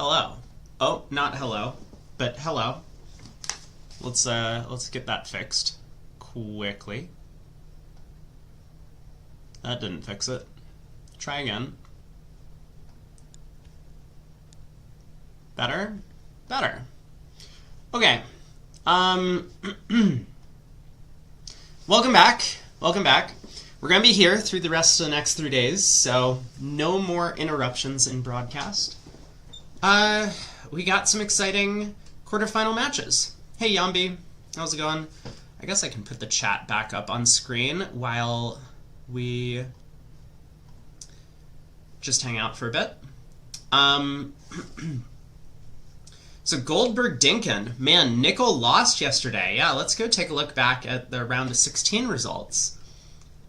Hello. Oh, not hello, but hello. Let's get that fixed quickly. That didn't fix it. Try again. Better? Better. Okay. Welcome back. Welcome back. We're going to be here through the rest of the next 3 days, so no more interruptions in broadcast. We got some exciting quarterfinal matches. Hey, Yambi. How's it going? I guess I can put the chat back up on screen while we just hang out for a bit. So Goldberg-Dinkin. Man, Nickel lost yesterday. Yeah, let's go take a look back at the round of 16 results,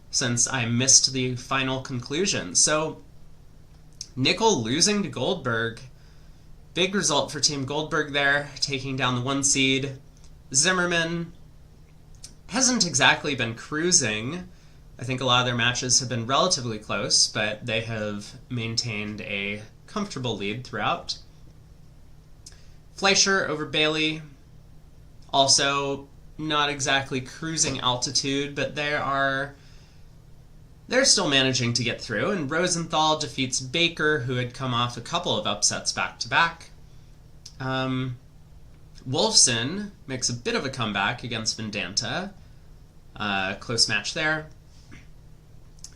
since I missed the final conclusion. So, Nickel losing to Goldberg. Big result for Team Goldberg there, taking down the 1 seed. Zimmerman hasn't exactly been cruising. I think a lot of their matches have been relatively close, but they have maintained a comfortable lead throughout. Fleischer over Bailey, also not exactly cruising altitude, but they're still managing to get through, and Rosenthal defeats Baker, who had come off a couple of upsets back-to-back. Wolfson makes a bit of a comeback against Vendanta. Close match there.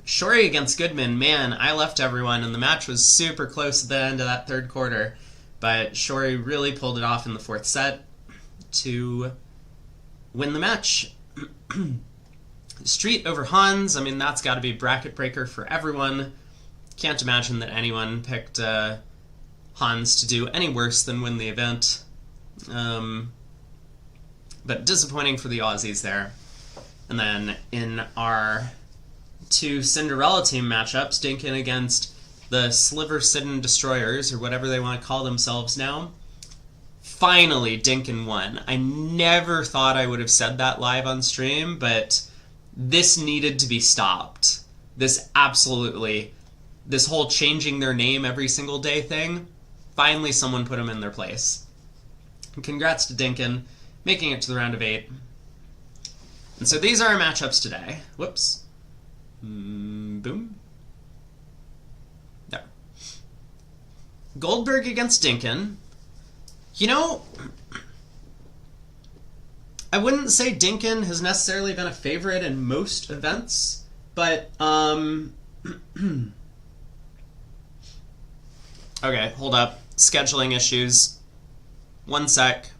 Shorey against Goodman. Man, I left everyone, and the match was super close at the end of that third quarter, but Shorey really pulled it off in the fourth set to win the match. Street over Hans, I mean, that's got to be bracket breaker for everyone. Can't imagine that anyone picked Hans to do any worse than win the event. But disappointing for the Aussies there. And then in our 2 Cinderella team matchups, Dinkin against the Sliver Sidden Destroyers, or whatever they want to call themselves now. Finally, Dinkin won. I never thought I would have said that live on stream, but this needed to be stopped. This whole changing their name every single day thing, finally someone put them in their place. And congrats to Dinkin, making it to the round of 8. And so these are our matchups today. Whoops. Boom. There. Goldberg against Dinkin. You know, I wouldn't say Dinkin has necessarily been a favorite in most events, but, okay, hold up. Scheduling issues. 1 sec.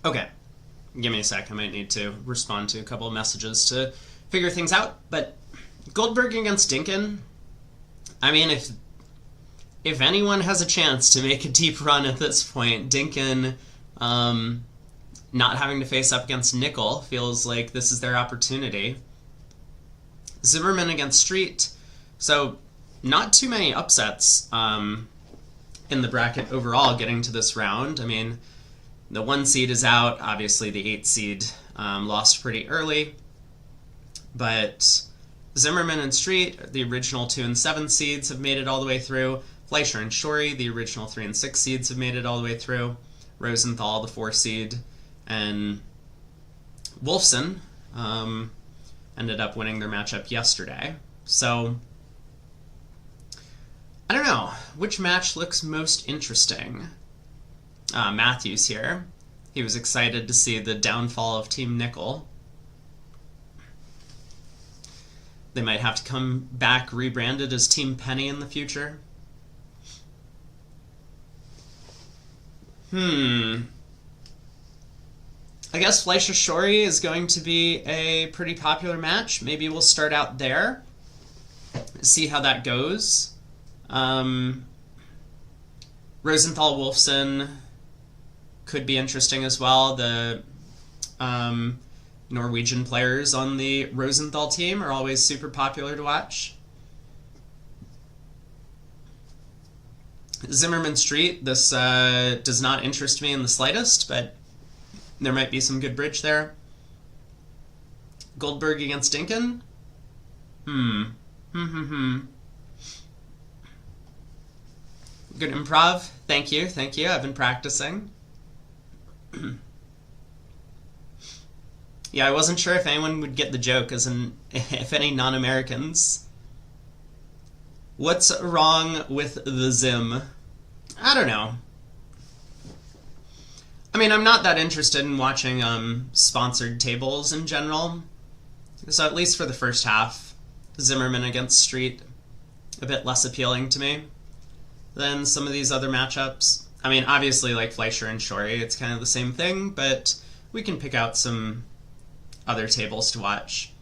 Okay, give me a sec. I might need to respond to a couple of messages to figure things out. But Goldberg against Dinkin, I mean, if anyone has a chance to make a deep run at this point, Dinkin not having to face up against Nickel feels like this is their opportunity. Zimmerman against Street, so not too many upsets in the bracket overall getting to this round. I mean, the 1 seed is out. Obviously, the 8 seed lost pretty early. But Zimmerman and Street, the original 2 and 7 seeds, have made it all the way through. Fleischer and Shorey, the original 3 and 6 seeds, have made it all the way through. Rosenthal, the 4 seed, and Wolfson ended up winning their matchup yesterday. So, I don't know. Which match looks most interesting? Matthews here. He was excited to see the downfall of Team Nickel. They might have to come back rebranded as Team Penny in the future. I guess Fleischer-Shorey is going to be a pretty popular match. Maybe we'll start out there, see how that goes. Rosenthal Wolfson could be interesting as well. The Norwegian players on the Rosenthal team are always super popular to watch. Zimmerman Street, this does not interest me in the slightest, but there might be some good bridge there. Goldberg against Dinkin? Good improv. Thank you. I've been practicing. Yeah, I wasn't sure if anyone would get the joke, as in if any non-Americans. What's wrong with the Zim? I don't know. I mean, I'm not that interested in watching sponsored tables in general. So at least for the first half, Zimmerman against Street, a bit less appealing to me than some of these other matchups. I mean, obviously, like Fleischer and Shorey, it's kind of the same thing, but we can pick out some other tables to watch.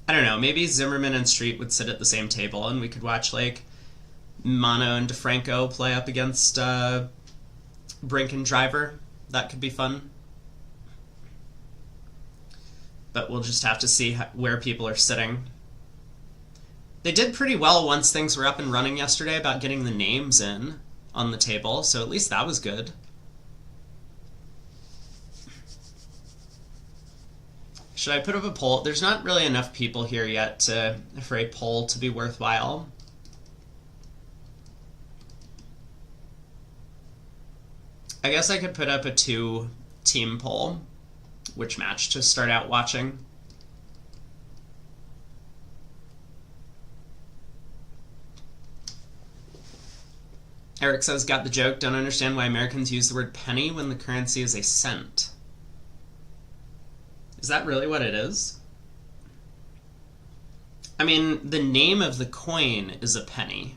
I don't know, maybe Zimmerman and Street would sit at the same table and we could watch, like, Mano and DeFranco play up against Brink and Driver. That could be fun. But we'll just have to see where people are sitting. They did pretty well once things were up and running yesterday about getting the names in on the table, so at least that was good. Should I put up a poll? There's not really enough people here yet for a poll to be worthwhile. I guess I could put up a 2-team poll. Which match to start out watching? Eric says, got the joke. Don't understand why Americans use the word penny when the currency is a cent. Is that really what it is? I mean, the name of the coin is a penny.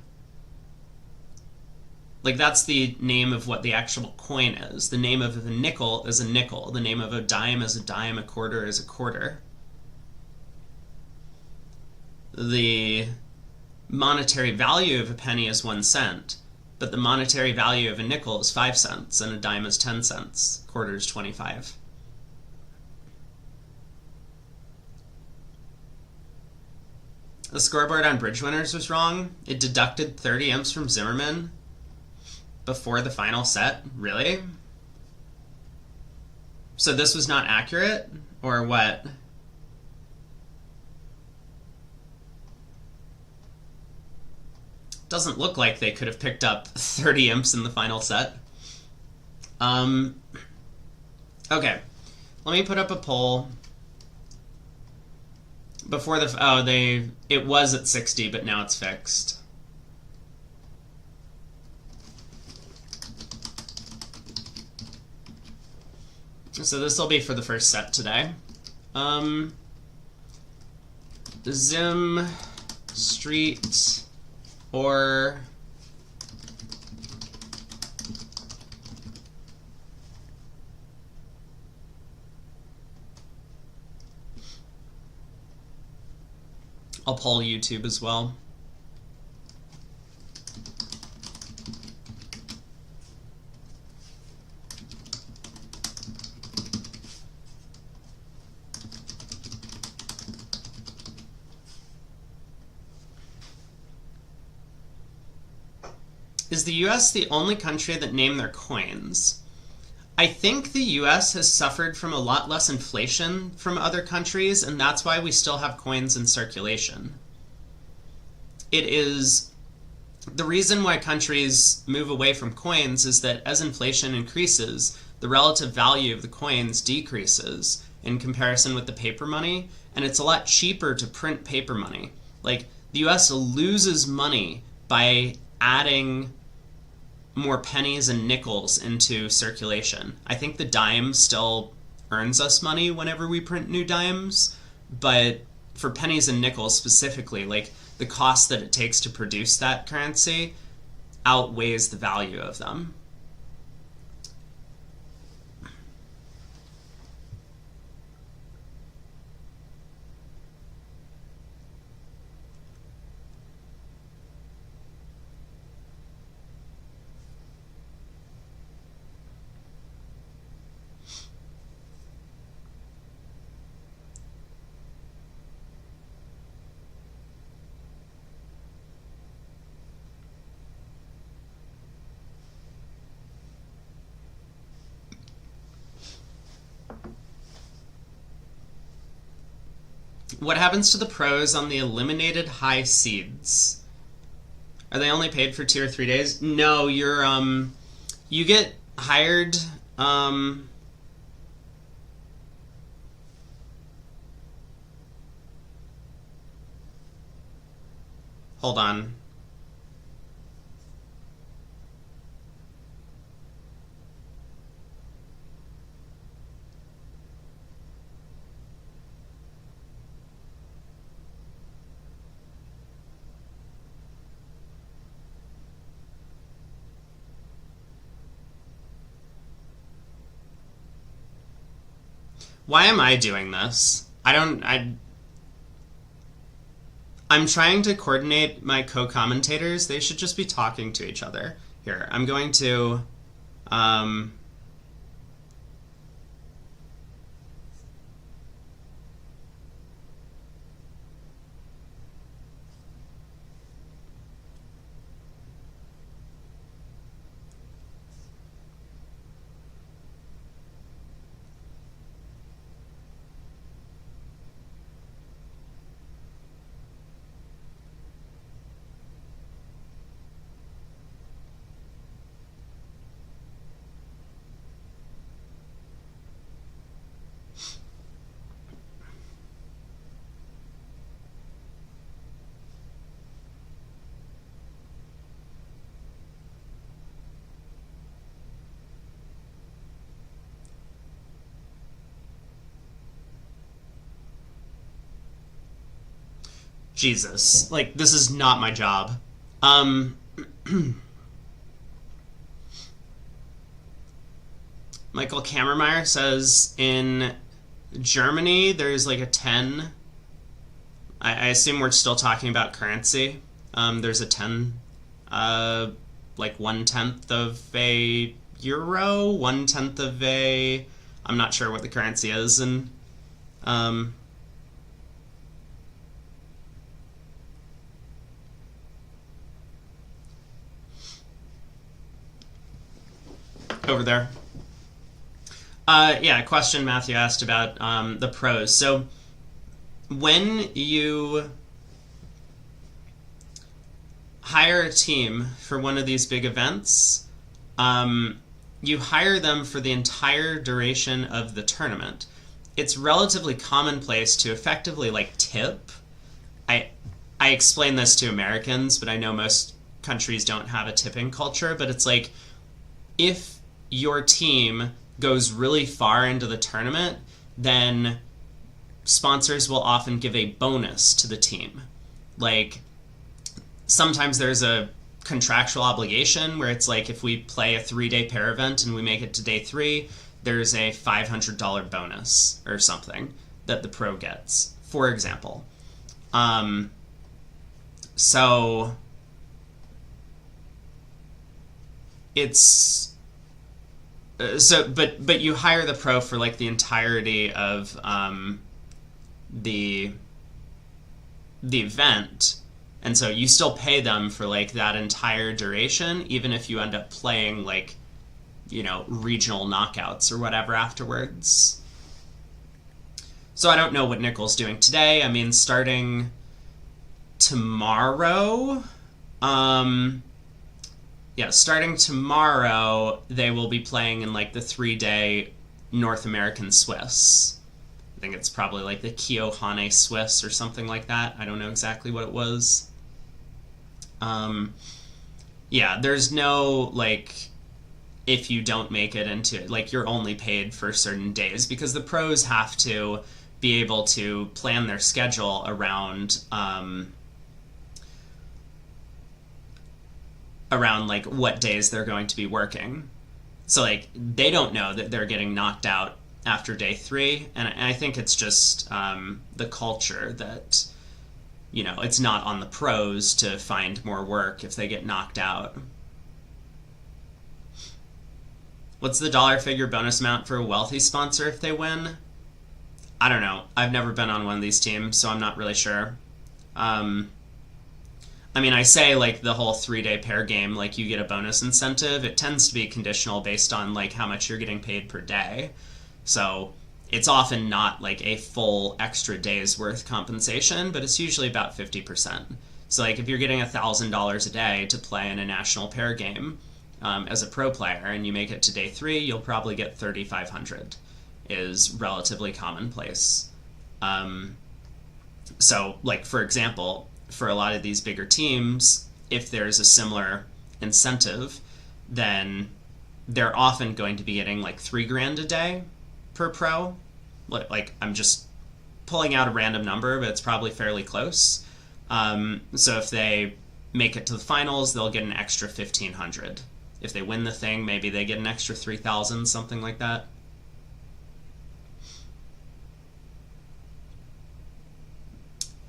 Like, that's the name of what the actual coin is. The name of a nickel is a nickel. The name of a dime is a dime. A quarter is a quarter. The monetary value of a penny is 1 cent, but the monetary value of a nickel is 5 cents, and a dime is 10 cents. A quarter is 25. The scoreboard on Bridge Winners was wrong. It deducted 30 imps from Zimmerman before the final set? Really? So this was not accurate? Or what? Doesn't look like they could have picked up 30 imps in the final set. Okay. Let me put up a poll. Before the... it was at 60, but now it's fixed. So this will be for the first set today. Zim, Street, or... I'll poll YouTube as well. Is the US the only country that named their coins? I think the US has suffered from a lot less inflation from other countries, and that's why we still have coins in circulation. It is... The reason why countries move away from coins is that as inflation increases, the relative value of the coins decreases in comparison with the paper money, and it's a lot cheaper to print paper money. Like, the US loses money by adding more pennies and nickels into circulation. I think the dime still earns us money whenever we print new dimes, but for pennies and nickels specifically, like, the cost that it takes to produce that currency outweighs the value of them. What happens to the pros on the eliminated high seeds? Are they only paid for 2 or 3 days? No, you get hired. Hold on. Why am I doing this? I'm trying to coordinate my co-commentators. They should just be talking to each other. Here, I'm going to, Jesus, like, this is not my job. Michael Kammermeyer says in Germany there's like a 10. I assume we're still talking about currency. There's a 10, like 1/10 of a euro, 1/10 of a. I'm not sure what the currency is, and over there. Yeah, question Matthew asked about the pros. So when you hire a team for one of these big events, you hire them for the entire duration of the tournament. It's relatively commonplace to effectively like tip. I explain this to Americans, but I know most countries don't have a tipping culture, but it's like if your team goes really far into the tournament, then sponsors will often give a bonus to the team. Like, sometimes there's a contractual obligation where it's like if we play a 3-day pair event and we make it to day 3, there's a $500 bonus or something that the pro gets, for example. So it's but you hire the pro for like the entirety of the event, and so you still pay them for like that entire duration, even if you end up playing like, you know, regional knockouts or whatever afterwards. So I don't know what Nickel's doing today. I mean, starting tomorrow, starting tomorrow, they will be playing in like the 3-day North American Swiss. I think it's probably like the Kyohane Swiss or something like that. I don't know exactly what it was. Yeah, there's no like, if you don't make it into, like, you're only paid for certain days, because the pros have to be able to plan their schedule around like what days they're going to be working. So like they don't know that they're getting knocked out after day 3, and I think it's just the culture that, you know, it's not on the pros to find more work if they get knocked out. What's the dollar figure bonus amount for a wealthy sponsor if they win? I don't know. I've never been on one of these teams, so I'm not really sure. I mean, I say like the whole 3-day pair game, like you get a bonus incentive. It tends to be conditional based on like how much you're getting paid per day. So it's often not like a full extra day's worth compensation, but it's usually about 50%. So like if you're getting $1,000 a day to play in a national pair game as a pro player and you make it to day 3, you'll probably get 3,500 is relatively commonplace. So like for example, for a lot of these bigger teams, if there's a similar incentive, then they're often going to be getting like $3,000 a day per pro. Like I'm just pulling out a random number, but it's probably fairly close. So if they make it to the finals, they'll get an extra 1,500. If they win the thing, maybe they get an extra 3,000, something like that.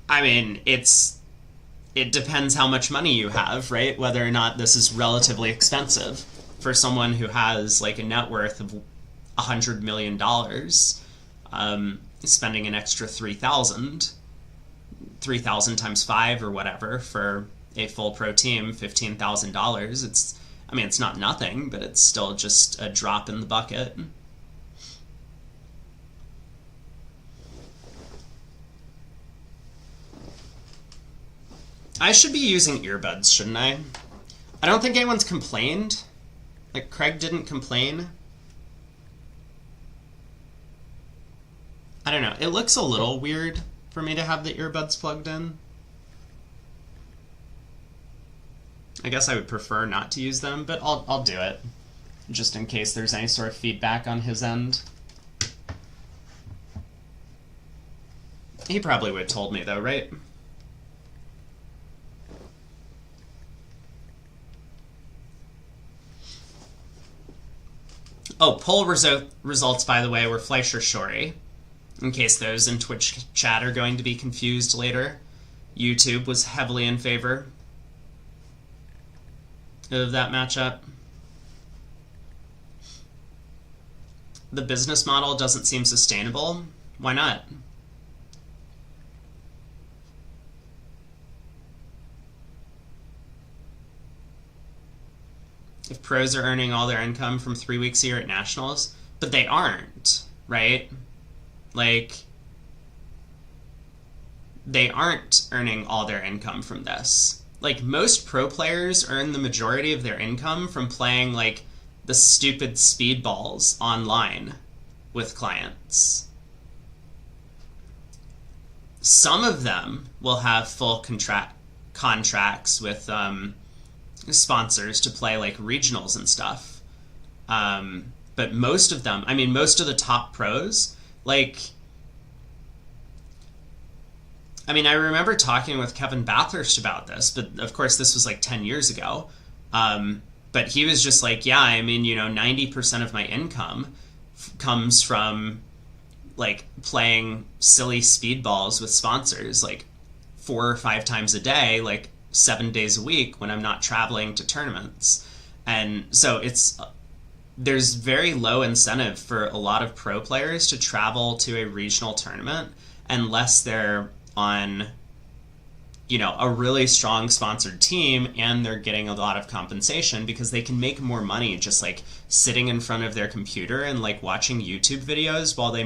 I mean, it depends how much money you have, right? Whether or not this is relatively expensive. For someone who has like a net worth of $100 million, spending an extra 3,000 times 5 or whatever for a full pro team, $15,000. It's not nothing, but it's still just a drop in the bucket. I should be using earbuds, shouldn't I? I don't think anyone's complained. Like, Craig didn't complain. I don't know. It looks a little weird for me to have the earbuds plugged in. I guess I would prefer not to use them, but I'll do it. Just in case there's any sort of feedback on his end. He probably would have told me though, right? Oh, poll results, by the way, were Fleischer Shori. In case those in Twitch chat are going to be confused later. YouTube was heavily in favor of that matchup. The business model doesn't seem sustainable. Why not? If pros are earning all their income from 3 weeks a year at nationals, but they aren't, right? Like, they aren't earning all their income from this. Like, most pro players earn the majority of their income from playing, like, the stupid speedballs online with clients. Some of them will have full contracts with sponsors to play, like, regionals and stuff. But most of them, most of the top pros, like, I remember talking with Kevin Bathurst about this, but of course this was like 10 years ago. But he was just like, yeah, 90% of my income comes from, like, playing silly speedballs with sponsors, like, 4 or 5 times a day, like, 7 days a week when I'm not traveling to tournaments. And so there's very low incentive for a lot of pro players to travel to a regional tournament unless they're on, a really strong sponsored team and they're getting a lot of compensation, because they can make more money just, like, sitting in front of their computer and, like, watching YouTube videos while they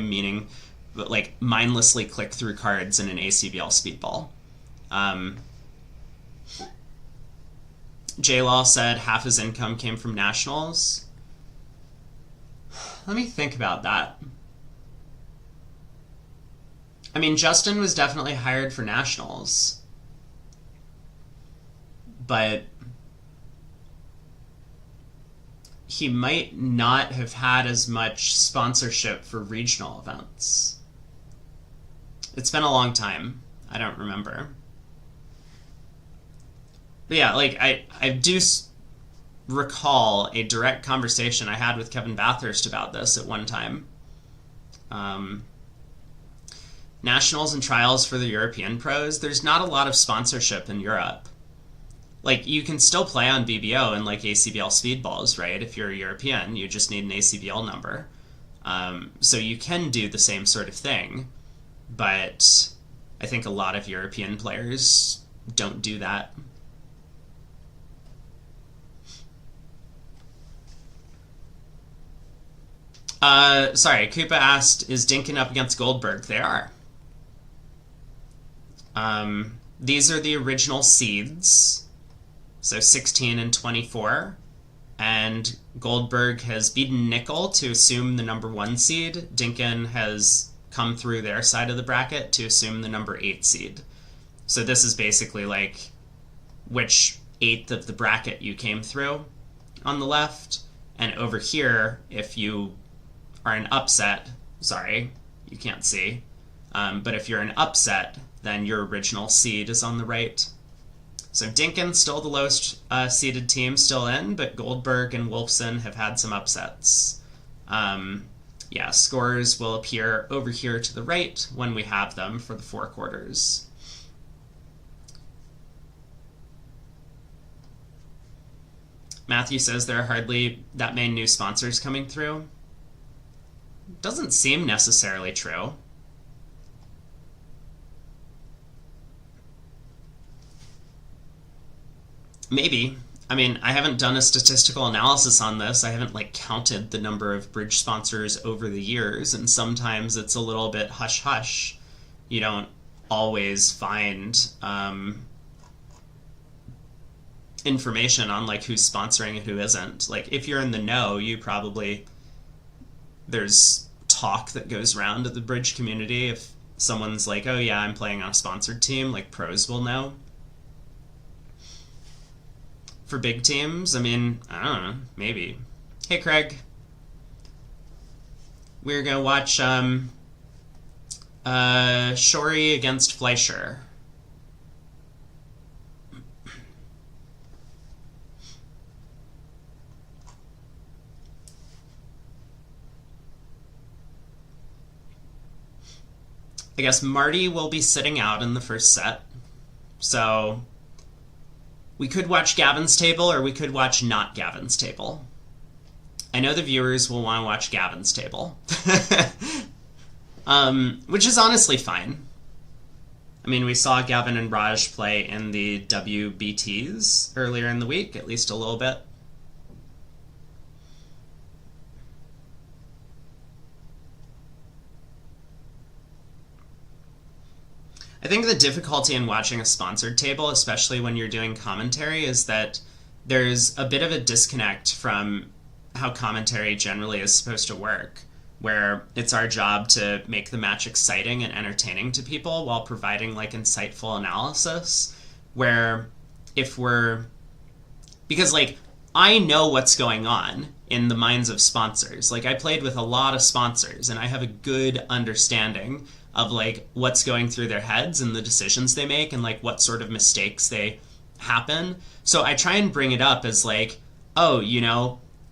mindlessly click through cards in an ACBL speedball. J-Law said half his income came from nationals. Let me think about that. Justin was definitely hired for nationals, but he might not have had as much sponsorship for regional events. It's been a long time. I don't remember. But yeah, like, I do recall a direct conversation I had with Kevin Bathurst about this at one time. Nationals and trials for the European pros, there's not a lot of sponsorship in Europe. Like, you can still play on BBO and, like, ACBL speedballs, right? If you're a European, you just need an ACBL number. So you can do the same sort of thing, but I think a lot of European players don't do that. Sorry, Koopa asked, is Dinkin up against Goldberg? They are. These are the original seeds, so 16 and 24, and Goldberg has beaten Nickel to assume the number 1 seed. Dinkin has come through their side of the bracket to assume the number 8 seed. So this is basically like which 8th of the bracket you came through on the left, and over here, if you are an upset, sorry, you can't see, but if you're an upset, then your original seed is on the right. So Dinkin's still the lowest seeded team still in, but Goldberg and Wolfson have had some upsets. Yeah, scores will appear over here to the right when we have them for the 4 quarters. Matthew says there are hardly that many new sponsors coming through. Doesn't seem necessarily true. Maybe. I mean, I haven't done a statistical analysis on this. I haven't counted the number of bridge sponsors over the years, and sometimes it's a little bit hush-hush. You don't always find information on who's sponsoring and who isn't. If you're in the know, you probably, there's talk that goes around at the bridge community. If someone's like, oh yeah, I'm playing on a sponsored team, pros will know. For big teams, I mean, I don't know, maybe. Hey Craig, we're gonna watch Shori against Fleischer. I guess Marty will be sitting out in the first set, so we could watch Gavin's table or we could watch not Gavin's table. I know the viewers will want to watch Gavin's table, which is honestly fine. I mean, we saw Gavin and Raj play in the WBTs earlier in the week, at least a little bit. I think the difficulty in watching a sponsored table, especially when you're doing commentary, is that there's a bit of a disconnect from how commentary generally is supposed to work, where it's our job to make the match exciting and entertaining to people while providing insightful analysis, where if we're... Because I know what's going on in the minds of sponsors. I played with a lot of sponsors, and I have a good understanding of what's going through their heads and the decisions they make and what sort of mistakes they happen. So I try and bring it up as oh,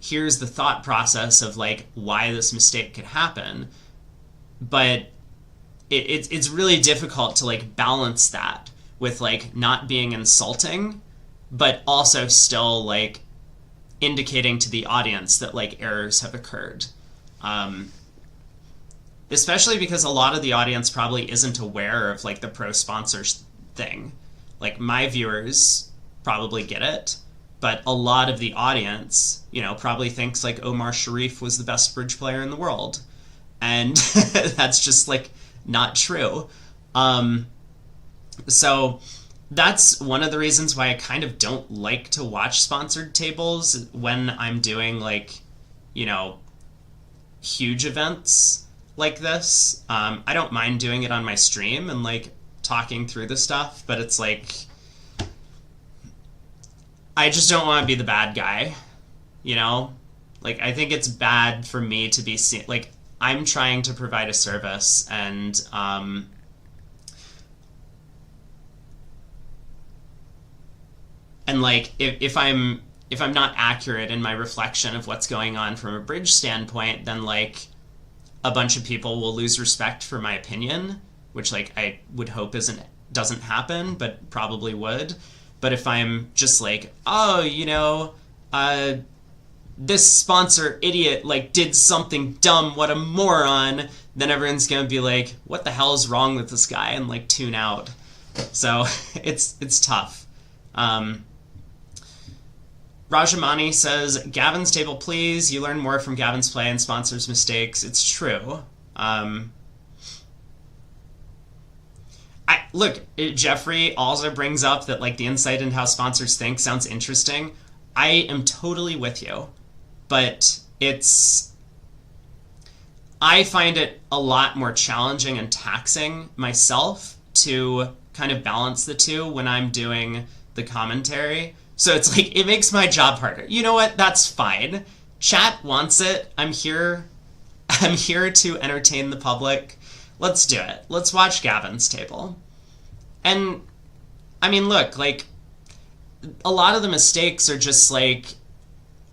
here's the thought process of why this mistake could happen. But it's really difficult to balance that with not being insulting, but also still indicating to the audience that errors have occurred. Especially because a lot of the audience probably isn't aware of the pro sponsors thing. My viewers probably get it, but a lot of the audience, probably thinks Omar Sharif was the best bridge player in the world. And that's just not true. So that's one of the reasons why I kind of don't like to watch sponsored tables when I'm doing huge events like this. I don't mind doing it on my stream and talking through the stuff, but it's I just don't want to be the bad guy, I think it's bad for me to be seen, I'm trying to provide a service, and if I'm not accurate in my reflection of what's going on from a bridge standpoint, then a bunch of people will lose respect for my opinion, which I would hope doesn't happen, but probably would. But if I'm just oh, this sponsor idiot did something dumb, what a moron, then everyone's gonna be what the hell is wrong with this guy, and tune out. So it's tough. Rajamani says, Gavin's table, please. You learn more from Gavin's play and sponsors' mistakes. It's true. Look, Jeffrey also brings up that like the insight into how sponsors think sounds interesting. I am totally with you, but I find it a lot more challenging and taxing myself to kind of balance the two when I'm doing the commentary. So it's like, it makes my job harder. You know what? That's fine. Chat wants it. I'm here to entertain the public. Let's do it. Let's watch Gavin's table. And, I mean, look, like, a lot of the mistakes are just, like,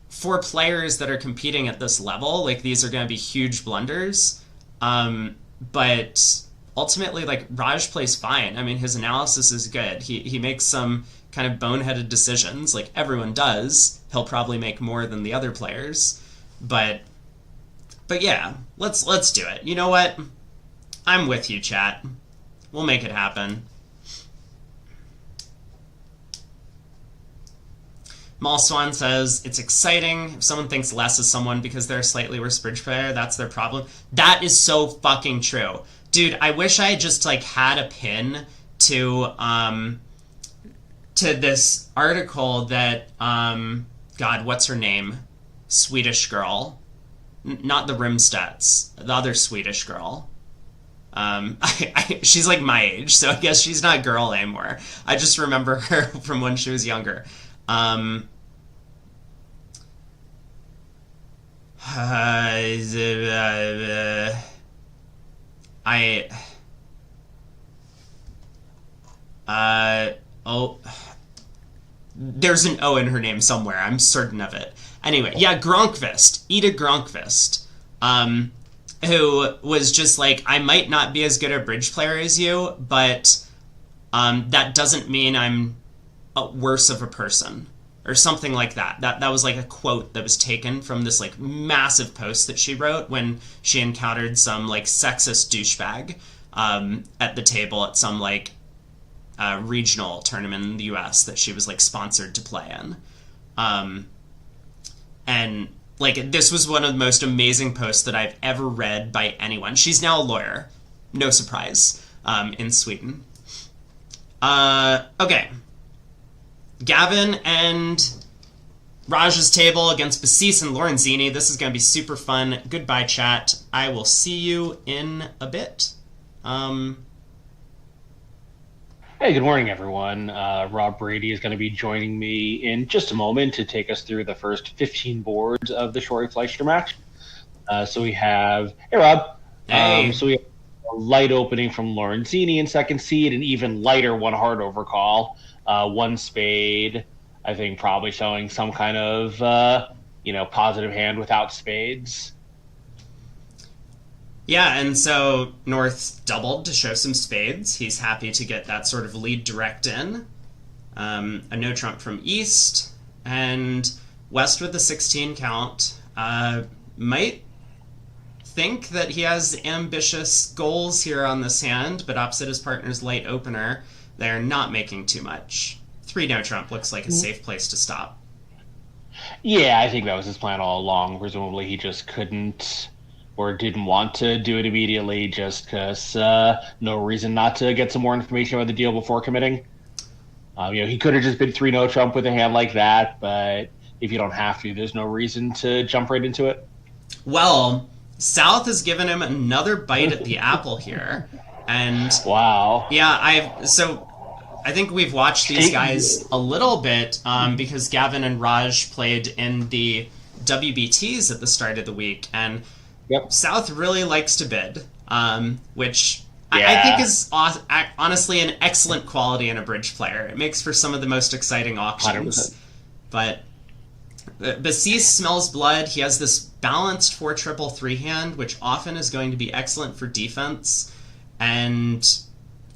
for players that are competing at this level, like, these are going to be huge blunders. But ultimately, like, Raj plays fine. I mean, his analysis is good. He makes some kind of boneheaded decisions, like everyone does. He'll probably make more than the other players. But yeah, let's do it. You know what? I'm with you, chat. We'll make it happen. Malswan says, it's exciting. If someone thinks less of someone because they're a slightly worse bridge player, that's their problem. That is so fucking true. Dude, I wish I had just, like, had a pin to this article that, God, what's her name? Swedish girl. Not the Rimstedts. The other Swedish girl. She's, like, my age, so I guess she's not a girl anymore. I just remember her from when she was younger. There's an O in her name somewhere. I'm certain of it. Anyway, yeah, Gronkvist. Ida Gronkvist. Who was just like, I might not be as good a bridge player as you, but that doesn't mean I'm worse of a person. Or something like that. That was like a quote that was taken from this like massive post that she wrote when she encountered some like sexist douchebag at the table at some like regional tournament in the US that she was like sponsored to play in. And like this was one of the most amazing posts that I've ever read by anyone. She's now a lawyer. No surprise. In Sweden. Okay. Gavin and Raj's table against Basis and Lorenzini. This is going to be super fun. Goodbye, chat. I will see you in a bit. Hey, good morning, everyone. Rob Brady is going to be joining me in just a moment to take us through the first 15 boards of the Shorey Fleischer match. So we have... Hey, Rob. Hey. So we have a light opening from Lorenzini in second seed, an even lighter one hard overcall. One spade, I think probably showing some kind of, positive hand without spades. Yeah, and so North doubled to show some spades. He's happy to get that sort of lead direct in. A no trump from East, and West with the 16 count. Might think that he has ambitious goals here on this hand, but opposite his partner's light opener, they're not making too much. 3 no trump looks like a safe place to stop. Yeah, I think that was his plan all along. Presumably he just couldn't or didn't want to do it immediately just because no reason not to get some more information about the deal before committing. He could have just been 3 no trump with a hand like that, but if you don't have to, there's no reason to jump right into it. Well, South has given him another bite at the apple here. And wow. Yeah, I think we've watched these guys a little bit because Gavin and Raj played in the WBTs at the start of the week, and South really likes to bid, which I think is honestly an excellent quality in a bridge player. It makes for some of the most exciting auctions. 100%. But Basis smells blood. He has this balanced 4-3-3 hand, which often is going to be excellent for defense, and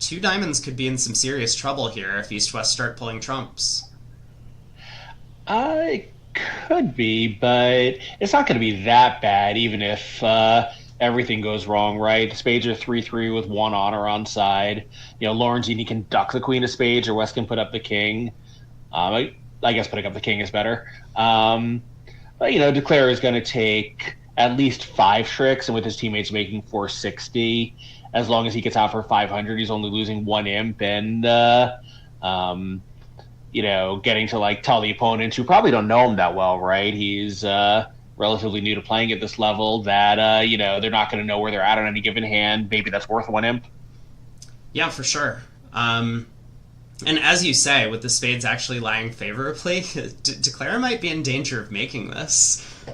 2 diamonds could be in some serious trouble here if East-West start pulling trumps. It could be, but it's not going to be that bad, even if everything goes wrong, right? Spades are 3-3 with 1 honor on side. Lorenzini can duck the queen of spades, or West can put up the king. I guess putting up the king is better. But, Declare is going to take at least 5 tricks, and with his teammates making 460, as long as he gets out for 500, he's only losing 1 imp, and getting to like tell the opponents who probably don't know him that well, right? He's relatively new to playing at this level, that they're not going to know where they're at on any given hand. Maybe that's worth 1 imp. Yeah, for sure. And as you say, with the spades actually lying favorably, Declare might be in danger of making this.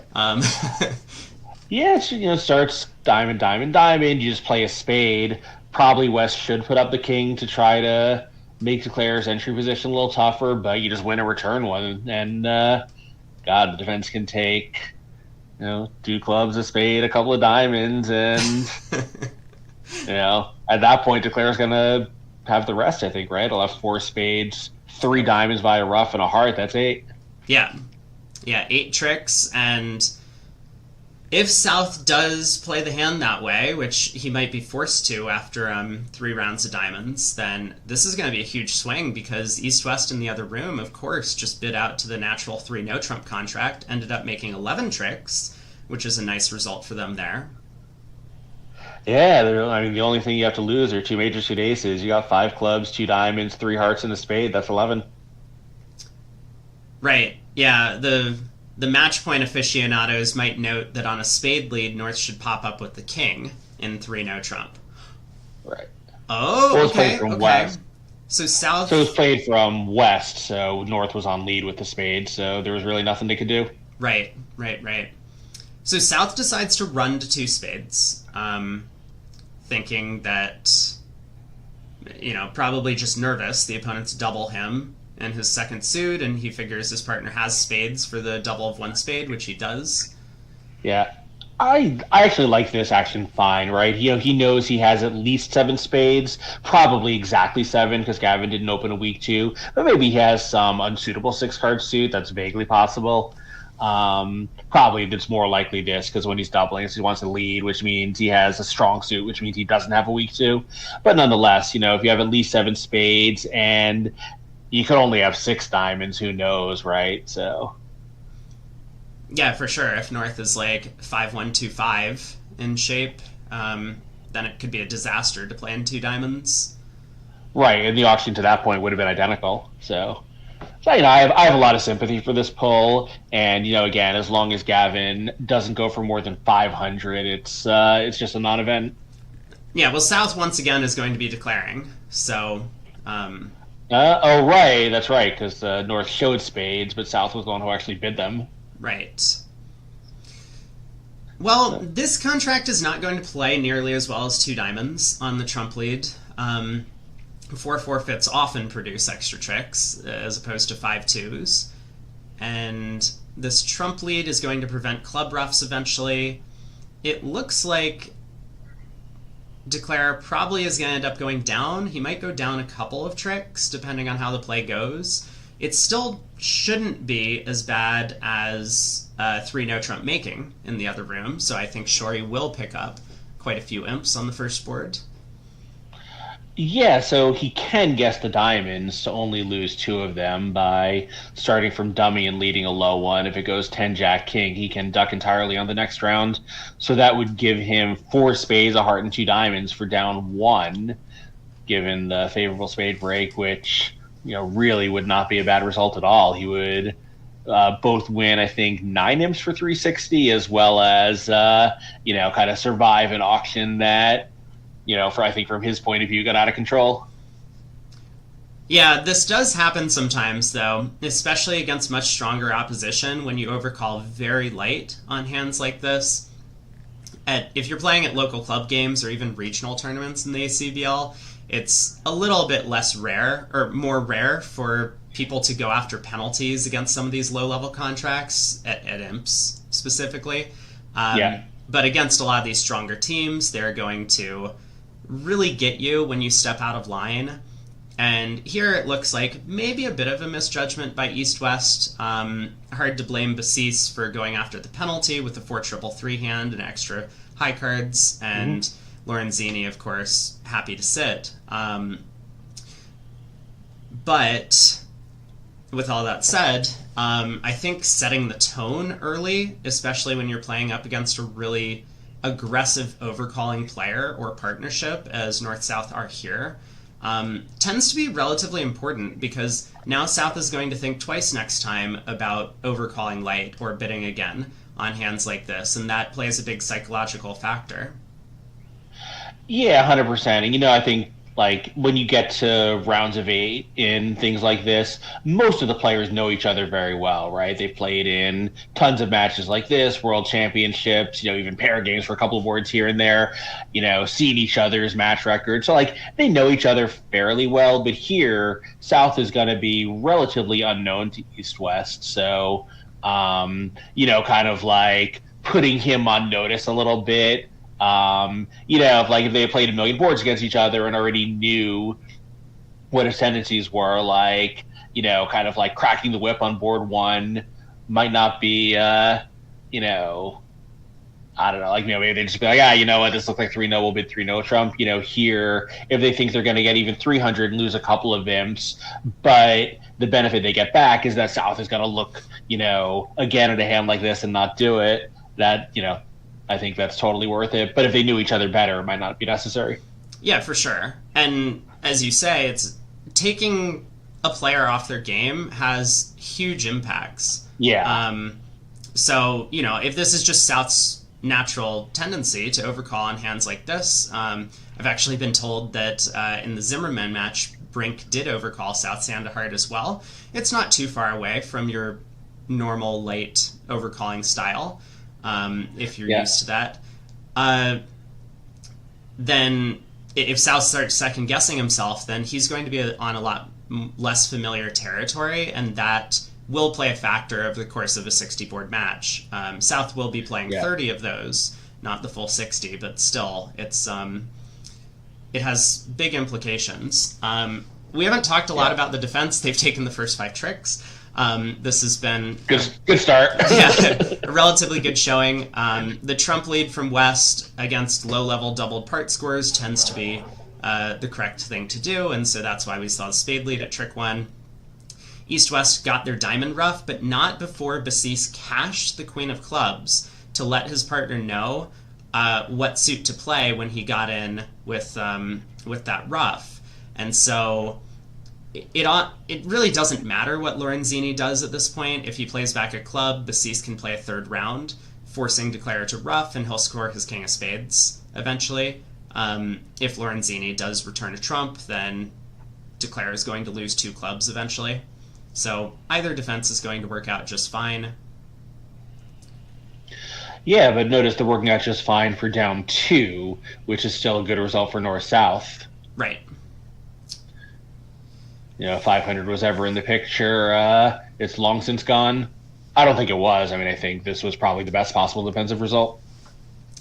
Yeah, it starts diamond, diamond, diamond. You just play a spade. Probably West should put up the king to try to make Declare's entry position a little tougher, but you just win a return one. And, God, the defense can take, 2 clubs, a spade, a couple of diamonds, and, at that point, Declare's going to have the rest, I think, right? He'll have 4 spades, 3 diamonds via rough, and a heart. That's 8. Yeah. Yeah, 8 tricks, and if South does play the hand that way, which he might be forced to after 3 rounds of diamonds, then this is going to be a huge swing, because East-West in the other room, of course, just bid out to the natural 3 no-trump contract, ended up making 11 tricks, which is a nice result for them there. Yeah, the only thing you have to lose are 2 major suit aces. You got 5 clubs, 2 diamonds, 3 hearts, and a spade. That's 11. Right. Yeah, the match point aficionados might note that on a spade lead, North should pop up with the king in 3 no trump. Right. Oh, okay. From okay. West. So South. So it was played from West, so North was on lead with the spade, so there was really nothing they could do. Right. So South decides to run to 2 spades, thinking that, probably just nervous. The opponents double him in his second suit, and he figures his partner has spades for the double of 1 spade, which he does. Yeah. I actually like this action fine, right? He knows he has at least 7 spades, probably exactly 7, because Gavin didn't open a week 2, but maybe he has some unsuitable 6-card suit. That's vaguely possible. Probably it's more likely this, because when he's doubling, he wants to lead, which means he has a strong suit, which means he doesn't have a weak 2. But nonetheless, if you have at least 7 spades and you could only have 6 diamonds, who knows, right? So yeah, for sure. If North is like 5-1-2-5 in shape, then it could be a disaster to play in 2 diamonds. Right, and the auction to that point would have been identical. So I have a lot of sympathy for this pull, and again, as long as Gavin doesn't go for more than 500, it's just a non-event. Yeah, well, South once again is going to be declaring. So. Oh, right, that's right, because North showed spades, but South was the one who actually bid them. Right. Well, this contract is not going to play nearly as well as 2 diamonds on the trump lead. 4 forfeits often produce extra tricks, as opposed to 5 twos. And this trump lead is going to prevent club roughs eventually. It looks like Declare probably is going to end up going down. He might go down a couple of tricks, depending on how the play goes. It still shouldn't be as bad as 3 no trump making in the other room, so I think Shori will pick up quite a few imps on the first board. Yeah, so he can guess the diamonds to only lose 2 of them by starting from dummy and leading a low one. If it goes 10 jack king, he can duck entirely on the next round. So that would give him 4 spades, a heart, and 2 diamonds for down 1, given the favorable spade break, which really would not be a bad result at all. He would both win, I think, 9 imps for 360, as well as kind of survive an auction that, I think from his point of view, got out of control. Yeah, this does happen sometimes, though, especially against much stronger opposition when you overcall very light on hands like this. If you're playing at local club games or even regional tournaments in the ACBL, it's a little bit less rare, or more rare, for people to go after penalties against some of these low-level contracts, at imps specifically. But against a lot of these stronger teams, they're going to really get you when you step out of line. And here it looks like maybe a bit of a misjudgment by East-West. Hard to blame Basis for going after the penalty with the 4-3-3 hand and extra high cards, and Lorenzini, of course, happy to sit. But with all that said, I think setting the tone early, especially when you're playing up against a really aggressive overcalling player or partnership, as North South are here, tends to be relatively important because now South is going to think twice next time about overcalling light or bidding again on hands like this, and that plays a big psychological factor. Yeah, 100%. And I think like when you get to rounds of 8 in things like this, most of the players know each other very well, right? They've played in tons of matches like this, world championships, even pair games for a couple of boards here and there, seen each other's match records. So like they know each other fairly well, but here South is going to be relatively unknown to East West. So kind of like putting him on notice a little bit. If they played a million boards against each other and already knew what his tendencies were, like, kind of like cracking the whip on board 1 might not be, I don't know, like, maybe they just be like, you know what, this looks like 3-0, we'll bid 3-0 Trump. Here, if they think they're going to get even 300 and lose a couple of imps, but the benefit they get back is that South is going to look, again at a hand like this and not do it, that, I think that's totally worth it. But if they knew each other better, it might not be necessary. Yeah, for sure. And as you say, it's taking a player off their game has huge impacts. Yeah. So, if this is just South's natural tendency to overcall on hands like this, I've actually been told that in the Zimmerman match, Brink did overcall South's hand to heart as well. It's not too far away from your normal light overcalling style. If you're used to that, then if South starts second guessing himself, then he's going to be on a lot less familiar territory, and that will play a factor over the course of a 60 board match. South will be playing 30 of those, not the full 60, but still, it has big implications. We haven't talked a lot about the defense. They've taken the first 5 tricks. This has been good start. A relatively good showing. The Trump lead from West against low-level doubled part scores tends to be the correct thing to do, and so that's why we saw the spade lead at trick 1. East-West got their diamond ruff, but not before Bassis cashed the queen of clubs to let his partner know what suit to play when he got in with that ruff. And so it really doesn't matter what Lorenzini does at this point. If he plays back a club, Bassis can play a third round, forcing Declare to ruff, and he'll score his king of spades eventually. If Lorenzini does return a trump, then Declare is going to lose 2 clubs eventually. So either defense is going to work out just fine. Yeah, but notice they're working out just fine for down 2, which is still a good result for North-South. Right. 500 was ever in the picture. It's long since gone. I don't think it was. I think this was probably the best possible defensive result.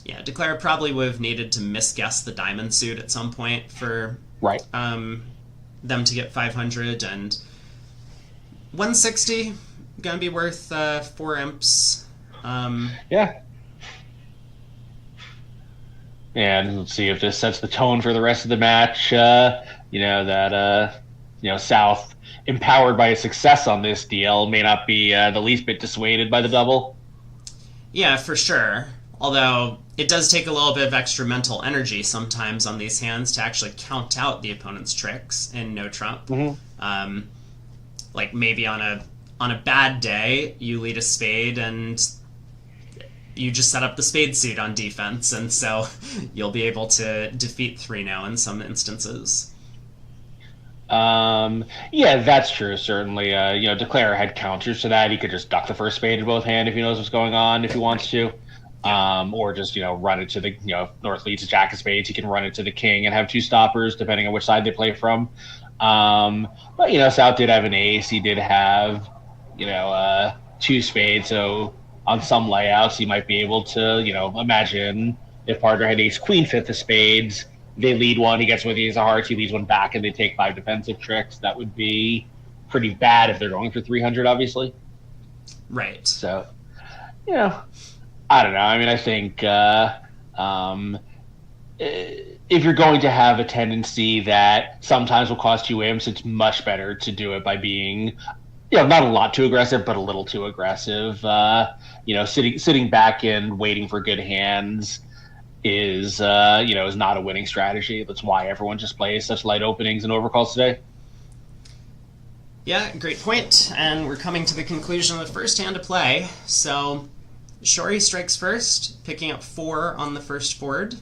Yeah, Declare probably would have needed to misguess the diamond suit at some point for them to get 500, and 160 gonna be worth 4 imps. Yeah. And let's see if this sets the tone for the rest of the match. South, empowered by his success on this deal, may not be the least bit dissuaded by the double. Yeah, for sure. Although it does take a little bit of extra mental energy sometimes on these hands to actually count out the opponent's tricks in no trump. Mm-hmm. Like maybe on a bad day, you lead a spade and you just set up the spade suit on defense, and so you'll be able to defeat 3-0 in some instances. Yeah, that's true. Certainly, Declare had counters to that. He could just duck the first spade in both hand if he knows what's going on, if he wants to, or just run it to the North leads a jack of spades. He can run it to the king and have 2 stoppers depending on which side they play from. But South did have an ace. He did have 2 spades. So on some layouts, he might be able to imagine if partner had ace queen 5th of spades. They lead one, he gets with ace of hearts, he leads one back, and they take 5 defensive tricks. That would be pretty bad if they're going for 300, obviously. Right. So, I don't know. I think if you're going to have a tendency that sometimes will cost you imps, it's much better to do it by being not a lot too aggressive, but a little too aggressive. Sitting back and waiting for good hands is not a winning strategy. That's why everyone just plays such light openings and overcalls today. Yeah, great point. And we're coming to the conclusion of the first hand to play. So Shori strikes first, picking up 4 on the first board.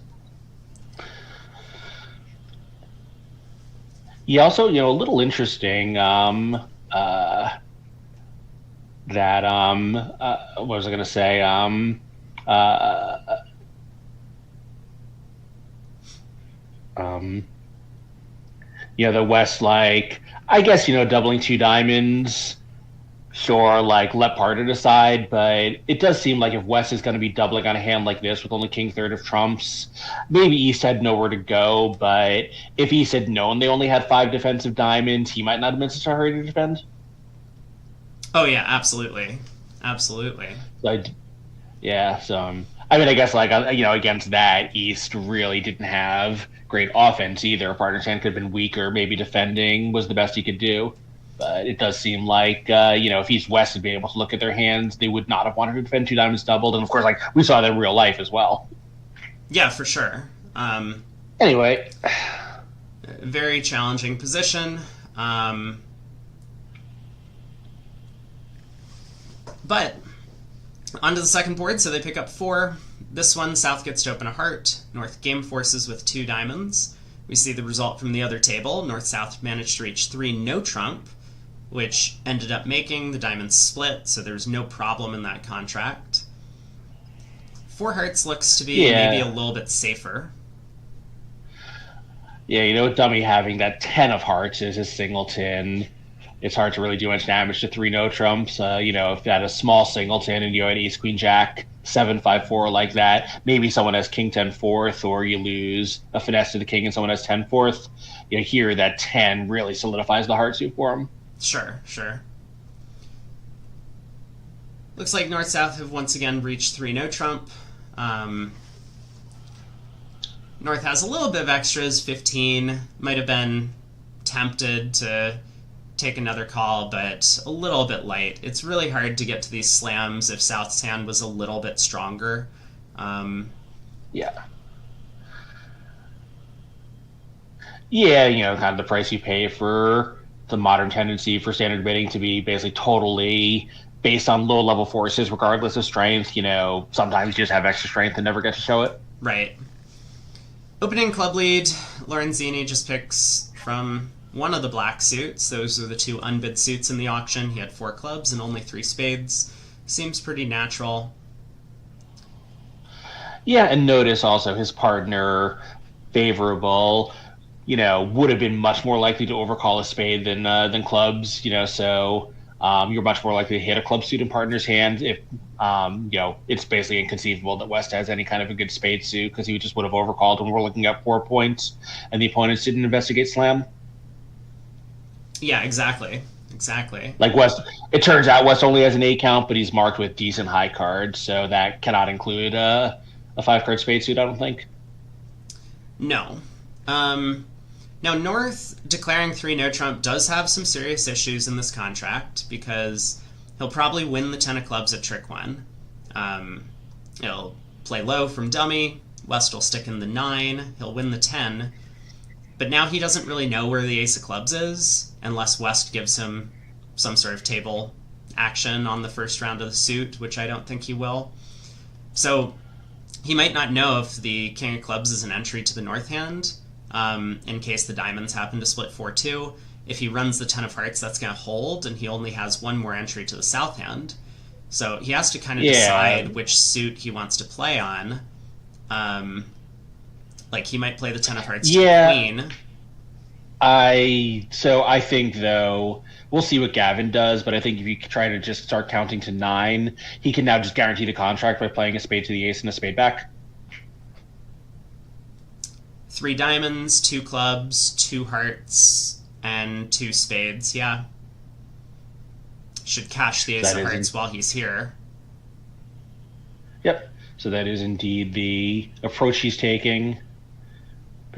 Yeah, also, a little interesting that what was I going to say? The West, like, I guess, doubling 2 diamonds, sure, like, let partner decide, but it does seem like if West is going to be doubling on a hand like this with only king third of trumps, maybe East had nowhere to go, but if East had known they only had 5 defensive diamonds, he might not have been such a hurry to defend. Oh, yeah, absolutely. Absolutely. I guess, like, against that, East really didn't have great offense either. Partner's hand could have been weaker. Maybe defending was the best he could do. But it does seem like, if East West had been able to look at their hands, they would not have wanted to defend 2 diamonds doubled. And, of course, like, we saw that in real life as well. Yeah, for sure. Anyway. Very challenging position. But onto the second board, so they pick up 4. This one, South gets to open a heart. North game forces with 2 diamonds. We see the result from the other table. North-South managed to reach 3 no trump, which ended up making the diamonds split, so there's no problem in that contract. 4 hearts looks to be maybe a little bit safer. Yeah, Dummy having that 10 of hearts is his singleton. It's hard to really do much damage to 3 no trumps. If you had a small singleton and you had ace queen jack 7-5-4 like that, maybe someone has king 10 fourth, or you lose a finesse to the king and someone has 10 fourth. Here that 10 really solidifies the heart suit for him. Sure. Looks like North South have once again reached 3 no trump. North has a little bit of extras, 15. Might have been tempted to take another call, but a little bit light. It's really hard to get to these slams if South's hand was a little bit stronger. Yeah, kind of the price you pay for the modern tendency for standard bidding to be basically totally based on low-level forces, regardless of strength. Sometimes you just have extra strength and never get to show it. Right. Opening club lead, Lorenzini just picks from one of the black suits. Those are the 2 unbid suits in the auction. He had 4 clubs and only 3 spades. Seems pretty natural. Yeah, and notice also his partner, favorable, would have been much more likely to overcall a spade than clubs, so you're much more likely to hit a club suit in partner's hand if, it's basically inconceivable that West has any kind of a good spade suit, because he just would have overcalled when we're looking at 4 points and the opponents didn't investigate slam. Yeah, exactly. Like West, it turns out West only has an 8 count, but he's marked with decent high cards, so that cannot include a 5-card spade suit, I don't think. No. Now, North declaring 3 no trump does have some serious issues in this contract, because he'll probably win the 10 of clubs at trick 1. He'll play low from dummy. West will stick in the 9. He'll win the 10. But now he doesn't really know where the ace of clubs is, unless West gives him some sort of table action on the first round of the suit, which I don't think he will. So he might not know if the king of clubs is an entry to the north hand, in case the diamonds happen to split 4-2. If he runs the 10 of hearts, that's going to hold, and he only has 1 more entry to the south hand. So he has to kind of decide which suit he wants to play on. Like, he might play the 10 of hearts to the queen. I think, though, we'll see what Gavin does, but I think if you try to just start counting to 9, he can now just guarantee the contract by playing a spade to the ace and a spade back. 3 diamonds, 2 clubs, 2 hearts, and 2 spades, yeah. Should cash the ace of hearts while he's here. Yep. So that is indeed the approach he's taking.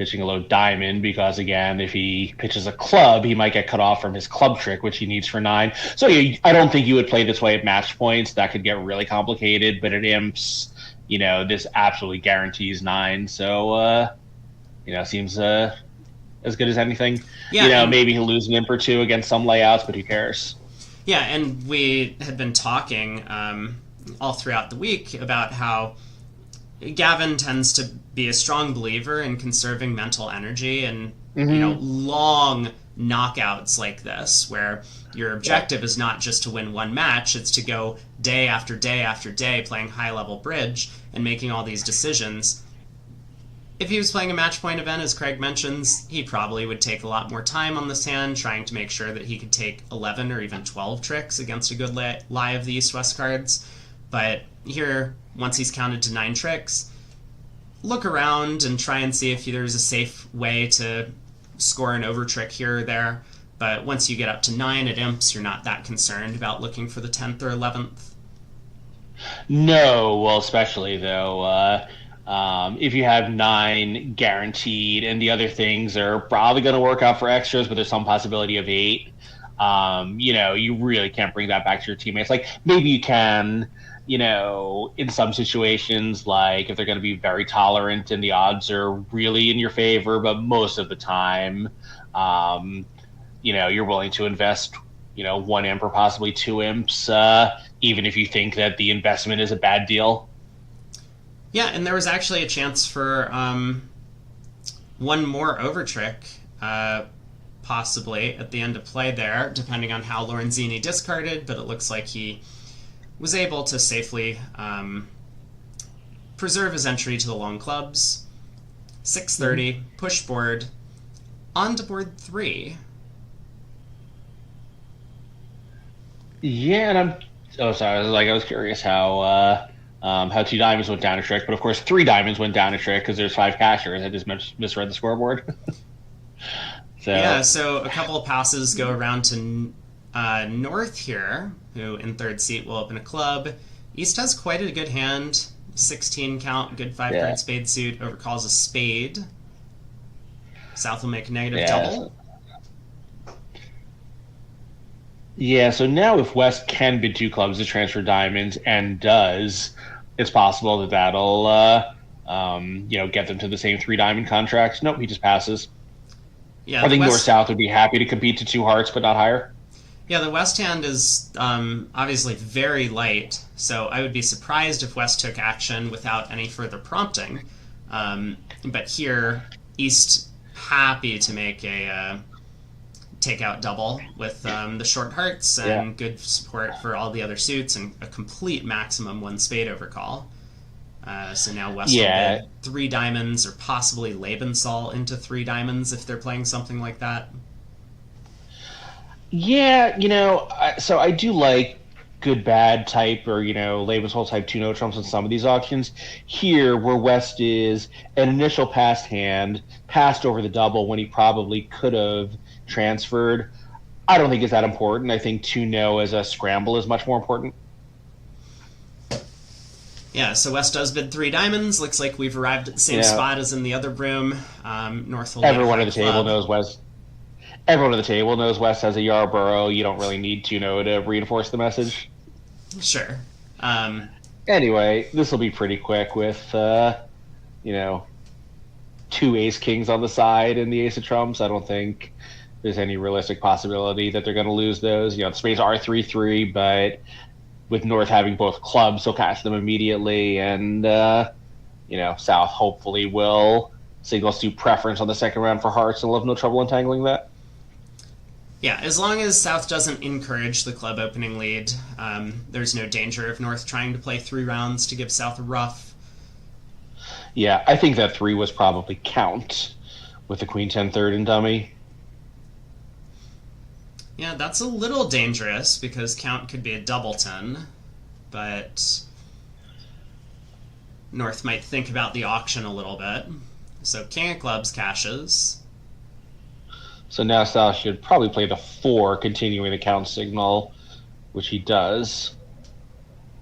pitching a low diamond because, again, if he pitches a club, he might get cut off from his club trick, which he needs for 9. So I don't think you would play this way at match points. That could get really complicated. But at imps, this absolutely guarantees 9. So, seems as good as anything. Yeah, maybe he'll lose an imp or two against some layouts, but who cares? Yeah, and we had been talking all throughout the week about how Gavin tends to be a strong believer in conserving mental energy and long knockouts like this, where your objective is not just to win one match, it's to go day after day after day playing high-level bridge and making all these decisions. If he was playing a match point event, as Craig mentions, he probably would take a lot more time on this hand, trying to make sure that he could take 11 or even 12 tricks against a good lie of the East-West cards. But here, once he's counted to 9 tricks, look around and try and see if there's a safe way to score an over trick here or there. But once you get up to 9 at imps, you're not that concerned about looking for the 10th or 11th. No, well, especially though, if you have 9 guaranteed and the other things are probably going to work out for extras, but there's some possibility of 8, you really can't bring that back to your teammates. Like, maybe you can, in some situations, like if they're going to be very tolerant and the odds are really in your favor, but most of the time, you're willing to invest, 1 imp or possibly 2 imps, even if you think that the investment is a bad deal. Yeah, and there was actually a chance for one more over trick, possibly, at the end of play there, depending on how Lorenzini discarded, but it looks like he was able to safely preserve his entry to the long clubs. 6:30, push board, on to board 3. Yeah, and I was curious how 2 diamonds went down a trick, but of course 3 diamonds went down a trick because there's 5 cashers. I just misread the scoreboard. So a couple of passes go around to North here, who in 3rd seat will open a club. East has quite a good hand. 16 count, good 5-card spade suit, overcalls a spade. South will make a negative double. Yeah, so now if West can bid 2 clubs to transfer diamonds and does, it's possible that'll get them to the same 3 diamond contracts. Nope, he just passes. Yeah, I think North-South would be happy to compete to 2 hearts, but not higher. Yeah, the West hand is obviously very light, so I would be surprised if West took action without any further prompting. But here, East happy to make a takeout double with the short hearts and good support for all the other suits and a complete maximum 1 spade overcall. So now West will bid 3 diamonds or possibly Lebensal into 3 diamonds if they're playing something like that. Yeah, so I do like good bad type or Lebensal type 2 no trumps on some of these auctions. Here, where West is an initial passed hand, passed over the double when he probably could have transferred, I don't think it's that important. I think 2 no as a scramble is much more important. Yeah, so West does bid 3 diamonds. Looks like we've arrived at the same spot as in the other room. North will Everyone at the table knows West. Everyone at the table knows West has a Yarborough. You don't really need 2 no to reinforce the message. Sure. Anyway, this will be pretty quick with 2 ace kings on the side and the ace of trumps. I don't think there's any realistic possibility that they're going to lose those. The spades are 3-3, but with North having both clubs, he'll catch them immediately, and South hopefully will signal suit preference on the second round for hearts, and will have no trouble entangling that. Yeah, as long as South doesn't encourage the club opening lead, there's no danger of North trying to play 3 rounds to give South a rough. Yeah, I think that 3 was probably count with the Queen 10 third and dummy. Yeah, that's a little dangerous because count could be a double 10, but North might think about the auction a little bit. So King of Clubs cashes. So now South should probably play the 4, continuing the count signal, which he does.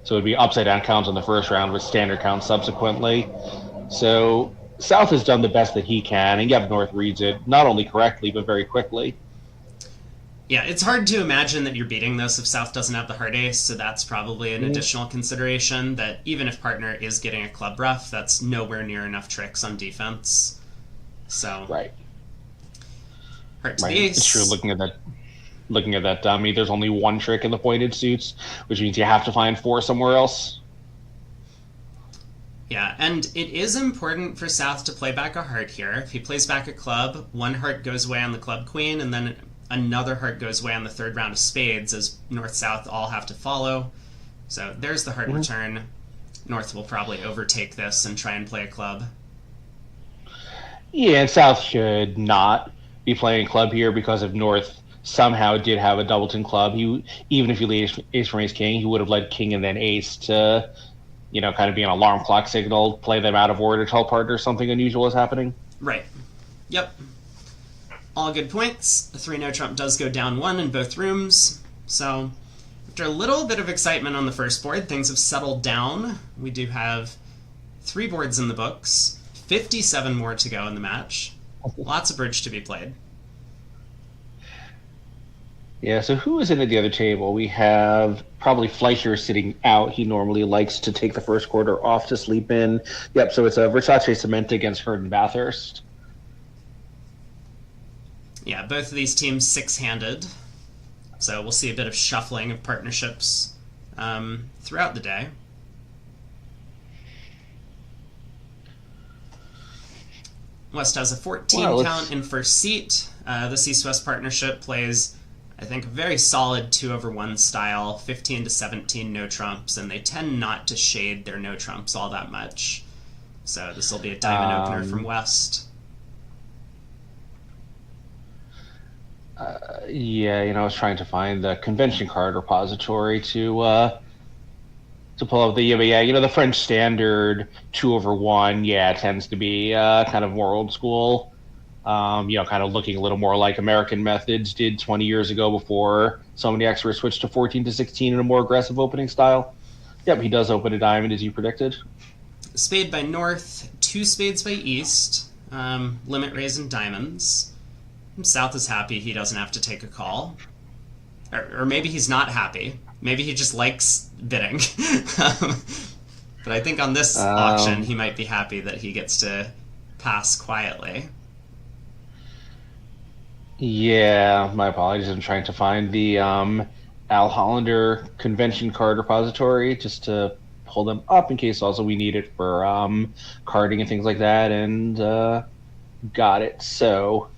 So it would be upside down counts on the first round with standard counts subsequently. So South has done the best that he can, and yep, North reads it not only correctly but very quickly. Yeah, it's hard to imagine that you're beating this if South doesn't have the hard ace, so that's probably an additional consideration, that even if partner is getting a club rough, that's nowhere near enough tricks on defense. So, Right. heart to Right. the ace. It's true. Looking at that dummy, there's only one trick in the pointed suits, which means you have to find four somewhere else. Yeah, and it is important for South to play back a heart here. If he plays back a club, one heart goes away on the club queen, and then another heart goes away on the third round of spades, as North-South all have to follow. So there's the heart return. North will probably overtake this and try and play a club. Yeah, and South should not be playing club here, because if North somehow did have a doubleton club, even if he laid ace from ace king, he would have led king and then ace to, kind of be an alarm clock signal, play them out of order, tell partner something unusual is happening. Right. Yep. All good points. The 3-no trump does go down 1 in both rooms. So, after a little bit of excitement on the first board, things have settled down. We do have 3 boards in the books, 57 more to go in the match. Lots of bridge to be played. Yeah, so who is in at the other table? We have probably Fleischer sitting out. He normally likes to take the first quarter off to sleep in. Yep, so it's a Versace Cement against Herden Bathurst. Yeah, both of these teams 6-handed. So we'll see a bit of shuffling of partnerships throughout the day. West has a 14 count in first seat. This East-West partnership plays, I think, a very solid 2/1 style, 15 to 17 no trumps, and they tend not to shade their no trumps all that much. So this will be a diamond opener from West. Yeah, I was trying to find the convention card repository to pull up the, but yeah, the French standard 2/1, tends to be kind of more old school. Kind of looking a little more like American methods did 20 years ago, before so many experts switched to 14 to 16 in a more aggressive opening style. Yep, he does open a diamond as you predicted. Spade by North, 2 spades by East, limit raise in diamonds. South is happy he doesn't have to take a call. Or maybe he's not happy. Maybe he just likes bidding. But I think on this auction, he might be happy that he gets to pass quietly. Yeah, my apologies. I'm trying to find the Al Hollander convention card repository just to pull them up in case also we need it for carding and things like that, and got it. So,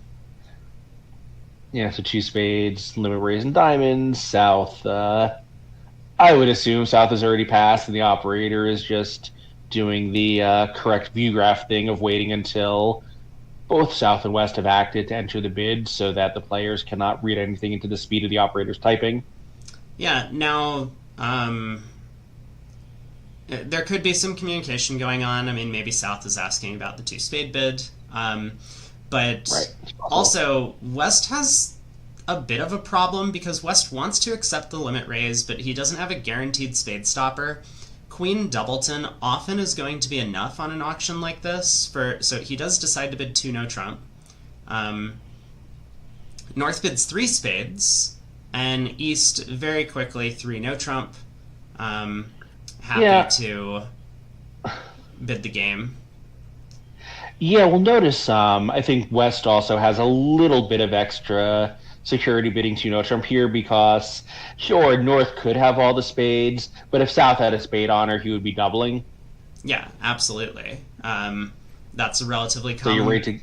so 2 spades, limit raise and diamonds. South, I would assume South has already passed, and the operator is just doing the correct view graph thing of waiting until both South and West have acted to enter the bid, so that the players cannot read anything into the speed of the operator's typing. Yeah, now, there could be some communication going on. I mean, maybe South is asking about the 2-spade bid. But right. Also, West has a bit of a problem, because West wants to accept the limit raise, but he doesn't have a guaranteed spade stopper. Queen doubleton often is going to be enough on an auction like this, so he does decide to bid 2 no trump. North bids 3 spades, and East very quickly 3 no trump. Happy to bid the game. Yeah, well, notice I think West also has a little bit of extra security bidding 2 no trump here, because sure, North could have all the spades, but if South had a spade honor, he would be doubling. Yeah, absolutely. That's a relatively common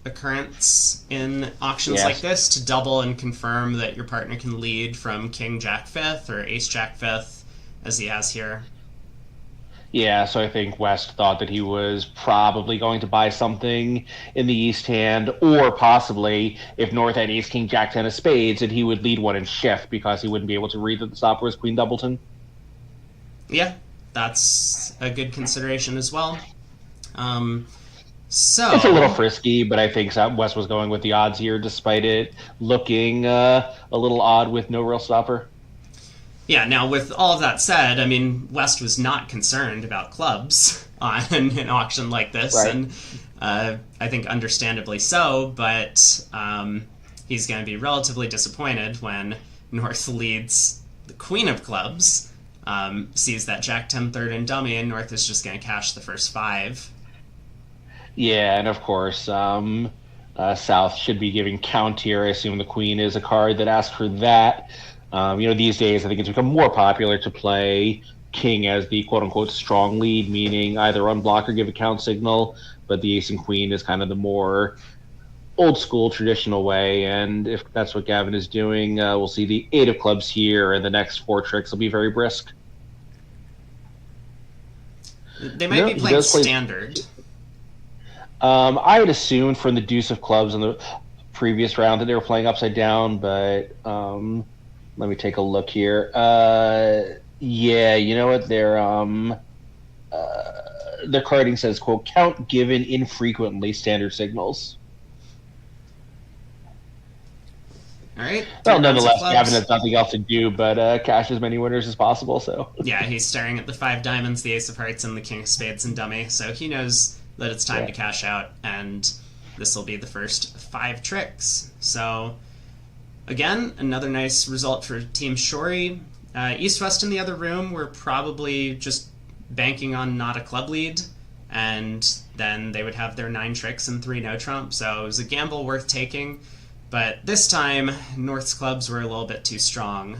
occurrence in auctions like this, to double and confirm that your partner can lead from King Jack 5th or Ace Jack 5th, as he has here. Yeah, so I think West thought that he was probably going to buy something in the East hand, or possibly, if North had Ace King Jack 10 of spades, that he would lead one in shift, because he wouldn't be able to read that the stopper was Queen doubleton. Yeah, that's a good consideration as well. So it's a little frisky, but I think West was going with the odds here, despite it looking a little odd with no real stopper. Yeah, now with all of that said, I mean, West was not concerned about clubs on an auction like this, Right. and I think understandably so, but he's going to be relatively disappointed when North leads the Queen of Clubs, sees that Jack 10 third and dummy, and North is just going to cash the first five. Yeah, and of course, South should be giving count here. I assume the Queen is a card that asks for that. These days I think it's become more popular to play King as the quote unquote strong lead, meaning either unblock or give a count signal. But the Ace and Queen is kind of the more old school traditional way. And if that's what Gavin is doing, we'll see the 8 of clubs here, and the next 4 tricks will be very brisk. They might be playing standard. I would assume from the deuce of clubs in the previous round that they were playing upside down, but let me take a look here. Yeah, you know what? Their carding says, quote, count given infrequently, standard signals. All right. Well, nonetheless, Gavin has nothing else to do but cash as many winners as possible. So yeah, he's staring at the 5 diamonds, the Ace of Hearts, and the King of Spades and dummy, so he knows that it's time to cash out, and this will be the first 5 tricks. So, again, another nice result for Team Shori. East-West in the other room, we're probably just banking on not a club lead, and then they would have their 9 tricks and 3 no-trump, so it was a gamble worth taking. But this time, North's clubs were a little bit too strong.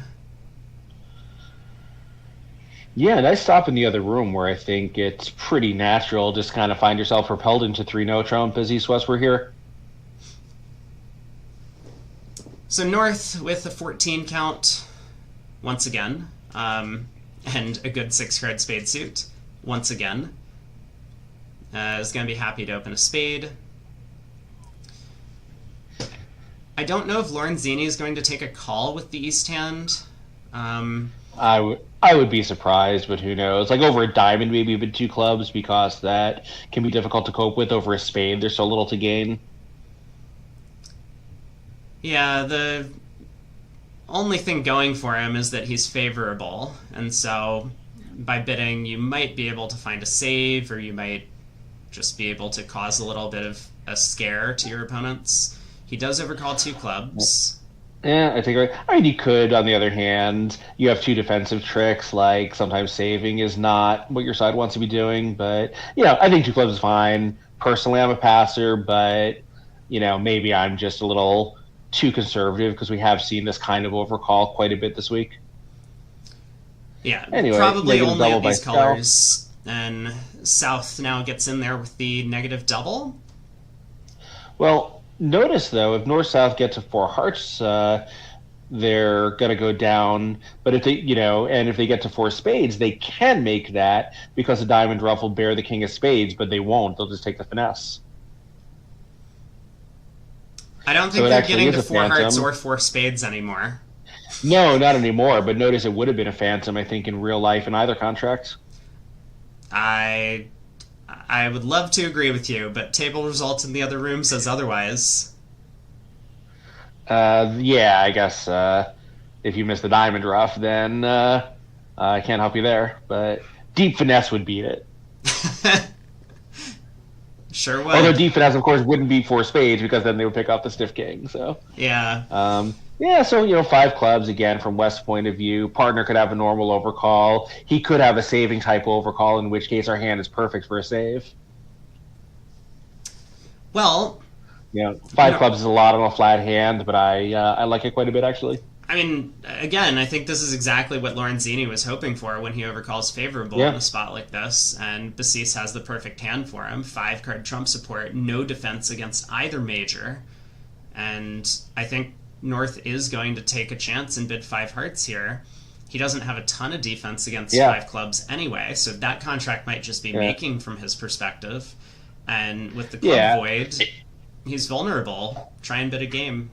Yeah, nice stop in the other room where I think it's pretty natural just kind of find yourself propelled into 3 no trump as East West were here. So North with a 14 count once again, and a good 6 card spade suit once again. Is going to be happy to open a spade. I don't know if Lorenzini is going to take a call with the East hand. I would be surprised, but who knows? Like over a diamond, maybe even 2 clubs, because that can be difficult to cope with. Over a spade, there's so little to gain. Yeah, the only thing going for him is that he's favorable, and so by bidding, you might be able to find a save, or you might just be able to cause a little bit of a scare to your opponents. He does overcall 2 clubs. Yeah, I mean, you could, on the other hand, you have 2 defensive tricks, like sometimes saving is not what your side wants to be doing, but, I think 2 clubs is fine. Personally, I'm a passer, but, maybe I'm just a little too conservative because we have seen this kind of overcall quite a bit this week. Yeah, anyway, probably only double at these by colors, and South now gets in there with the negative double. Well, notice, though, if North-South get to 4 hearts, they're going to go down. But if they, and if they get to 4 spades, they can make that because the diamond ruff will bear the king of spades, but they won't. They'll just take the finesse. I don't think they're getting to 4 hearts or 4 spades anymore. No, not anymore. But notice it would have been a phantom, I think, in real life in either contract. I would love to agree with you, but table results in the other room says otherwise. Yeah, I guess if you miss the diamond ruff, then I can't help you there. But deep finesse would beat it. Sure would. Although deep finesse, of course, wouldn't be 4 spades because then they would pick up the stiff king. So yeah. So 5 clubs again from West's point of view. Partner could have a normal overcall. He could have a saving type overcall, in which case our hand is perfect for a save. Well, 5 clubs is a lot on a flat hand, but I like it quite a bit actually. I mean, again, I think this is exactly what Lorenzini was hoping for when he overcalls favorable in a spot like this, and Basis has the perfect hand for him. 5 card trump support, no defense against either major, and I think North is going to take a chance and bid 5 hearts here. He doesn't have a ton of defense against 5 clubs anyway, so that contract might just be making from his perspective. And with the club void, he's vulnerable. Try and bid a game.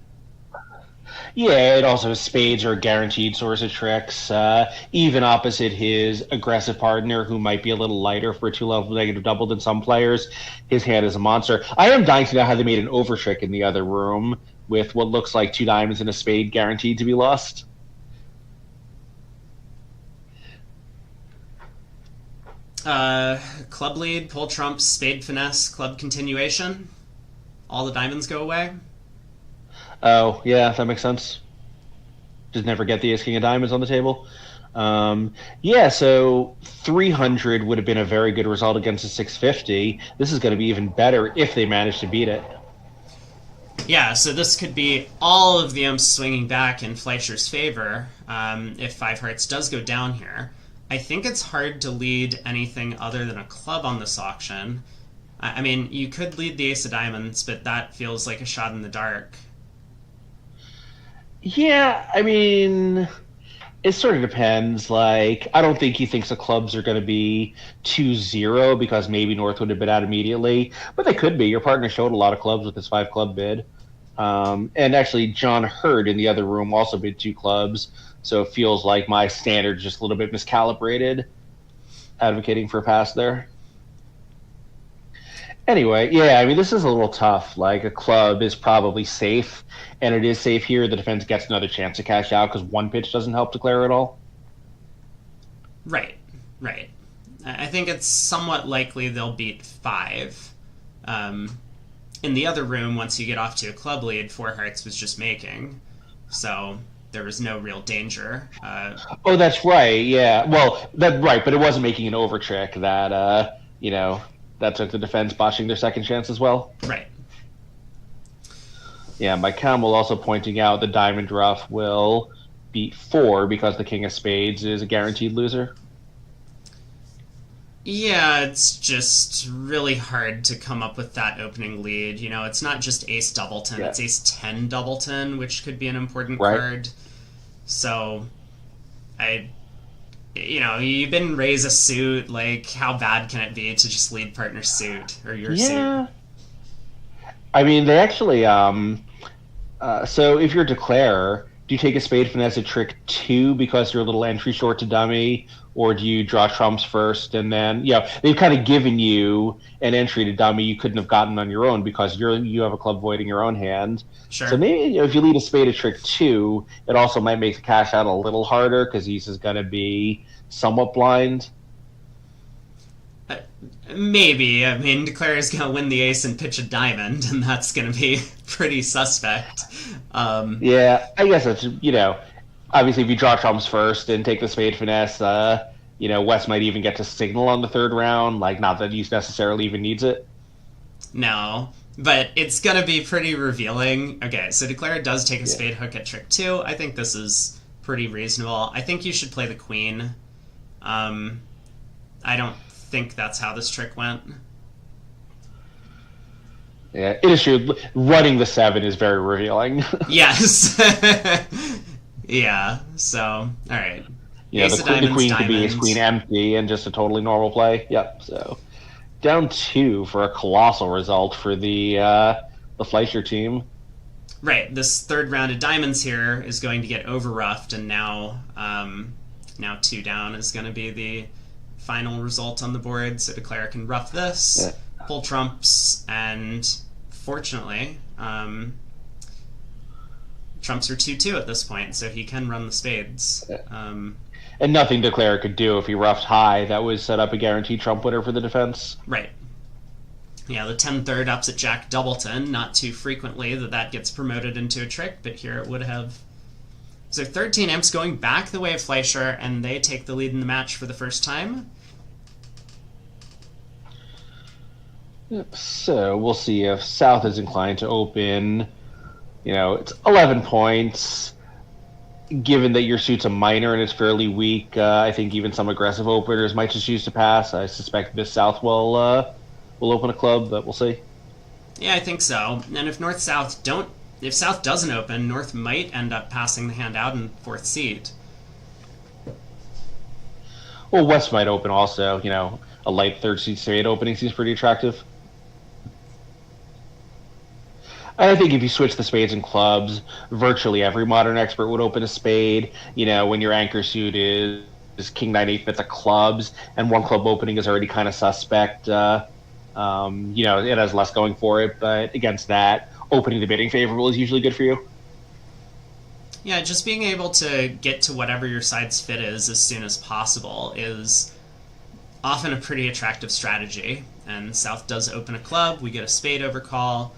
Yeah, it also spades are a guaranteed source of tricks. Even opposite his aggressive partner, who might be a little lighter for a 2-level negative double than some players, his hand is a monster. I am dying to know how they made an over trick in the other room with what looks like 2 diamonds and a spade guaranteed to be lost. Club lead, pull trumps, spade finesse, club continuation. All the diamonds go away. Oh, yeah, that makes sense. Just never get the ace king of diamonds on the table. Yeah, so 300 would have been a very good result against a 650. This is going to be even better if they manage to beat it. Yeah, so this could be all of the imps swinging back in Fleischer's favor if five hearts does go down here. I think it's hard to lead anything other than a club on this auction. I mean, you could lead the ace of diamonds, but that feels like a shot in the dark. Yeah, I mean, it sort of depends. Like, I don't think he thinks the clubs are going to be 2-0 because maybe North would have been out immediately, but they could be. Your partner showed a lot of clubs with his 5 club bid. And actually, John Hurd in the other room also bid 2 clubs, so it feels like my standard is just a little bit miscalibrated, advocating for a pass there. Anyway, yeah, I mean, this is a little tough. Like, a club is probably safe, and it is safe here. The defense gets another chance to cash out because one pitch doesn't help declare at all. Right, right. I think it's somewhat likely they'll beat 5. In the other room, once you get off to a club lead, 4 hearts was just making. So there was no real danger. Oh, that's right. Yeah. Well, that's right, but it wasn't making an over trick that that took the defense botching their second chance as well. Right. Yeah, Mike Campbell also pointing out the diamond rough will beat 4 because the king of spades is a guaranteed loser. Yeah, it's just really hard to come up with that opening lead. You know, it's not just ace doubleton, it's ace 10 doubleton, which could be an important card. So, you've been raise a suit, like, how bad can it be to just lead partner suit, or your suit? I mean, they actually, so if you're a declarer, do you take a spade finesse at trick 2 because you're a little entry short to dummy, or do you draw trumps first and then, they've kind of given you an entry to dummy you couldn't have gotten on your own because you have a club void in your own hand. Sure. So maybe if you lead a spade at trick 2, it also might make the cash out a little harder because he's just going to be somewhat blind. Maybe. I mean, Declarer's going to win the ace and pitch a diamond, and that's going to be pretty suspect. Yeah, I guess that's, obviously if you draw trumps first and take the spade finesse, West might even get to signal on the third round, like not that he necessarily even needs it. No, but it's going to be pretty revealing. Okay, so Declarer does take a spade hook at trick 2. I think this is pretty reasonable. I think you should play the queen. I don't think that's how this trick went. Yeah, it is true. Running the 7 is very revealing. Yes. Yeah, so, all right. Yeah, the queen could be ace queen empty and just a totally normal play. Yep, so down 2 for a colossal result for the Fleischer team. Right, this third round of diamonds here is going to get over-roughed, and now 2 down is going to be the final result on the board, so Declare can rough this, pull trumps, and fortunately, trumps are 2-2 at this point, so he can run the spades. And nothing Declare could do if he roughed high. That was set up a guaranteed trump winner for the defense. Right. Yeah, the 10-3 ups at Jack Doubleton, not too frequently that gets promoted into a trick, but here it would have. So 13 imps going back the way of Fleischer, and they take the lead in the match for the first time. So we'll see if South is inclined to open. It's 11 points. Given that your suit's a minor and it's fairly weak, I think even some aggressive openers might just choose to pass. I suspect this South will open a club, but we'll see. Yeah, I think so. And if if South doesn't open, North might end up passing the hand out in 4th seat. Well, West might open also. A light 3rd seat straight opening seems pretty attractive. I think if you switch the spades and clubs, virtually every modern expert would open a spade. When your anchor suit is King 9/8 with the clubs, and one club opening is already kind of suspect. It has less going for it, but against that, opening the bidding favorable is usually good for you. Yeah, just being able to get to whatever your side's fit is as soon as possible is often a pretty attractive strategy. And South does open a club. We get a spade overcall.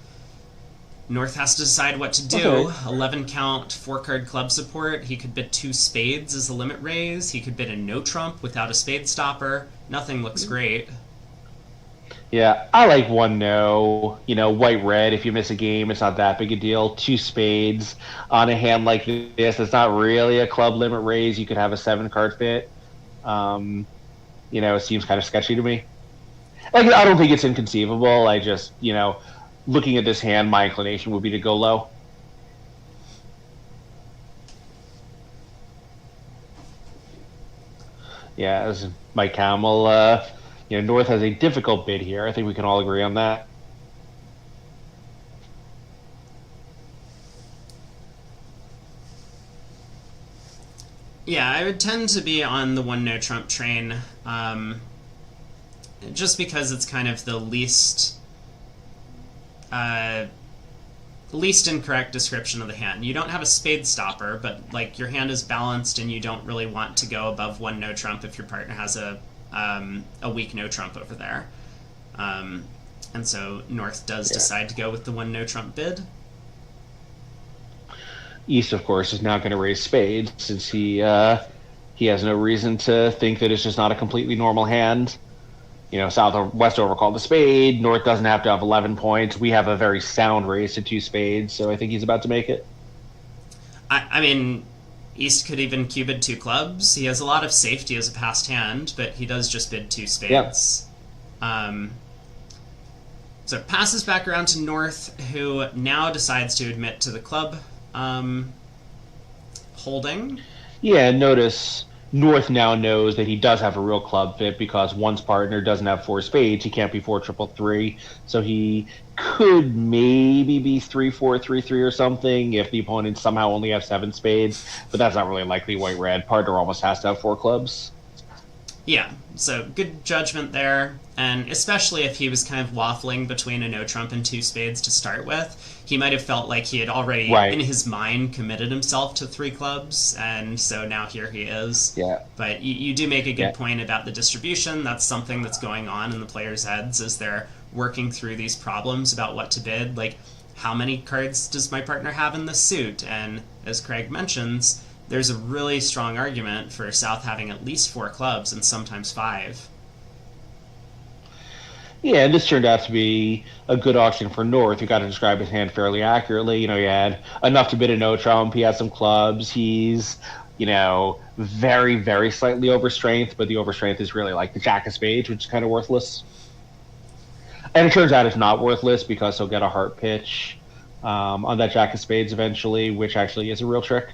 North has to decide what to do. Okay. 11 count, 4-card club support. He could bid 2 spades as a limit raise. He could bid a no trump without a spade stopper. Nothing looks great. Yeah, I like one no. White red. If you miss a game, it's not that big a deal. 2 spades on a hand like this. It's not really a club limit raise. You could have a 7-card fit. It seems kind of sketchy to me. Like, I don't think it's inconceivable. I just, looking at this hand, my inclination would be to go low. Yeah, as Mike Camel, North has a difficult bid here. I think we can all agree on that. Yeah, I would tend to be on the one no trump train, just because it's kind of the least incorrect description of the hand. You don't have a spade stopper, but like your hand is balanced, and you don't really want to go above one no trump if your partner has a weak no trump over there. And so North does decide to go with the one no trump bid. East, of course, is now going to raise spades since he has no reason to think that it's just not a completely normal hand. South or West overcalled the spade. North doesn't have to have 11 points. We have a very sound raise to 2 spades, so I think he's about to make it. I mean, East could even cubid 2 clubs. He has a lot of safety as a passed hand, but he does just bid 2 spades. Yep. So it passes back around to North, who now decides to admit to the club holding. Yeah, notice North now knows that he does have a real club fit because one's partner doesn't have 4 spades. He can't be 4-3-3, so he could maybe be 3-4-3-3 or something if the opponent somehow only have 7 spades, but that's not really likely. White-red partner almost has to have 4 clubs. Yeah, so good judgment there, and especially if he was kind of waffling between a no trump and 2 spades to start with, he might have felt like he had already, in his mind, committed himself to 3 clubs, and so now here he is. Yeah. But you do make a good point about the distribution. That's something that's going on in the players' heads as they're working through these problems about what to bid. Like, how many cards does my partner have in this suit? And as Craig mentions, there's a really strong argument for South having at least 4 clubs and sometimes 5. Yeah, this turned out to be a good auction for North, who got to describe his hand fairly accurately. He had enough to bid a no trump. He had some clubs. He's, very, very slightly overstrength, but the overstrength is really like the jack of spades, which is kind of worthless. And it turns out it's not worthless because he'll get a heart pitch on that jack of spades eventually, which actually is a real trick.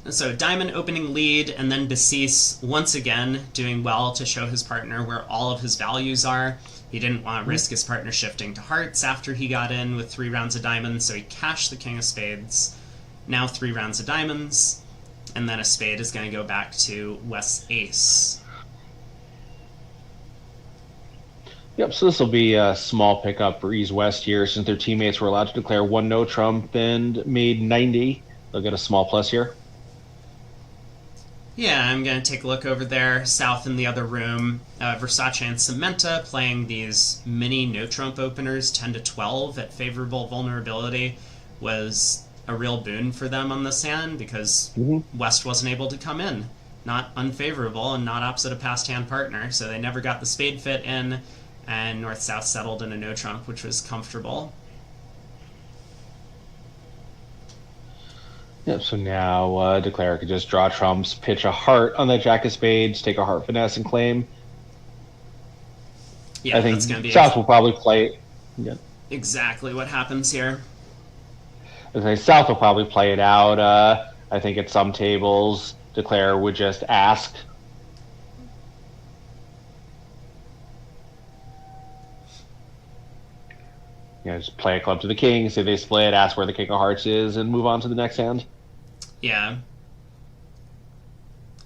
So Diamond opening lead, and then Decease once again doing well to show his partner where all of his values are. He didn't want to risk his partner shifting to hearts after he got in with 3 rounds of diamonds, so he cashed the king of spades. Now 3 rounds of diamonds, and then a spade is going to go back to West's ace. Yep, so this will be a small pickup for East West here since their teammates were allowed to declare 1 no trump and made 90. They'll get a small plus here. Yeah, I'm going to take a look over there, South in the other room. Versace and Samantha playing these mini no-trump openers, 10 to 12 at favorable vulnerability, was a real boon for them on this hand because West wasn't able to come in. Not unfavorable and not opposite a passed hand partner, so they never got the spade fit in, and North-South settled in a no-trump, which was comfortable. Yep, so now Declare could just draw trumps, pitch a heart on that jack of spades, take a heart finesse, and claim. Yeah, I think that's going to be South will probably play it. Yeah. Exactly what happens here. South will probably play it out. I think at some tables, Declare would just ask. Just play a club to the king, say they split, ask where the king of hearts is, and move on to the next hand. Yeah.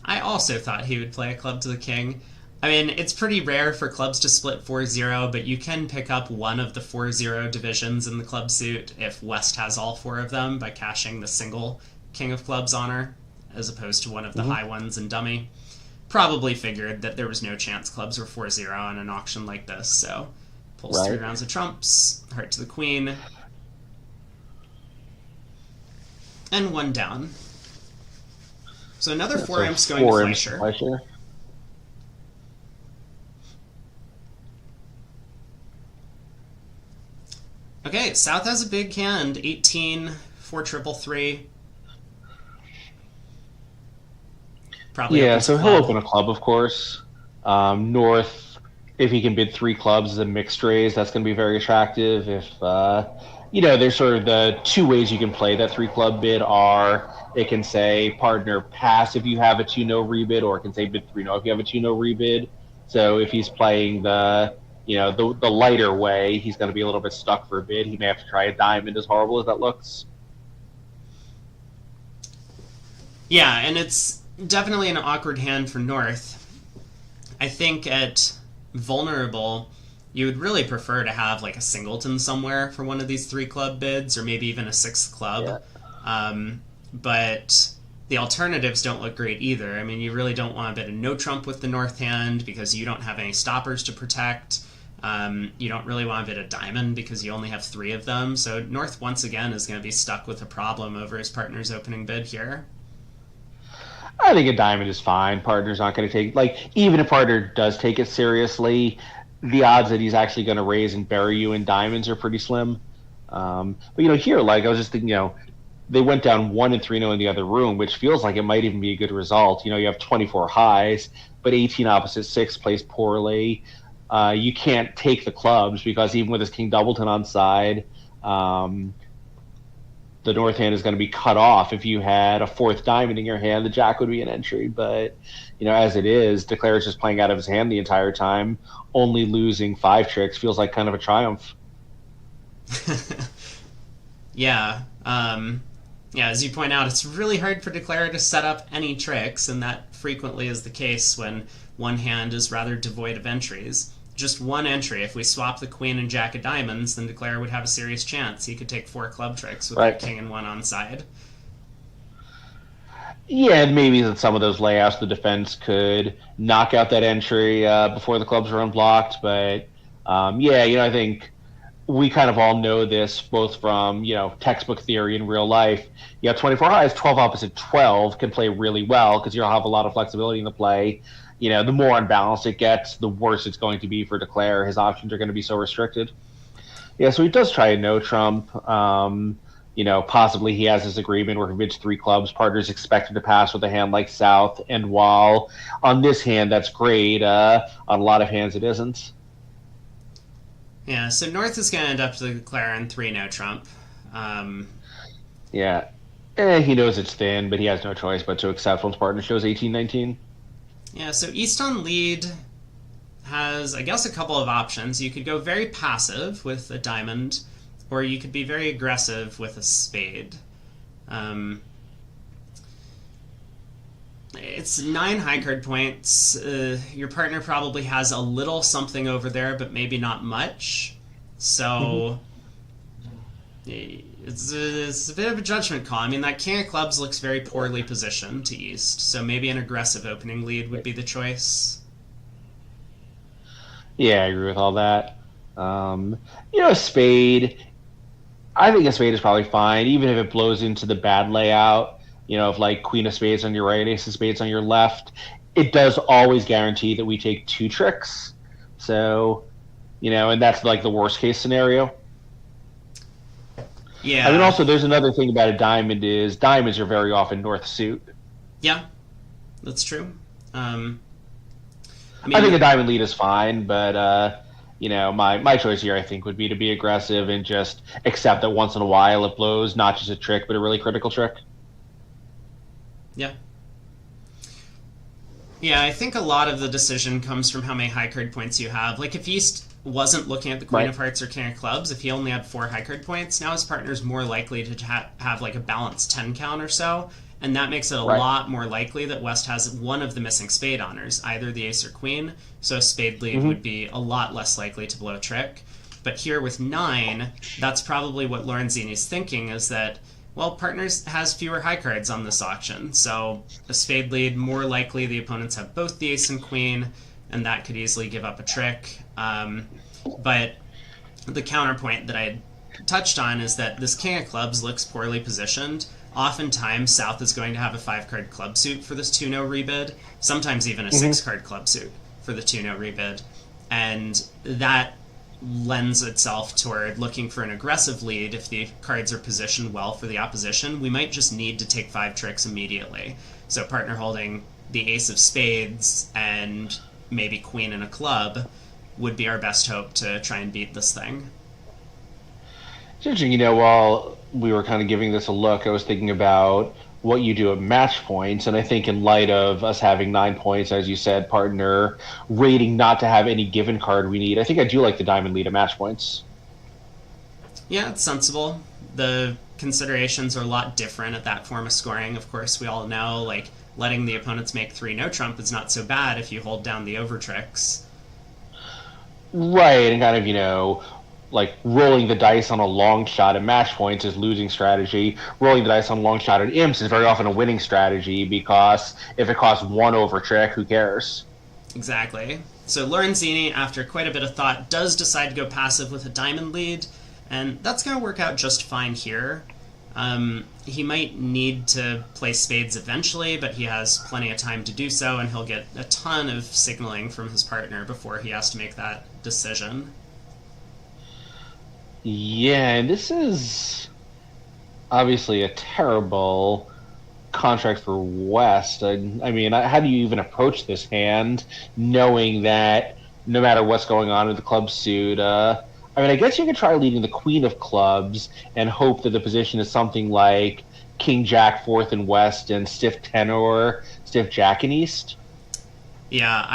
I also thought he would play a club to the king. I mean, it's pretty rare for clubs to split 4-0, but you can pick up one of the 4-0 divisions in the club suit if West has all 4 of them by cashing the single king of clubs honor, as opposed to one of the high ones in dummy. probably figured that there was no chance clubs were 4-0 on an auction like this, so pulls 3 rounds of trumps, heart to the queen, and 1 down. So another 4 imps going to Fleischer. Okay, South has a big hand, 18, 4 triple 3. Probably so he'll open a club, of course. North, if he can bid 3 clubs and mixed raise, that's going to be very attractive. If there's sort of the 2 ways you can play that 3 club bid are it can say partner pass if you have a 2-no rebid, or it can say bid 3-no if you have a 2-no rebid. So if he's playing the lighter way, he's going to be a little bit stuck for a bid. He may have to try a diamond, as horrible as that looks. Yeah, and it's definitely an awkward hand for North. I think at vulnerable, you would really prefer to have like a singleton somewhere for one of these 3 club bids, or maybe even a 6th club. Yeah. But the alternatives don't look great either. I mean, you really don't want to bid a no trump with the North hand because you don't have any stoppers to protect. You don't really want to bid a diamond because you only have 3 of them. So North, once again, is going to be stuck with a problem over his partner's opening bid here. I think a diamond is fine. Partner's not going to take, even if partner does take it seriously, the odds that he's actually going to raise and bury you in diamonds are pretty slim. But, here, I was just thinking, they went down 1 and 3-0 in the other room, which feels like it might even be a good result. You have 24 highs, but 18 opposite 6 plays poorly. You can't take the clubs because even with his King Doubleton on side, the North hand is going to be cut off. If you had a 4th diamond in your hand, the Jack would be an entry. But, as it is, Declare is just playing out of his hand the entire time. Only losing 5 tricks feels like kind of a triumph. Yeah. As you point out, it's really hard for Declare to set up any tricks, and that frequently is the case when one hand is rather devoid of entries. Just 1 entry. If we swap the Queen and Jack of Diamonds, then Declare would have a serious chance. He could take 4 club tricks with the King and 1 on side. Yeah, and maybe that some of those layouts, the defense could knock out that entry before the clubs are unblocked. But, I think we kind of all know this both from, textbook theory and real life. 24 highs, 12 opposite 12 can play really well because you'll have a lot of flexibility in the play. The more unbalanced it gets, the worse it's going to be for Declare. His options are going to be so restricted. Yeah, so he does try a no trump. Possibly he has this agreement where he bids 3 clubs. Partner's expected to pass with a hand like South. And while on this hand, that's great, on a lot of hands it isn't. Yeah, so North is going to end up to Declare on 3 no trump. He knows it's thin, but he has no choice but to accept once partner shows 18-19. Yeah, so East on lead has, I guess, a couple of options. You could go very passive with a diamond, or you could be very aggressive with a spade. It's 9 high card points. Your partner probably has a little something over there, but maybe not much. So it's a bit of a judgment call. I mean, that King of Clubs looks very poorly positioned to East, so maybe an aggressive opening lead would be the choice. Yeah, I agree with all that. A spade. I think a spade is probably fine, even if it blows into the bad layout. If Queen of Spades on your right, Ace of Spades on your left, it does always guarantee that we take 2 tricks. So, and that's the worst case scenario. Yeah. I mean, also, there's another thing about a diamond is diamonds are very often North suit. Yeah, that's true. I think a diamond lead is fine, but, my choice here, I think, would be to be aggressive and just accept that once in a while it blows, not just a trick, but a really critical trick. Yeah. Yeah, I think a lot of the decision comes from how many high card points you have. If East wasn't looking at the Queen of Hearts or King of Clubs, if he only had 4 high card points, now his partner's more likely to have a balanced 10 count or so, and that makes it a lot more likely that West has one of the missing spade honors, either the Ace or Queen, so a spade lead would be a lot less likely to blow a trick. But here with 9, that's probably what Lorenzini's thinking, is that Well, partners has fewer high cards on this auction, so a spade lead, more likely the opponents have both the ace and queen, and that could easily give up a trick. But the counterpoint that I touched on is that this king of clubs looks poorly positioned. Oftentimes, South is going to have a 5-card club suit for this 2-no rebid, sometimes even a 6-card club suit for the 2-no rebid. And that lends itself toward looking for an aggressive lead. If the cards are positioned well for the opposition, we might just need to take 5 tricks immediately. So partner holding the ace of spades and maybe queen and a club would be our best hope to try and beat this thing. It's interesting, while we were kind of giving this a look, I was thinking about what you do at match points, and I think in light of us having 9 points, as you said, partner rating not to have any given card we need, I think I do like the diamond lead at match points. Yeah, it's sensible. The considerations are a lot different at that form of scoring. Of course, we all know, like, letting the opponents make 3 no trump is not so bad if you hold down the over tricks. Right, and kind of, like rolling the dice on a long shot at match points is losing strategy. Rolling the dice on a long shot at imps is very often a winning strategy, because if it costs 1 over trick, who cares? Exactly. So Lorenzini, after quite a bit of thought, does decide to go passive with a diamond lead, and that's going to work out just fine here. He might need to play spades eventually, but he has plenty of time to do so, and he'll get a ton of signaling from his partner before he has to make that decision. Yeah, and this is obviously a terrible contract for West. I mean, how do you even approach this hand knowing that no matter what's going on with the club suit? I mean, I guess you could try leading the queen of clubs and hope that the position is something like king jack fourth in West and stiff 10 or stiff jack in East. Yeah,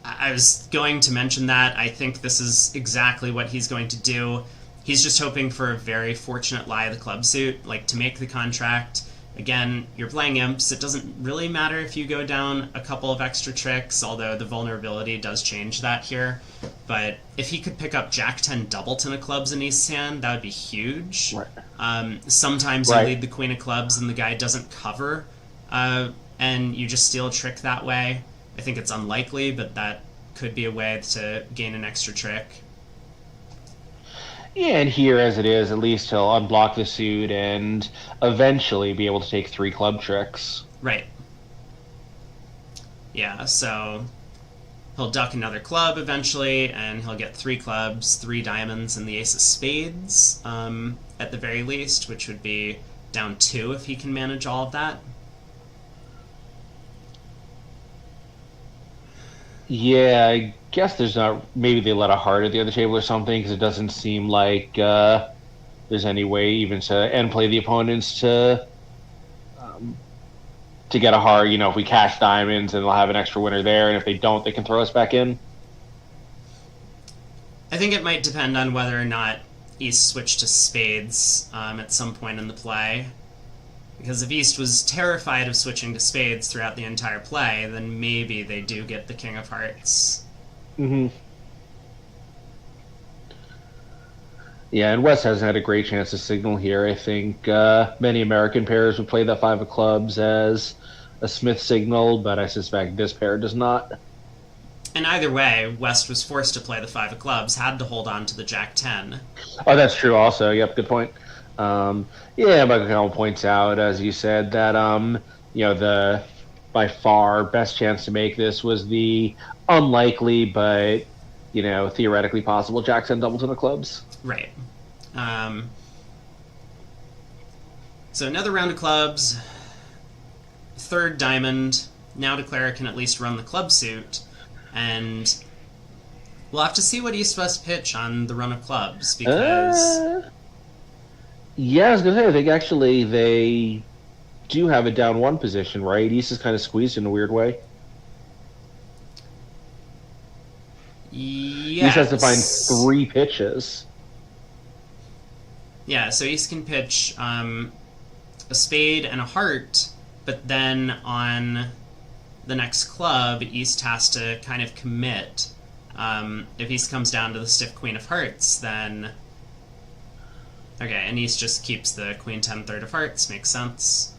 I was going to mention that. I think this is exactly what he's going to do. He's just hoping for a very fortunate lie of the club suit, like to make the contract. Again, you're playing imps. It doesn't really matter if you go down a couple of extra tricks, although the vulnerability does change that here. But if he could pick up Jack 10 doubleton of clubs in East's hand, that would be huge. Right. Sometimes you lead the queen of clubs and the guy doesn't cover, and you just steal a trick that way. I think it's unlikely, but that could be a way to gain an extra trick. Yeah, and here as it is, at least he'll unblock the suit and eventually be able to take 3 club tricks. Right. Yeah, so he'll duck another club eventually, and he'll get 3 clubs, 3 diamonds, and the ace of spades, at the very least, which would be down 2 if he can manage all of that. Yeah, I guess there's not. Maybe they let a heart at the other table or something, because it doesn't seem like there's any way even to end play the opponents to get a heart. If we cash diamonds, and they'll have an extra winner there, and if they don't, they can throw us back in. I think it might depend on whether or not East switched to spades at some point in the play. Because if East was terrified of switching to spades throughout the entire play, then maybe they do get the King of Hearts. Mm-hmm. Yeah, and West hasn't had a great chance to signal here. I think many American pairs would play that 5 of clubs as a Smith signal, but I suspect this pair does not. And either way, West was forced to play the 5 of clubs, had to hold on to the Jack 10. Oh, that's true also. Yep, good point. Yeah, Michael Connell points out, as you said, that the by far best chance to make this was the unlikely but theoretically possible Jack 10 doubleton of clubs. Right. So another round of clubs, 3rd diamond. Now declare can at least run the club suit, and we'll have to see what East West pitch on the run of clubs, because yeah, I was going to say, I think actually they do have a down 1 position, right? East is kind of squeezed in a weird way. Yes. East has to find 3 pitches. Yeah, so East can pitch a spade and a heart, but then on the next club, East has to kind of commit. If East comes down to the stiff queen of hearts, then Okay, and East just keeps the queen 10 third of hearts. Makes sense.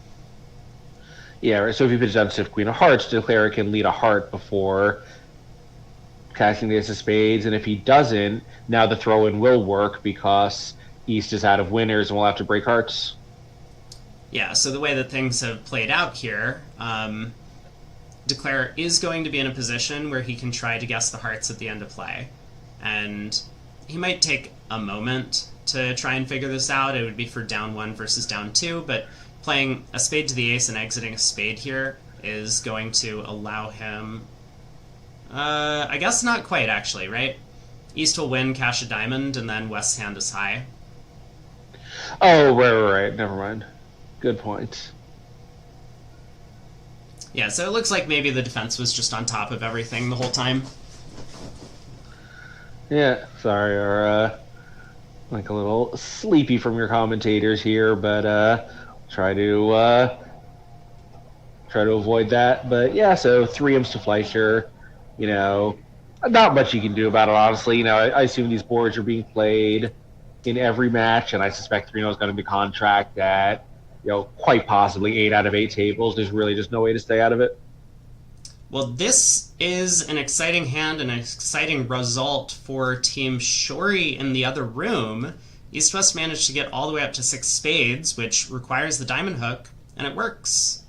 Yeah, right. So if he pitches down stiff queen of hearts, the declarer can lead a heart before casting the ace of spades, and if he doesn't, now the throw-in will work because East is out of winners and will have to break hearts. Yeah, so the way that things have played out here, Declare is going to be in a position where he can try to guess the hearts at the end of play. And he might take a moment to try and figure this out. It would be for down 1 versus down 2, but playing a spade to the ace and exiting a spade here is going to allow him... I guess not quite, actually, right? East will win, cash a diamond, and then West's hand is high. Oh, right. Never mind. Good point. Yeah, so it looks like maybe the defense was just on top of everything the whole time. Yeah, sorry, or like a little sleepy from your commentators here, but try to avoid that. But yeah, so 3Ms to Fleischer, not much you can do about it, honestly. I assume these boards are being played in every match, and I suspect 3-0 is going to be contract at quite possibly 8 out of 8 tables. There's really just no way to stay out of it. Well, this is an exciting hand and an exciting result for Team Shori in the other room. East-West managed to get all the way up to 6 spades, which requires the diamond hook, and it works.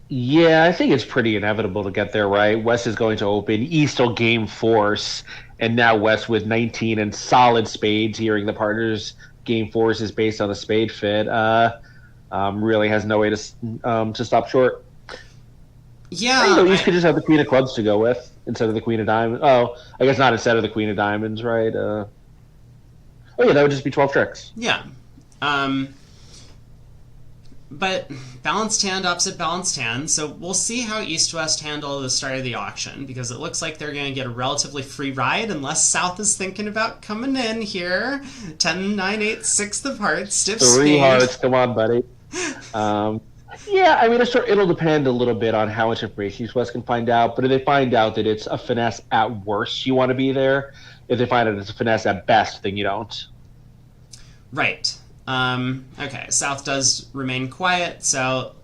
Yeah, I think it's pretty inevitable to get there, right? West is going to open. East will game force, and now West with 19 and solid spades, hearing the partner's game force is based on the spade fit, really has no way to stop short. Yeah. East could just have the queen of clubs to go with instead of the queen of diamonds. Oh, I guess not instead of the queen of diamonds, right? Oh, yeah, that would just be 12 tricks. Yeah. But balanced hand, opposite balanced hand, so we'll see how East-West handle the start of the auction, because it looks like they're going to get a relatively free ride, unless South is thinking about coming in here. 10, 9, 8, 6 of hearts, stiff 3 speed. hearts, come on, buddy. Yeah, I mean, it'll depend a little bit on how much information East-West can find out, but if they find out that it's a finesse at worst, you want to be there. If they find out it's a finesse at best, then you don't. Right. Okay, South does remain quiet, so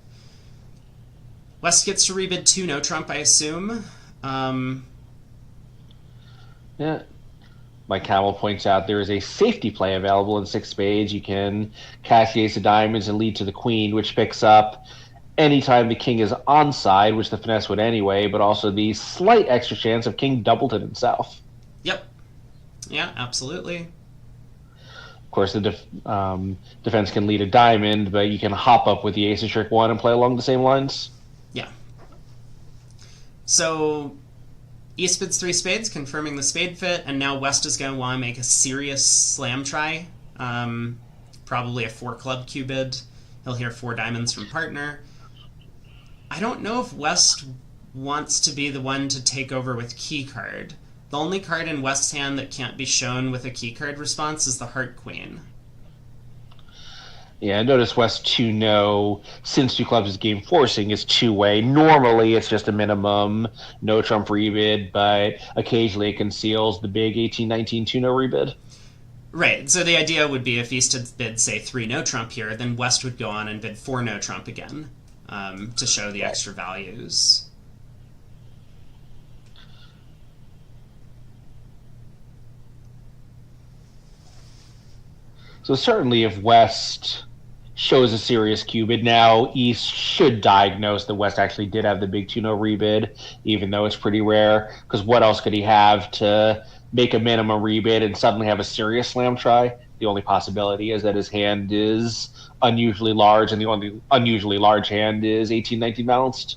West gets to rebid 2 no trump, I assume. Yeah. Mike Camel points out there is a safety play available in 6 spades. You can cash the ace of diamonds and lead to the queen, which picks up anytime the king is onside, which the finesse would anyway, but also the slight extra chance of king doubleton himself. Yep. Yeah, absolutely. Of course, the defense can lead a diamond, but you can hop up with the ace of trick 1 and play along the same lines. Yeah. So East bids 3 spades, confirming the spade fit, and now West is going to want to make a serious slam try. Probably a 4 club Q bid. He'll hear 4 diamonds from partner. I don't know if West wants to be the one to take over with key card. The only card in West's hand that can't be shown with a keycard response is the Heart Queen. Yeah, notice West 2-no, since 2 clubs is game forcing, is 2-way. Normally, it's just a minimum no trump rebid, but occasionally it conceals the big 18-19 2-no rebid. Right, so the idea would be if East had bid, say, 3 no trump here, then West would go on and bid 4 no trump again to show the extra values. So certainly if West shows a serious Q-bid now, East should diagnose that West actually did have the big 2-no rebid, even though it's pretty rare, because what else could he have to make a minimum rebid and suddenly have a serious slam try? The only possibility is that his hand is unusually large, and the only unusually large hand is 18-19 balanced.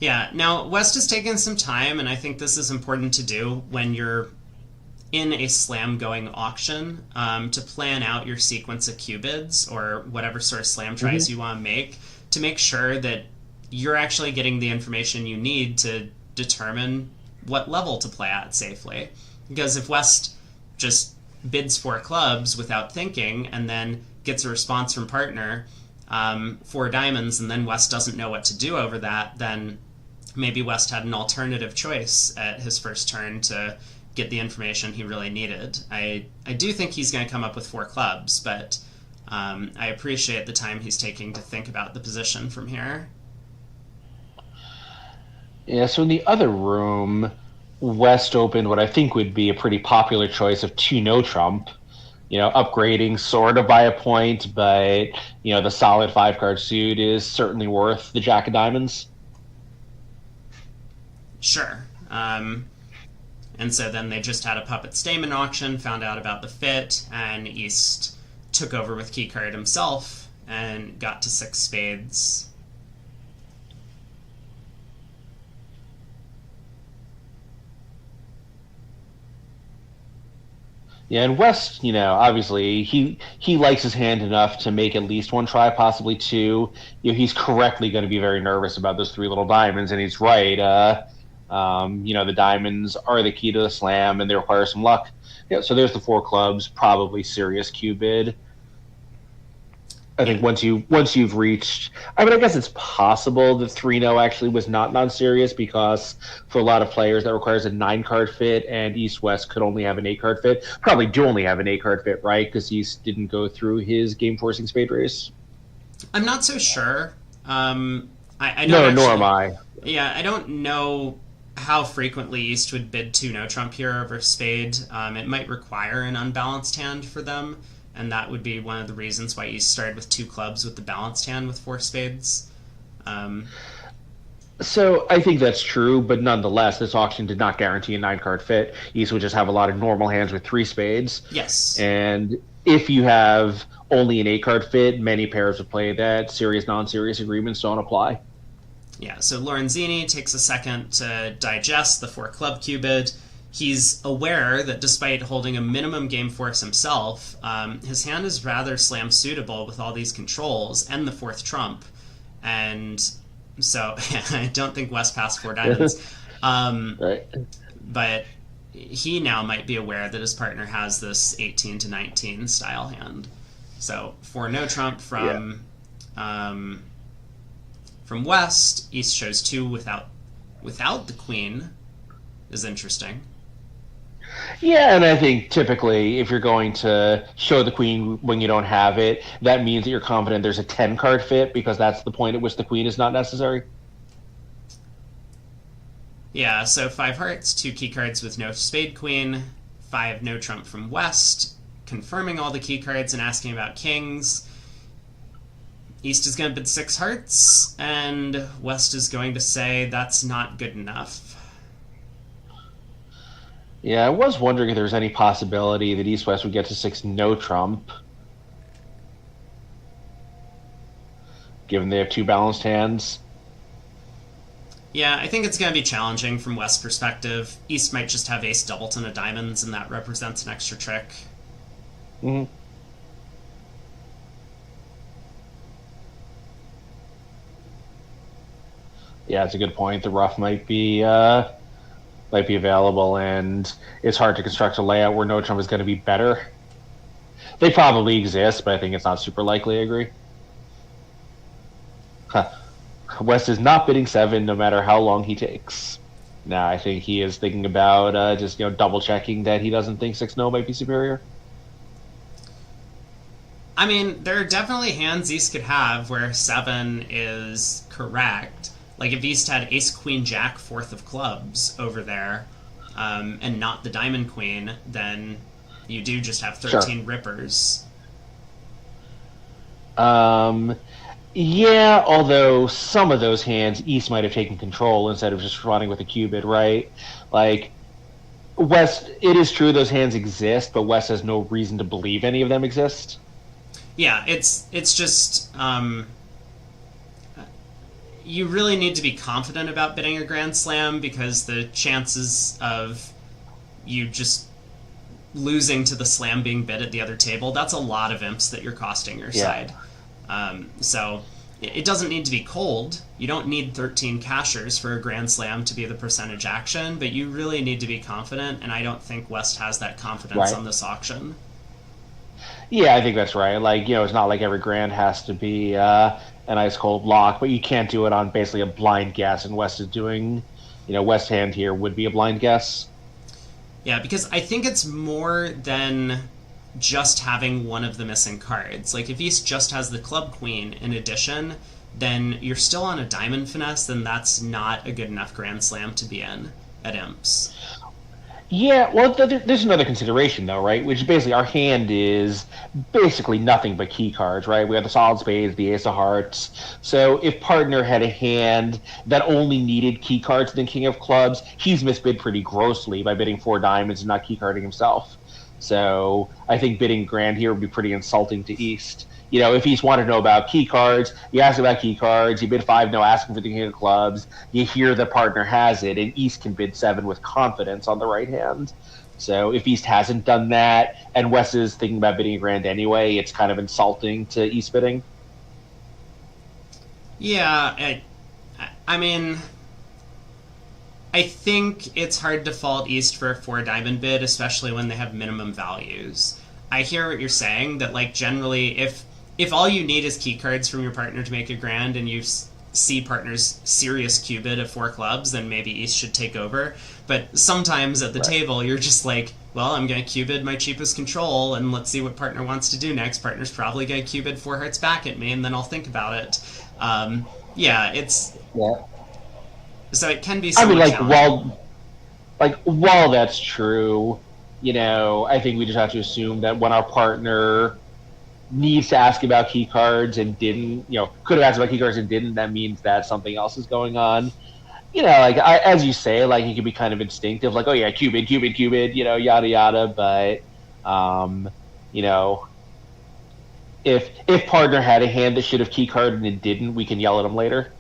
Yeah, now West is taking some time, and I think this is important to do when you're in a slam-going auction, to plan out your sequence of Q-bids or whatever sort of slam tries you want to make sure that you're actually getting the information you need to determine what level to play at safely. Because if West just bids 4 clubs without thinking and then gets a response from partner, 4 diamonds, and then West doesn't know what to do over that, then maybe West had an alternative choice at his first turn to get the information he really needed. I do think he's going to come up with 4 clubs, but I appreciate the time he's taking to think about the position from here. Yeah, so in the other room, West opened what I think would be a pretty popular choice of 2 no trump. Upgrading sort of by a point, but the solid 5-card suit is certainly worth the Jack of Diamonds. Sure. And so then they just had a Puppet Stamen auction, found out about the fit, and East took over with Keycard himself and got to 6 spades. Yeah, and West, obviously he likes his hand enough to make at least 1 try, possibly 2. He's correctly going to be very nervous about those 3 little diamonds, and he's right. The diamonds are the key to the slam, and they require some luck. Yeah, so there's the 4 clubs, probably serious Q-bid. I think once you've reached, I guess it's possible that 3-0 actually was not non-serious, because for a lot of players that requires a 9-card fit, and East-West could only have an 8-card fit. Probably do only have an 8-card fit, right? Because East didn't go through his game-forcing spade race. I'm not so sure. I don't no, actually, nor am I. Yeah, I don't know how frequently East would bid 2 no trump here over spade. It might require an unbalanced hand for them, and that would be one of the reasons why East started with 2 clubs with the balanced hand with 4 spades. So I think that's true, but nonetheless, this auction did not guarantee a 9-card fit. East would just have a lot of normal hands with 3 spades. Yes. And if you have only an 8-card fit, many pairs would play that. Serious, non-serious agreements don't apply. Yeah, so Lorenzini takes a second to digest the 4 club Q-bid. He's aware that despite holding a minimum game force himself, his hand is rather slam suitable with all these controls and the 4th trump. And so I don't think West passed 4 diamonds. Right. But he now might be aware that his partner has this 18 to 19 style hand. So for no trump from West, East shows 2 without the queen is interesting. Yeah, and I think typically if you're going to show the queen when you don't have it, that means that you're confident there's a 10-card fit, because that's the point at which the queen is not necessary. Yeah, so 5 hearts, 2 key cards with no spade queen, 5 no trump from West, confirming all the key cards and asking about kings. East is going to bid 6 hearts, and West is going to say that's not good enough. Yeah, I was wondering if there was any possibility that East-West would get to 6 no trump, given they have 2 balanced hands. Yeah, I think it's going to be challenging from West's perspective. East might just have ace doubleton of diamonds, and that represents an extra trick. Mm-hmm. Yeah, it's a good point. The ruff might be available, and it's hard to construct a layout where no trump is going to be better. They probably exist, but I think it's not super likely. I agree. West is not bidding 7, no matter how long he takes. Nah, I think he is thinking about just double checking that he doesn't think 6-0 might be superior. I mean, there are definitely hands East could have where 7 is correct. Like if East had ace queen jack 4th of clubs over there, and not the diamond queen, then you do just have 13 rippers. Yeah, although some of those hands East might have taken control instead of just running with a Q-bid, right? Like West, it is true those hands exist, but West has no reason to believe any of them exist. Yeah, it's just you really need to be confident about bidding a Grand Slam, because the chances of you just losing to the slam being bid at the other table, that's a lot of imps that you're costing your side. So it doesn't need to be cold. You don't need 13 cashers for a Grand Slam to be the percentage action, but you really need to be confident, and I don't think West has that confidence on this auction. Yeah, I think that's right. Like, it's not like every grand has to be an ice cold lock, but you can't do it on basically a blind guess. And West is doing, West hand here would be a blind guess. Yeah, because I think it's more than just having one of the missing cards. Like, if East just has the club queen in addition, then you're still on a diamond finesse, then that's not a good enough Grand Slam to be in at Imps. Yeah, well, there's another consideration, though, right? Which is basically our hand is basically nothing but key cards, right? We have the solid spades, the ace of hearts. So if partner had a hand that only needed key cards than king of clubs, he's misbid pretty grossly by bidding 4 diamonds and not key carding himself. So I think bidding grand here would be pretty insulting to East. If East wanted to know about key cards, you ask about key cards, you bid 5, no, asking for the king of clubs, you hear the partner has it, and East can bid 7 with confidence on the right hand. So if East hasn't done that, and West is thinking about bidding a grand anyway, it's kind of insulting to East bidding. Yeah, I mean, I think it's hard to fault East for a 4 diamond bid, especially when they have minimum values. I hear what you're saying, that, like, generally, if all you need is key cards from your partner to make a grand and you see partner's serious Q bid of 4 clubs, then maybe East should take over. But sometimes at the table, you're just like, well, I'm going to Q bid my cheapest control, and let's see what partner wants to do next. Partner's probably going to Q bid 4 hearts back at me, and then I'll think about it. Yeah. So it can be I mean, challenging. while that's true, I think we just have to assume that when our partner needs to ask about key cards and didn't, could have asked about key cards and didn't, that means that something else is going on. As you say, it can be kind of instinctive, like, oh yeah, Cupid, yada yada. But, if partner had a hand that should have key carded and didn't, we can yell at him later.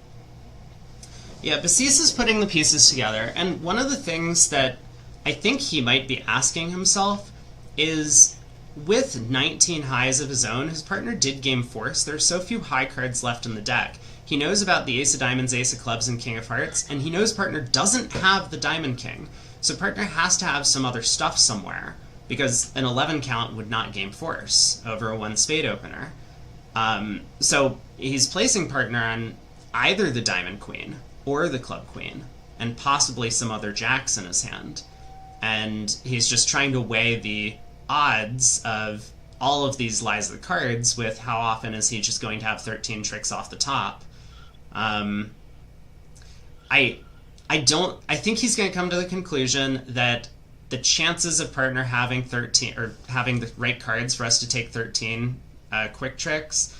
Yeah, Basis is putting the pieces together, and one of the things that I think he might be asking himself is, with 19 highs of his own, his partner did game force. There are so few high cards left in the deck. He knows about the ace of diamonds, ace of clubs, and king of hearts, and he knows partner doesn't have the diamond king. So partner has to have some other stuff somewhere, because an 11 count would not game force over a 1 spade opener. So he's placing partner on either the diamond queen or the club queen, and possibly some other jacks in his hand. And he's just trying to weigh the odds of all of these lies of the cards with how often is he just going to have 13 tricks off the top. I think he's going to come to the conclusion that the chances of partner having 13 or having the right cards for us to take 13 quick tricks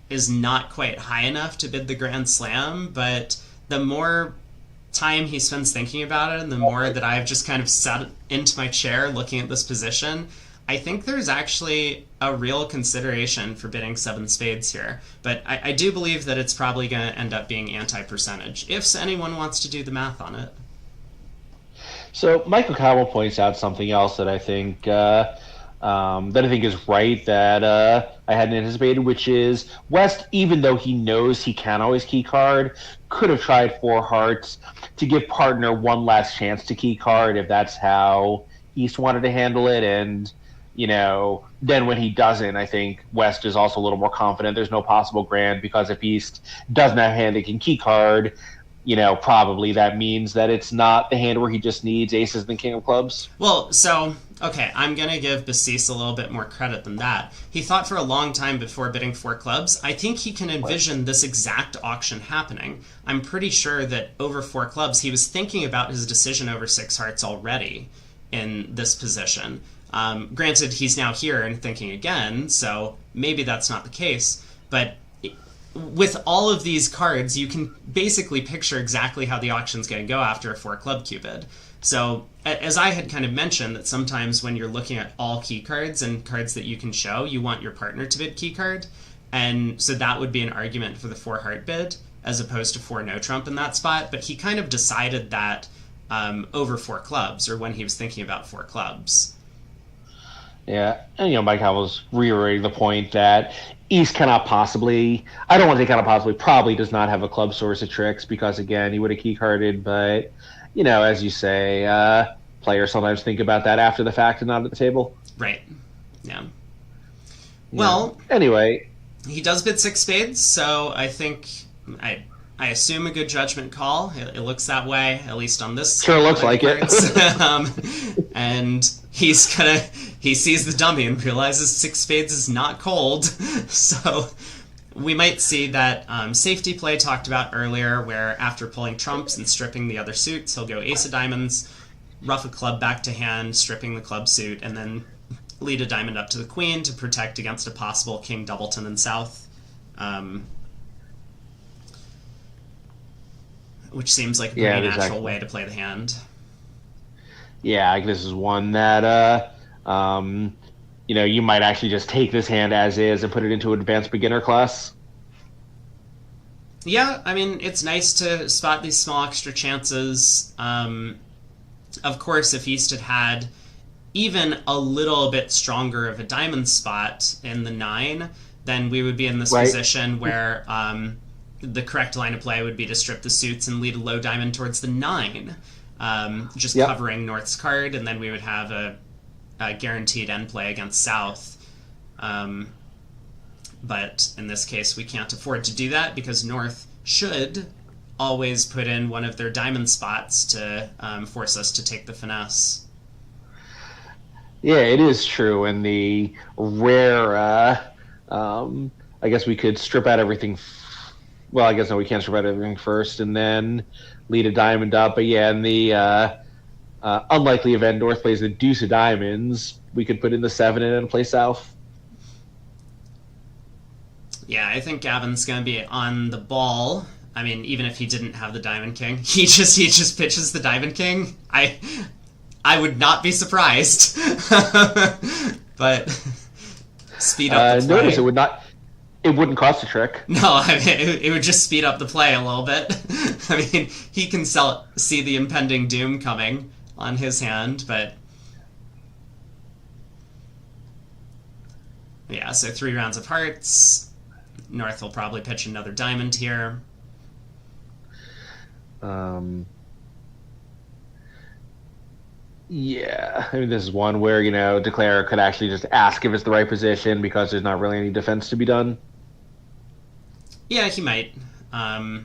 is not quite high enough to bid the Grand Slam, but the more time he spends thinking about it and the more that I've just kind of sat into my chair looking at this position, I think there's actually a real consideration for bidding 7 spades here. But I do believe that it's probably going to end up being anti-percentage, if anyone wants to do the math on it. So Michael Cowell points out something else that I think is right, that I hadn't anticipated, which is West, even though he knows he can always key card, could have tried 4 hearts to give partner one last chance to key card if that's how East wanted to handle it. And, then when he doesn't, I think West is also a little more confident there's no possible grand, because if East doesn't have a hand that can key card, probably that means that it's not the hand where he just needs aces and king of clubs. Well, so, okay, I'm going to give Basis a little bit more credit than that. He thought for a long time before bidding 4 clubs. I think he can envision this exact auction happening. I'm pretty sure that over 4 clubs, he was thinking about his decision over 6 hearts already in this position. Granted, he's now here and thinking again, so maybe that's not the case, but with all of these cards, you can basically picture exactly how the auction's going to go after a 4 club Cupid. So, as I had kind of mentioned, that sometimes when you're looking at all key cards and cards that you can show, you want your partner to bid key card. And so that would be an argument for the 4 heart bid, as opposed to 4 no trump in that spot. But he kind of decided that over 4 clubs, or when he was thinking about 4 clubs. Yeah, and Mike was reiterating the point that East cannot possibly, I don't want to say cannot possibly, probably does not have a club source of tricks, because again, he would have key carded, but, as you say, players sometimes think about that after the fact and not at the table. Right. Yeah. Well, anyway, He does bid six spades, so I think I assume a good judgment call. It looks that way, at least on this. Sure looks like it. And he sees the dummy and realizes six spades is not cold. So we might see that safety play talked about earlier, where after pulling trumps and stripping the other suits, he'll go ace of diamonds, ruff a club back to hand, stripping the club suit, and then lead a diamond up to the queen to protect against a possible king doubleton in south. Which seems like a pretty natural way to play the hand. Yeah, this is one that you might actually just take this hand as is and put it into advanced beginner class. Yeah, I mean, it's nice to spot these small extra chances. Of course, if East had even a little bit stronger of a diamond spot in the 9, then we would be in this position where the correct line of play would be to strip the suits and lead a low diamond towards the 9, covering North's card, and then we would have a guaranteed end play against South. But in this case, we can't afford to do that because North should always put in one of their diamond spots to force us to take the finesse. Yeah, it is true. And the rare, I guess we could strip out everything. Well, I guess no, we can't strip out everything first and then lead a diamond up. But yeah, in the unlikely event North plays the deuce of diamonds, we could put in the 7 and then play South. Yeah, I think Gavin's going to be on the ball. I mean, even if he didn't have the Diamond King, he just pitches the Diamond King. I would not be surprised. But speed up the play. Notice it wouldn't cost a trick. No, I mean, it would just speed up the play a little bit. I mean, he can see the impending doom coming on his hand, but yeah, so 3 rounds of hearts. North will probably pitch another diamond here. Yeah, I mean, this is one where, Declare could actually just ask if it's the right position because there's not really any defense to be done. Yeah, he might. I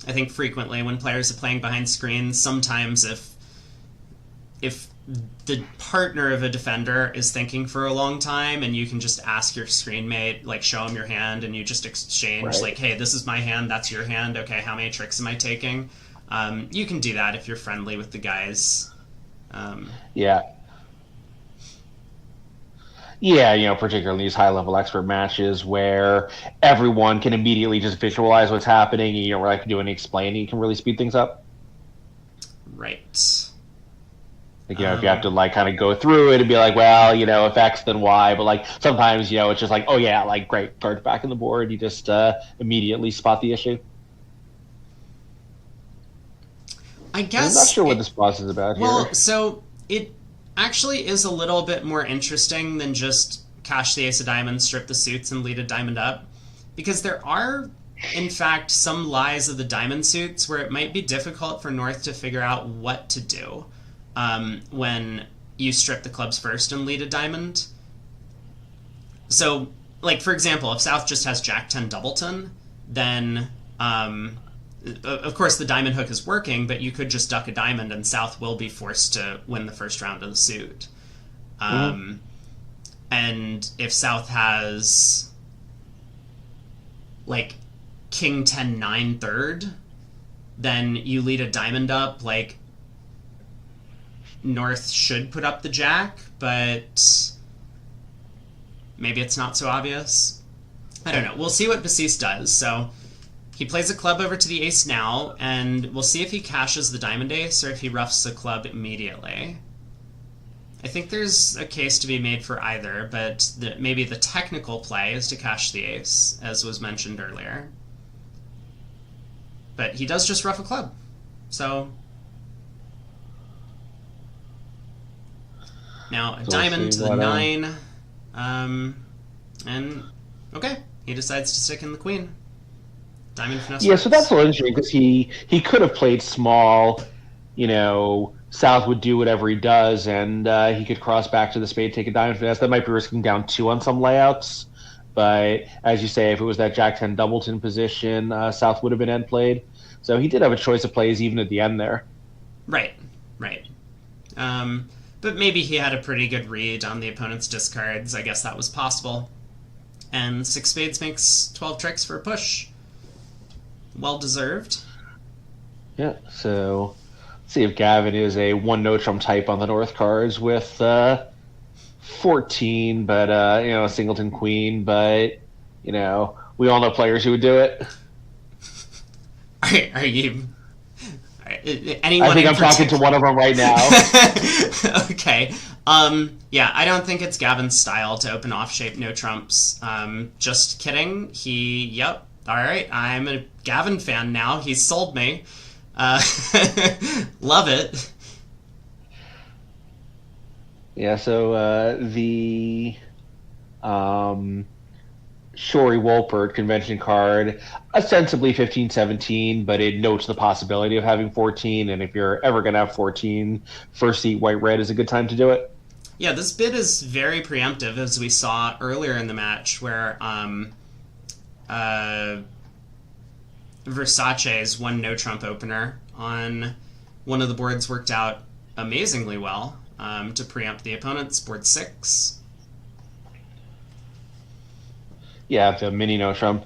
think frequently when players are playing behind screens, sometimes if the partner of a defender is thinking for a long time and you can just ask your screen mate, like show him your hand and you just exchange, like, hey, this is my hand, that's your hand, okay, how many tricks am I taking? You can do that if you're friendly with the guys. Yeah, particularly in these high-level expert matches where everyone can immediately just visualize what's happening and you don't really have to do any explaining. You can really speed things up. Right. Like, if you have to, kind of go through it and be like, well, if X, then Y. But, sometimes, it's just like, oh, yeah, great, card's back on the board. You just immediately spot the issue. I guess... I'm not sure what this process is about here. Well, so it actually is a little bit more interesting than just cash the ace of diamonds, strip the suits, and lead a diamond up. Because there are, in fact, some lies of the diamond suits where it might be difficult for North to figure out what to do when you strip the clubs first and lead a diamond. So, for example, if South just has Jack-10 doubleton, then... of course, the diamond hook is working, but you could just duck a diamond and South will be forced to win the first round of the suit. And if South has, King-10-9 third, then you lead a diamond up, North should put up the Jack, but maybe it's not so obvious. I don't know. We'll see what Basis does, so... He plays a club over to the ace now, and we'll see if he cashes the diamond ace or if he roughs the club immediately. I think there's a case to be made for either, but maybe the technical play is to cash the ace, as was mentioned earlier. But he does just rough a club, so... Now, a diamond to the 9, and, okay, he decides to stick in the queen. Diamond finesse. Yeah, so that's a little interesting because he could have played small. South would do whatever he does, and he could cross back to the spade, take a diamond finesse. That might be risking down 2 on some layouts. but as you say, if it was that Jack 10 Doubleton position, South would have been end played. So he did have a choice of plays even at the end there. Right, right. But maybe he had a pretty good read on the opponent's discards. I guess that was possible. And six spades makes 12 tricks for a push. Well deserved. Yeah, so let's see if Gavin is a one no trump type on the North cards with 14, but a singleton queen, but we all know players who would do it. Are you anyone? I think I'm talking to one of them right now. Okay. Yeah, I don't think it's Gavin's style to open off-shape no trumps. Just kidding. Yep. All right. I'm a Gavin fan now. He's sold me. Love it. Yeah, so the Shory Wolpert convention card, ostensibly 15-17, but it notes the possibility of having 14, and if you're ever going to have 14, first seat white-red is a good time to do it. Yeah, this bid is very preemptive, as we saw earlier in the match, where Versace's one no-trump opener on one of the boards worked out amazingly well to preempt the opponent's board 6. Yeah, the mini no-trump.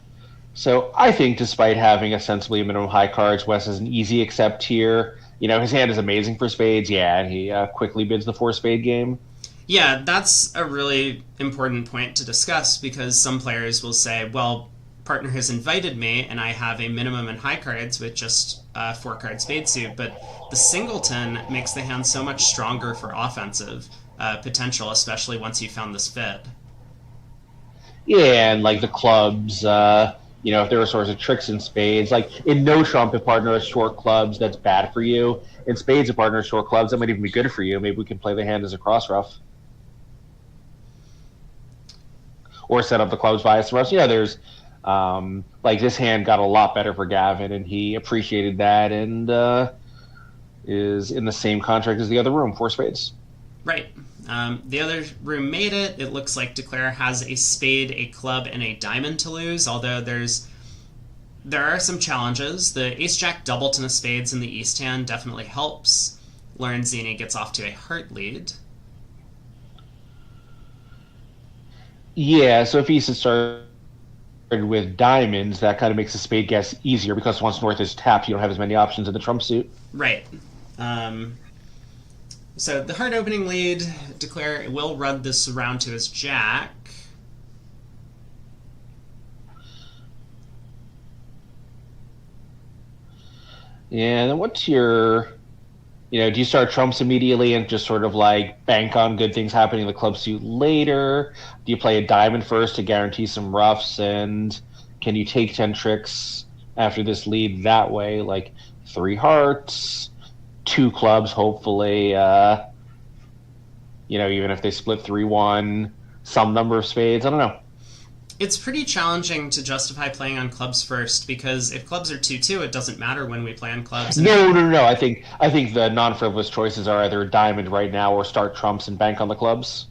So I think despite having ostensibly minimum high cards, Wes is an easy accept here. His hand is amazing for spades, and he quickly bids the 4-spade game. Yeah, that's a really important point to discuss, because some players will say, well, partner has invited me and I have a minimum and high cards with just 4-card spade suit, but the singleton makes the hand so much stronger for offensive potential, especially once you found this fit. Yeah, and like the clubs, if there are sorts of tricks in spades, like in no trump, if partner has short clubs, that's bad for you. In spades, if partner has short clubs, that might even be good for you. Maybe we can play the hand as a cross rough. Or set up the clubs bias roughs. Yeah, there's this hand got a lot better for Gavin, and he appreciated that, and is in the same contract as the other room, 4 spades. Right. The other room made it. It looks like Declare has a spade, a club, and a diamond to lose, although there are some challenges. The ace-jack doubleton of spades in the east hand definitely helps. Lorenzini gets off to a heart lead. Yeah, so if East had started with diamonds, that kind of makes the spade guess easier, because once North is tapped, you don't have as many options in the trump suit. Right. So the hard opening lead, Declare will run this around to his jack. Yeah, and then what's your... do you start trumps immediately and just sort of bank on good things happening in the club suit later? Do you play a diamond first to guarantee some roughs? And can you take 10 tricks after this lead that way? 3 hearts, 2 clubs, hopefully, even if they split 3-1, some number of spades. I don't know. It's pretty challenging to justify playing on clubs first, because if clubs are 2-2, it doesn't matter when we play on clubs. No. I think the non-frivolous choices are either diamond right now or start trumps and bank on the clubs.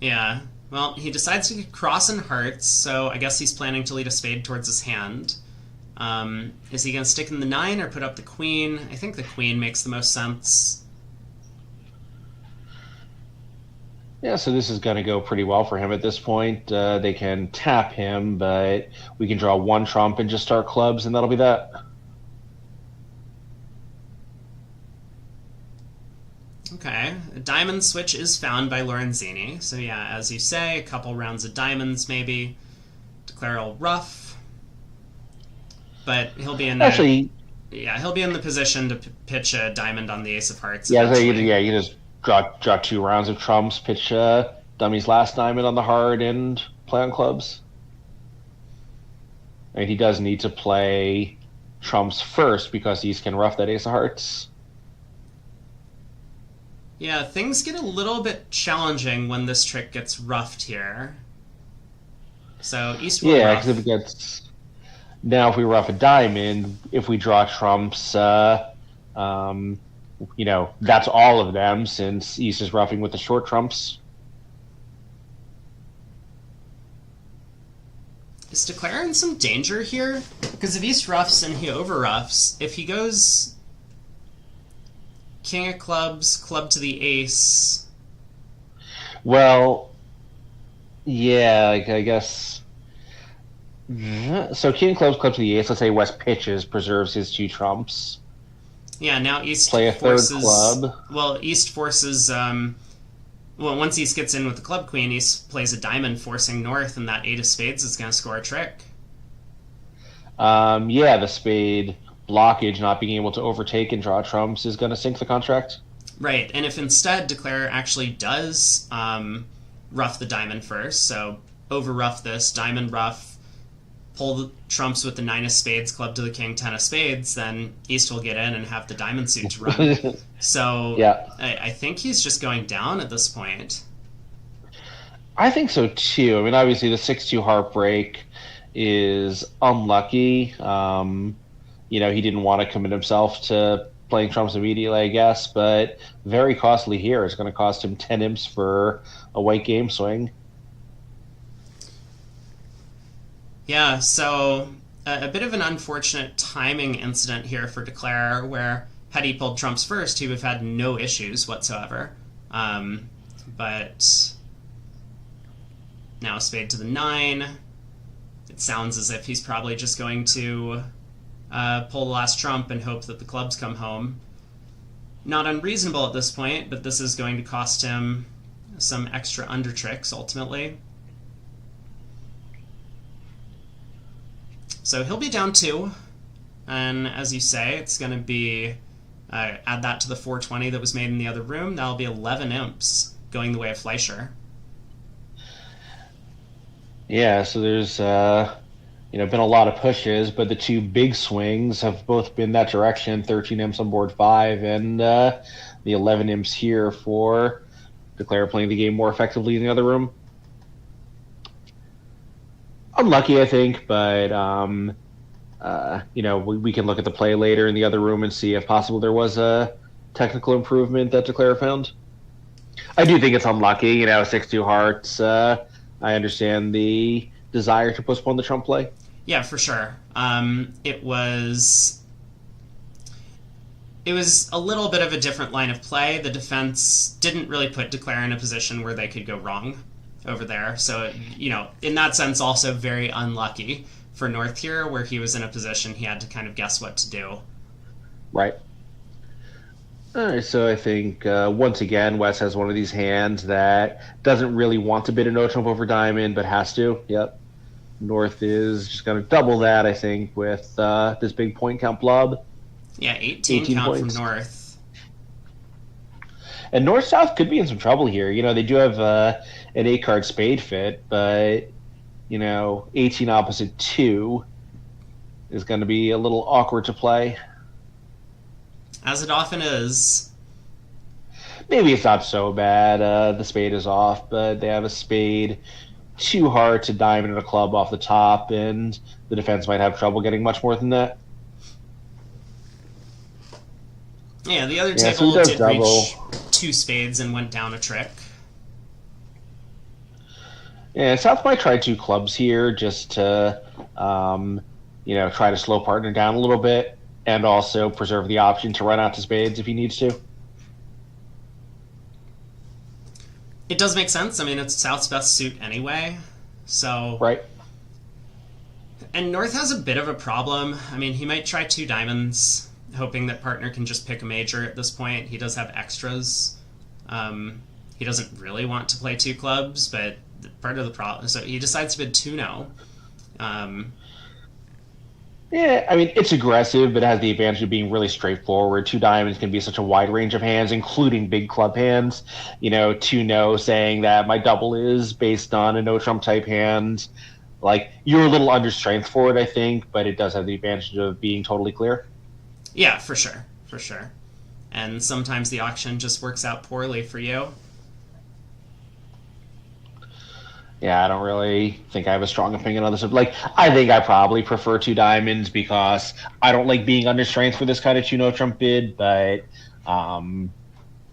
Yeah. Well, he decides to cross in hearts, so I guess he's planning to lead a spade towards his hand. Is he going to stick in the 9 or put up the queen? I think the queen makes the most sense. Yeah, so this is going to go pretty well for him at this point. They can tap him, but we can draw 1 trump and just start clubs, and that'll be that. Okay, a diamond switch is found by Lorenzini. So yeah, as you say, a couple rounds of diamonds maybe. Declare all rough. But he'll be in he'll be in the position to pitch a diamond on the ace of hearts. Yeah, you just draw 2 rounds of trumps, pitch Dummy's last diamond on the hard, and play on clubs. And he does need to play trumps first, because East can rough that ace of hearts. Yeah, things get a little bit challenging when this trick gets roughed here. So East will rough. Because if it gets... Now if we rough a diamond, if we draw trumps, that's all of them, since East is roughing with the short trumps. Is Declare in some danger here? Because if East ruffs and he over ruffs, if he goes King of Clubs, Club to the Ace. Well, yeah, like, I guess. So King of Clubs, Club to the Ace. Let's say West pitches, preserves his 2 trumps. Yeah, now East Play a forces. third club. Well, East forces. Well, once East gets in with the Club Queen, East plays a diamond, forcing North, and that 8 of spades is going to score a trick. Yeah, the spade blockage, not being able to overtake and draw trumps, is going to sink the contract. Right, and if instead Declare actually does ruff the diamond first, so over ruff this, diamond ruff, pull the trumps with the 9 of spades, club to the king, 10 of spades, then East will get in and have the diamond suit to run. So yeah. I think he's just going down at this point. I think so too. I mean, obviously the 6-2 heartbreak is unlucky. He didn't want to commit himself to playing trumps immediately, I guess, but very costly here. It's going to cost him 10 imps for a white game swing. Yeah, so a bit of an unfortunate timing incident here for Declare, where had he pulled trumps first, he would have had no issues whatsoever. But now spade to the 9. It sounds as if he's probably just going to pull the last trump and hope that the clubs come home. Not unreasonable at this point, but this is going to cost him some extra under tricks ultimately. So he'll be down 2, and as you say, it's going to be, add that to the 420 that was made in the other room, that'll be 11 imps going the way of Fleischer. Yeah, so there's been a lot of pushes, but the 2 big swings have both been that direction. 13 imps on board 5, and the 11 imps here for Declare playing the game more effectively in the other room. Unlucky, I think, but we can look at the play later in the other room and see if possible there was a technical improvement that Declare found. I do think it's unlucky, 6-2 hearts. I understand the desire to postpone the trump play. Yeah, for sure. It was a little bit of a different line of play. The defense didn't really put Declare in a position where they could go wrong over there. So, in that sense, also very unlucky for North here, where he was in a position he had to kind of guess what to do. Right. All right, so I think, once again, Wes has one of these hands that doesn't really want to bid a no-trump over diamond, but has to. Yep. North is just going to double that, I think, with this big point count blob. Yeah, 18 count points from North. And North-South could be in some trouble here. They do have an 8-card spade fit, but, 18 opposite 2 is going to be a little awkward to play. As it often is. Maybe it's not so bad. The spade is off, but they have a spade, 2 hearts, a diamond, and a club off the top, and the defense might have trouble getting much more than that. Yeah, the other table did reach 2 spades and went down a trick. Yeah, South might try 2 clubs here just to, try to slow partner down a little bit and also preserve the option to run out to spades if he needs to. It does make sense. I mean, it's South's best suit anyway, so... Right. And North has a bit of a problem. I mean, he might try 2 diamonds, hoping that partner can just pick a major at this point. He does have extras. He doesn't really want to play 2 clubs, but part of the problem... So he decides to bid 2 no. Yeah, I mean, it's aggressive, but it has the advantage of being really straightforward. 2 diamonds can be such a wide range of hands, including big club hands. 2 no saying that my double is based on a no-trump type hand. Like, you're a little under strength for it, I think, but it does have the advantage of being totally clear. Yeah, for sure. For sure. And sometimes the auction just works out poorly for you. Yeah, I don't really think I have a strong opinion on this. Like, I think I probably prefer 2 diamonds because I don't like being under strength for this kind of 2 no-trump bid, but, I'm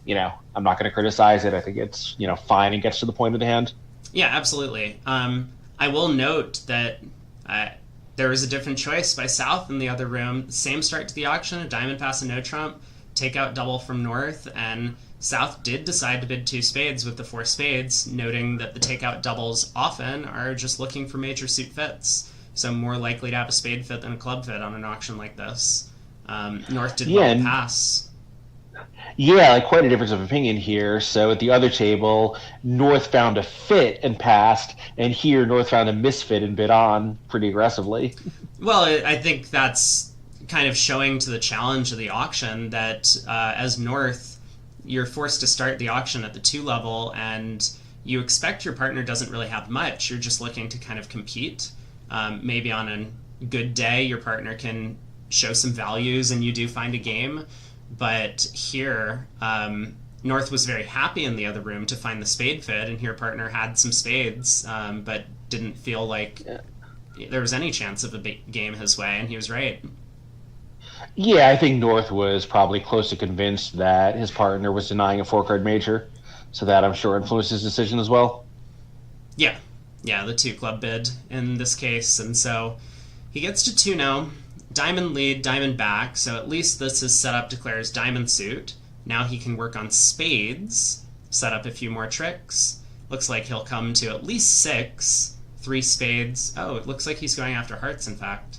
not going to criticize it. I think it's, fine and gets to the point of the hand. Yeah, absolutely. I will note that Uh, there was a different choice by South in the other room. Same start to the auction, a diamond pass and no trump, takeout double from North, and South did decide to bid two spades with the four spades, noting that the takeout doubles often are just looking for major suit fits, so more likely to have a spade fit than a club fit on an auction like this. North did well to pass. Yeah, like quite a difference of opinion here. So at the other table, North found a fit and passed, and here North found a misfit and bid on pretty aggressively. Well, I think that's kind of showing to the challenge of the auction that as North, you're forced to start the auction at the 2 level, and you expect your partner doesn't really have much. You're just looking to kind of compete. Maybe on a good day, your partner can show some values and you do find a game. But here, North was very happy in the other room to find the spade fit, and here partner had some spades, but didn't feel like there was any chance of a game his way, and he was right. Yeah, I think North was probably close to convinced that his partner was denying a 4-card major, so that I'm sure influenced his decision as well. Yeah, the 2 club bid in this case, and so he gets to 2-0. Diamond lead, diamond back, so at least this is set up declares diamond suit. Now he can work on spades, set up a few more tricks. Looks like he'll come to at least 6, 3 spades. Oh, it looks like he's going after hearts, in fact.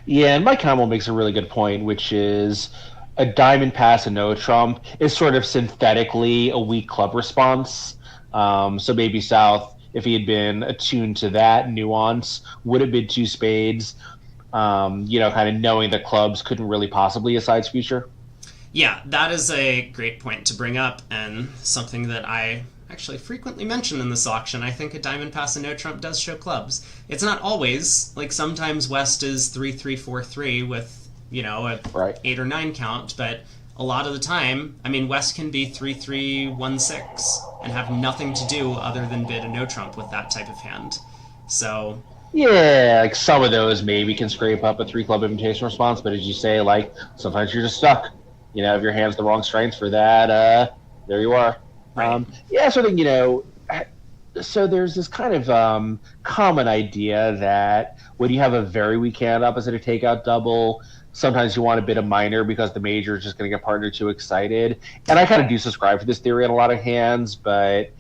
Yeah, and Mike Hamill makes a really good point, which is a diamond pass and no trump is sort of synthetically a weak club response. So maybe South, if he had been attuned to that nuance, would have been 2 spades. Kind of knowing that clubs couldn't really possibly a side's future. Yeah, that is a great point to bring up, and something that I actually frequently mention in this auction. I think a diamond pass and no trump does show clubs. It's not always. Like, sometimes West is 3-3-4-3 with, a 8 or 9 count, but a lot of the time, West can be 3-3-1-6 and have nothing to do other than bid a no trump with that type of hand. So yeah, like some of those maybe can scrape up a 3-club invitation response, but as you say, like sometimes you're just stuck. If your hand's the wrong strength for that, there you are. Right. So I think, so there's this kind of common idea that when you have a very weak hand opposite a takeout double, sometimes you want a bit of minor because the major is just going to get partner too excited. And I kind of do subscribe to this theory in a lot of hands, but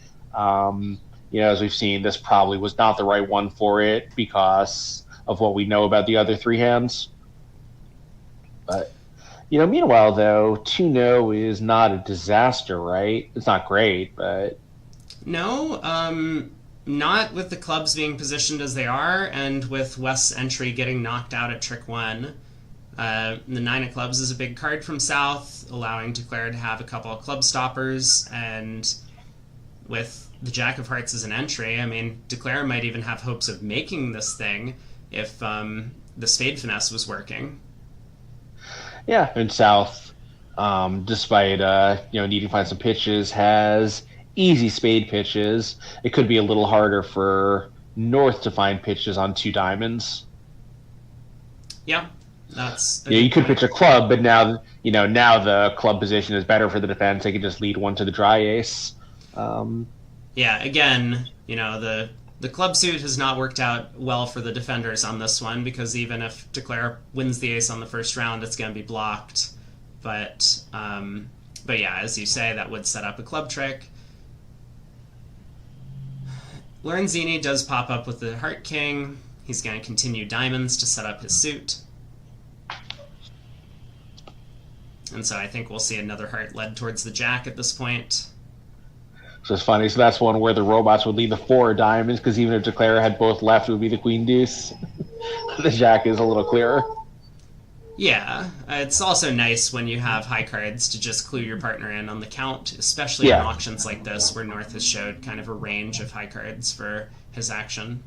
as we've seen, this probably was not the right one for it because of what we know about the other 3 hands. But, meanwhile, though, 2-0 is not a disaster, right? It's not great, but... No, not with the clubs being positioned as they are, and with West's entry getting knocked out at trick 1. The 9 of clubs is a big card from South, allowing Declare to have a couple of club stoppers, and with the Jack of Hearts as an entry, Declare might even have hopes of making this thing if the spade finesse was working. Yeah, and South, despite needing to find some pitches, has easy spade pitches. It could be a little harder for North to find pitches on 2 diamonds. Yeah, that's you could pitch a club, but now the club position is better for the defense. They can just lead one to the dry ace. Yeah, again, the club suit has not worked out well for the defenders on this one, because even if Declare wins the ace on the first round, it's going to be blocked. But yeah, as you say, that would set up a club trick. Lorenzini does pop up with the Heart King. He's going to continue diamonds to set up his suit. And so I think we'll see another heart led towards the Jack at this point. So it's funny. So that's one where the robots would lead the 4 diamonds, because even if Declare had both left, it would be the Queen Deuce. The Jack is a little clearer. Yeah, it's also nice when you have high cards to just clue your partner in on the count, especially in auctions like this where North has showed kind of a range of high cards for his action.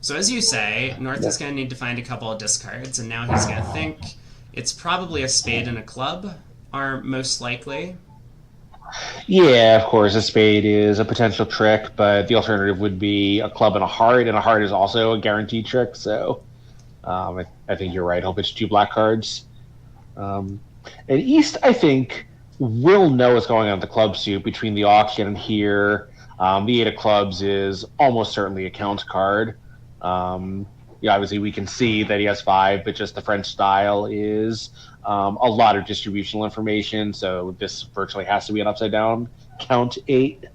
So as you say, North is going to need to find a couple of discards, and now he's going to think it's probably a spade and a club are most likely. Yeah, of course, a spade is a potential trick, but the alternative would be a club and a heart is also a guaranteed trick, so I think you're right. He'll pitch 2 black cards. And East, I think, will know what's going on with the club suit between the auction and here. The 8 of clubs is almost certainly a count card. Yeah, obviously we can see that he has 5, but just the French style is a lot of distributional information. So this virtually has to be an upside down count 8.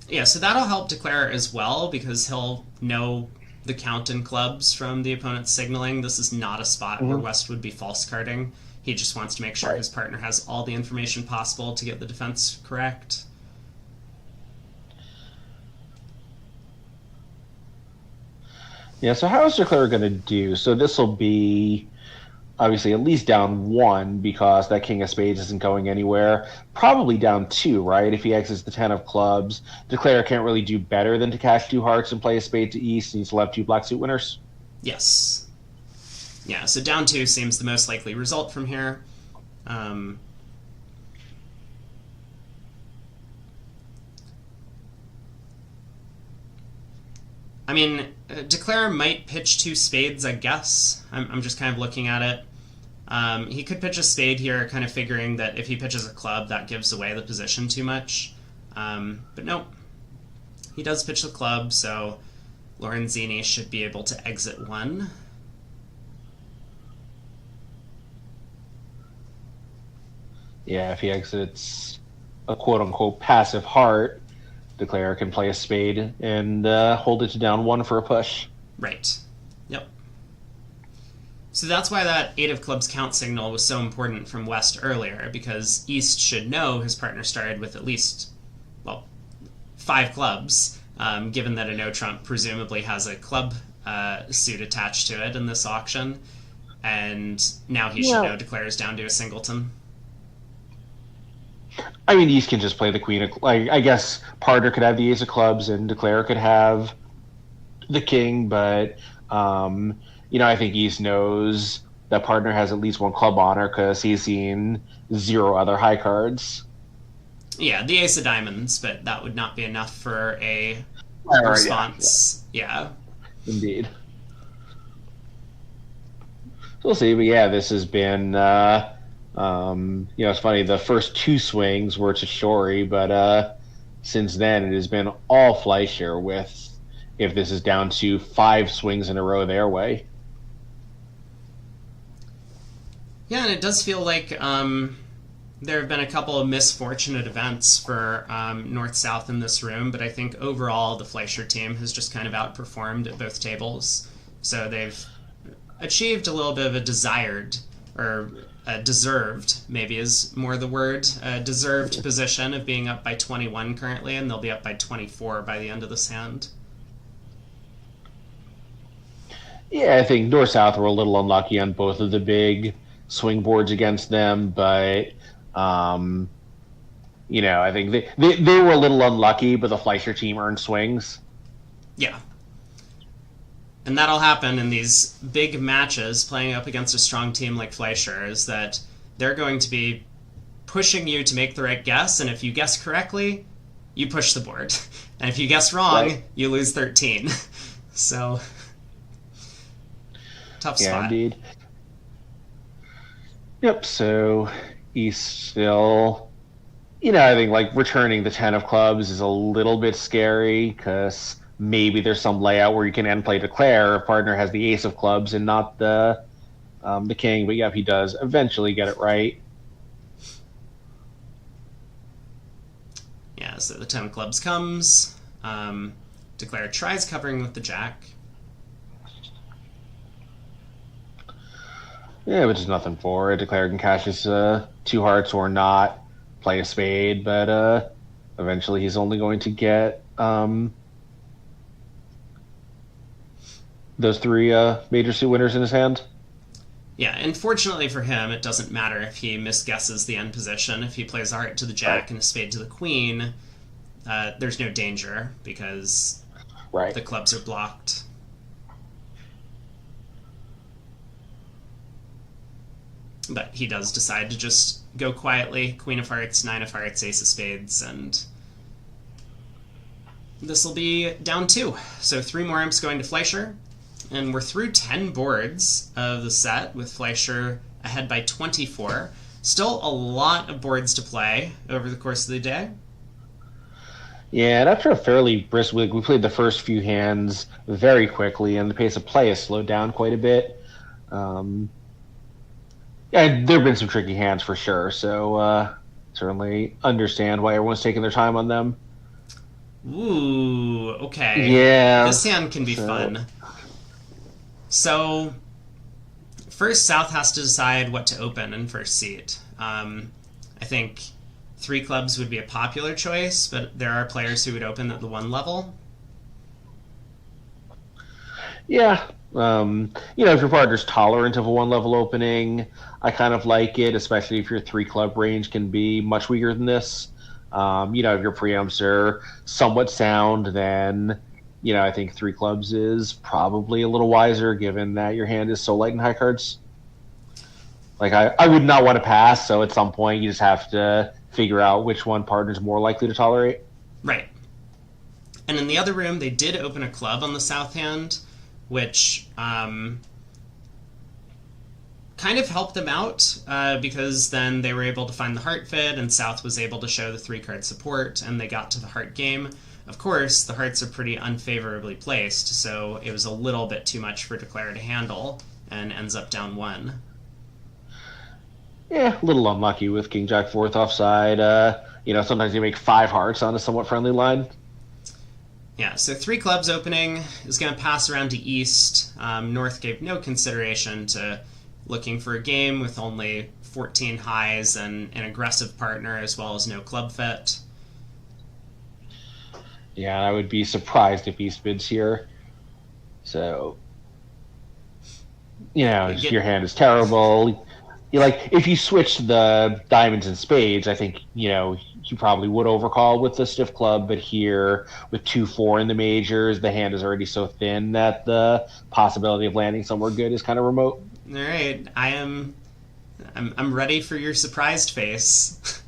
Yeah, so that'll help Declare as well because he'll know the count in clubs from the opponent's signaling. This is not a spot where Mm-hmm. West would be false carding. He just wants to make sure Right. his partner has all the information possible to get the defense correct. Yeah, so how is Declare going to do? So this will be obviously at least down 1 because that King of Spades isn't going anywhere. Probably down 2, right? If he exits the 10 of clubs, Declare can't really do better than to cash 2 hearts and play a spade to East, and he's left 2 black suit winners. Yes. Yeah, so down 2 seems the most likely result from here. I mean, Declare might pitch 2 spades, I guess. I'm just kind of looking at it. He could pitch a spade here, kind of figuring that if he pitches a club, that gives away the position too much. But nope. He does pitch the club, so Lorenzini should be able to exit 1. Yeah, if he exits a quote-unquote passive heart, Declare can play a spade and hold it to down 1 for a push. Right. Yep. So that's why that 8 of clubs count signal was so important from West earlier, because East should know his partner started with at least, well, 5 clubs, given that a no-trump presumably has a club suit attached to it in this auction, and now he should know Declare's down to a singleton. I mean, East can just play the queen of, like, I guess partner could have the ace of clubs and Declare could have the king, but I think East knows that partner has at least 1 club on her because he's seen 0 other high cards. Yeah, the ace of diamonds, but that would not be enough for a response. Yeah. Indeed. So we'll see, but yeah, this has been it's funny, the first 2 swings were to Shori, but since then it has been all Fleischer with, if this is down to 5 swings in a row their way. Yeah, and it does feel like there have been a couple of misfortunate events for North-South in this room, but I think overall the Fleischer team has just kind of outperformed at both tables. So they've achieved a little bit of a desired, or deserved, maybe is more the word, deserved position of being up by 21 currently, and they'll be up by 24 by the end of this hand. Yeah, I think North-South were a little unlucky on both of the big swing boards against them, but I think they were a little unlucky, but the Fleischer team earned swings. Yeah. And that'll happen in these big matches playing up against a strong team like Fleischer, is that they're going to be pushing you to make the right guess, and if you guess correctly, you push the board. And if you guess wrong, right, you lose 13. So, tough spot. Yeah, indeed. Yep, so East still, I think like returning the 10 of clubs is a little bit scary because maybe there's some layout where you can end play Declare if partner has the ace of clubs and not the king. But yeah, if he does eventually get it right. Yeah, so the 10 of clubs comes. Declare tries covering with the jack. Yeah, which is nothing for it. Declare can cash his 2 hearts or not play a spade, but eventually he's only going to get those 3 major suit winners in his hand. Yeah, and fortunately for him, it doesn't matter if he misguesses the end position. If he plays a heart to the jack and a spade to the queen, there's no danger because the clubs are blocked. But he does decide to just go quietly. Queen of hearts, 9 of hearts, ace of spades, and this will be down 2. So 3 more imps going to Fleischer. And we're through 10 boards of the set, with Fleischer ahead by 24. Still a lot of boards to play over the course of the day. Yeah, and after a fairly brisk week, we played the first few hands very quickly, and the pace of play has slowed down quite a bit. Um, yeah, there have been some tricky hands for sure, so certainly understand why everyone's taking their time on them. Ooh, okay. Yeah, This hand can be so fun. So, first, South has to decide what to open in first seat. I think three clubs would be a popular choice, but there are players who would open at the one level. yeah, if your partner's tolerant of a one level opening, I kind of like it, especially if your three club range can be much weaker than this. If your preamps are somewhat sound, then I think three clubs is probably a little wiser, given that your hand is so light in high cards. Like I would not want to pass, so at some point you just have to figure out which one partner's more likely to tolerate. Right. And in the other room, they did open a club on the south hand, which kind of helped them out because then they were able to find the heart fit, and South was able to show the three card support, and they got to the heart game. Of course, the hearts are pretty unfavorably placed, so it was a little bit too much for Declare to handle, and ends up down one. Yeah, a little unlucky with King Jack fourth offside. Sometimes you make five hearts on a somewhat friendly line. Yeah, so three clubs opening is going to pass around to East. North gave no consideration to looking for a game with only 14 highs and an aggressive partner as well as no club fit. Yeah, I would be surprised if East bids here. So, your hand is terrible. If you switch the diamonds and spades, I think you probably would overcall with the stiff club. But here, with 2-4 in the majors, the hand is already so thin that the possibility of landing somewhere good is kind of remote. All right, I'm ready for your surprised face.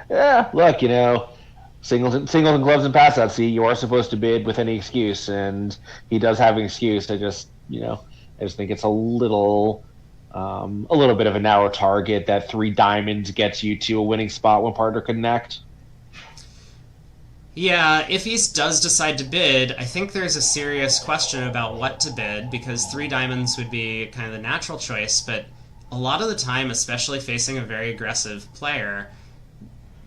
Yeah, look, singles and gloves and pass out. See, you are supposed to bid with any excuse, and he does have an excuse. I just think it's a little bit of a narrow target that three diamonds gets you to a winning spot when partner connect. Yeah, if East does decide to bid, I think there's a serious question about what to bid, because three diamonds would be kind of the natural choice, but a lot of the time, especially facing a very aggressive player,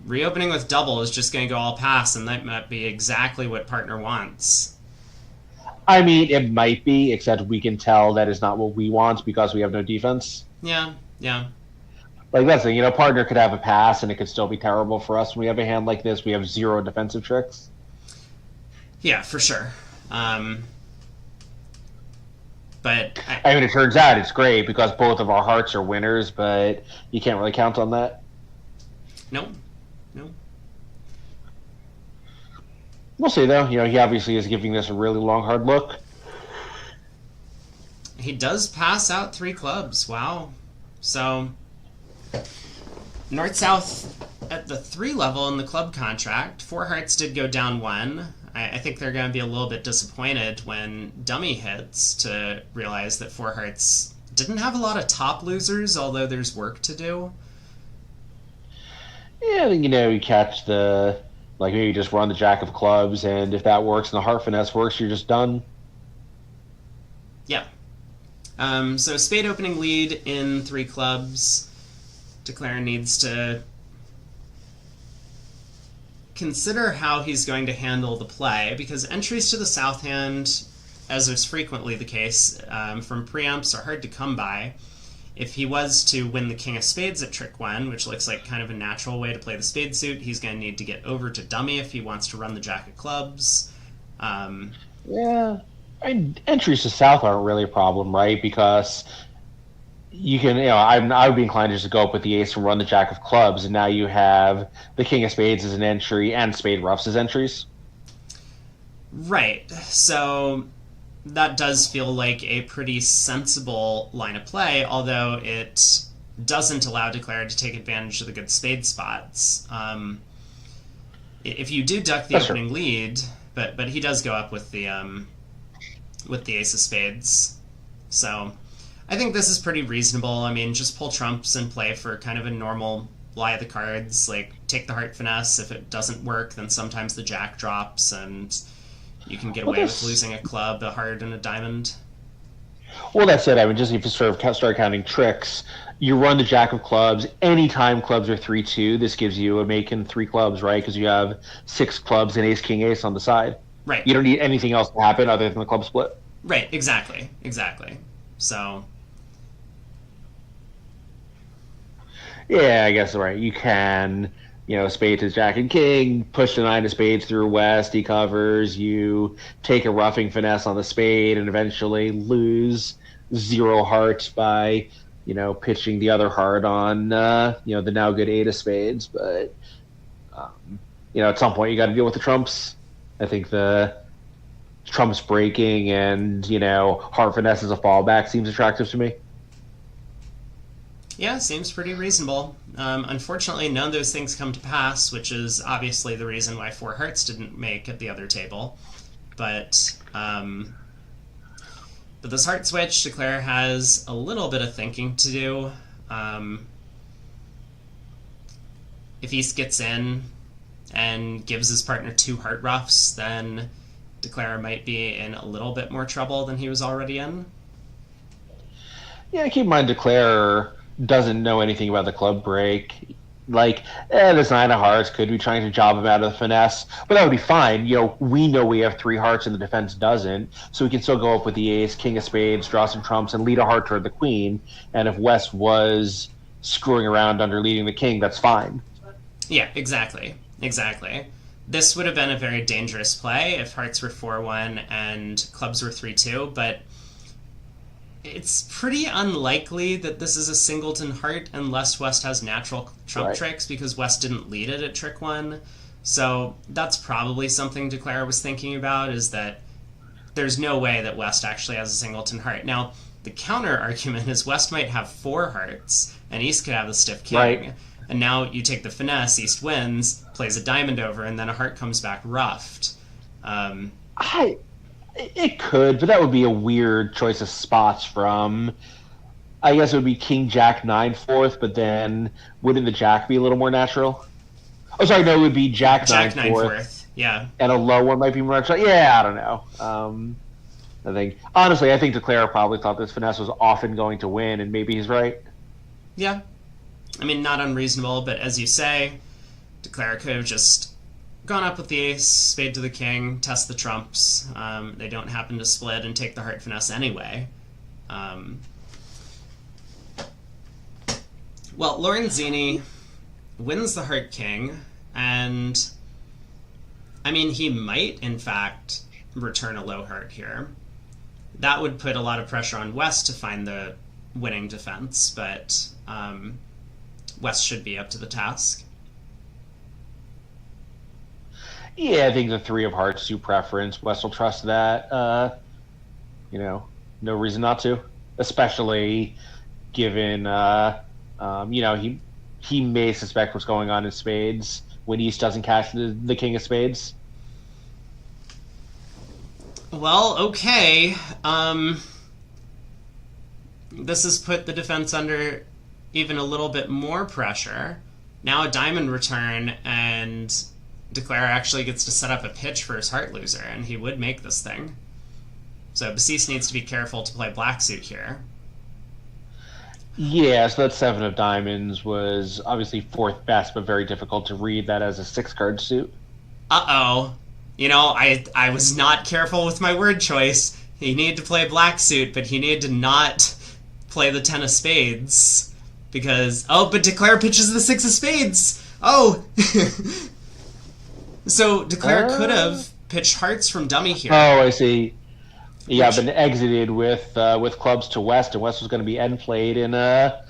reopening with double is just going to go all pass, and that might be exactly what partner wants. I mean, it might be, except we can tell that is not what we want because we have no defense. Yeah. Like that's the partner could have a pass and it could still be terrible for us. When we have a hand like this, we have zero defensive tricks. Yeah, for sure. But I mean, it turns out it's great because both of our hearts are winners, but you can't really count on that. No. We'll see, though. He obviously is giving this a really long, hard look. He does pass out three clubs. Wow. So, North-South at the 3 level in the club contract, four hearts did go down one. I think they're going to be a little bit disappointed when Dummy hits to realize that four hearts didn't have a lot of top losers, although there's work to do. Yeah, you catch maybe just run the jack of clubs, and if that works and the heart finesse works, you're just done. Yeah. So spade opening lead in 3 clubs. Declare needs to consider how he's going to handle the play, because entries to the south hand, as is frequently the case, from preamps are hard to come by. If he was to win the king of spades at trick 1, which looks like kind of a natural way to play the spade suit, he's going to need to get over to dummy if he wants to run the jack of clubs. Yeah. Entries to south aren't really a problem, right? Because you can, I would be inclined to just go up with the ace and run the jack of clubs, and now you have the king of spades as an entry and spade roughs as entries. Right. So that does feel like a pretty sensible line of play, although it doesn't allow Declare to take advantage of the good spade spots. If you do duck the opening lead, but he does go up with the ace of spades. So I think this is pretty reasonable. I mean, just pull trumps and play for kind of a normal lie the cards, like take the heart finesse. If it doesn't work, then sometimes the jack drops, and you can get Well, away with losing a club, a heart, and a diamond. well, that's it. I mean, just if you sort of start counting tricks, you run the jack of clubs. Anytime clubs are 3-2, this gives you a make in three clubs, right? Because you have six clubs and ace, king, ace on the side. Right. You don't need anything else to happen other than the club split. Right. Exactly. Exactly. So. Yeah, I guess right. You can, spade to jack and king, push the nine of spades through west, he covers, you take a roughing finesse on the spade, and eventually lose zero hearts by, pitching the other heart on, the now good eight of spades. But, at some point you got to deal with the trumps. I think the trumps breaking and, heart finesse as a fallback seems attractive to me. Yeah, seems pretty reasonable. Unfortunately, none of those things come to pass, which is obviously the reason why four hearts didn't make at the other table. But this heart switch, Declare has a little bit of thinking to do. If he gets in and gives his partner two heart roughs, then Declare might be in a little bit more trouble than he was already in. Yeah, keep in mind, Declare doesn't know anything about the club break. This nine of hearts could be trying to job him out of the finesse, but that would be fine. We know we have three hearts and the defense doesn't, so we can still go up with the ace, king of spades, draw some trumps, and lead a heart toward the queen. And if West was screwing around under leading the king, that's fine. Yeah, exactly. This would have been a very dangerous play if hearts were 4-1 and clubs were 3-2, but it's pretty unlikely that this is a singleton heart unless West has natural trump tricks, because West didn't lead it at trick one. So that's probably something Declare was thinking about, is that there's no way that West actually has a singleton heart. Now, the counter argument is West might have four hearts and East could have the stiff king. Right. And now you take the finesse, East wins, plays a diamond over, and then a heart comes back roughed. It could, but that would be a weird choice of spots from. I guess it would be King Jack 9 fourth, but then wouldn't the Jack be a little more natural? Oh, sorry, no, it would be Jack 9 fourth. Yeah. And a low one might be more natural. Yeah, I don't know. I think Declare probably thought this finesse was often going to win, and maybe he's right. Yeah. I mean, not unreasonable, but as you say, Declare could have just gone up with the ace, spade to the king, test the trumps. They don't happen to split and take the heart finesse anyway. Lorenzini wins the heart king, and I mean, he might, in fact, return a low heart here. That would put a lot of pressure on West to find the winning defense, but West should be up to the task. Yeah, I think the three of hearts do preference. West will trust that. No reason not to. Especially given, he may suspect what's going on in spades when East doesn't cash the king of spades. Well, okay. This has put the defense under even a little bit more pressure. Now a diamond return, and Declare actually gets to set up a pitch for his heart loser, and he would make this thing. So Basis needs to be careful to play black suit here. Yeah, so that seven of diamonds was obviously fourth best, but very difficult to read that as a six-card suit. Uh-oh. I was not careful with my word choice. He needed to play black suit, but he needed to not play the 10 of spades. Because, but Declare pitches the 6 of spades! Oh! So Declare could have pitched hearts from dummy here. Oh, I see. Yeah, but exited with clubs to West, and West was going to be end played in a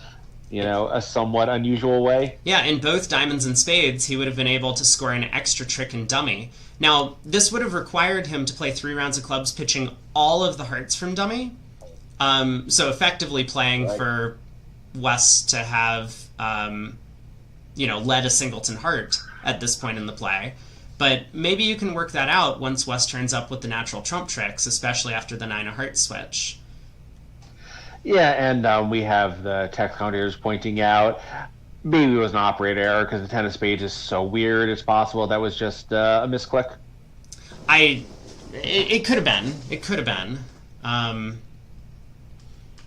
somewhat unusual way. Yeah, in both diamonds and spades, he would have been able to score an extra trick in dummy. Now, this would have required him to play 3 rounds of clubs, pitching all of the hearts from dummy. So effectively playing for West to have, led a singleton heart at this point in the play. But maybe you can work that out once West turns up with the natural trump tricks, especially after the 9 of hearts switch. Yeah, and we have the text counters pointing out maybe it was an operator error because the tennis page is so weird. It's possible that was just a misclick. It could have been. It could have been.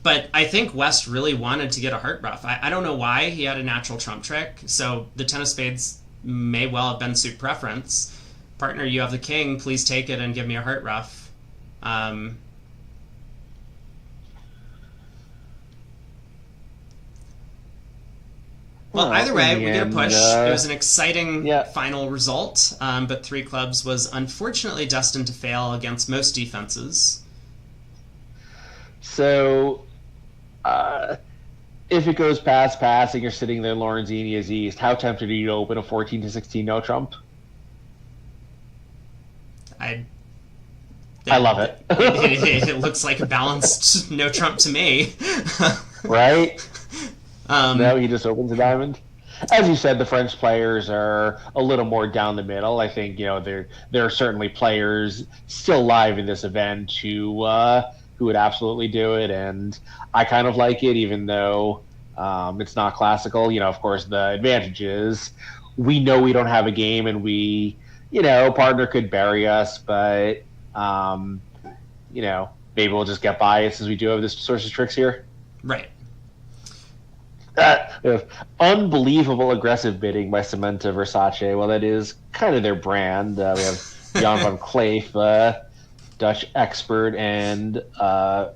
But I think West really wanted to get a heart rough. I don't know why he had a natural trump trick, so the tennis spades may well have been suit preference. Partner, you have the king, please take it and give me a heart rough. Well, either way, we get a push. It was an exciting final result, but Three Clubs was unfortunately destined to fail against most defenses. So, if it goes past pass and you're sitting there, Lorenzini is east, how tempted are you to open a 14-16 no trump? I love it. It looks like a balanced no trump to me. Right? No, he just opens a diamond. As you said, the French players are a little more down the middle. I think there are certainly players still live in this event who would absolutely do it, and I kind of like it, even though it's not classical. Of course, the advantage is we know we don't have a game, and partner could bury us, but maybe we'll just get by it since we do have this source of tricks here. Right. Unbelievable aggressive bidding by Samantha Versace. Well, that is kind of their brand. We have Jan van Kleef, Dutch expert and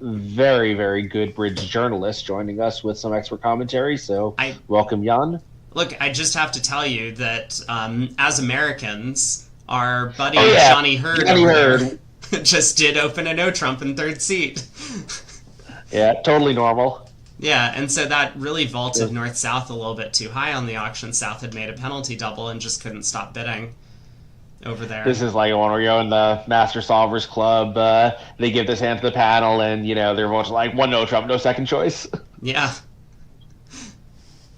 very, very good bridge journalist, joining us with some expert commentary. So welcome, Jan. Look, I just have to tell you that as Americans, our buddy Johnny Hurd just did open a no trump in third seat. Yeah, totally normal. Yeah, and so that really vaulted North-South a little bit too high on the auction. South had made a penalty double and just couldn't stop bidding over there. This is like when we go in the Master Solvers Club. They give this hand to the panel, and they're both like, one no trump, no second choice. Yeah.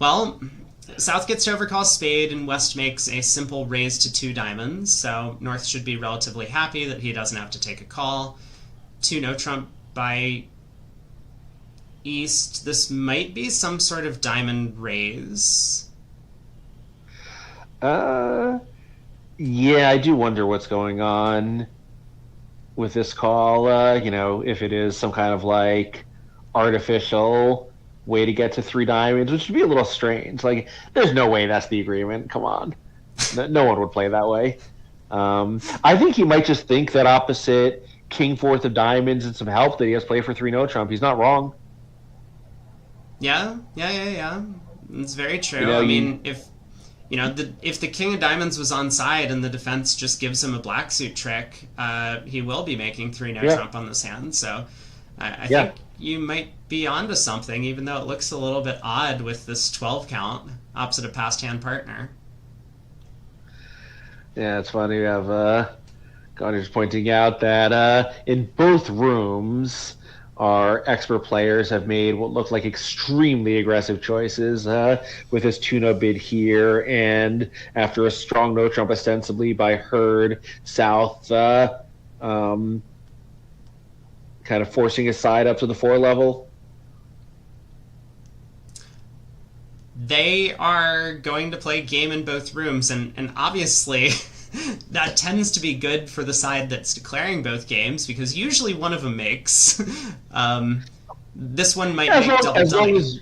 Well, South gets to overcall spade, and West makes a simple raise to 2 diamonds. So North should be relatively happy that he doesn't have to take a call. 2 no trump by East. This might be some sort of diamond raise. Yeah, I do wonder what's going on with this call. If it is some kind of like artificial way to get to 3 diamonds, which would be a little strange. Like, there's no way that's the agreement. Come on. No one would play that way. I think he might just think that opposite king fourth of diamonds and some help that he has play for 3 no trump. He's not wrong. Yeah. It's very true. I mean, if the king of diamonds was onside and the defense just gives him a black suit trick, he will be making 3 no trump on this hand. So I think you might be onto something, even though it looks a little bit odd with this 12 count opposite a past hand partner. Yeah, it's funny. We have Connor's pointing out that in both rooms, our expert players have made what look like extremely aggressive choices with his tune-up bid here, and after a strong no trump ostensibly by Hurd, South kind of forcing his side up to the 4 level. They are going to play game in both rooms, and obviously that tends to be good for the side that's declaring both games, because usually one of them makes. This one might make double dummy.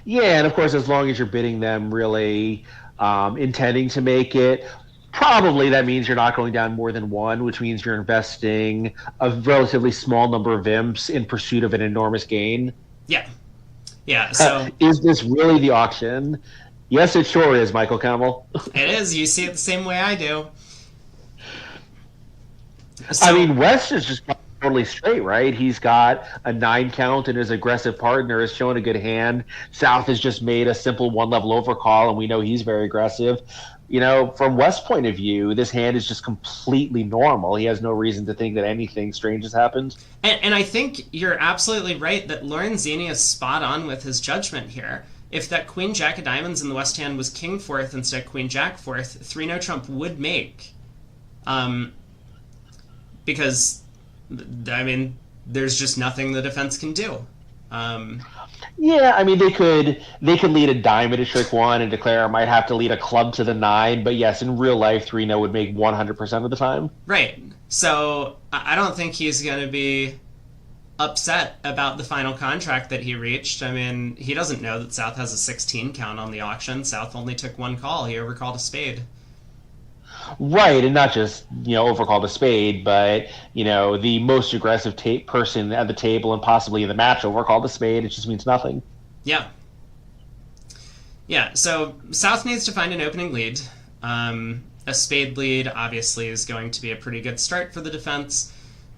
And of course, as long as you're bidding them really intending to make it, probably that means you're not going down more than 1, which means you're investing a relatively small number of imps in pursuit of an enormous gain. Yeah, so... is this really the auction? Yes, it sure is, Michael Campbell. It is. You see it the same way I do. So, I mean, West is just totally straight, right? He's got a 9 count, and his aggressive partner has shown a good hand. South has just made a simple 1-level overcall, and we know he's very aggressive. From West's point of view, this hand is just completely normal. He has no reason to think that anything strange has happened. And I think you're absolutely right that Lorenzini is spot on with his judgment here. If that Queen Jack of Diamonds in the West hand was King fourth instead of Queen Jack fourth, 3 no trump would make. Because, I mean, there's just nothing the defense can do. Yeah, I mean they could lead a diamond to trick one and declare might have to lead a club to the nine, but yes, in real life 3-0 would make 100% of the time. Right. So I don't think he's going to be upset about the final contract that he reached. I mean, he doesn't know that South has a 16 count on the auction. South only took one call. He overcalled a spade. Right, and not just overcall the spade, but the most aggressive person at the table and possibly in the match overcall the spade. It just means nothing. Yeah. Yeah, so South needs to find an opening lead. A spade lead obviously is going to be a pretty good start for the defense.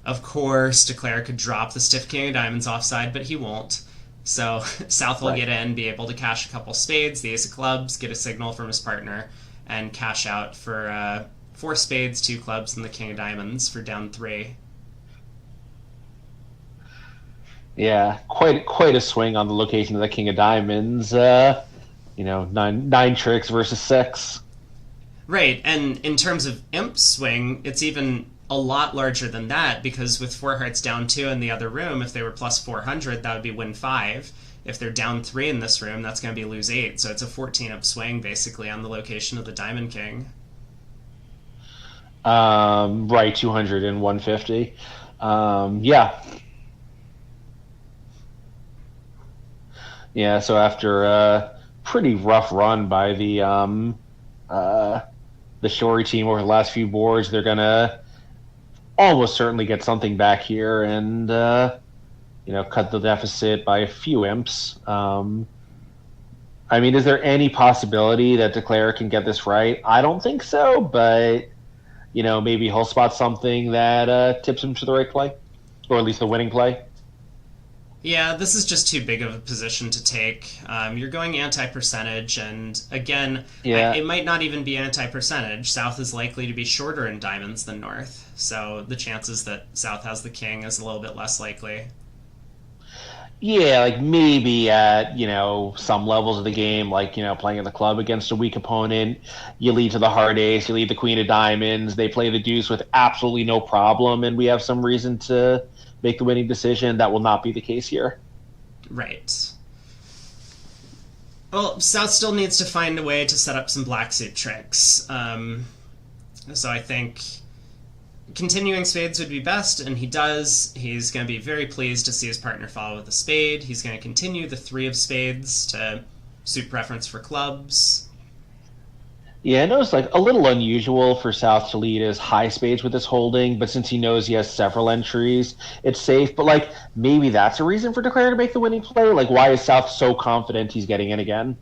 Of course, Declare could drop the stiff king of diamonds offside, but he won't. So South will get in, be able to cash a couple spades, the ace of clubs, get a signal from his partner, and cash out for 4 spades, 2 clubs, and the king of diamonds for down 3. Yeah, quite a swing on the location of the king of diamonds. Nine tricks versus 6. Right, and in terms of imp swing, it's even a lot larger than that, because with 4 hearts down 2 in the other room, if they were plus 400, that would be win 5. If they're down 3 in this room, that's going to be lose 8. So it's a 14 up swing, basically, on the location of the diamond king. Right, 200 and 150. Yeah. Yeah, so after a pretty rough run by the Shory team over the last few boards, they're going to almost certainly get something back here and cut the deficit by a few imps. I mean, is there any possibility that Declare can get this right? I don't think so, but maybe he'll spot something that tips him to the right play, or at least the winning play. Yeah, this is just too big of a position to take. You're going anti-percentage, and again, Yeah. it might not even be anti-percentage. South is likely to be shorter in diamonds than North, so the chances that South has the king is a little bit less likely. Yeah, like maybe at, some levels of the game, like, playing in the club against a weak opponent, you lead to the hard ace, you lead the queen of diamonds, they play the deuce with absolutely no problem, and we have some reason to make the winning decision. That will not be the case here. Right. Well, South still needs to find a way to set up some black suit tricks. So I think continuing spades would be best, and he does. He's going to be very pleased to see his partner follow with a spade. He's going to continue the 3 of spades to suit preference for clubs. Yeah, I know it's like a little unusual for South to lead as high spades with this holding, but since he knows he has several entries, it's safe. But like maybe that's a reason for Declare to make the winning play. Like, why is South so confident he's getting in again?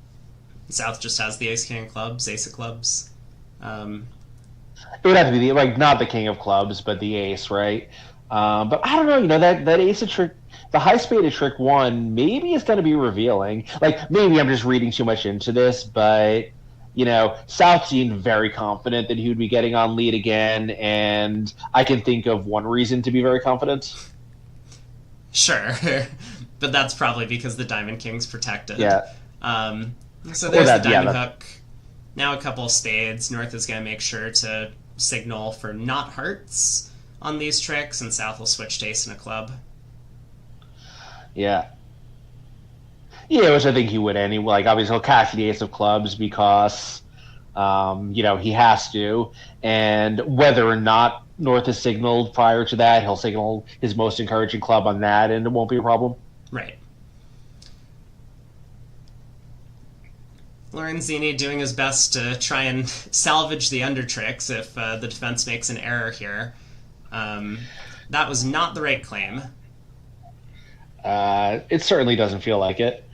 South just has the ace king of clubs, ace of clubs. It would have to be not the king of clubs, but the ace, right? But I don't know. That ace of trick, the high spade of trick 1, maybe it's going to be revealing. Like maybe I'm just reading too much into this, but. South seemed very confident that he would be getting on lead again, and I can think of one reason to be very confident. Sure, but that's probably because the diamond king's protected. Yeah. So there's the diamond hook. Now a couple of spades. North is going to make sure to signal for not hearts on these tricks, and South will switch to ace and a club. Yeah. Yeah, which I think he would anyway. Like, obviously, he'll cash the ace of clubs because, he has to. And whether or not North is signaled prior to that, he'll signal his most encouraging club on that, and it won't be a problem. Right. Lorenzini doing his best to try and salvage the under tricks if the defense makes an error here. That was not the right claim. It certainly doesn't feel like it.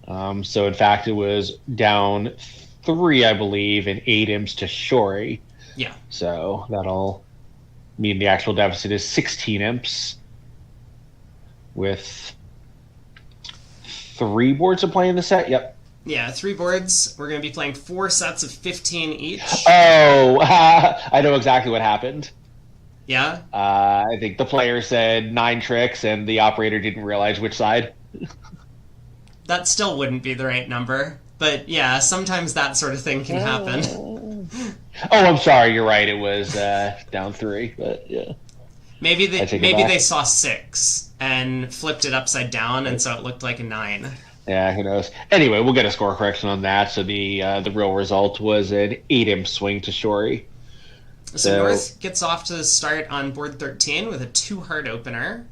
So, in fact, it was down 3, I believe, and 8 imps to Shory. Yeah. So that'll mean the actual deficit is 16 imps with 3 boards to play in the set. Yep. Yeah, 3 boards. We're going to be playing 4 sets of 15 each. Oh, I know exactly what happened. Yeah? I think the player said 9 tricks, and the operator didn't realize which side. That still wouldn't be the right number. But yeah, sometimes that sort of thing can happen. Oh, I'm sorry. You're right. It was down 3, but yeah. Maybe they saw 6. and flipped it upside down, and so it looked like a 9. Yeah, who knows? Anyway, we'll get a score correction on that. So the real result was an 8-imp swing to Shori. So North gets off to the start on board 13 with a 2-heart opener.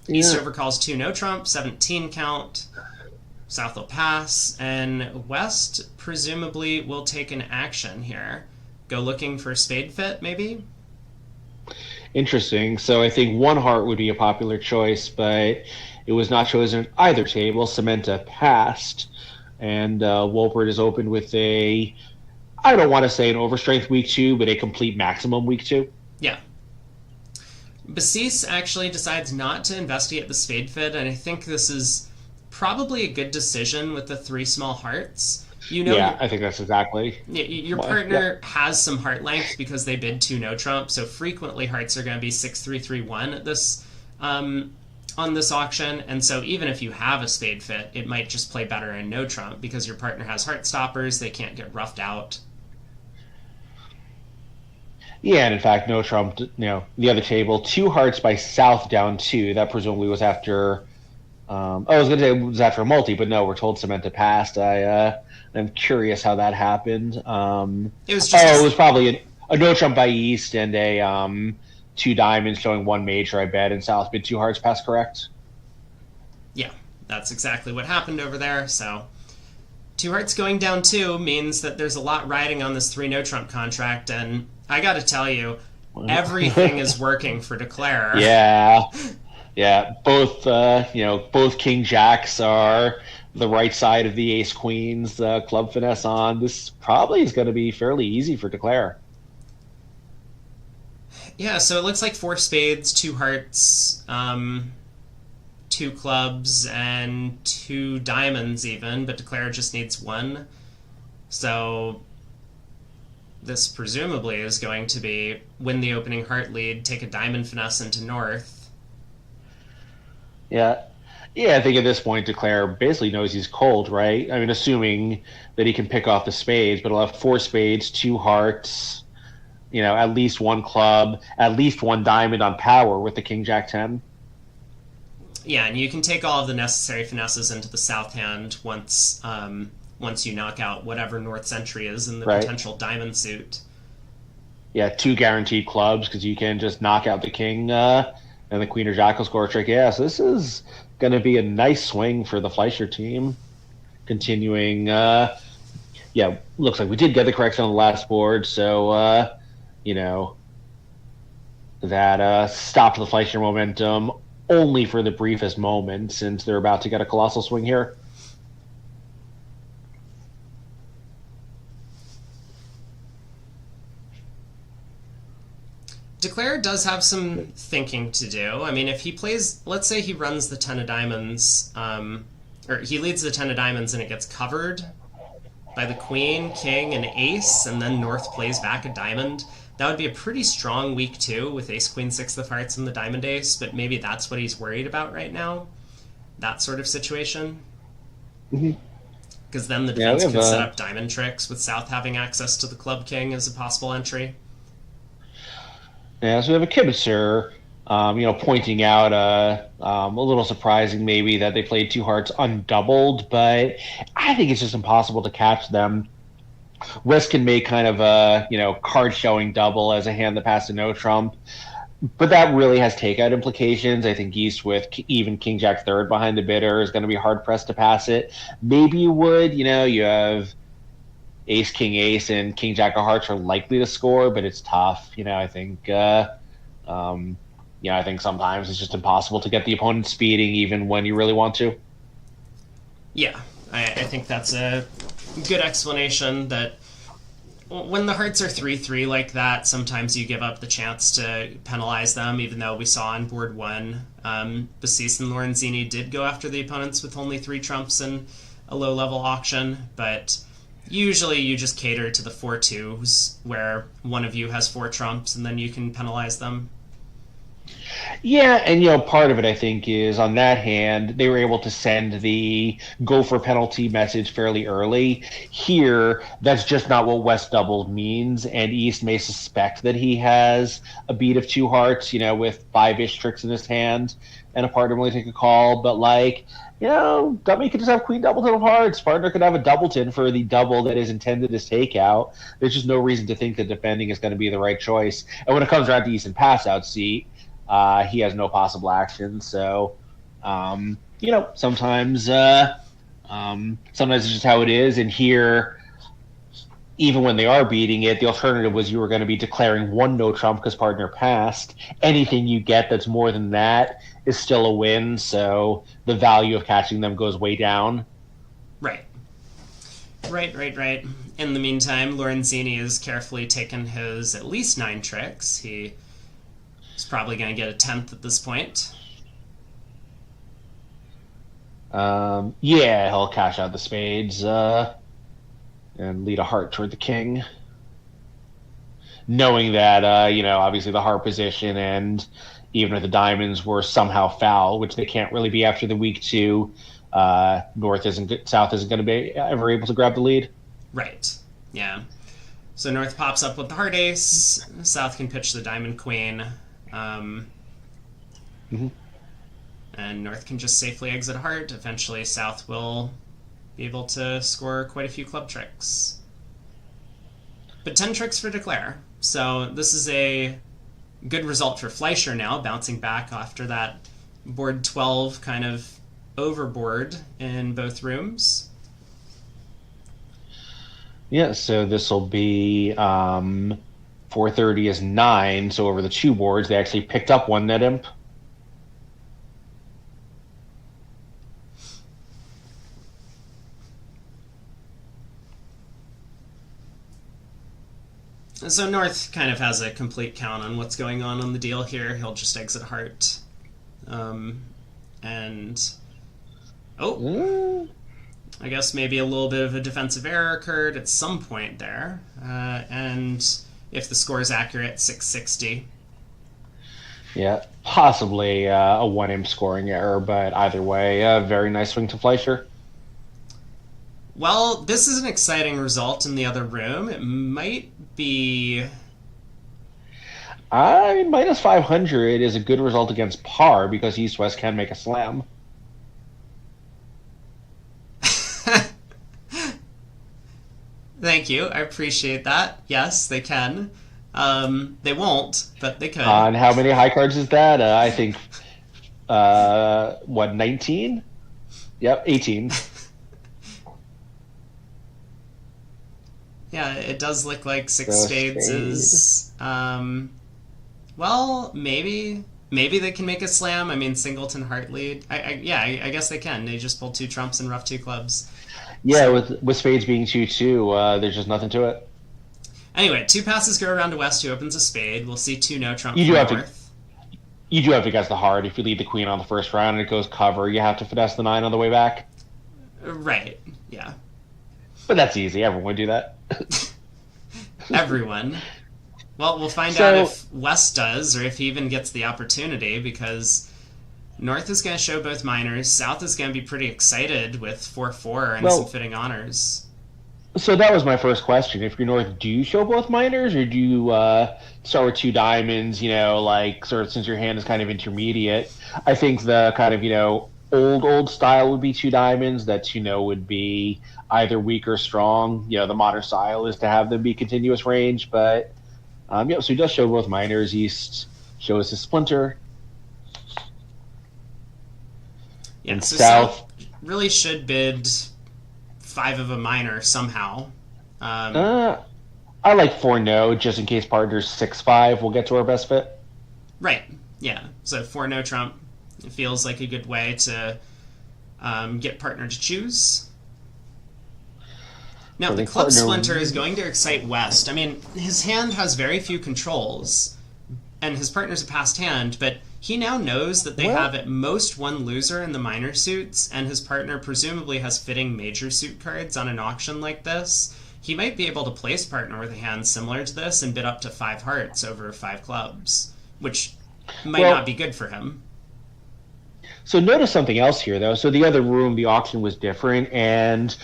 East overcalls 2 no trump, 17 count. South will pass, and West presumably will take an action here. Go looking for spade fit, maybe? Interesting. So I think 1 heart would be a popular choice, but it was not chosen at either table. Cementa passed, and Wolpert is opened with I don't want to say an overstrength week 2, but a complete maximum week 2. Yeah. Basis actually decides not to investigate the spade fit, and I think this is probably a good decision with the 3 small hearts. Yeah, I think that's exactly. Your partner has some heart length because they bid 2 no trump, so frequently hearts are going to be 6-3-3-1 at this on this auction, and so even if you have a spade fit, it might just play better in no trump because your partner has heart stoppers, they can't get roughed out. Yeah, and in fact, no trump. The other table, 2 hearts by South down 2. That presumably was after. I was going to say it was after a multi, but no, we're told Cementa passed. I'm curious how that happened. It was probably a no trump by East and a 2 diamonds showing 1 major, I bet, and South bid 2 hearts pass, correct? Yeah, that's exactly what happened over there. So 2 hearts going down 2 means that there's a lot riding on this 3 no trump contract, and I got to tell you, everything is working for Declare. Yeah. Both King Jacks are the right side of the Ace Queens. Club finesse on. This probably is going to be fairly easy for Declare. Yeah, so it looks like 4 spades, 2 hearts, 2 clubs, and 2 diamonds even, but Declare just needs 1. So this presumably is going to be win the opening heart lead, take a diamond finesse into North. Yeah, I think at this point Declare basically knows he's cold, right? I mean, assuming that he can pick off the spades, but he'll have 4 spades, 2 hearts, at least 1 club, at least 1 diamond on power with the King Jack 10. Yeah, and you can take all of the necessary finesses into the south hand once you knock out whatever North's entry is in the potential diamond suit. Yeah, 2 guaranteed clubs because you can just knock out the king and the queen or jack will score a trick. Yeah, so this is going to be a nice swing for the Fleischer team. Continuing, looks like we did get the correction on the last board, so, that stopped the Fleischer momentum only for the briefest moment since they're about to get a colossal swing here. Declare does have some thinking to do. I mean, if he plays, let's say he runs the 10 of diamonds, or he leads the 10 of diamonds and it gets covered by the queen, king, and ace, and then North plays back a diamond, that would be a pretty strong week 2 with ace, queen, 6 of hearts, and the diamond ace, but maybe that's what he's worried about right now. That sort of situation. Because then the defense could set up diamond tricks with South having access to the club king as a possible entry. Yeah, so we have a Kibitzer, pointing out a little surprising maybe that they played 2 hearts undoubled, but I think it's just impossible to catch them. West can make kind of a card showing double as a hand that passes no trump, but that really has takeout implications. I think East with even King Jack third behind the bidder is going to be hard pressed to pass it. Maybe you would, you have ace, king, ace, and king, jack of hearts are likely to score, but it's tough. I think, I think sometimes it's just impossible to get the opponent speeding even when you really want to. Yeah, I think that's a good explanation that when the hearts are 3-3 like that, sometimes you give up the chance to penalize them, even though we saw on board 1, Basis and Lorenzini did go after the opponents with only 3 trumps in a low-level auction, but usually you just cater to the 4-2s where one of you has 4 trumps and then you can penalize them. Yeah, and part of it I think is on that hand they were able to send the go for penalty message fairly early. Here, that's just not what West doubled means, and East may suspect that he has a beat of two hearts, with five-ish tricks in his hand, and a partner will take a call. But dummy could just have Queen Doubleton of Hearts. Partner could have a Doubleton for the double that is intended as takeout. There's just no reason to think that defending is going to be the right choice. And when it comes around to East and pass out seat. He has no possible action, so sometimes it's just how it is. And here, even when they are beating it, the alternative was you were going to be declaring one no trump because partner passed. Anything you get that's more than that is still a win, so the value of catching them goes way down. Right. In the meantime, Lorenzini has carefully taken his at least 9 tricks. He's probably going to get a 10th at this point. Yeah, he'll cash out the spades and lead a heart toward the king. Knowing that, obviously the heart position and even if the diamonds were somehow foul, which they can't really be after the week 2, South isn't going to be ever able to grab the lead. Right, yeah. So North pops up with the heart ace. South can pitch the diamond queen. Mm-hmm. And North can just safely exit a heart. Eventually, South will be able to score quite a few club tricks. But 10 tricks for declare. So this is a good result for Fleischer now, bouncing back after that board 12 kind of overboard in both rooms. Yeah, so this will be 430 is 9, so over the 2 boards, they actually picked up 1 net imp. So North kind of has a complete count on what's going on the deal here. He'll just exit heart. I guess maybe a little bit of a defensive error occurred at some point there. And if the score is accurate, 660. Yeah, possibly a 1 imp scoring error, but either way, a very nice swing to Fleischer. Well, this is an exciting result in the other room. It might be... minus 500 is a good result against par because East-West can make a slam. Thank you. I appreciate that. Yes, they can. They won't, but they could. And how many high cards is that? I think, 19? Yep, 18. Yeah, it does look like 6 spades is... well, maybe they can make a slam. I mean, singleton heart lead. I guess they can. They just pulled 2 trumps and rough 2 clubs. Yeah, with spades being 2-2, there's just nothing to it. Anyway, 2 passes go around to West, who opens a spade. We'll see 2 no trump from North. You do have to guess the heart. If you lead the queen on the first round and it goes cover, you have to finesse the 9 on the way back. Right, yeah. But that's easy. Everyone would do that. Everyone. Well, we'll find out if West does, or if he even gets the opportunity, because North is going to show both minors. South is going to be pretty excited with 4-4 and some fitting honors. So that was my first question. If you're North, do you show both minors, or do you start with 2 diamonds, sort of since your hand is kind of intermediate? I think the kind of, old style would be 2 diamonds. That, would be either weak or strong. The modern style is to have them be continuous range. But, so he does show both minors. East shows his splinter. Yeah, and so South really should bid 5 of a minor somehow. I like 4 no, just in case partner's 6-5. We'll get to our best fit. Right, yeah. So 4 no trump. It feels like a good way to get partner to choose. Now, the club splinter is going to excite West. I mean, his hand has very few controls, and his partner's a passed hand, but he now knows that they have at most 1 loser in the minor suits, and his partner presumably has fitting major suit cards on an auction like this. He might be able to place partner with a hand similar to this and bid up to 5 hearts over 5 clubs, which might Well, not be good for him. so notice something else here, though. So the other room, the auction was different, and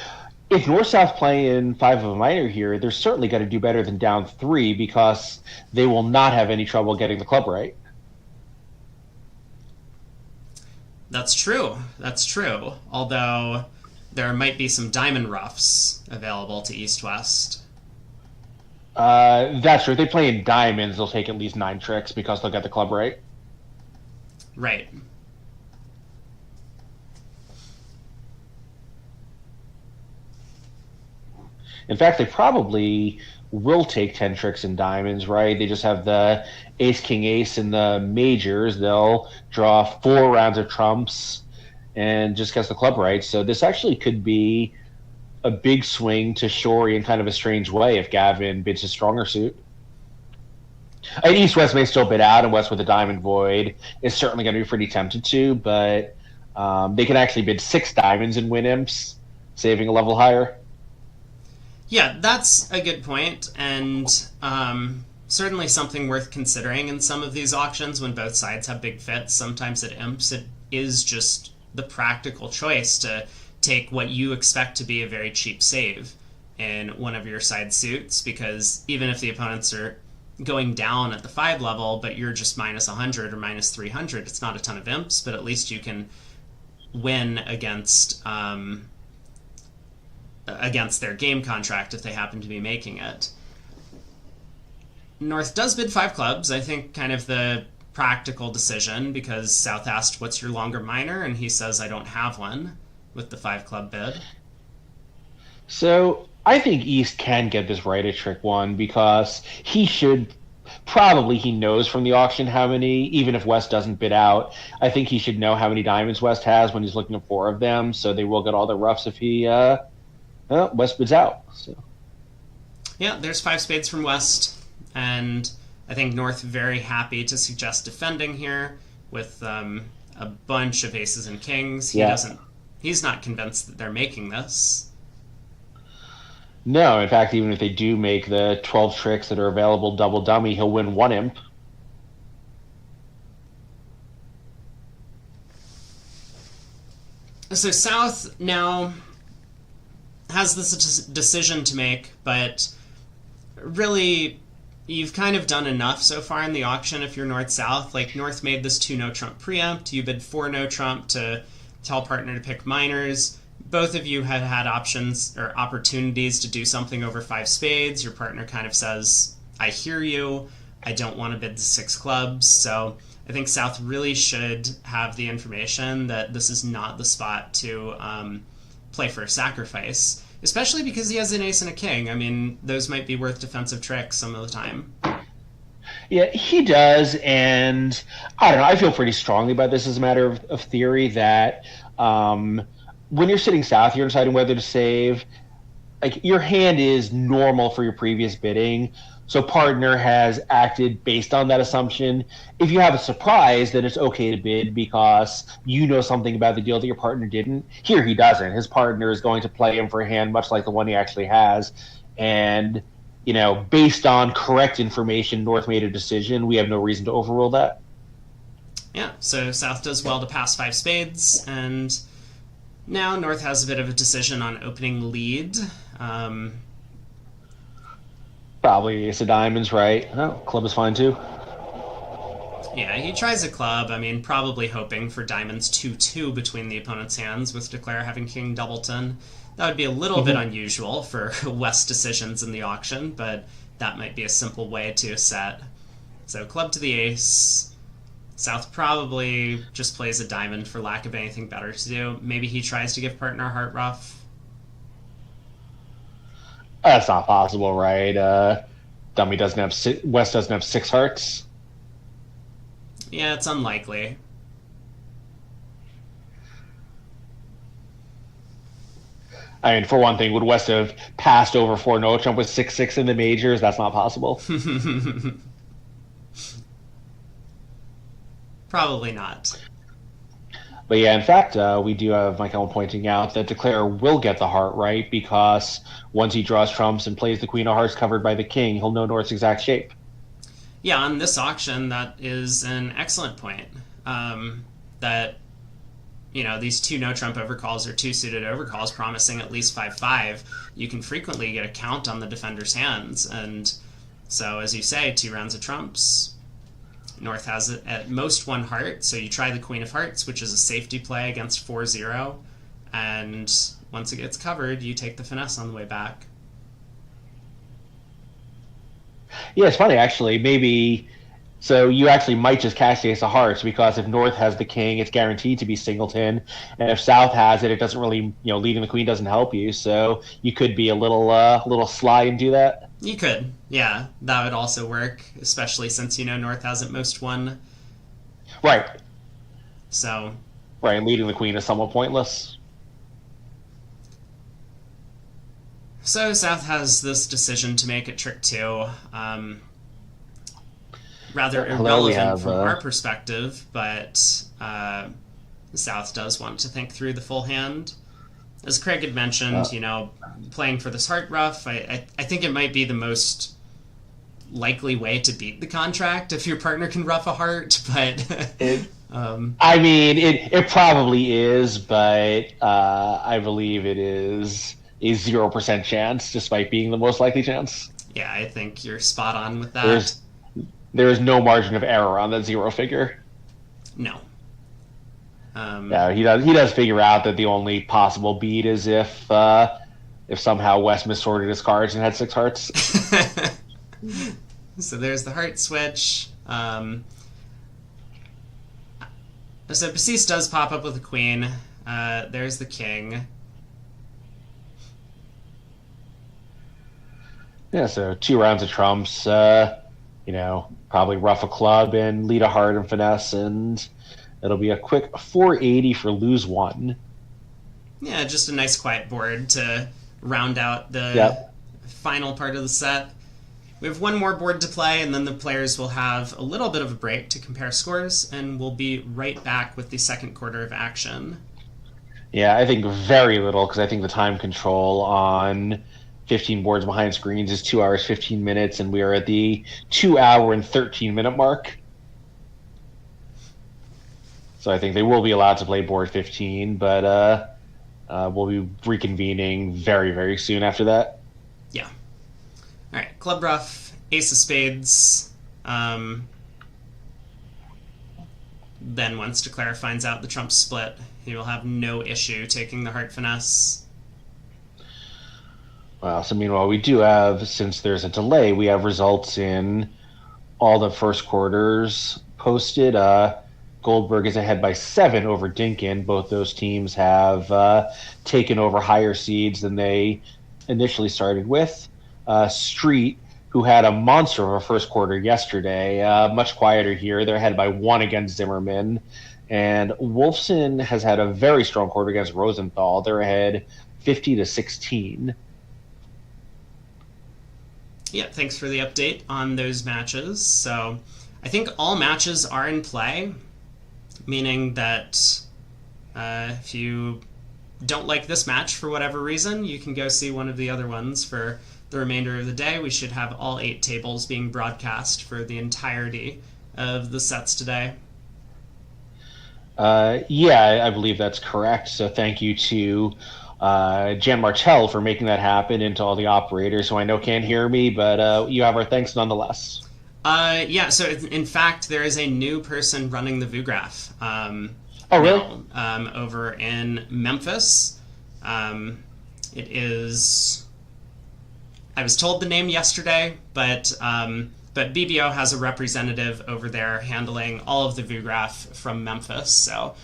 if North South playing five of a minor here, they're certainly going to do better than down three because they will not have any trouble getting the club right. That's true. That's true. Although there might be some diamond roughs available to East West. That's true. If they play in diamonds, they'll take at least 9 tricks because they'll get the club right. Right. In fact, they probably will take 10 tricks in diamonds, right? They just have the ace, king, ace in the majors. They'll draw 4 rounds of trumps and just gets the club right. So this actually could be a big swing to Shorey in kind of a strange way if Gavin bids his stronger suit. And East West may still bid out, and West with a diamond void is certainly going to be pretty tempted to, but they can actually bid 6 diamonds and win imps, saving a level higher. Yeah, that's a good point, and certainly something worth considering in some of these auctions when both sides have big fits. Sometimes at imps, it is just the practical choice to take what you expect to be a very cheap save in one of your side suits, because even if the opponents are going down at the 5 level, but you're just minus 100 or minus 300, it's not a ton of imps, but at least you can win against their game contract if they happen to be making it. North does bid 5 clubs. I think kind of the practical decision, because South asked, what's your longer minor? And he says, I don't have one, with the 5 club bid. So I think East can get this right at trick 1 because he knows from the auction how many, even if West doesn't bid out, I think he should know how many diamonds West has when he's looking at 4 of them, so they will get all their roughs if he West bids out. So. Yeah, there's 5 spades from West, and I think North very happy to suggest defending here with a bunch of aces and kings. He's not convinced that they're making this. No, in fact, even if they do make the 12 tricks that are available double dummy, he'll win 1 imp. So South now has this decision to make, but really you've kind of done enough so far in the auction if you're North-South. Like, North made this 2 no-trump preempt, you bid 4 no-trump to tell partner to pick minors. Both of you have had options or opportunities to do something over 5 spades. Your partner kind of says, I hear you, I don't want to bid the 6 clubs. So I think South really should have the information that this is not the spot to play for a sacrifice, especially because he has an ace and a king. I mean, those might be worth defensive tricks some of the time. Yeah, he does, and I don't know, I feel pretty strongly about this as a matter of theory that when you're sitting South, you're deciding whether to save. Like, your hand is normal for your previous bidding, so partner has acted based on that assumption. If you have a surprise, then it's okay to bid because you know something about the deal that your partner didn't. Here he doesn't. His partner is going to play him for a hand much like the one he actually has, and based on correct information, North made a decision. We have no reason to overrule that. Yeah, so South does well to pass 5 spades, and now North has a bit of a decision on opening lead. Probably ace of diamonds, right? Oh, club is fine too. Yeah, he tries a club. I mean, probably hoping for diamonds 2-2 between the opponent's hands, with Declare having king doubleton. That would be a little bit unusual for West decisions in the auction, but that might be a simple way to set. So club to the ace. South probably just plays a diamond for lack of anything better to do. Maybe he tries to give partner a heart rough. That's not possible, right? West doesn't have 6 hearts. Yeah, it's unlikely. I mean, for one thing, would West have passed over 4 no trump with 6-6 in the majors? That's not possible. Probably not. But yeah, in fact, we do have Michael pointing out that Declare will get the heart right because once he draws trumps and plays the queen of hearts covered by the king, he'll know North's exact shape. Yeah, on this auction, that is an excellent point. That these two no trump overcalls or two suited overcalls promising at least 5-5, you can frequently get a count on the defender's hands. And so, as you say, 2 rounds of trumps. North has at most 1 heart, so you try the Queen of Hearts, which is a safety play against 4-0. And once it gets covered, you take the finesse on the way back. Yeah, it's funny actually. Maybe so you actually might just cash the ace of hearts because if North has the king, it's guaranteed to be singleton, and if South has it, it doesn't really leading the queen doesn't help you. So you could be a little sly and do that. You could, yeah, that would also work, especially since North has at most 1. Right. So. Right, and leading the queen is somewhat pointless. So South has this decision to make at trick 2. Rather irrelevant from our perspective, but South does want to think through the full hand. As Craig had mentioned, playing for this heart ruff, I think it might be the most likely way to beat the contract if your partner can ruff a heart, but... I mean, it probably is, but I believe it is a 0% chance, despite being the most likely chance. Yeah, I think you're spot on with that. There is no margin of error on that 0 figure. No. Yeah, he does figure out that the only possible beat is if somehow West missorted his cards and had 6 hearts. So there's the heart switch. So Basis does pop up with a queen. There's the king. Yeah, so 2 rounds of trumps. Probably ruff a club and lead a heart and finesse, and it'll be a quick 480 for lose 1. Yeah, just a nice quiet board to round out the final part of the set. We have 1 more board to play, and then the players will have a little bit of a break to compare scores, and we'll be right back with the second quarter of action. Yeah, I think very little, because I think the time control on 15 boards behind screens is 2 hours, 15 minutes, and we are at the 2 hour and 13 minute mark. So I think they will be allowed to play board 15, but we'll be reconvening very, very soon after that. Yeah. All right, club ruff, ace of spades. Then once Declare finds out the trump split, he will have no issue taking the heart finesse. Well, so meanwhile, we do have, since there's a delay, we have results in all the first quarters posted. Goldberg is ahead by 7 over Dinkin. Both those teams have taken over higher seeds than they initially started with. Street, who had a monster of a first quarter yesterday, much quieter here. They're ahead by 1 against Zimmerman. And Wolfson has had a very strong quarter against Rosenthal. They're ahead 50-16. Yeah, thanks for the update on those matches. So I think all matches are in play, meaning that if you don't like this match for whatever reason, you can go see one of the other ones for the remainder of the day. We should have all 8 tables being broadcast for the entirety of the sets today. Yeah, I believe that's correct. So thank you to Jan Martell for making that happen, and to all the operators who I know can't hear me, but you have our thanks nonetheless. Yeah, so in fact, there is a new person running the VooGraph. Oh, really? Now, over in Memphis. It is... I was told the name yesterday, but BBO has a representative over there handling all of the VooGraph from Memphis, so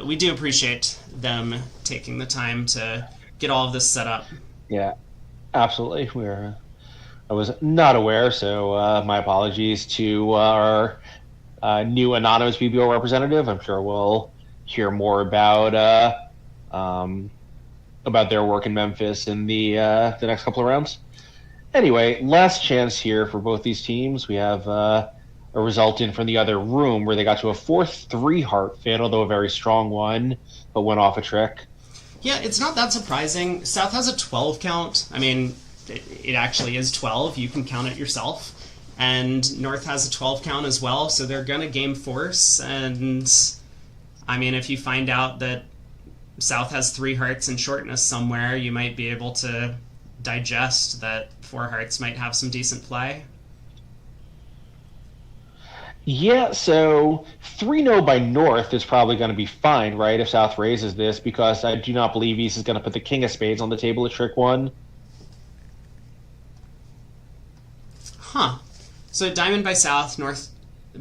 we do appreciate them taking the time to get all of this set up. Yeah, absolutely. I was not aware, so my apologies to our new anonymous BBO representative. I'm sure we'll hear more about their work in Memphis in the next couple of rounds. Anyway, last chance here for both these teams. We have a result in from the other room where they got to a 4-3 heart fit, although a very strong one, but went off a trick. Yeah, it's not that surprising. South has a 12 count. I mean, it actually is 12. You can count it yourself. and North has a 12 count as well, so they're going to game force. And I mean, if you find out that South has 3 hearts and shortness somewhere, you might be able to digest that 4 hearts might have some decent play. Yeah, so 3-0 by North is probably going to be fine, right, if South raises this, because I do not believe East is going to put the king of spades on the table at trick 1. Huh. So Diamond by South, North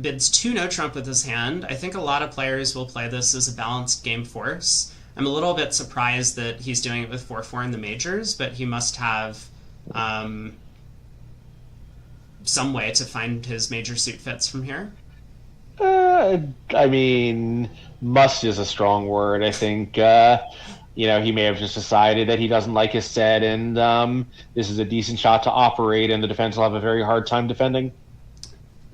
bids 2 no trump with his hand. I think a lot of players will play this as a balanced game force. I'm a little bit surprised that he's doing it with 4-4 in the majors, but he must have some way to find his major suit fits from here. I mean, must is a strong word. I think, he may have just decided that he doesn't like his set, and this is a decent shot to operate, and the defense will have a very hard time defending.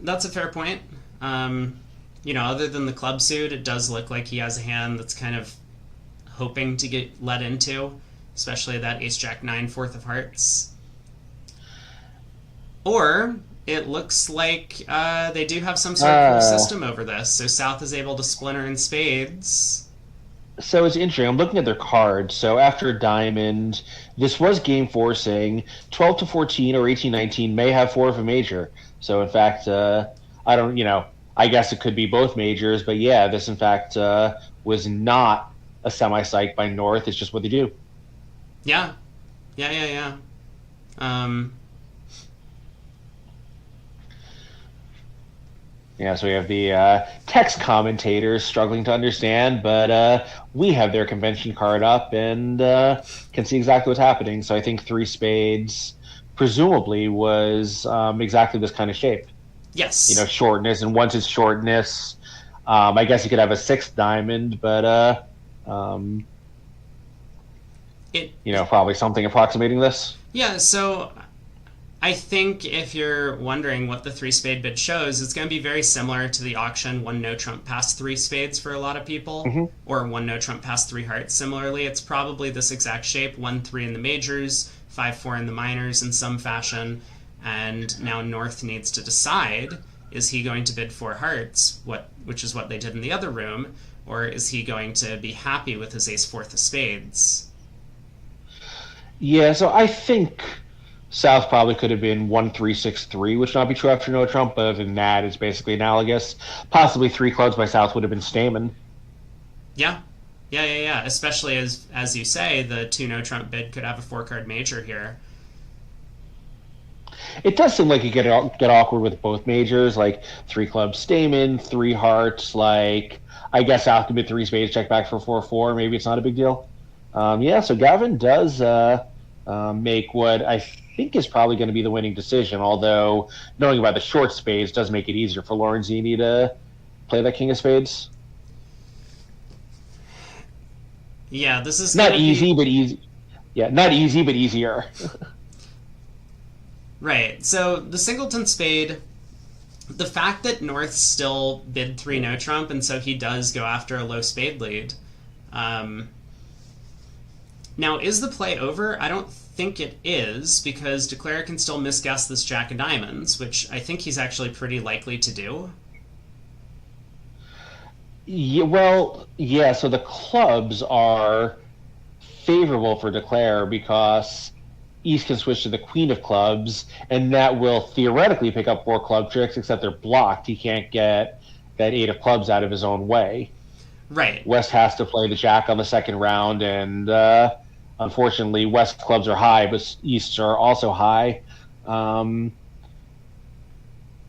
That's a fair point. Other than the club suit, it does look like he has a hand that's kind of hoping to get let into, especially that ace-jack-9 fourth of hearts. Or it looks like they do have some sort of system over this, so South is able to splinter in spades. So it's interesting. I'm looking at their cards. So after Diamond, this was game forcing. 12 to 14 or 18-19 may have 4 of a major. So in fact, I guess it could be both majors, but yeah, this in fact was not a semi-psych by North. It's just what they do. Yeah. Yeah, so we have the text commentators struggling to understand, but we have their convention card up and can see exactly what's happening. So I think 3 spades presumably was exactly this kind of shape. Yes. Shortness, and once it's shortness, I guess you could have a 6th diamond, but probably something approximating this. Yeah, so I think if you're wondering what the 3 spade bid shows, it's going to be very similar to the auction 1 no trump past 3 spades for a lot of people, or 1 no trump past 3 hearts. Similarly, it's probably this exact shape, 1-3 in the majors, 5-4 in the minors in some fashion, and now North needs to decide, is he going to bid 4 hearts, which is what they did in the other room, or is he going to be happy with his ace fourth of spades? Yeah, so I think South probably could have been 1-3-6-3, which would not be true after no trump, but other than that, it's basically analogous. Possibly 3 clubs by South would have been Stamen. Yeah. Especially as you say, the 2 no trump bid could have a 4-card major here. It does seem like you get awkward with both majors, like 3 clubs Stamen, 3 hearts, like I guess South could bid 3 spades, check back for 4-4, maybe it's not a big deal. So Gavin does make what I think is probably going to be the winning decision, although knowing about the short spades does make it easier for Lorenzini to play that king of spades. Yeah, this is not easy, but easy. Yeah, not easy, but easier. Right. So the singleton spade, the fact that North still bid 3 no trump, and so he does go after a low spade lead. Now, is the play over? I don't think it is, because Declare can still misguess this jack of diamonds, which I think he's actually pretty likely to do. Yeah, so the clubs are favorable for Declare because East can switch to the queen of clubs, and that will theoretically pick up 4 club tricks, except they're blocked. He can't get that 8 of clubs out of his own way. Right. West has to play the jack on the second round, and unfortunately, West clubs are high, but East's are also high.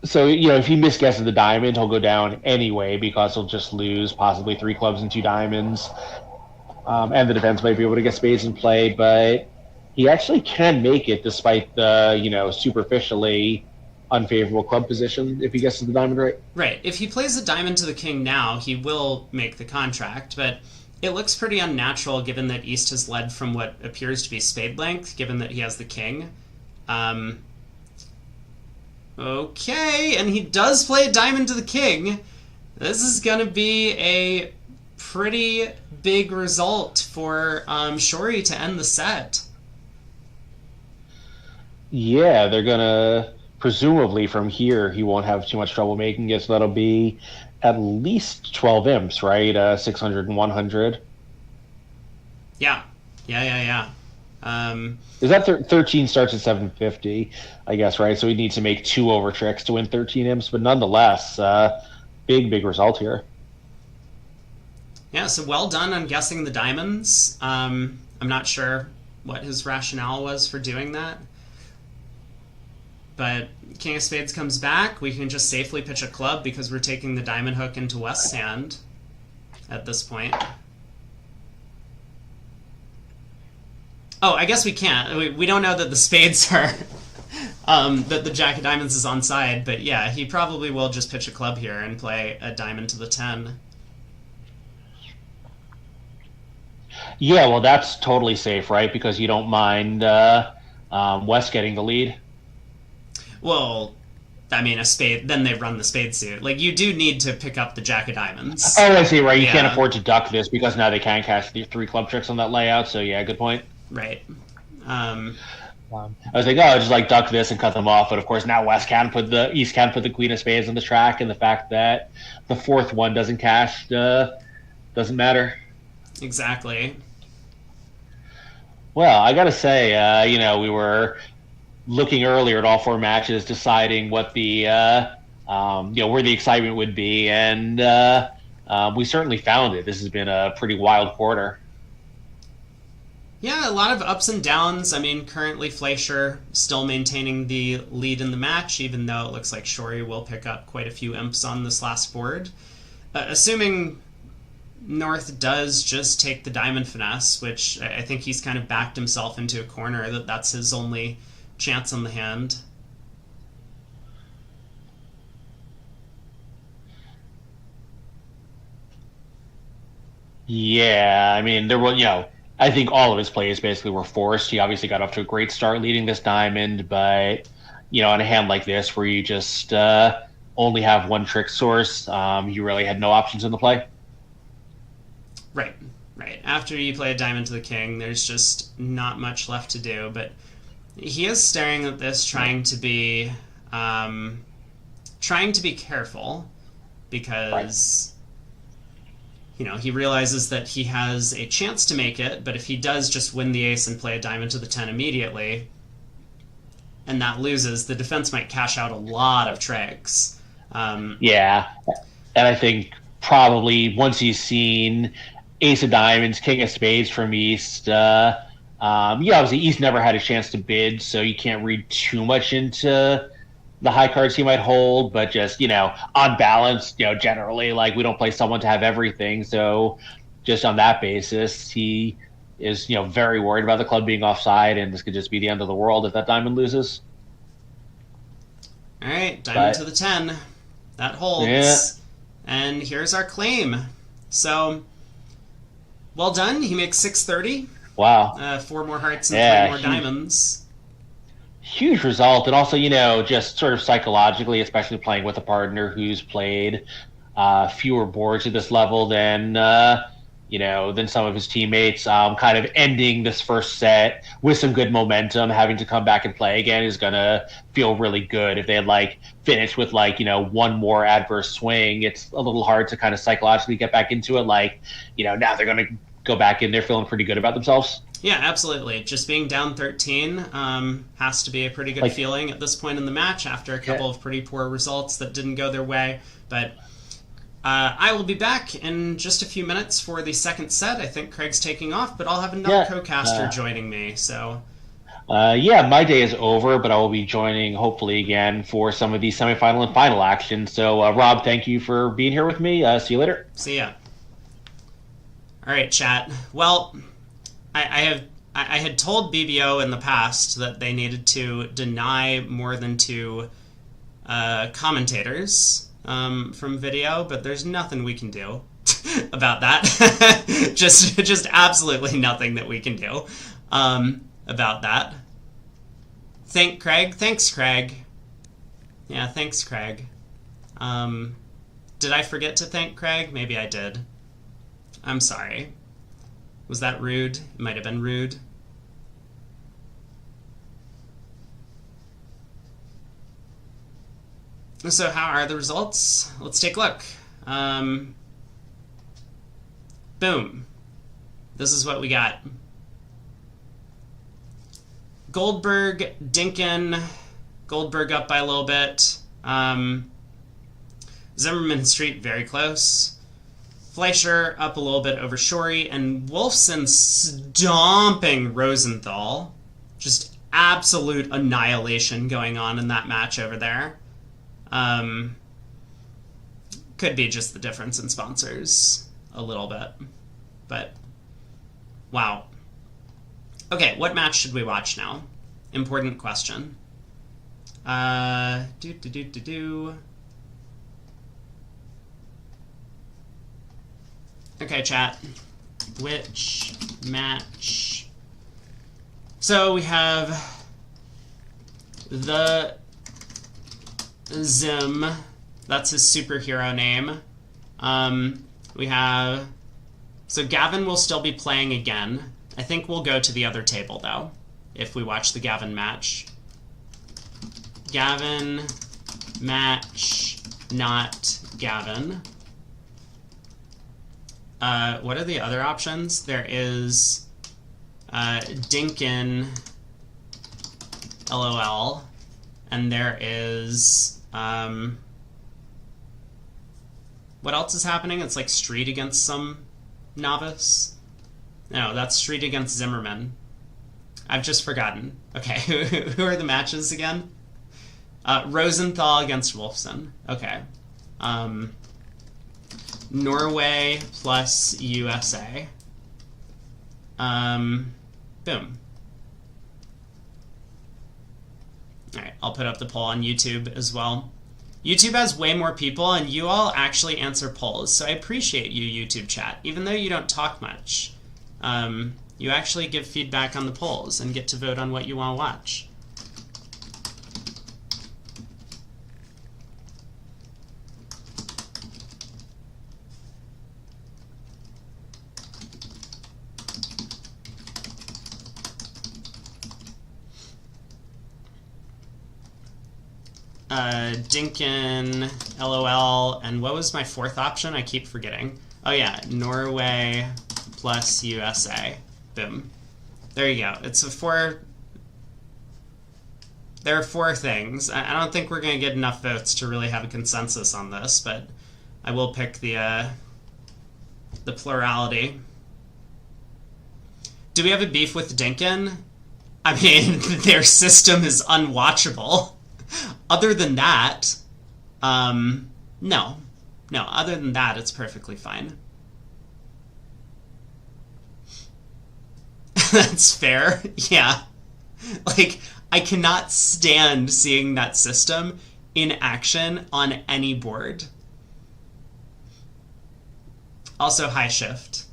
So, if he misguesses the diamond, he'll go down anyway because he'll just lose possibly 3 clubs and 2 diamonds. And the defense might be able to get spades in play, but he actually can make it despite the, superficially unfavorable club position if he guesses the diamond right. Right. If he plays the diamond to the king now, he will make the contract, but it looks pretty unnatural given that East has led from what appears to be spade length, given that he has the king. Okay, and he does play a diamond to the king. This is going to be a pretty big result for Shori to end the set. Yeah, they're going to presumably from here he won't have too much trouble making it. So that'll be at least 12 imps, right? 600 and 100. Yeah, yeah. Is that 13 starts at 750, I guess, right? So he needs to make 2 over tricks to win 13 imps, but nonetheless, big result here. Yeah, so well done on guessing the diamonds. I'm not sure what his rationale was for doing that. But King of Spades comes back. We can just safely pitch a club because we're taking the diamond hook into West's hand at this point. Oh, I guess we can't. We don't know that the spades are... that the jack of diamonds is onside, but yeah, he probably will just pitch a club here and play a diamond to the 10. Yeah, well, that's totally safe, right? Because you don't mind West getting the lead. Well, I mean, a spade, then they run the spade suit. Like, you do need to pick up the jack of diamonds. Oh, I see, right. You can't afford to duck this because now they can't cash the 3 club tricks on that layout, so yeah, good point. Right. I was like, oh, just like duck this and cut them off, but of course now East can put the queen of spades on the track, and the fact that the 4th one doesn't cash doesn't matter. Exactly. Well, I gotta say, we were looking earlier at all 4 matches, deciding what the where the excitement would be, and we certainly found it. This has been a pretty wild quarter. Yeah, a lot of ups and downs. I mean, currently Fleischer still maintaining the lead in the match, even though it looks like Shori will pick up quite a few imps on this last board. Assuming North does just take the diamond finesse, which I think he's kind of backed himself into a corner, that's his only chance on the hand. Yeah, I mean, there were, I think all of his plays basically were forced. He obviously got off to a great start leading this diamond, but, on a hand like this where you just only have one trick source, you really had no options in the play. Right. After you play a diamond to the king, there's just not much left to do, but he is staring at this, trying to be careful, because... he realizes that he has a chance to make it, but if he does just win the ace and play a diamond to the 10 immediately, and that loses, the defense might cash out a lot of tricks. Yeah, and I think probably once he's seen ace of diamonds, king of spades from East, obviously East never had a chance to bid, so you can't read too much into the high cards he might hold, but just, on balance, generally, like, we don't play someone to have everything. So just on that basis, he is, very worried about the club being offside, and this could just be the end of the world if that diamond loses. All right, diamond to the 10. That holds. Yeah. And here's our claim. So, well done. He makes 630. Wow. 4 more hearts and 3 more diamonds. Huge result, and also, just sort of psychologically, especially playing with a partner who's played fewer boards at this level than some of his teammates. Kind of ending this first set with some good momentum, having to come back and play again is gonna feel really good. If they had finished with one more adverse swing, it's a little hard to kind of psychologically get back into it. Now they're gonna go back in there feeling pretty good about themselves. Yeah, absolutely. Just being down 13 has to be a pretty good feeling at this point in the match after a couple of pretty poor results that didn't go their way. But I will be back in just a few minutes for the second set. I think Craig's taking off, but I'll have another co-caster joining me. So, my day is over, but I will be joining hopefully again for some of the semifinal and final action. So, Rob, thank you for being here with me. See you later. See ya. All right, chat. Well, I had told BBO in the past that they needed to deny more than 2 commentators from video, but there's nothing we can do about that. just absolutely nothing that we can do about that. Thanks, Craig. Yeah, thanks, Craig. Did I forget to thank Craig? Maybe I did. I'm sorry. Was that rude? It might have been rude. So how are the results? Let's take a look. Boom. This is what we got. Goldberg, Dinkin, Goldberg up by a little bit. Zimmerman Street very close. Fleischer up a little bit over Shorey, and Wolfson stomping Rosenthal. Just absolute annihilation going on in that match over there. Could be just the difference in sponsors a little bit. But, wow. Okay, what match should we watch now? Important question. Okay, chat. Which match? So we have the Zim. That's his superhero name. We have... So Gavin will still be playing again. I think we'll go to the other table, though, if we watch the Gavin match. Gavin match, not Gavin. What are the other options? There is Dinkin, LOL, and there is... what else is happening? It's like Street against some novice. No, that's Street against Zimmerman. I've just forgotten. Okay, who are the matches again? Rosenthal against Wolfson. Okay. Norway plus USA. Boom. Alright, I'll put up the poll on YouTube as well. YouTube has way more people, and you all actually answer polls, so I appreciate you, YouTube chat. Even though you don't talk much, you actually give feedback on the polls and get to vote on what you want to watch. Dinkin, LOL, and what was my fourth option? I keep forgetting. Oh yeah, Norway plus USA. Boom. There you go. It's a four... There are four things. I don't think we're going to get enough votes to really have a consensus on this, but I will pick the plurality. Do we have a beef with Dinkin? I mean, their system is unwatchable. Other than that, no. No, other than that, it's perfectly fine. That's fair, yeah. Like, I cannot stand seeing that system in action on any board. Also, hi Shift.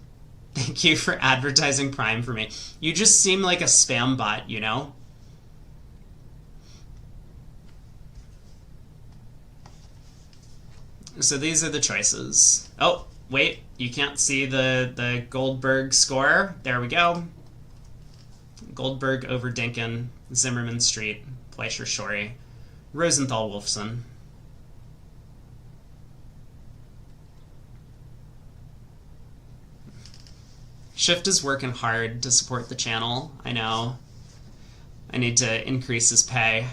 Thank you for advertising Prime for me. You just seem like a spam bot, you know? So these are the choices. Oh, wait, you can't see the Goldberg score. There we go. Goldberg over Dinkin, Zimmerman Street, Fleischer Shorey, Rosenthal Wolfson. Shift is working hard to support the channel. I know. I need to increase his pay.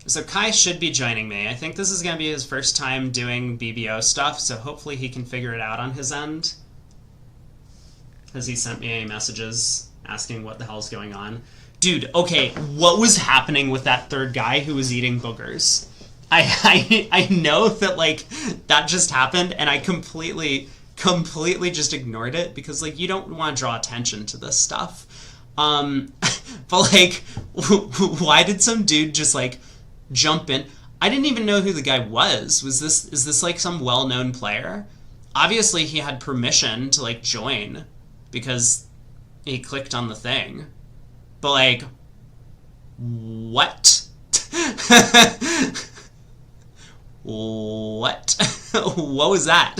So Kai should be joining me. I think this is going to be his first time doing BBO stuff, so hopefully he can figure it out on his end. Because he sent me messages asking what the hell's going on. Dude, okay, what was happening with that third guy who was eating boogers? I know that, like, that just happened, and I completely just ignored it, because, like, you don't want to draw attention to this stuff. But, like, why did some dude just, like, jump in? I didn't even know who the guy was. Is this like some well-known player? Obviously he had permission to like join because he clicked on the thing. But like, what? What? What was that?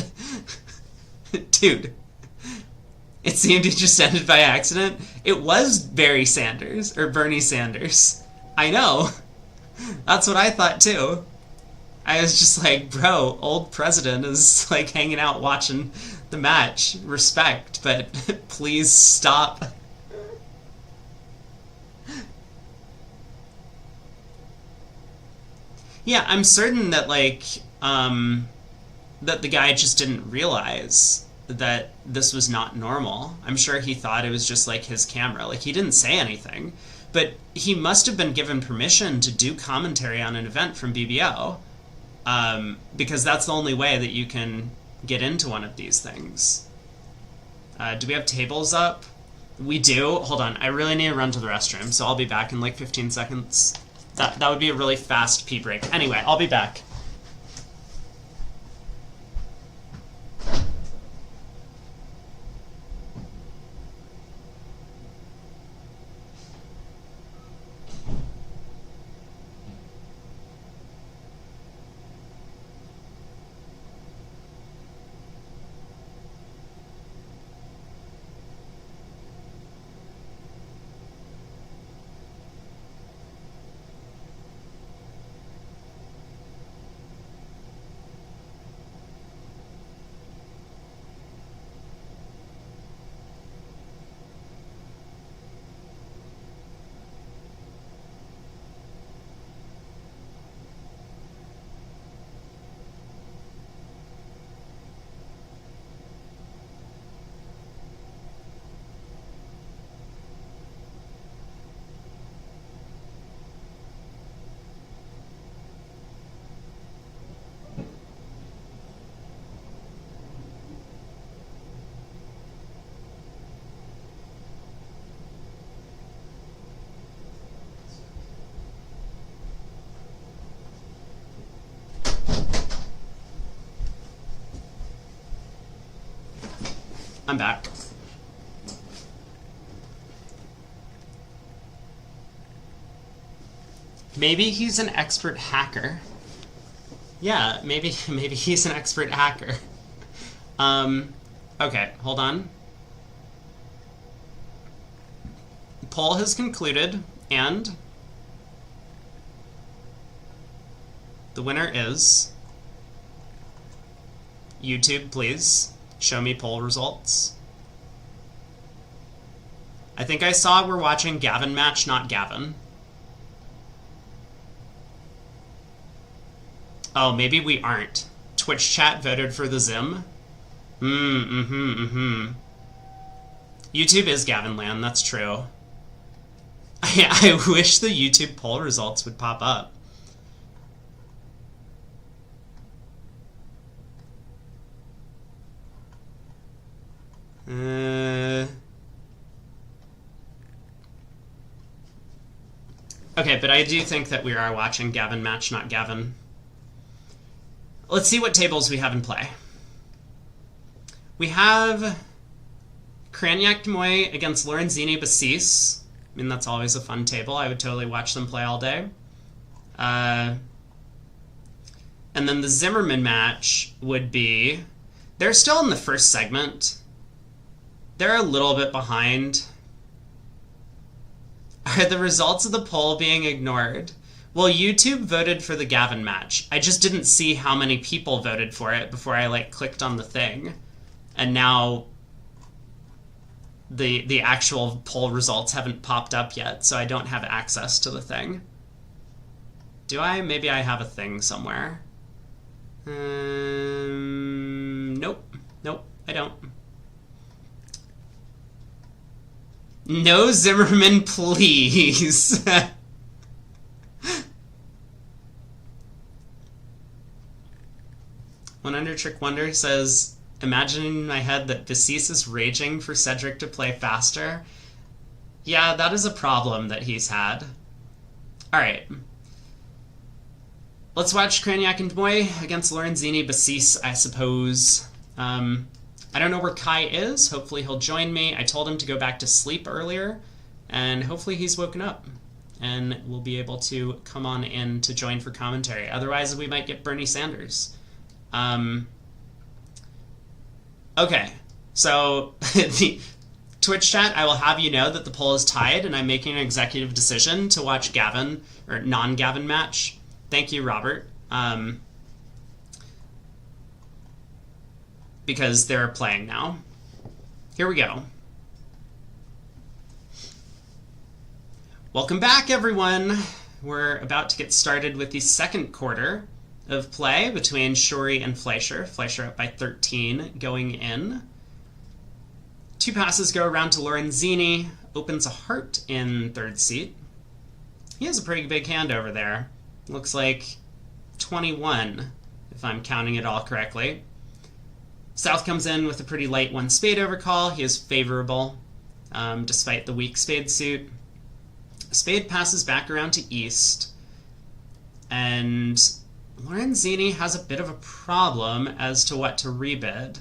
Dude. It seemed it just ended by accident. It was Barry Sanders, or Bernie Sanders. I know. That's what I thought too. I was just like, bro, old president is like hanging out watching the match. Respect, but please stop. Yeah, I'm certain that like that the guy just didn't realize that this was not normal. I'm sure he thought it was just like his camera. Like he didn't say anything, but he must have been given permission to do commentary on an event from BBO, because that's the only way that you can get into one of these things. Do we have tables up? We do. Hold on. I really need to run to the restroom, so I'll be back in like 15 seconds. That would be a really fast pee break. Anyway, I'll be back. I'm back. Maybe he's an expert hacker. Yeah, maybe he's an expert hacker. Okay, hold on. Poll has concluded, and the winner is YouTube, please. Show me poll results. I think I saw we're watching Gavin match, not Gavin. Oh, maybe we aren't. Twitch chat voted for the Zim. YouTube is Gavin Land, that's true. I wish the YouTube poll results would pop up. Okay, but I do think that we are watching Gavin match, not Gavin. Let's see what tables we have in play. We have Kranyak Moy against Lorenzini Bassis. I mean, that's always a fun table. I would totally watch them play all day. And then the Zimmerman match would be... They're still in the first segment. They're a little bit behind. Are the results of the poll being ignored? Well, YouTube voted for the Gavin match. I just didn't see how many people voted for it before I like clicked on the thing. And now the actual poll results haven't popped up yet, so I don't have access to the thing. Do I? Maybe I have a thing somewhere. Nope. Nope, I don't. No Zimmerman, please. One Under Trick Wonder says, imagining in my head that Bassis is raging for Cedric to play faster. Yeah, that is a problem that he's had. Alright. Let's watch Kranyak and Moy against Lorenzini Bassis, I suppose. I don't know where Kai is. Hopefully he'll join me. I told him to go back to sleep earlier, and hopefully he's woken up and will be able to come on in to join for commentary. Otherwise, we might get Bernie Sanders. Okay. So the Twitch chat, I will have you know that the poll is tied, and I'm making an executive decision to watch Gavin or non-Gavin match. Thank you, Robert. Because they're playing now. Here we go. Welcome back, everyone. We're about to get started with the second quarter of play between Shuri and Fleischer. Fleischer up by 13 going in. Two passes go around to Lorenzini. Opens a heart in third seat. He has a pretty big hand over there. Looks like 21, if I'm counting it all correctly. South comes in with a pretty light one spade overcall. He is favorable, despite the weak spade suit. Spade passes back around to East, and Lorenzini has a bit of a problem as to what to rebid.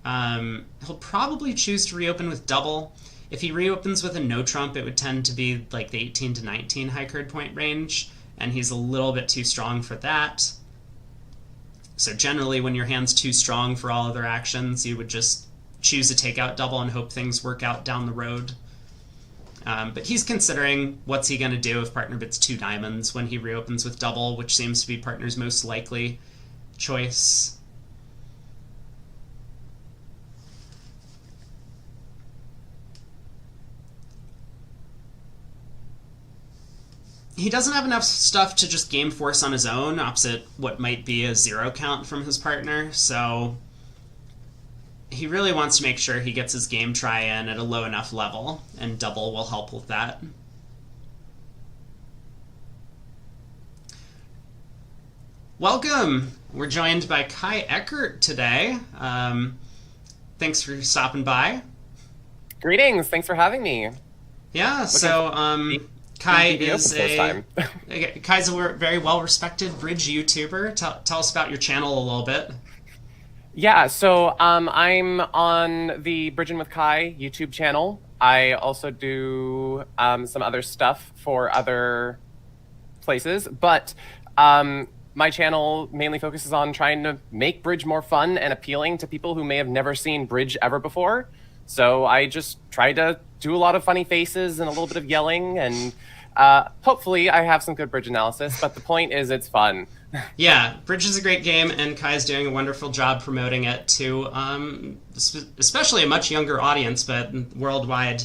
He'll probably choose to reopen with double. If he reopens with a no trump, it would tend to be like the 18 to 19 high card point range, and he's a little bit too strong for that. So generally, when your hand's too strong for all other actions, you would just choose a takeout double and hope things work out down the road. But he's considering what's he going to do if partner bids 2 diamonds when he reopens with double, which seems to be partner's most likely choice. He doesn't have enough stuff to just game force on his own, opposite what might be a 0 count from his partner, so he really wants to make sure he gets his game try in at a low enough level, and double will help with that. Welcome! We're joined by Kai Eckert today. Thanks for stopping by. Greetings, thanks for having me. Yeah, Kai is Kai's a very well-respected bridge YouTuber. Tell us about your channel a little bit. Yeah, so I'm on the Bridgin' with Kai YouTube channel. I also do some other stuff for other places, but my channel mainly focuses on trying to make bridge more fun and appealing to people who may have never seen bridge ever before. So I just try to do a lot of funny faces and a little bit of yelling, and hopefully I have some good bridge analysis, but the point is it's fun. Yeah, Bridge is a great game, and Kai's doing a wonderful job promoting it to especially a much younger audience, but worldwide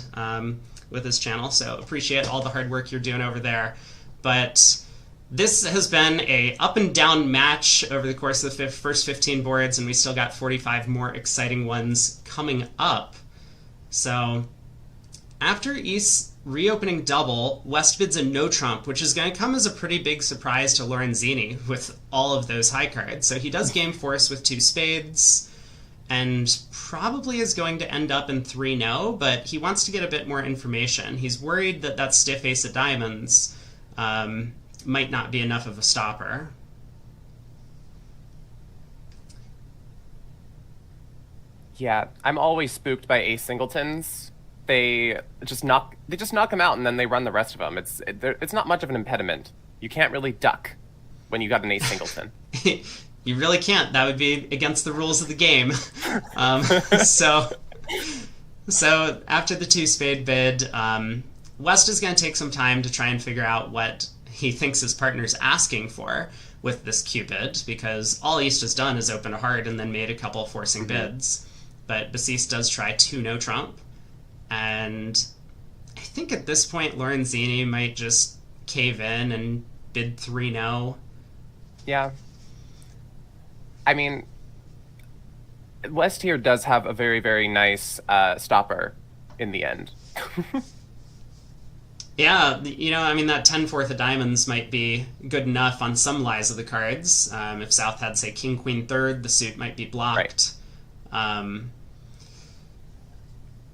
with his channel, so appreciate all the hard work you're doing over there. But this has been a up and down match over the course of the first 15 boards, and we still got 45 more exciting ones coming up. So after East reopening double, West bids a no trump, which is going to come as a pretty big surprise to Lorenzini with all of those high cards. So he does game force with 2 spades, and probably is going to end up in 3 no, but he wants to get a bit more information. He's worried that that stiff ace of diamonds might not be enough of a stopper. Yeah, I'm always spooked by ace singletons. They just knock them out, and then they run the rest of them. It's not much of an impediment. You can't really duck when you got an ace singleton. You really can't. That would be against the rules of the game. So after the 2 spade bid, West is going to take some time to try and figure out what he thinks his partner's asking for with this Cupid, because all East has done is open a heart and then made a couple forcing bids. But Basis does try 2 no trump. And I think at this point, Lorenzini might just cave in and bid 3 no. Yeah. I mean, West here does have a very, very nice stopper in the end. Yeah, you know, I mean, that 10-4 of diamonds might be good enough on some lies of the cards. If South had, say, King, Queen, third, the suit might be blocked. Right.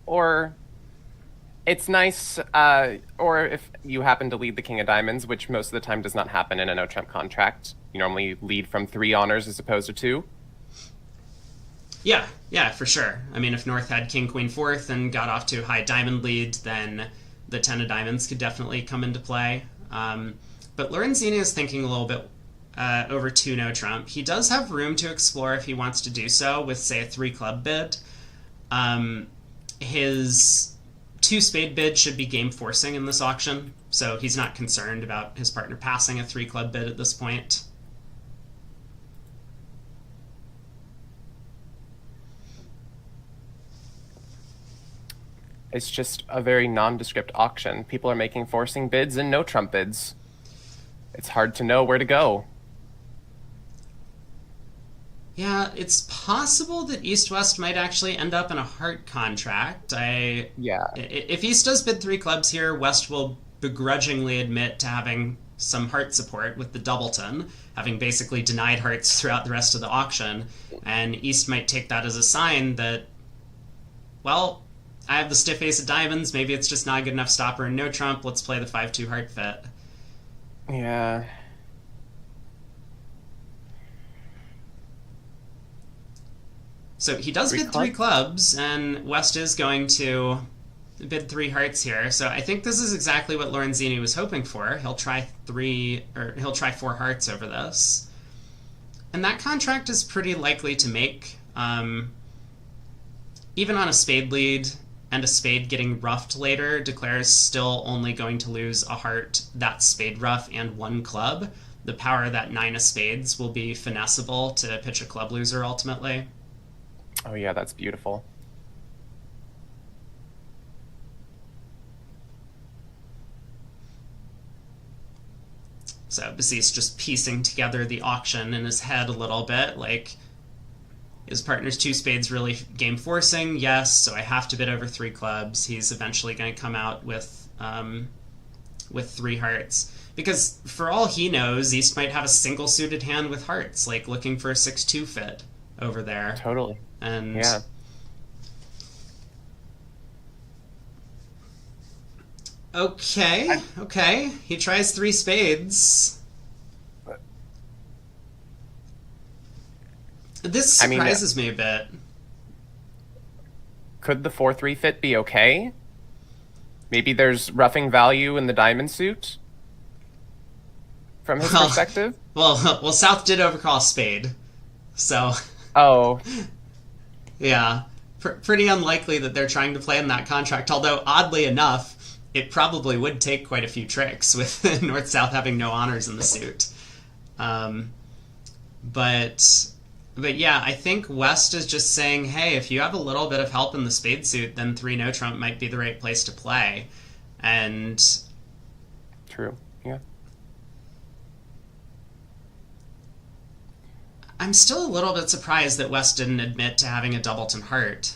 Or it's nice, or if you happen to lead the King of Diamonds, which most of the time does not happen in a no-trump contract. You normally lead from 3 honors as opposed to 2. Yeah, for sure. I mean, if North had King, Queen, fourth and got off to a high diamond lead, then the 10 of diamonds could definitely come into play. But Lorenzini is thinking a little bit over 2 no trump. He does have room to explore if he wants to do so with, say, a 3 club bid. His two spade bid should be game forcing in this auction, so he's not concerned about his partner passing a three club bid at this point. It's just a very nondescript auction. People are making forcing bids and no trump bids. It's hard to know where to go. Yeah, it's possible that East-West might actually end up in a heart contract. Yeah. If East does bid three clubs here, West will begrudgingly admit to having some heart support with the doubleton, having basically denied hearts throughout the rest of the auction, and East might take that as a sign that, well, I have the stiff ace of diamonds, maybe it's just not a good enough stopper and no trump, let's play the 5-2 heart fit. Yeah. So he does bid three clubs, and West is going to bid three hearts here. So I think this is exactly what Lorenzini was hoping for. He'll try four hearts over this. And that contract is pretty likely to make. Even on a spade lead, and a spade getting ruffed later, declares still only going to lose a heart, that spade ruff, and one club. The power of that 9 of spades will be finessable to pitch a club loser ultimately. Oh yeah, that's beautiful. So Bassis just piecing together the auction in his head a little bit, like, his partner's two spades really game forcing? Yes, so I have to bid over three clubs. He's eventually going to come out with three hearts. Because for all he knows, East might have a single suited hand with hearts, like looking for a 6-2 fit over there. Totally. And yeah. Okay. He tries three spades. This surprises me a bit. Could the 4-3 fit be okay? Maybe there's roughing value in the diamond suit from his perspective? Well, South did overcall spade, so... Oh. Yeah. Pretty unlikely that they're trying to play in that contract, although, oddly enough, it probably would take quite a few tricks with North-South having no honors in the suit. But yeah, I think West is just saying, hey, if you have a little bit of help in the spade suit, then 3 no trump might be the right place to play. And... True, yeah. I'm still a little bit surprised that West didn't admit to having a doubleton heart.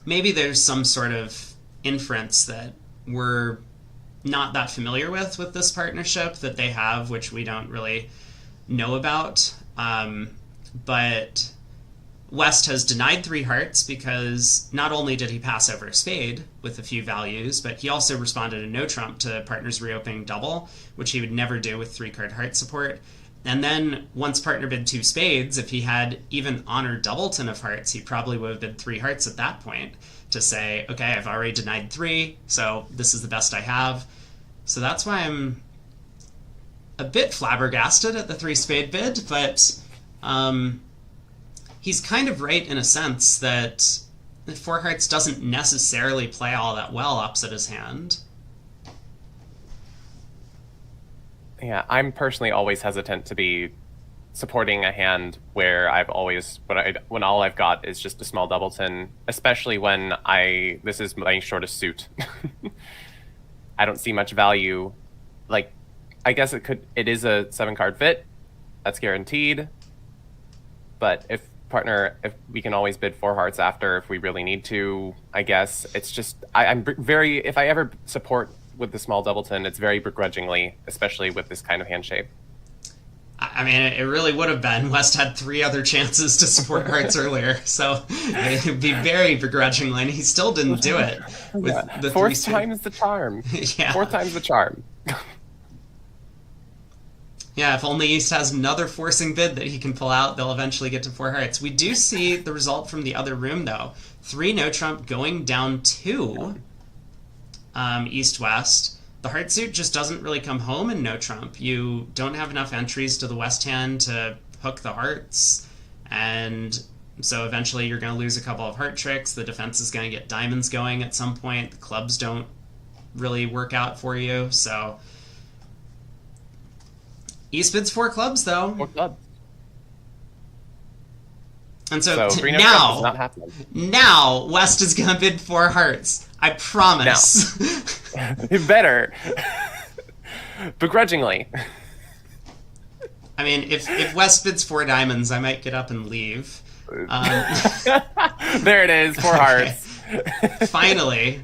Maybe there's some sort of inference that we're not that familiar with this partnership that they have, which we don't really know about. But West has denied 3 hearts because not only did he pass over a spade with a few values, but he also responded to no trump to partner's reopening double, which he would never do with 3-card heart support. And then once partner bid 2 spades, if he had even honored doubleton of hearts, he probably would have bid 3 hearts at that point to say, okay, I've already denied 3, so this is the best I have. So that's why I'm a bit flabbergasted at the 3 spade bid, but he's kind of right in a sense that 4 hearts doesn't necessarily play all that well opposite his hand. Yeah, I'm personally always hesitant to be supporting a hand where I've always when all I've got is just a small doubleton, especially when this is my shortest suit. I don't see much value. Like, I guess it is a 7-card fit, that's guaranteed. But if we can always bid 4 hearts after if we really need to, I guess it's just if I ever support with the small doubleton, it's very begrudgingly, especially with this kind of hand shape. I mean, it really would have been. West had 3 other chances to support hearts earlier, so it would be very begrudgingly, and he still didn't do it. With the 4th time's the charm. Yeah. 4th time's the charm. Yeah, if only East has another forcing bid that he can pull out, they'll eventually get to 4 hearts. We do see the result from the other room, though. 3 no trump going down 2, East-West. The heart suit just doesn't really come home in no trump. You don't have enough entries to the West hand to hook the hearts, and So eventually you're going to lose a couple of heart tricks. The defense is going to get diamonds going at some point. The clubs don't really work out for you. So East bids 4 clubs, though. 4 clubs. And so, Green now, is not happening. Now West is going to bid 4 hearts. I promise. You better. Begrudgingly. I mean, if West bids 4 diamonds, I might get up and leave. There it is, 4 hearts. Finally.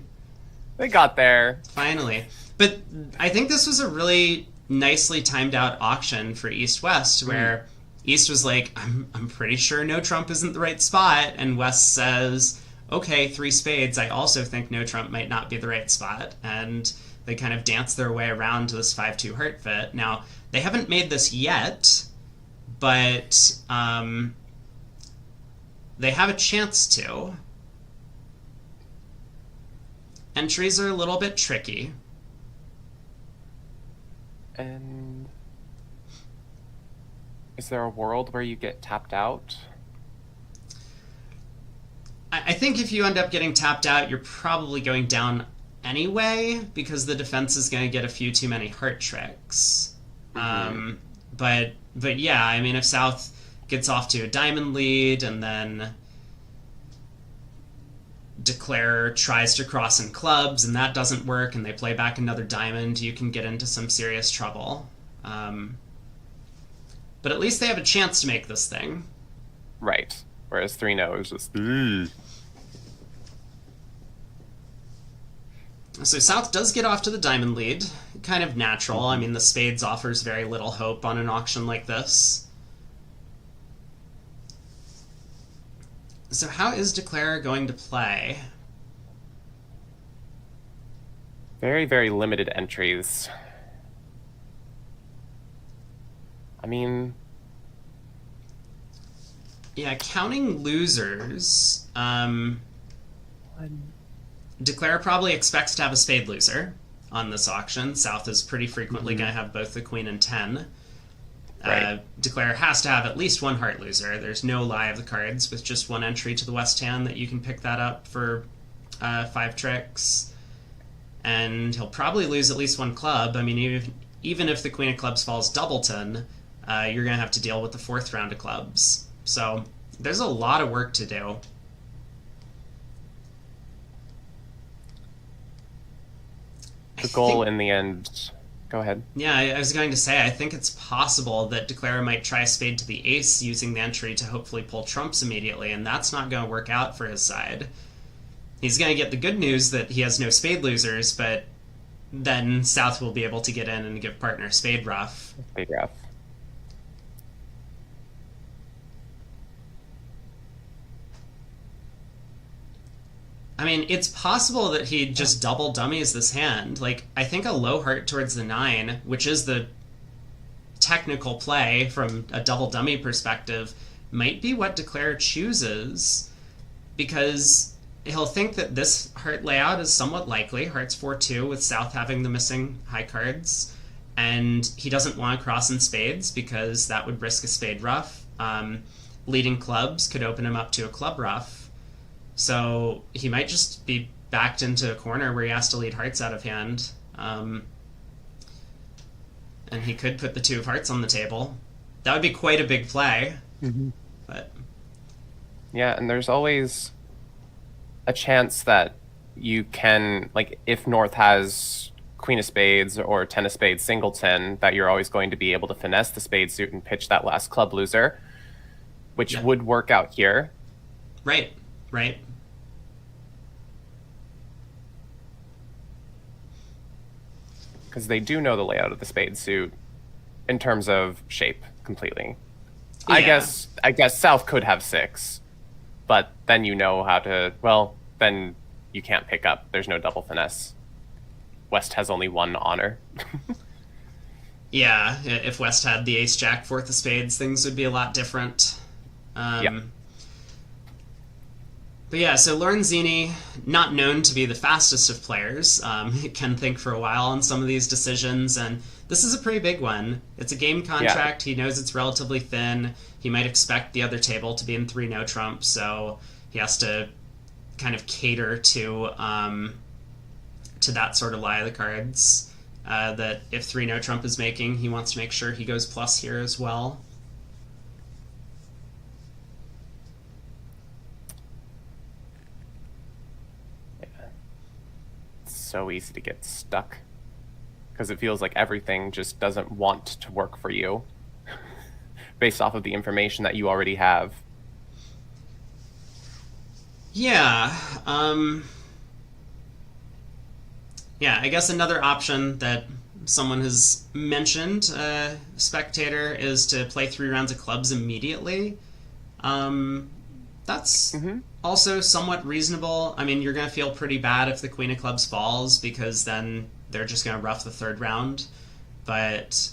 They got there. Finally. But I think this was a really nicely timed out auction for East-West, where East was like, I'm pretty sure no trump isn't the right spot, and West says, okay, 3 spades, I also think no trump might not be the right spot, and they kind of dance their way around to this 5-2 heart fit. Now, they haven't made this yet, but they have a chance to. Entries are a little bit tricky. And is there a world where you get tapped out? I think if you end up getting tapped out, you're probably going down anyway, because the defense is going to get a few too many heart tricks. But yeah, I mean, if South gets off to a diamond lead and then Declare tries to cross in clubs and that doesn't work and they play back another diamond, you can get into some serious trouble. But at least they have a chance to make this thing. Right. Whereas 3-0 is just... So South does get off to the diamond lead. Kind of natural. I mean, the spades offers very little hope on an auction like this. So how is Declare going to play? Very, very limited entries. I mean... Yeah, counting losers, Declare probably expects to have a spade loser on this auction. South is pretty frequently going to have both the queen and 10. Right. Declare has to have at least 1 heart loser. There's no lie of the cards with just 1 entry to the West hand that you can pick that up for 5 tricks. And he'll probably lose at least 1 club. I mean, even if the queen of clubs falls doubleton, you're going to have to deal with the 4th round of clubs. So there's a lot of work to do. The goal in the end... Go ahead. Yeah, I was going to say, I think it's possible that Declare might try a spade to the ace using the entry to hopefully pull trumps immediately, and that's not going to work out for his side. He's going to get the good news that he has no spade losers, but then South will be able to get in and give partner spade rough. Spade rough. I mean, it's possible that he just double dummies this hand. Like, I think a low heart towards the 9, which is the technical play from a double dummy perspective, might be what Declare chooses, because he'll think that this heart layout is somewhat likely, hearts 4-2, with South having the missing high cards, and he doesn't want to cross in spades because that would risk a spade ruff. Leading clubs could open him up to a club ruff. So he might just be backed into a corner where he has to lead hearts out of hand. And he could put the 2 of hearts on the table. That would be quite a big play. But Yeah, and there's always a chance that you can, like, if North has Queen of Spades or 10 of Spades singleton, that you're always going to be able to finesse the spade suit and pitch that last club loser, which would work out here. Right. Because they do know the layout of the spade suit in terms of shape completely. Yeah. I guess South could have 6, but then you know how to, well, then you can't pick up. There's no double finesse. West has only 1 honor. Yeah, if West had the ace-jack 4th of spades, things would be a lot different. But yeah, so Lorenzini, not known to be the fastest of players, can think for a while on some of these decisions, and this is a pretty big one. It's a game contract. He knows it's relatively thin. He might expect the other table to be in 3 no trump, so he has to kind of cater to that sort of lie of the cards. That if 3 no trump is making, he wants to make sure he goes plus here as well. So easy to get stuck because it feels like everything just doesn't want to work for you based off of the information that you already have. Yeah. Yeah, I guess another option that someone has mentioned, spectator, is to play 3 rounds of clubs immediately. That's also somewhat reasonable. I mean, you're going to feel pretty bad if the queen of clubs falls, because then they're just going to rough the 3rd round. But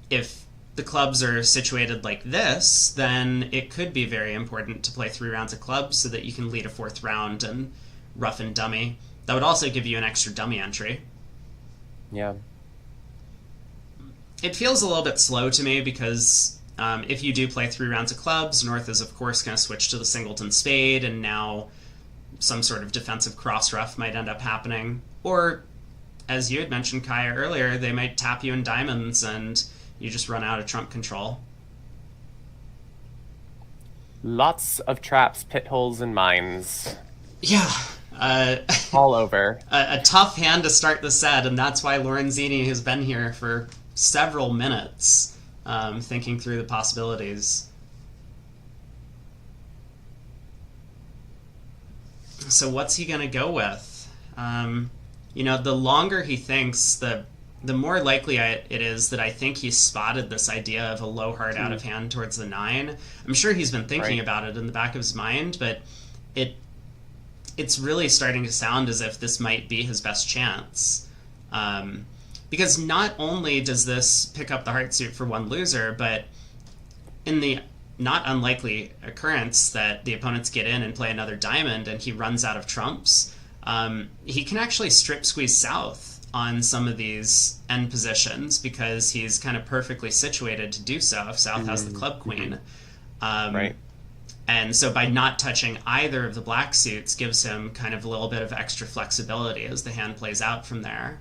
if the clubs are situated like this, then it could be very important to play 3 rounds of clubs so that you can lead a 4th round and rough and dummy. That would also give you an extra dummy entry. Yeah. It feels a little bit slow to me because if you do play 3 rounds of clubs, North is, of course, going to switch to the singleton spade, and now some sort of defensive cross-ruff might end up happening. Or, as you had mentioned, Kaya, earlier, they might tap you in diamonds, and you just run out of trump control. Lots of traps, pit holes, and mines. Yeah. All over. A tough hand to start the set, and that's why Lorenzini has been here for several minutes, thinking through the possibilities. So what's he going to go with? The longer he thinks, the more likely it is that I think he's spotted this idea of a low heart out of hand towards the 9. I'm sure he's been thinking about it in the back of his mind, but it's really starting to sound as if this might be his best chance. Because not only does this pick up the heart suit for 1 loser, but in the not unlikely occurrence that the opponents get in and play another diamond and he runs out of trumps, he can actually strip squeeze South on some of these end positions because he's kind of perfectly situated to do so if South has the club queen. Right. And so by not touching either of the black suits gives him kind of a little bit of extra flexibility as the hand plays out from there.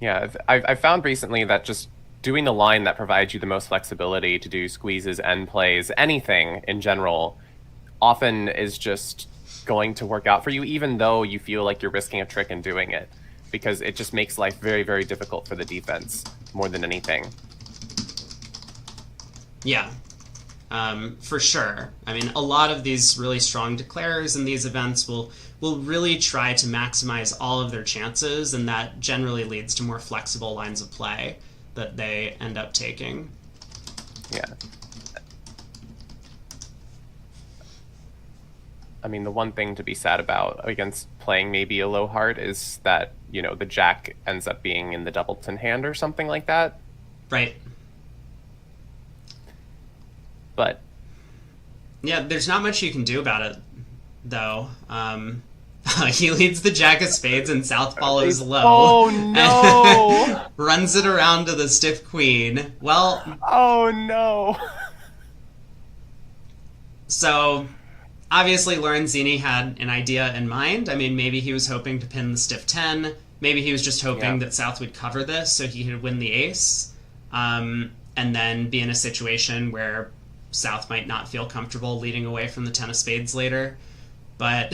Yeah, I've found recently that just doing the line that provides you the most flexibility to do squeezes, end plays, anything in general, often is just going to work out for you, even though you feel like you're risking a trick in doing it, because it just makes life very, very difficult for the defense more than anything. Yeah, for sure. I mean, a lot of these really strong declarers in these events will really try to maximize all of their chances, and that generally leads to more flexible lines of play that they end up taking. Yeah. I mean, the one thing to be sad about against playing maybe a low heart is that, the jack ends up being in the doubleton hand or something like that. Right. But yeah, there's not much you can do about it, though. He leads the jack of spades and South follows low. Oh no! Runs it around to the stiff queen. Well... Oh no! So, obviously Lorenzini had an idea in mind. I mean, maybe he was hoping to pin the stiff 10. Maybe he was just hoping that South would cover this so he could win the ace. And then be in a situation where South might not feel comfortable leading away from the 10 of spades later. But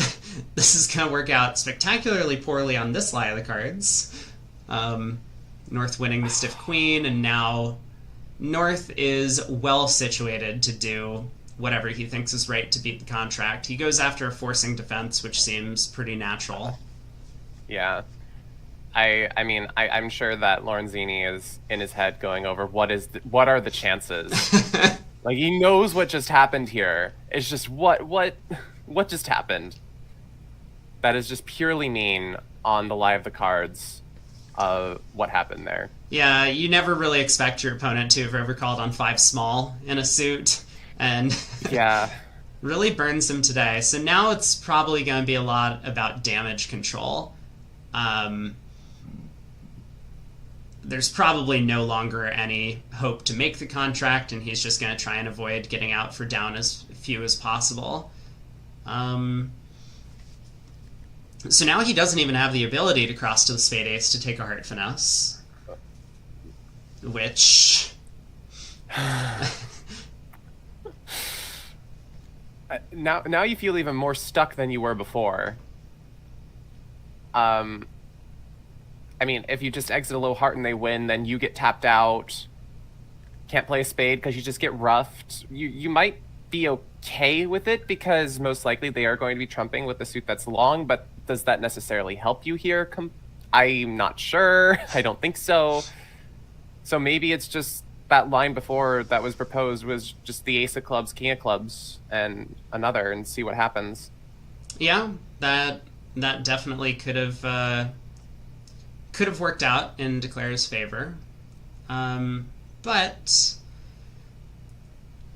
this is going to work out spectacularly poorly on this lie of the cards. North winning the stiff queen, and now North is well situated to do whatever he thinks is right to beat the contract. He goes after a forcing defense, which seems pretty natural. Yeah. I'm sure that Lorenzini is in his head going over what are the chances. Like, he knows what just happened here. It's just what just happened. That is just purely mean on the lie of the cards of what happened there. Yeah, you never really expect your opponent to have ever called on 5 small in a suit, and yeah, really burns him today. So now it's probably going to be a lot about damage control. there's probably no longer any hope to make the contract, and he's just going to try and avoid getting out for down as few as possible. So now he doesn't even have the ability to cross to the spade ace to take a heart finesse, which now you feel even more stuck than you were before. I mean, if you just exit a low heart and they win, then you get tapped out. Can't play a spade because you just get roughed. You might be okay with it because most likely they are going to be trumping with the suit that's long, but does that necessarily help you here? I'm not sure. I don't think so. So maybe it's just that line before that was proposed was just the ace of clubs, king of clubs, and another, and see what happens. Yeah, that definitely could have worked out in Declare's favor. But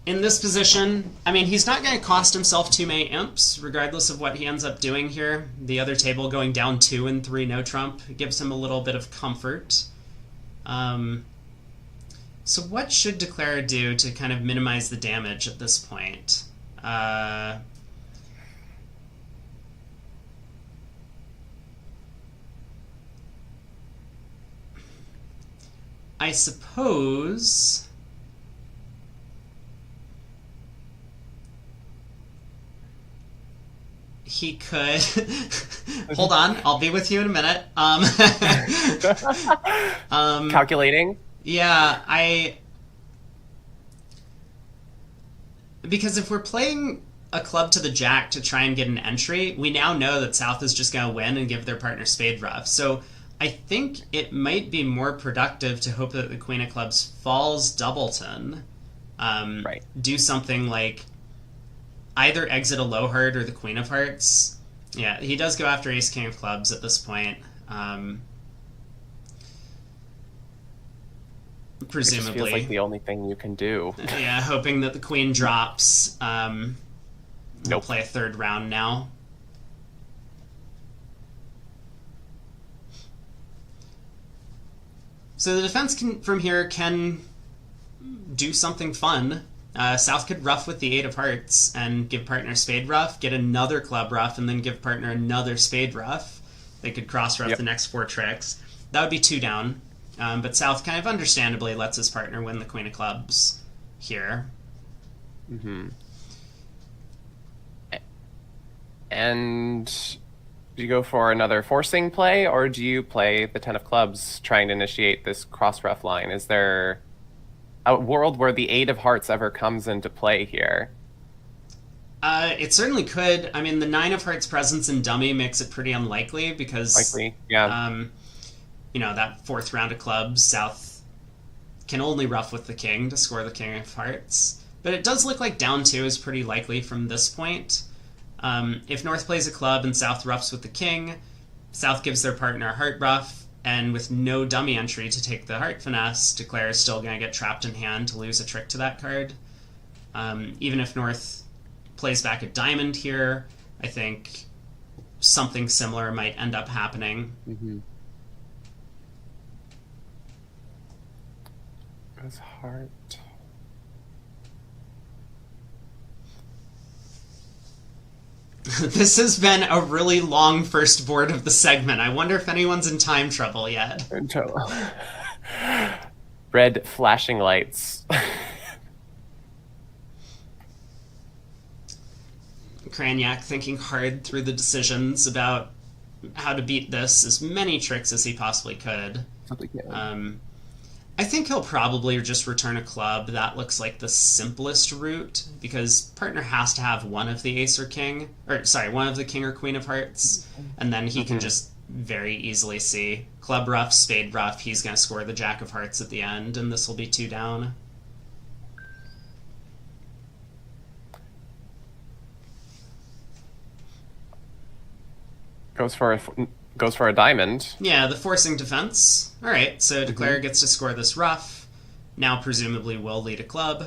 in this position, I mean, he's not going to cost himself too many imps, regardless of what he ends up doing here. The other table going down 2 and 3 no trump gives him a little bit of comfort. So what should Declare do to kind of minimize the damage at this point? I suppose he could hold on, I'll be with you in a minute. Calculating? Yeah, because if we're playing a club to the jack to try and get an entry, we now know that South is just going to win and give their partner spade rough. So I think it might be more productive to hope that the queen of clubs falls doubleton. Right. Do something like either exit a low heart or the queen of hearts. Yeah, he does go after ace king of clubs at this point. Presumably. It just feels like the only thing you can do. Yeah, hoping that the queen drops. We'll play a third round now. So the defense from here can do something fun. South could ruff with the 8 of hearts and give partner spade ruff, get another club ruff, and then give partner another spade ruff. They could cross ruff the next 4 tricks. That would be 2 down. But South kind of understandably lets his partner win the queen of clubs here. Mm-hmm. And do you go for another forcing play, or do you play the 10 of clubs trying to initiate this cross ruff line? Is there a world where the 8 of hearts ever comes into play here? It certainly could. I mean, the 9 of hearts presence in dummy makes it pretty unlikely because... Likely, yeah. That 4th round of clubs, South can only ruff with the king to score the king of hearts. But it does look like down 2 is pretty likely from this point. If North plays a club and South ruffs with the king, South gives their partner a heart ruff, and with no dummy entry to take the heart finesse, Declare is still going to get trapped in hand to lose a trick to that card. Even if North plays back a diamond here, I think something similar might end up happening. Mm-hmm. Goes heart. This has been a really long first board of the segment. I wonder if anyone's in time trouble yet. Red flashing lights. Cranyak thinking hard through the decisions about how to beat this, as many tricks as he possibly could. I think he'll probably just return a club. That looks like the simplest route, because partner has to have one of the ace or king, one of the king or queen of hearts, and then he can just very easily see club ruff, spade ruff, he's going to score the jack of hearts at the end, and this will be 2 down. Goes for a diamond. Yeah, the forcing defense. Alright, so Declare gets to score this ruff. Now presumably will lead a club.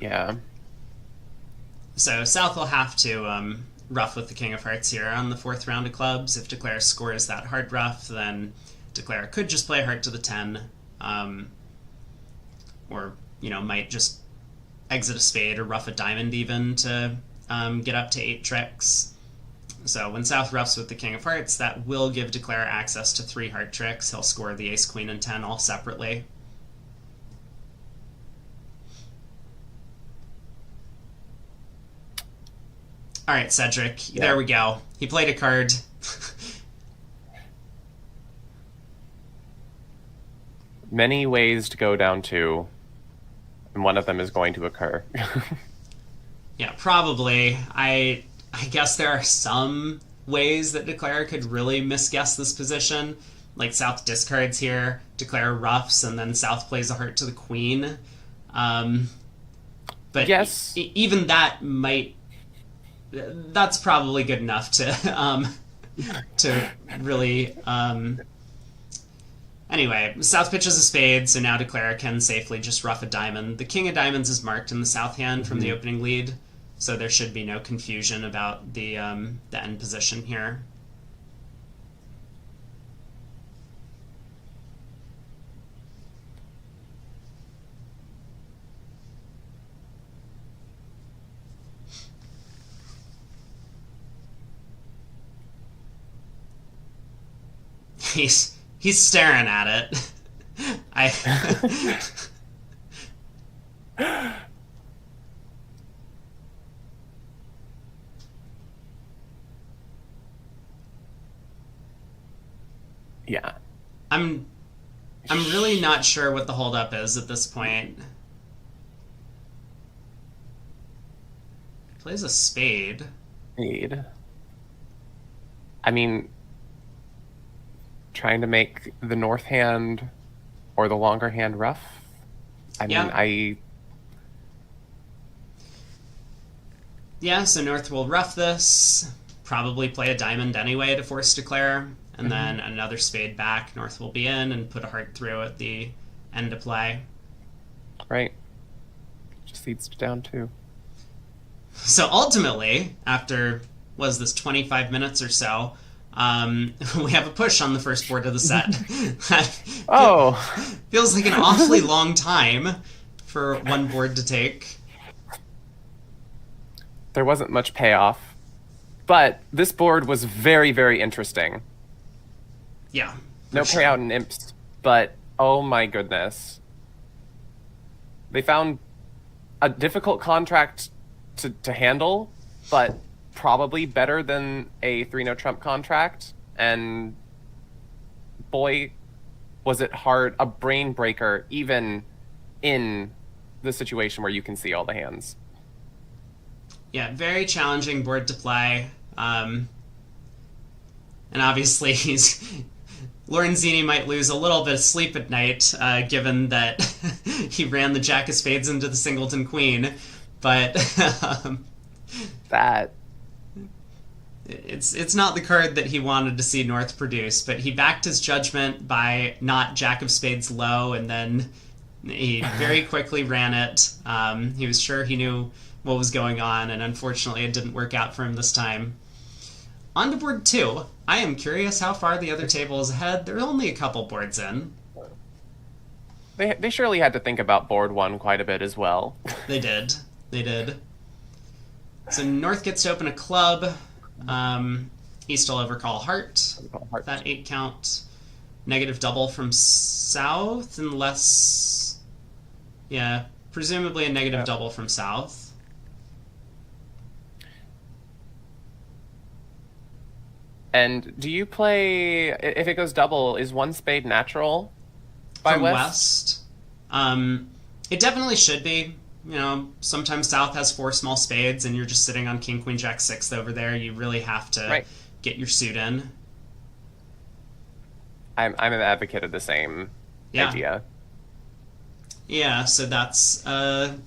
Yeah. So South will have to rough with the King of Hearts here on the 4th round of clubs. If Declare scores that hard rough, then Declare could just play heart to the 10, or might just exit a spade or rough a diamond even to get up to 8 tricks. So when South roughs with the King of Hearts, that will give Declare access to 3 heart tricks. He'll score the Ace, Queen, and 10 all separately. All right, Cedric. Yeah. There we go. He played a card. Many ways to go down to, and one of them is going to occur. Yeah, probably. I guess there are some ways that Declare could really misguess this position. Like South discards here, Declare roughs, and then South plays a heart to the Queen. But yes, even that might... That's probably good enough to really... Anyway, South pitches a spade, so now Declare can safely just rough a diamond. The King of Diamonds is marked in the South hand from the opening lead, so there should be no confusion about the end position here. He's staring at it. Yeah. I'm really not sure what the holdup is at this point. Plays a spade. Spade. I mean, trying to make the north hand or the longer hand rough. Yeah, so North will rough this, probably play a diamond anyway to force Declare, and then another spade back. North will be in and put a heart through at the end of play. Right. Just leads to down 2. So ultimately, after, 25 minutes or so, we have a push on the first board of the set. Feels like an awfully long time for one board to take. There wasn't much payoff, but this board was very, very interesting. Yeah. No payout in imps, but oh my goodness. They found a difficult contract to handle, but probably better than a 3-no trump contract, and boy, was it hard, a brain breaker, even in the situation where you can see all the hands. Yeah, very challenging board to play, and obviously Lorenzini might lose a little bit of sleep at night, given that he ran the Jack of Spades into the Singleton Queen, but that... It's not the card that he wanted to see North produce, but he backed his judgment by not Jack of Spades low, and then he very quickly ran it. He was sure he knew what was going on, and unfortunately it didn't work out for him this time. On to board 2. I am curious how far the other table is ahead. There are only a couple boards in. They surely had to think about board 1 quite a bit as well. They did. So North gets to open a club. East will overcall heart. That 8 count. Negative double from South, unless... Yeah, presumably a negative double from South. And do you play... If it goes double, is 1 spade natural by from West? It definitely should be. Sometimes South has 4 small spades and you're just sitting on King, Queen, Jack, 6th over there. You really have to get your suit in. I'm an advocate of the same idea. Yeah, so that's a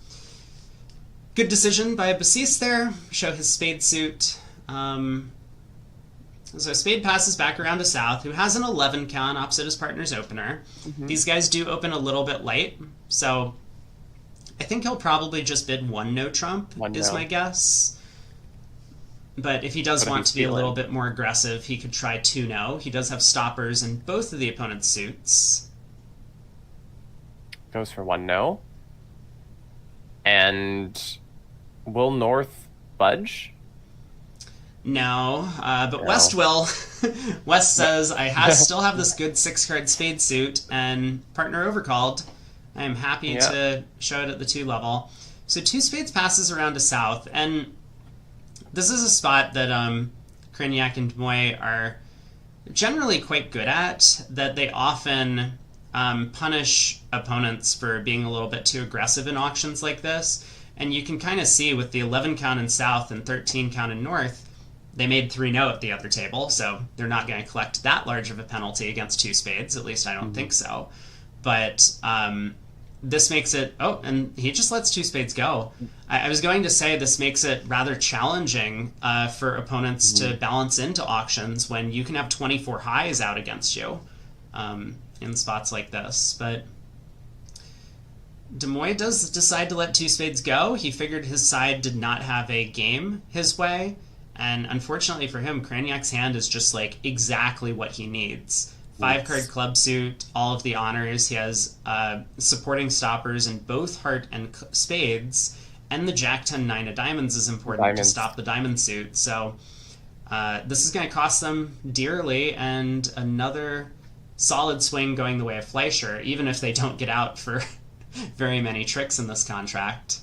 good decision by Basis there. Show his spade suit. So spade passes back around to South, who has an 11 count opposite his partner's opener. These guys do open a little bit late, so I think he'll probably just bid one no trump, is my guess. But if he does want to be a little bit more aggressive, he could try 2 no. He does have stoppers in both of the opponent's suits. Goes for 1 no. And will North budge? No, but West will. West says, I still have this good 6-card spade suit, and partner overcalled. I am happy to show it at the 2 level. So 2 spades passes around to South, and this is a spot that Crignac and Demoy are generally quite good at, that they often punish opponents for being a little bit too aggressive in auctions like this. And you can kind of see with the 11 count in South and 13 count in North, they made 3-0 at the other table, so they're not going to collect that large of a penalty against 2 spades. At least I don't think so. But this makes it... Oh, and he just lets 2 spades go. I was going to say this makes it rather challenging for opponents to balance into auctions when you can have 24 highs out against you in spots like this. But Demoy does decide to let 2 spades go. He figured his side did not have a game his way. And unfortunately for him, Craniac's hand is just like exactly what he needs. 5-card club suit, all of the honors. He has supporting stoppers in both heart and spades, and the Jack 10 9 of diamonds is important to stop the diamond suit. So this is going to cost them dearly, and another solid swing going the way of Fleischer, even if they don't get out for very many tricks in this contract.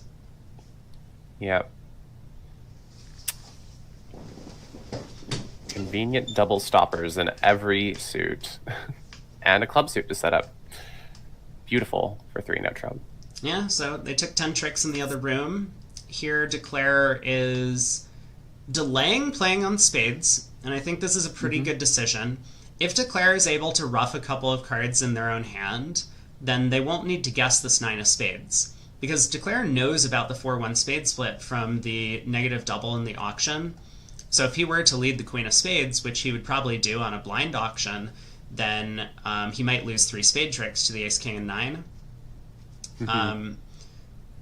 Yep. Convenient double stoppers in every suit. And a club suit to set up. Beautiful for 3 no trump. Yeah, so they took 10 tricks in the other room. Here, Declare is delaying playing on spades, and I think this is a pretty good decision. If Declare is able to ruff a couple of cards in their own hand, then they won't need to guess this 9 of spades. Because Declare knows about the 4-1 spade split from the negative double in the auction. So if he were to lead the Queen of Spades, which he would probably do on a blind auction, then he might lose 3 spade tricks to the Ace, King, and 9.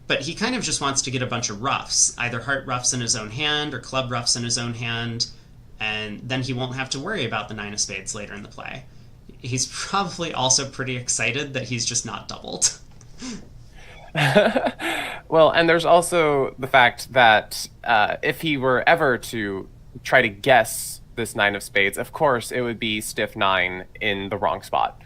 But he kind of just wants to get a bunch of ruffs, either heart ruffs in his own hand or club ruffs in his own hand, and then he won't have to worry about the 9 of Spades later in the play. He's probably also pretty excited that he's just not doubled. Well, and there's also the fact that if he were ever to try to guess this 9 of spades, of course it would be stiff 9 in the wrong spot.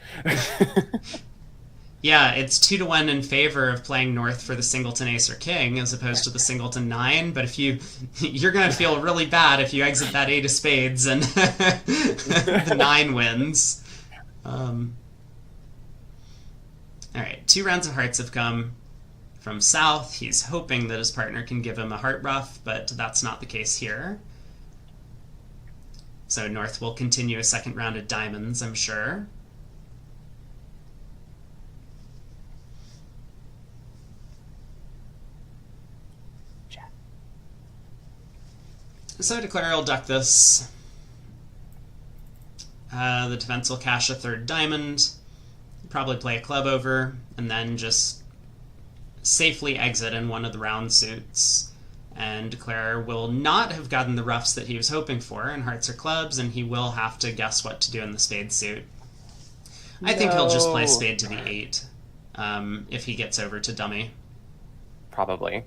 Yeah, it's 2-1 in favor of playing North for the singleton Ace or King as opposed to the singleton 9. But if you're going to feel really bad if you exit that 8 of spades and the 9 wins. All right, 2 rounds of hearts have come from South. He's hoping that his partner can give him a heart ruff, but that's not the case here. So North will continue a second round of diamonds, I'm sure. So Declare will duck this. The defense will cash a 3rd diamond, probably play a club over, and then just safely exit in one of the round suits. And Declare will not have gotten the ruffs that he was hoping for in hearts or clubs, and he will have to guess what to do in the spade suit. I think he'll just play spade to the 8 if he gets over to dummy. Probably.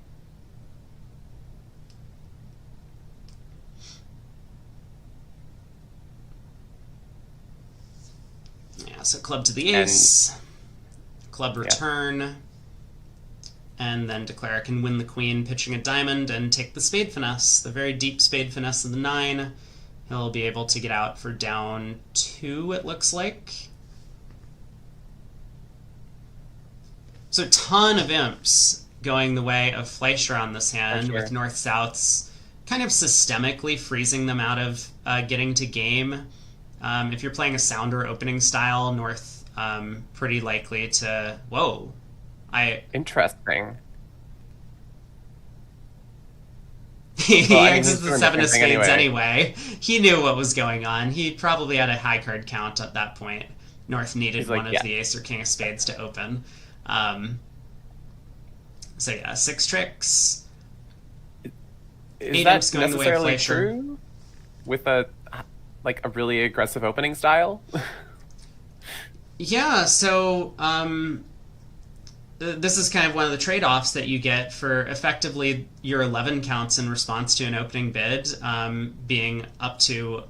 Yeah, so club to the ace, club return, and then Declare can win the queen pitching a diamond and take the spade finesse, the very deep spade finesse of the 9. He'll be able to get out for down 2, it looks like. So a ton of imps going the way of Fleischer on this hand, with North-Souths kind of systemically freezing them out of getting to game. If you're playing a sounder opening style, North pretty likely to... Whoa. Interesting. He exits the 7 of spades anyway. He knew what was going on. He probably had a high card count at that point. North needed one of the Ace or King of Spades to open. So yeah, 6 tricks. Is Eight that imps going the way of necessarily Fleischer. true with a really aggressive opening style? Yeah, so this is kind of one of the trade-offs that you get for effectively your 11 counts in response to an opening bid being up to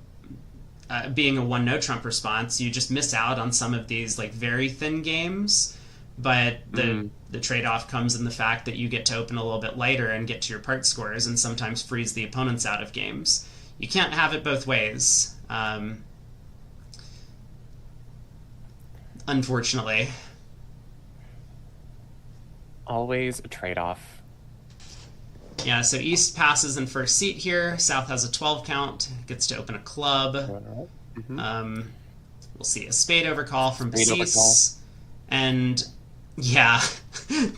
being a one no trump response. You just miss out on some of these like very thin games, but the trade-off comes in the fact that you get to open a little bit lighter and get to your part scores and sometimes freeze the opponents out of games. You can't have it both ways, unfortunately. Always a trade-off. Yeah, so East passes in first seat here. South has a 12 count, gets to open a club. Mm-hmm. We'll see a spade overcall from Spade Pacis. And yeah,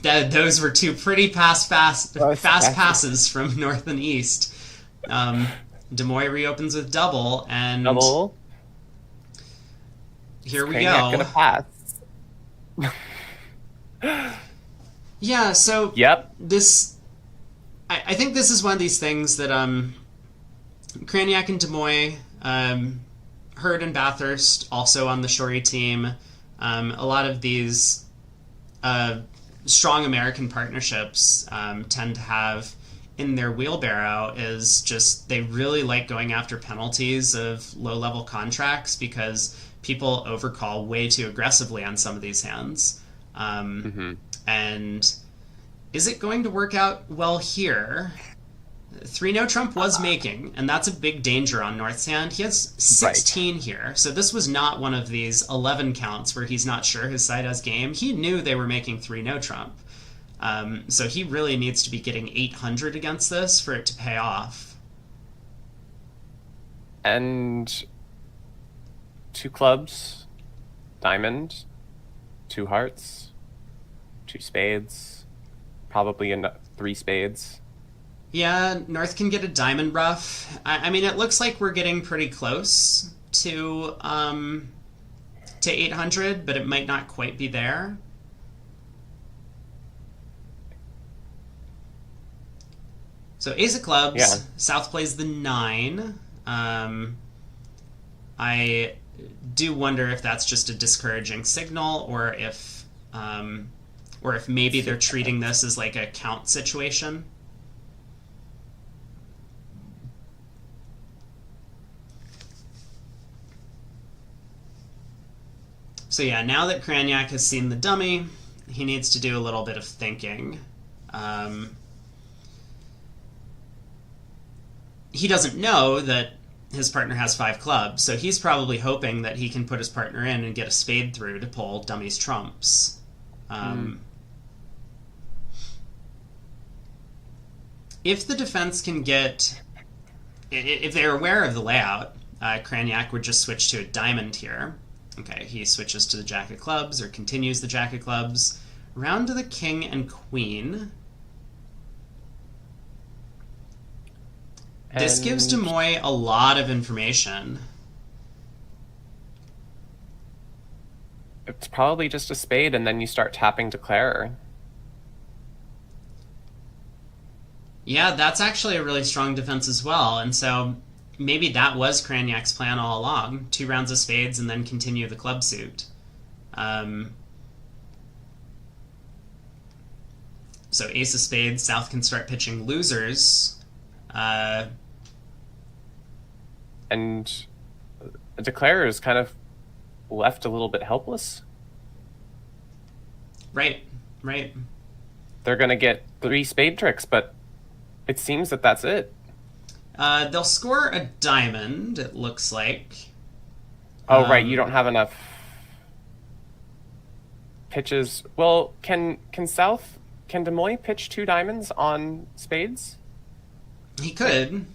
those were two pretty fast passes from North and East. Demoy reopens with double, and Double. here we Craniac go. gonna pass. Yeah, so Yep. this, I think this is one of these things that Craniac and Demoy, Hurd and Bathurst also on the Shorey team. A lot of these strong American partnerships tend to have in their wheelbarrow is just they really like going after penalties of low-level contracts because people overcall way too aggressively on some of these hands. And is it going to work out well here? 3 no trump was making, and that's a big danger on North's hand. He has 16 here, so this was not one of these 11 counts where he's not sure his side has game. He knew they were making 3 no trump. So he really needs to be getting 800 against this for it to pay off. And 2 clubs, diamond, 2 hearts, 2 spades, probably 3 spades. Yeah, North can get a diamond ruff. I mean, it looks like we're getting pretty close to 800, but it might not quite be there. So ace of clubs, Yeah. South plays the 9. I do wonder if that's just a discouraging signal, or if maybe they're treating this as like a count situation. So yeah, now that Craniac has seen the dummy, he needs to do a little bit of thinking. He doesn't know that his partner has 5 clubs, so he's probably hoping that he can put his partner in and get a spade through to pull dummy's trumps. If the defense can get... If they're aware of the layout, Craniac would just switch to a diamond here. Okay, he switches to the jack of clubs, or continues the jack of clubs. Round to the king and queen. This gives Demoy a lot of information. It's probably just a spade, and then you start tapping declare. Yeah, that's actually a really strong defense as well, and so maybe that was Craniac's plan all along. 2 rounds of spades and then continue the club suit. So ace of spades, South can start pitching losers. And the declarer is kind of left a little bit helpless. Right. They're going to get 3 spade tricks, but it seems that that's it. They'll score a diamond, it looks like. Oh, right, you don't have enough pitches. Well, can Demoy pitch 2 diamonds on spades? He could.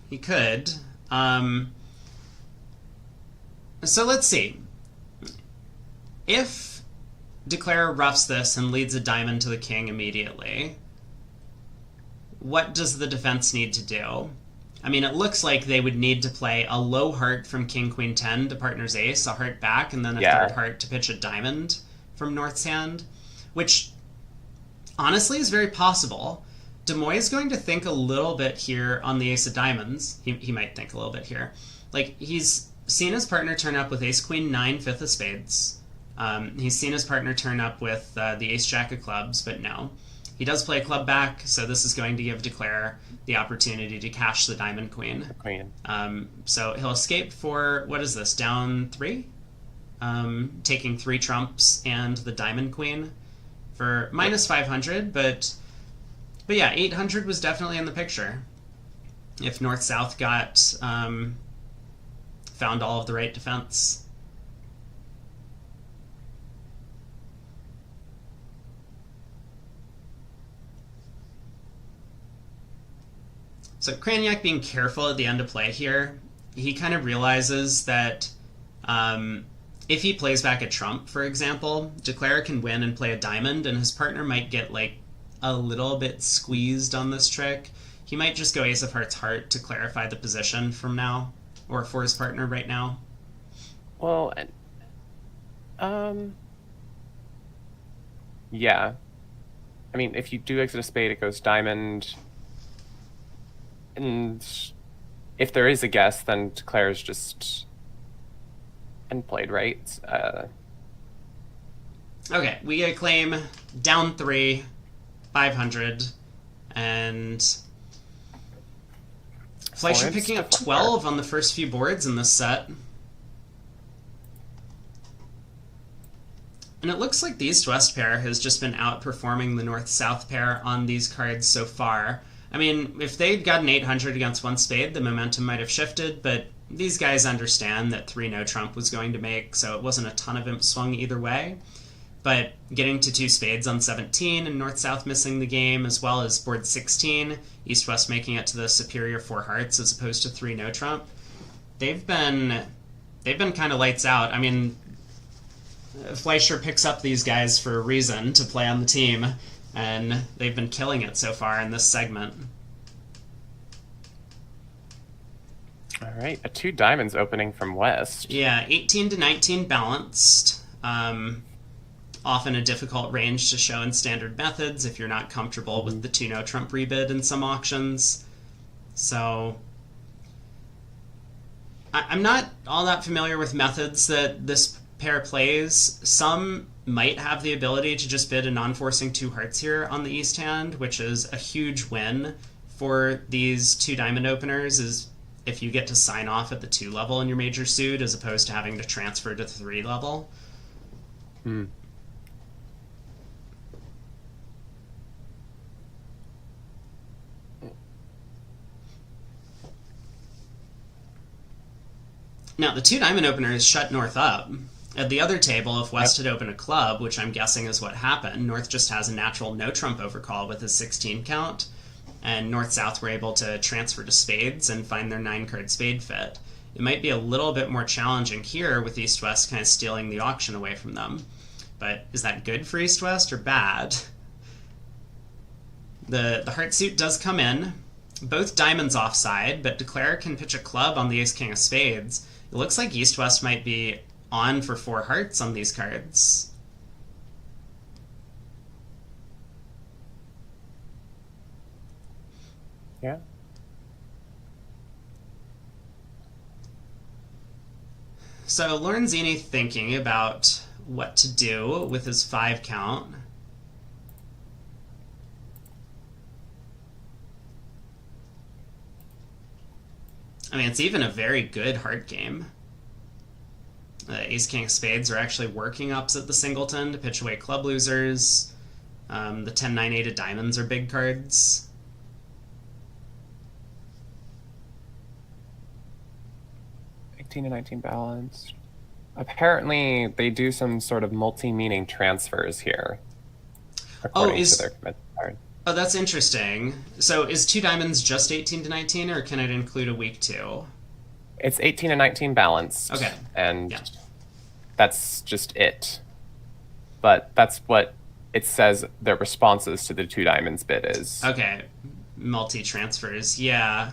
So let's see. If Declare roughs this and leads a diamond to the king immediately, what does the defense need to do? I mean, it looks like they would need to play a low heart from king, queen, 10 to partner's ace, a heart back, and then a third heart to pitch a diamond from North's hand, which honestly is very possible. Demoy is going to think a little bit here on the ace of diamonds. He might think a little bit here. Like, he's seen his partner turn up with ace queen 9 fifth of spades. He's seen his partner turn up with the ace jack of clubs, but no. He does play a club back, so this is going to give Declare the opportunity to cash the diamond queen. So he'll escape for, what is this, down 3? Taking 3 trumps and the diamond queen for minus 500, but yeah, 800 was definitely in the picture. If North-South got found all of the right defense. So Craniac being careful at the end of play here, he kind of realizes that if he plays back a trump, for example, Declare can win and play a diamond, and his partner might get like a little bit squeezed on this trick. He might just go ace of hearts heart to clarify the position from now, or for his partner right now. Well, yeah. I mean, if you do exit a spade, it goes diamond. And if there is a guess, then Declare's just end played, right? Okay, we get a claim down 3, 500, and Fleischer picking up 12 on the first few boards in this set. And it looks like the East-West pair has just been outperforming the North-South pair on these cards so far. I mean, if they'd gotten 800 against one spade, the momentum might have shifted, but these guys understand that 3 no trump was going to make, so it wasn't a ton of imp swung either way. But getting to 2 spades on 17 and North-South missing the game, as well as board 16, East-West making it to the superior 4 hearts as opposed to 3 no trump, they've been kind of lights out. I mean, Fleischer picks up these guys for a reason to play on the team, and they've been killing it so far in this segment. All right, a 2 diamonds opening from West. Yeah, 18 to 19 balanced. Often a difficult range to show in standard methods if you're not comfortable with the 2 no trump rebid in some auctions. So I'm not all that familiar with methods that this pair plays. Some might have the ability to just bid a non-forcing 2 hearts here on the east hand, which is a huge win for these 2 diamond openers, is if you get to sign off at the 2 level in your major suit as opposed to having to transfer to the 3 level. Now, the 2 diamond openers shut North up. At the other table, if West had opened a club, which I'm guessing is what happened, North just has a natural no-trump overcall with his 16 count, and North-South were able to transfer to spades and find their 9-card spade fit. It might be a little bit more challenging here with East-West kind of stealing the auction away from them. But is that good for East-West or bad? The heart suit does come in. Both diamonds offside, but Declare can pitch a club on the ace-king of spades. It looks like East-West might be on for 4 hearts on these cards. Yeah. So Lorenzini thinking about what to do with his 5 count. I mean, it's even a very good heart game. Ace-King of Spades are actually working opposite the singleton to pitch away club losers. The 10-9-8 of diamonds are big cards. To 19 balanced. Apparently, they do some sort of multi-meaning transfers here. According to their commit card. Oh, that's interesting. So is 2 diamonds just 18 to 19, or can it include a weak 2? It's 18 and 19 balanced. Okay. And that's just it. But that's what it says their responses to the 2 diamonds bid is. Okay. Multi-transfers, yeah.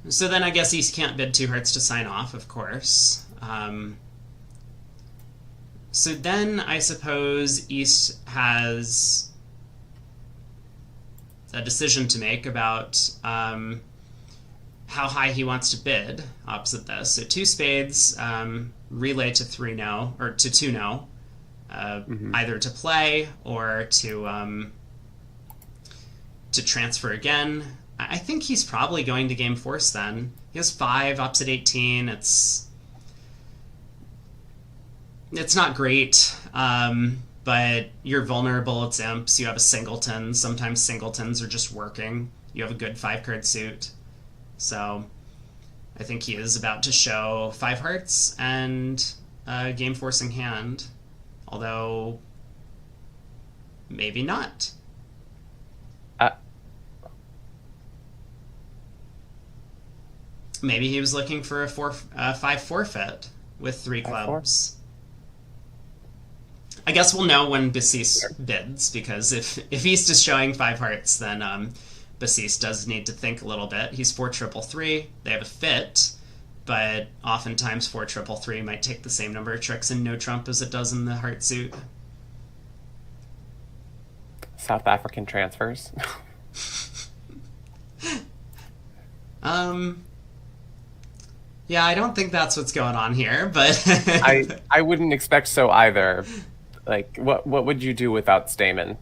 So then I guess East can't bid 2 hearts to sign off, of course. So then I suppose East has a decision to make about how high he wants to bid opposite this. So two spades, relay to 3-no, or to 2-no, either to play or to transfer again. I think he's probably going to game force then. He has 5, opposite 18. It's not great, but you're vulnerable. It's imps. You have a singleton. Sometimes singletons are just working. You have a good 5-card suit. So I think he is about to show 5 hearts and a game forcing hand. Although, maybe not. Maybe he was looking for a 5 forfeit with 3 clubs. I guess we'll know when Basis bids, because if East is showing 5 hearts, then Basis does need to think a little bit. He's 4-3-3. They have a fit, but oftentimes 4-3-3 might take the same number of tricks in no trump as it does in the heart suit. South African transfers. Yeah, I don't think that's what's going on here, but I wouldn't expect so either. Like, what would you do without Stamen?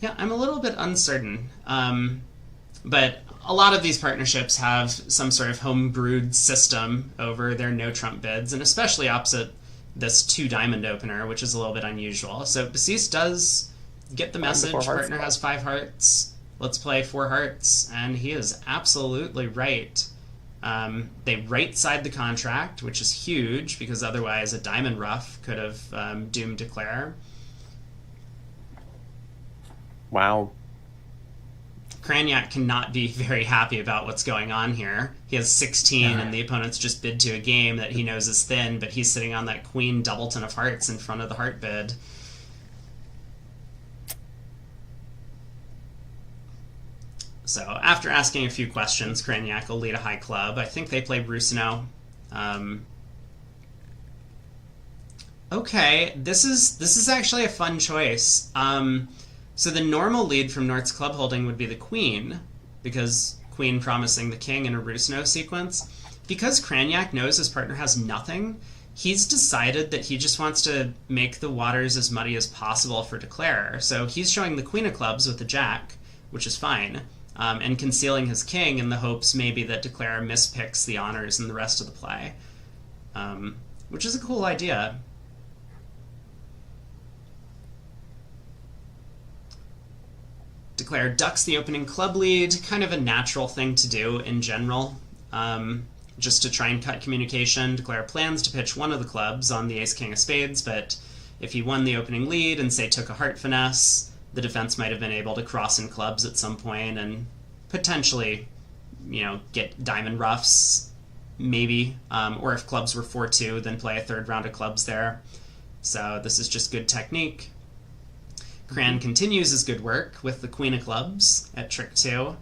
Yeah, I'm a little bit uncertain. But a lot of these partnerships have some sort of home-brewed system over their no-trump bids, and especially opposite this 2-diamond opener, which is a little bit unusual. So Basis does get the message, partner has 5 hearts, let's play 4 hearts, and he is absolutely right. They right-side the contract, which is huge, because otherwise a diamond ruff could have doomed Declare. Wow. Cranyak cannot be very happy about what's going on here. He has 16, and the opponent's just bid to a game that he knows is thin, but he's sitting on that queen doubleton of hearts in front of the heart bid. So after asking a few questions, Cranyak will lead a high club. I think they play Rusino. Okay, this is actually a fun choice. So the normal lead from North's club holding would be the queen, because queen promising the king in a Rusino sequence. Because Cranyak knows his partner has nothing, he's decided that he just wants to make the waters as muddy as possible for Declare. So he's showing the queen of clubs with the jack, which is fine, and concealing his king in the hopes maybe that Declare mispicks the honors in the rest of the play, which is a cool idea. Declare ducks the opening club lead, kind of a natural thing to do in general, just to try and cut communication. Declare plans to pitch one of the clubs on the ace-king of spades, but if he won the opening lead and, say, took a heart finesse, the defense might have been able to cross in clubs at some point and potentially, get diamond ruffs, maybe, or if clubs were 4-2, then play a third round of clubs there. So this is just good technique. Cran continues his good work with the queen of clubs at trick 2.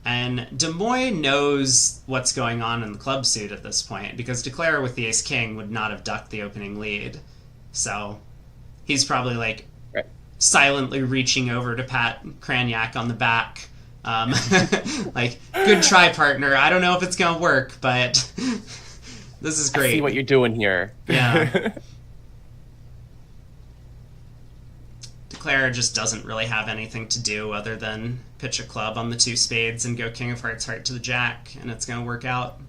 And Des Moines knows what's going on in the club suit at this point, because Declare with the ace-king would not have ducked the opening lead. So he's probably, silently reaching over to pat Cranyak on the back. Good try, partner. I don't know if it's going to work, but this is great. I see what you're doing here. Yeah. Declare just doesn't really have anything to do other than pitch a club on the 2 spades and go king of hearts, heart to the jack, and it's going to work out.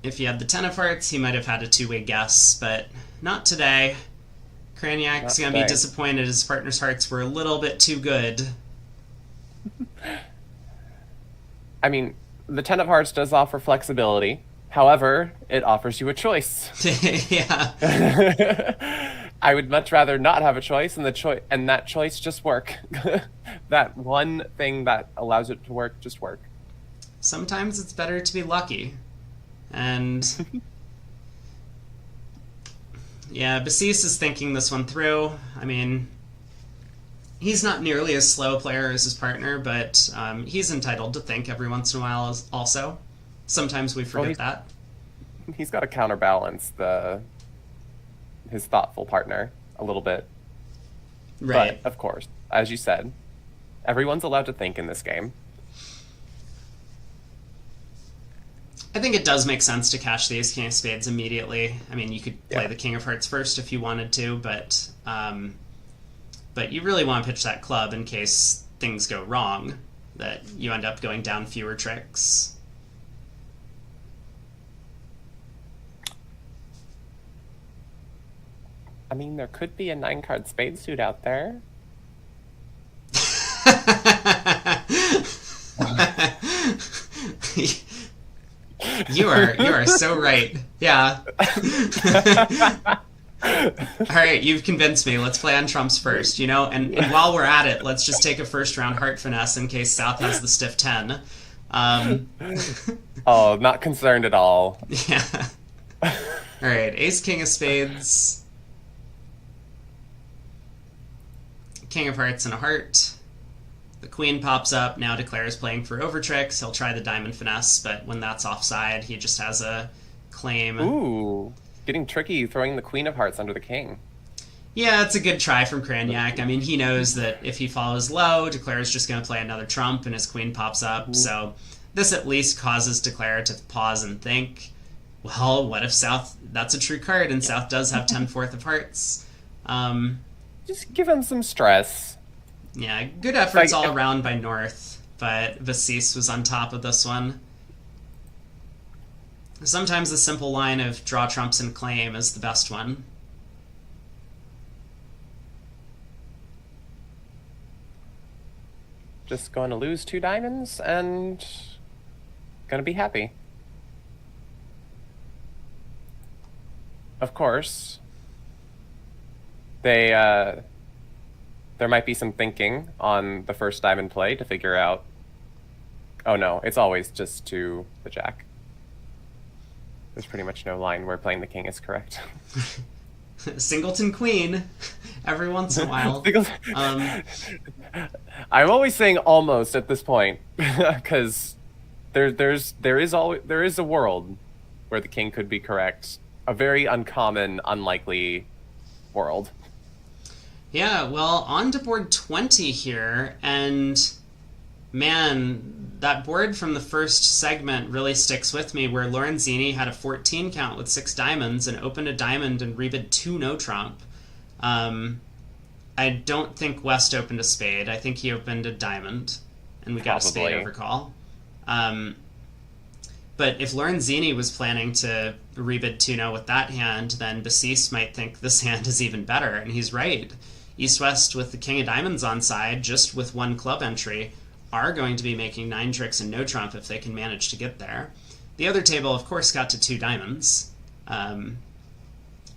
If he had the 10 of hearts, he might have had a 2-way guess, but not today. Craniak's going to be disappointed his partner's hearts were a little bit too good. I mean, the 10 of hearts does offer flexibility. However, it offers you a choice. Yeah. I would much rather not have a choice, and that choice just work. That one thing that allows it to work, just work. Sometimes it's better to be lucky. And yeah, Basis is thinking this one through. I mean, He's not nearly as slow a player as his partner, but he's entitled to think every once in a while also. Sometimes we forget that. He's got to counterbalance his thoughtful partner a little bit. Right. But, of course, as you said, everyone's allowed to think in this game. I think it does make sense to cash the Ace King of Spades immediately. I mean, you could play the King of Hearts first if you wanted to, but you really want to pitch that club in case things go wrong, that you end up going down fewer tricks. I mean, there could be a 9-card spade suit out there. You are so right. Yeah. All right, you've convinced me. Let's play on trumps first, and while we're at it, let's just take a first round heart finesse in case South has the stiff 10. Oh, not concerned at all. Yeah. All right, Ace King of Spades, King of Hearts and a heart. The queen pops up, now declares playing for over tricks. He'll try the diamond finesse, but when that's offside, he just has a claim. Ooh, getting tricky, throwing the queen of hearts under the king. Yeah, it's a good try from Kranyak. I mean, he knows that if he follows low, Declare's just going to play another trump and his queen pops up. So this at least causes Declare to pause and think, well, what if South... That's a true card, and South does have 10/4 of hearts. Just give him some stress. Yeah, good efforts all around by North, but Vasis was on top of this one. Sometimes the simple line of draw trumps and claim is the best one. Just going to lose 2 diamonds and going to be happy. Of course, there might be some thinking on the first diamond play to figure out, oh no, it's always just to the jack. There's pretty much no line where playing the king is correct. Singleton queen, every once in a while. I'm always saying almost at this point, because there is a world where the king could be correct. A very uncommon, unlikely world. Yeah, well, on to board 20 here, and man, that board from the first segment really sticks with me, where Lorenzini had a 14 count with 6 diamonds and opened a diamond and rebid 2 no trump. I don't think West opened a spade. I think he opened a diamond, and we got a spade overcall. But if Lorenzini was planning to rebid 2-0 with that hand, then Basis might think this hand is even better, and he's right. East-West with the King of Diamonds on side, just with 1 club entry, are going to be making 9 tricks and no trump if they can manage to get there. The other table, of course, got to 2 diamonds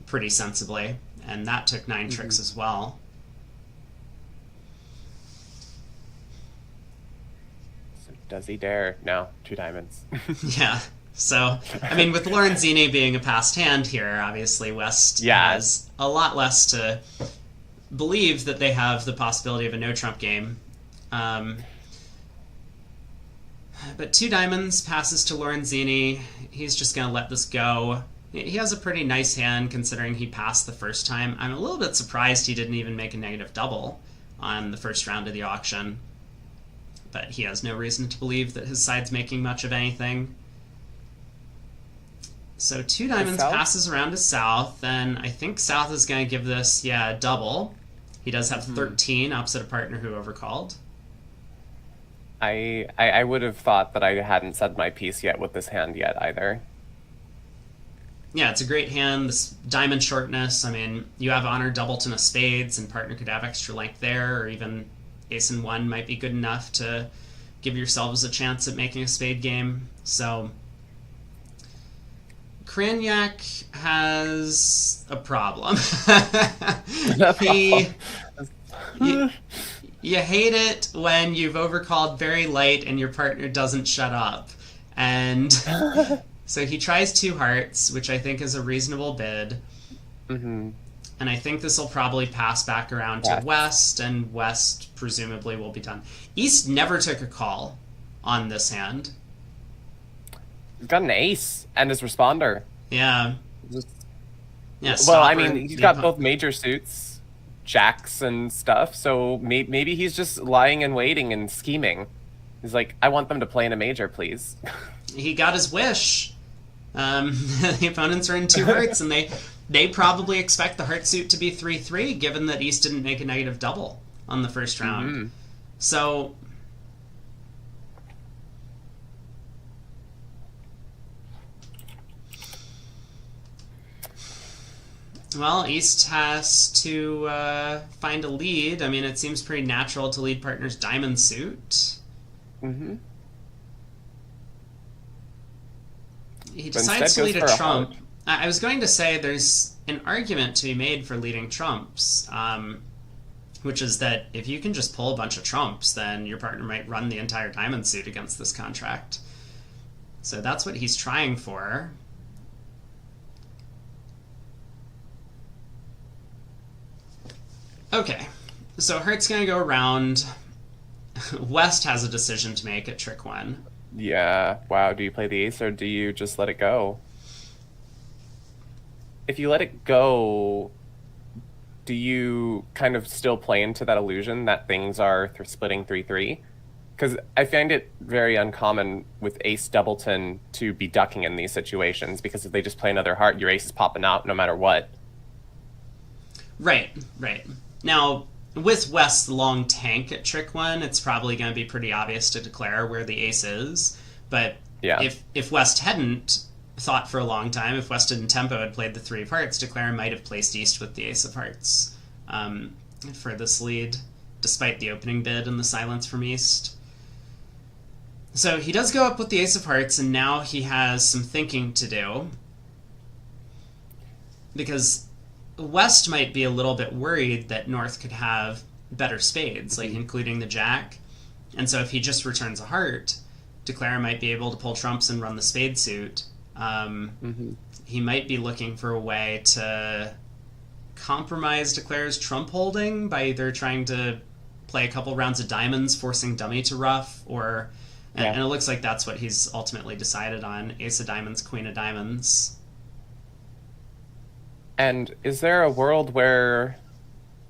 pretty sensibly, and that took 9 tricks as well. Does he dare? No, 2 diamonds. Yeah. So, I mean, with Lorenzini being a passed hand here, obviously West has a lot less to believe that they have the possibility of a no-trump game. But 2 diamonds passes to Lorenzini. He's just going to let this go. He has a pretty nice hand considering he passed the first time. I'm a little bit surprised he didn't even make a negative double on the first round of the auction. But he has no reason to believe that his side's making much of anything. So 2 diamonds passes around to South, and I think South is going to give this, a double. He does have 13, opposite a partner who overcalled. I would have thought that I hadn't said my piece yet with this hand yet either. Yeah, it's a great hand. This diamond shortness, I mean, you have honor doubleton of spades, and partner could have extra length there, or even ace and 1 might be good enough to give yourselves a chance at making a spade game. So Kranyak has a problem. You hate it when you've overcalled very late and your partner doesn't shut up. And so he tries 2 hearts, which I think is a reasonable bid. And I think this will probably pass back around to Yeah. West, and West presumably will be done. East never took a call on this hand. He's got an ace and his responder. Yeah. Just- Yeah. well, I stopper, mean, he's the got oppo- both major suits, jacks and stuff. So maybe he's just lying and waiting and scheming. He's like, I want them to play in a major, please. He got his wish. The opponents are in 2 hearts, and they probably expect the heart suit to be 3-3, given that East didn't make a negative double on the first round. Mm-hmm. So, well, East has to find a lead. I mean, it seems pretty natural to lead partner's diamond suit. Mm-hmm. He But instead decides to goes lead a for a trump. heart. I was going to say there's an argument to be made for leading trumps, which is that if you can just pull a bunch of trumps, then your partner might run the entire diamond suit against this contract. So that's what he's trying for. Okay, so Hart's going to go around. West has a decision to make at trick 1. Yeah. Wow. Do you play the ace or do you just let it go? If you let it go, do you kind of still play into that illusion that things are splitting 3-3? Because I find it very uncommon with ace doubleton to be ducking in these situations, because if they just play another heart, your ace is popping out no matter what. Right. Now, with West's long tank at trick 1, it's probably going to be pretty obvious to declare where the ace is. But Yeah. if West hadn't thought for a long time, if West in tempo had played the 3 of hearts, declare might have placed East with the ace of hearts for this lead, despite the opening bid and the silence from East. So he does go up with the ace of hearts, and now he has some thinking to do. Because West might be a little bit worried that North could have better spades, like including the jack. And so if he just returns a heart, Declare might be able to pull trumps and run the spade suit. He might be looking for a way to compromise Declare's trump holding by either trying to play a couple rounds of diamonds, forcing dummy to ruff, or... And it looks like that's what he's ultimately decided on. Ace of diamonds, queen of diamonds. And is there a world where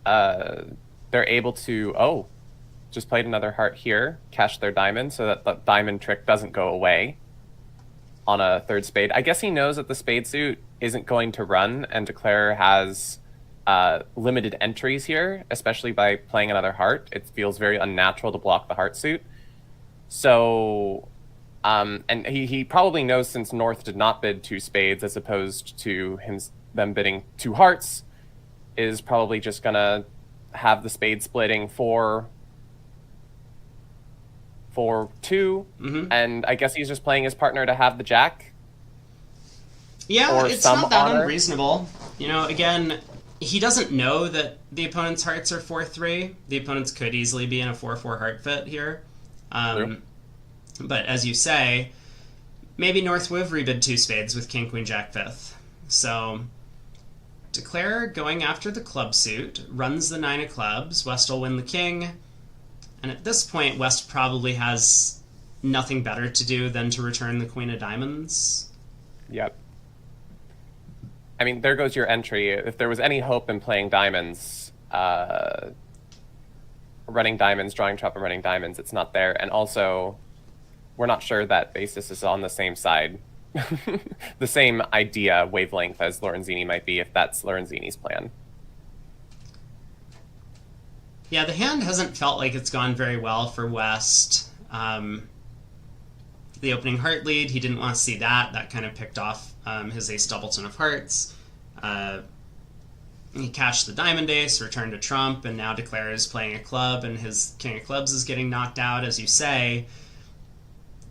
they're able to, just played another heart here, cash their diamond so that the diamond trick doesn't go away on a third spade? I guess he knows that the spade suit isn't going to run, and Declare has limited entries here, especially by playing another heart. It feels very unnatural to block the heart suit. So, and he probably knows, since North did not bid 2 spades as opposed to them bidding 2 hearts, is probably just gonna have the spade splitting 4-2, and I guess he's just playing his partner to have the jack. Yeah, or it's some not that honor. unreasonable. You know, again, he doesn't know that the opponent's hearts are 4-3. The opponents could easily be in a 4-4 heart fit here. True. But as you say, maybe North would have rebid 2 spades with king, queen, jack, fifth. So Declare going after the club suit, runs the 9 of clubs. West will win the king. And at this point, West probably has nothing better to do than to return the queen of diamonds. Yep. I mean, there goes your entry. If there was any hope in playing diamonds, running diamonds, drawing trump and running diamonds, it's not there. And also, we're not sure that basis is on the same side, the same idea wavelength as Lorenzini might be, if that's Lorenzini's plan. Yeah, the hand hasn't felt like it's gone very well for West. The opening heart lead, he didn't want to see that. That kind of picked off his ace doubleton of hearts. He cashed the diamond ace, returned to trump, and now Declare is playing a club, and his king of clubs is getting knocked out, as you say.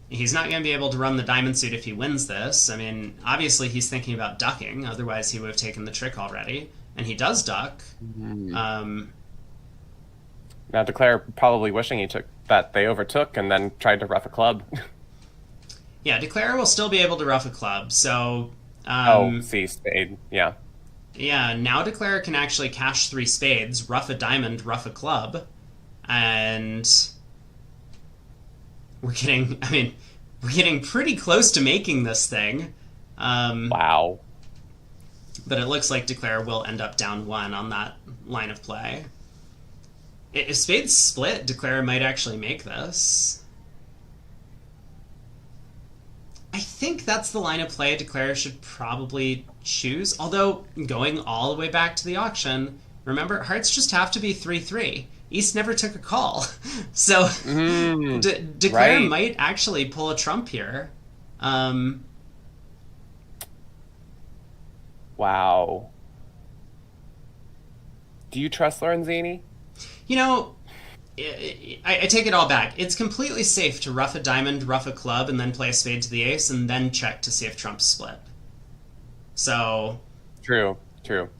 He's not going to be able to run the diamond suit if he wins this. I mean, obviously he's thinking about ducking, otherwise he would have taken the trick already. And he does duck. Now Declare probably wishing he took that they overtook and then tried to rough a club. Yeah, Declare will still be able to rough a club, so... C spade, yeah. Yeah, now Declare can actually cash 3 spades, ruff a diamond, ruff a club, and we're getting pretty close to making this thing. Wow. But it looks like Declare will end up down 1 on that line of play. If spades split, Declare might actually make this. I think that's the line of play Declare should probably choose. Although, going all the way back to the auction, remember, hearts just have to be 3-3. East never took a call. So, Declare right. might actually pull a trump here. Wow. Do you trust Lorenzini? You know, I take it all back. It's completely safe to ruff a diamond, ruff a club, and then play a spade to the ace, and then check to see if trumps split. So... True.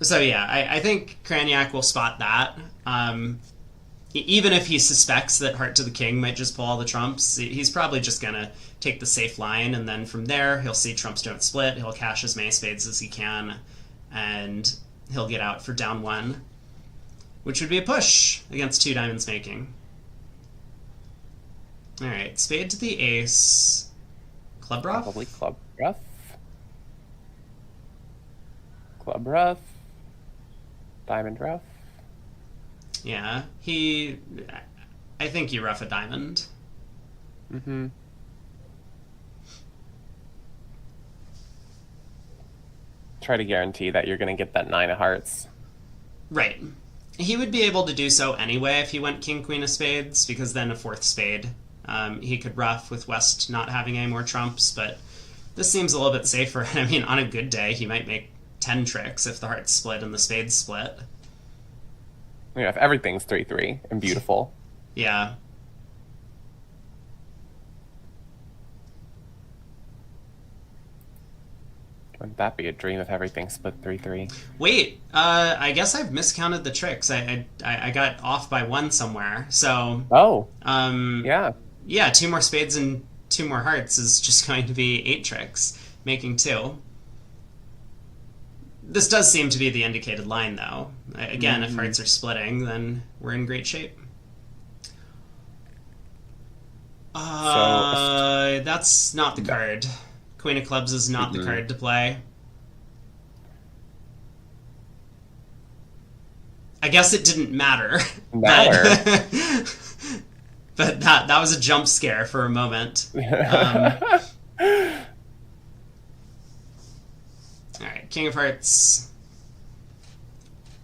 So yeah, I think Kraniak will spot that. Even if he suspects that heart to the king might just pull all the trumps, he's probably just going to take the safe line, and then from there, he'll see trumps don't split, he'll cash as many spades as he can, and he'll get out for down 1, which would be a push against 2 diamonds making. Alright, spade to the ace. Club ruff? Probably club ruff. Club ruff. Diamond ruff. Yeah, I think you ruff a diamond. Mm-hmm. Try to guarantee that you're going to get that 9 of hearts. Right. He would be able to do so anyway if he went king, queen of spades, because then a 4th spade. He could ruff with West not having any more trumps, but this seems a little bit safer. I mean, on a good day, he might make 10 tricks if the hearts split and the spades split. Yeah, if everything's 3-3 and beautiful. Yeah. Wouldn't that be a dream if everything split 3-3? Wait, I guess I've miscounted the tricks. I got off by 1 somewhere. So, Oh, yeah. yeah. Yeah, 2 more spades and 2 more hearts is just going to be 8 tricks, making 2. This does seem to be the indicated line, though. Again, if hearts are splitting, then we're in great shape. That's not the card. Queen of clubs is not the card to play. I guess it didn't matter. But that was a jump scare for a moment. Alright, King of Hearts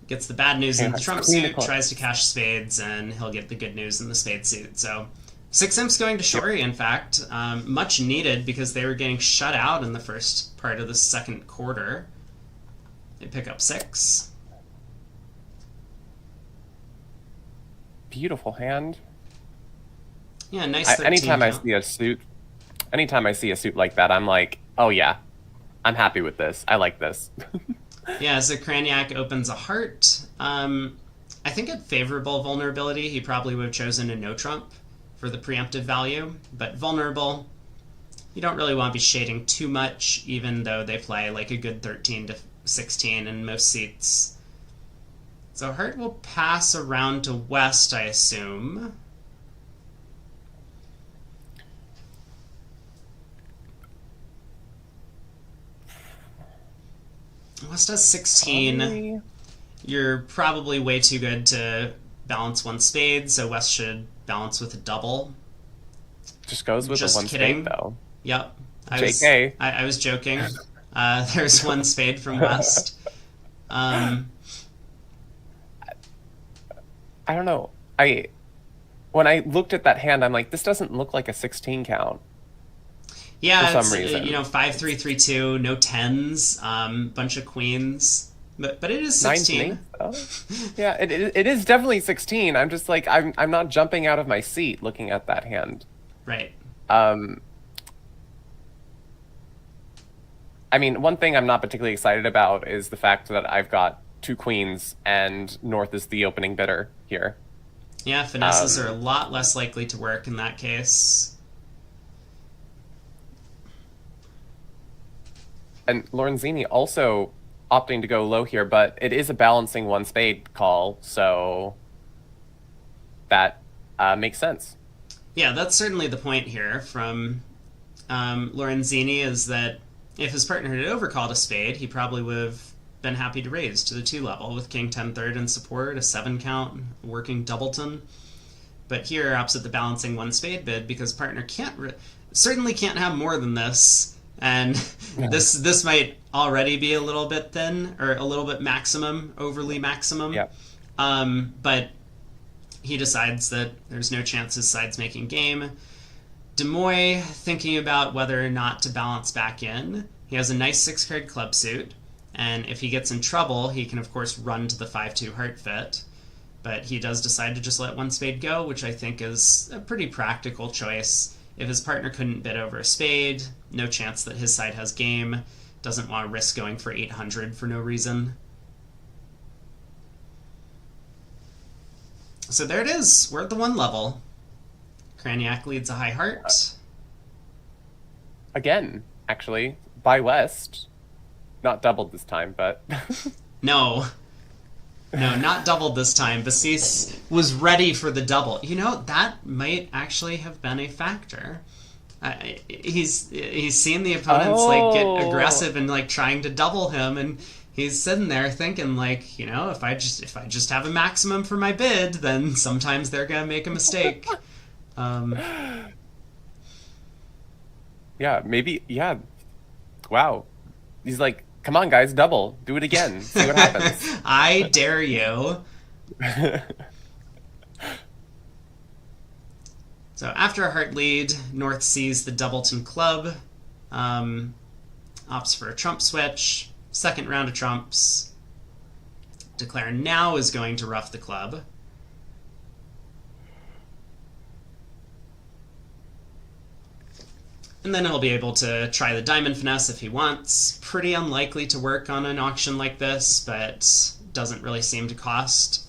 gets the bad news in the trump suit, tries to cash spades, and he'll get the good news in the spade suit. So, 6 imps going to Shori, in fact. Much needed because they were getting shut out in the first part of the second quarter. They pick up 6. Beautiful hand. Yeah, nice 13 anytime count. anytime I see a suit like that, I'm like, oh yeah, I'm happy with this. I like this. Yeah, so Kraniak opens a heart. I think at favorable vulnerability, he probably would have chosen a no trump for the preemptive value, but vulnerable, you don't really want to be shading too much, even though they play like a good 13 to 16 in most seats. So heart will pass around to West, I assume. West has 16. Probably. You're probably way too good to balance 1 spade, so West should balance with a double. Just goes with Just the 1 kidding. spade, though. Yep. JK. I was joking. There's 1 spade from West. I don't know. When I looked at that hand, I'm like, this doesn't look like a 16 count. Yeah, for it's, some reason. 5-3-3-2, no 10s, bunch of queens. But it is 16. Oh. Yeah, it is definitely 16. I'm just like, I'm not jumping out of my seat looking at that hand. Right. I mean, one thing I'm not particularly excited about is the fact that I've got 2 queens and North is the opening bidder here. Yeah, finesses are a lot less likely to work in that case. And Lorenzini also opting to go low here, but it is a balancing one spade call, so that makes sense. Yeah, that's certainly the point here from Lorenzini, is that if his partner had overcalled a spade, he probably would have been happy to raise to the 2 level with king 10 third in support, a 7 count, working doubleton. But here, opposite the balancing one spade bid, because partner certainly can't have more than this, and this might already be a little bit thin, or a little bit maximum, overly maximum. Yeah. But he decides that there's no chance his side's making game. Demoy thinking about whether or not to balance back in. He has a nice 6-card club suit, and if he gets in trouble, he can of course run to the 5-2 heart fit. But he does decide to just let one spade go, which I think is a pretty practical choice. If his partner couldn't bid over a spade, no chance that his side has game, doesn't want to risk going for 800 for no reason. So there it is. We're at the 1 level. Kraniak leads a high heart. Again, actually, by West. Not doubled this time, but... No, not doubled this time. Basis was ready for the double. You know, that might actually have been a factor. He's seen the opponents like get aggressive and like trying to double him, and he's sitting there thinking like, you know, if I just have a maximum for my bid, then sometimes they're gonna make a mistake. Yeah, maybe. Yeah. Wow. He's like, come on, guys, double. Do it again. See what happens. I dare you. So after a heart lead, North sees the doubleton club, opts for a trump switch, second round of trumps. Declare now is going to ruff the club. And then he'll be able to try the diamond finesse if he wants. Pretty unlikely to work on an auction like this, but doesn't really seem to cost.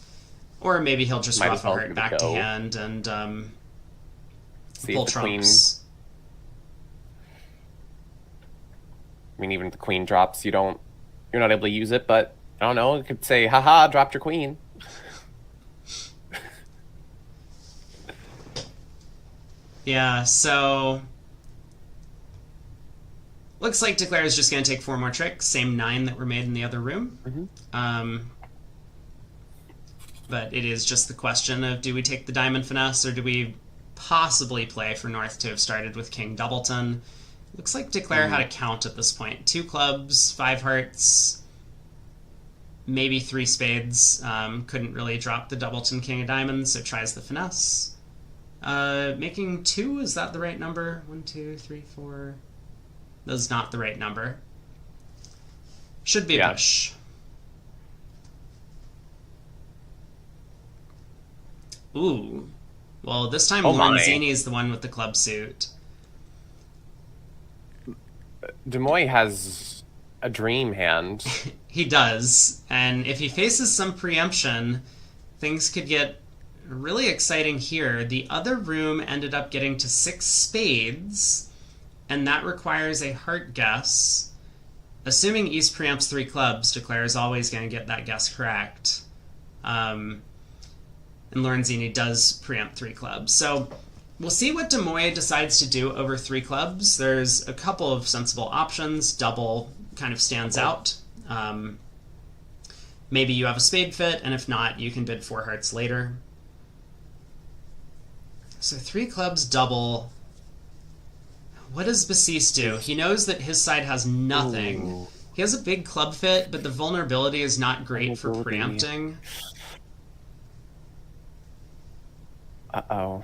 Or maybe he'll just ruff a heart back to hand and pull trumps. I mean, even if the queen drops, you're not able to use it, but I don't know, you could say, haha, dropped your queen. Yeah, so looks like Declare is just going to take 4 more tricks, same 9 that were made in the other room. Mm-hmm. But it is just the question of, do we take the diamond finesse, or do we possibly play for North to have started with King Doubleton? Looks like Declare had a count at this point. 2 clubs, 5 hearts, maybe 3 spades. Couldn't really drop the Doubleton King of Diamonds, so tries the finesse. Making 2, is that the right number? 1, 2, 3, 4... That is not the right number. Should be a push. Ooh. Well, this time Lorenzini is the one with the club suit. Demoy has a dream hand. He does. And if he faces some preemption, things could get really exciting here. The other room ended up getting to 6 spades, and that requires a heart guess. Assuming East preempts 3 clubs, Declare is always going to get that guess correct. And Lorenzini does preempt 3 clubs. So we'll see what Demoy decides to do over 3 clubs. There's a couple of sensible options. Double kind of stands out. Maybe you have a spade fit, and if not, you can bid 4 hearts later. So 3 clubs double. What does Basis do? He knows that his side has nothing. Ooh. He has a big club fit, but the vulnerability is not great for preempting. Uh-oh.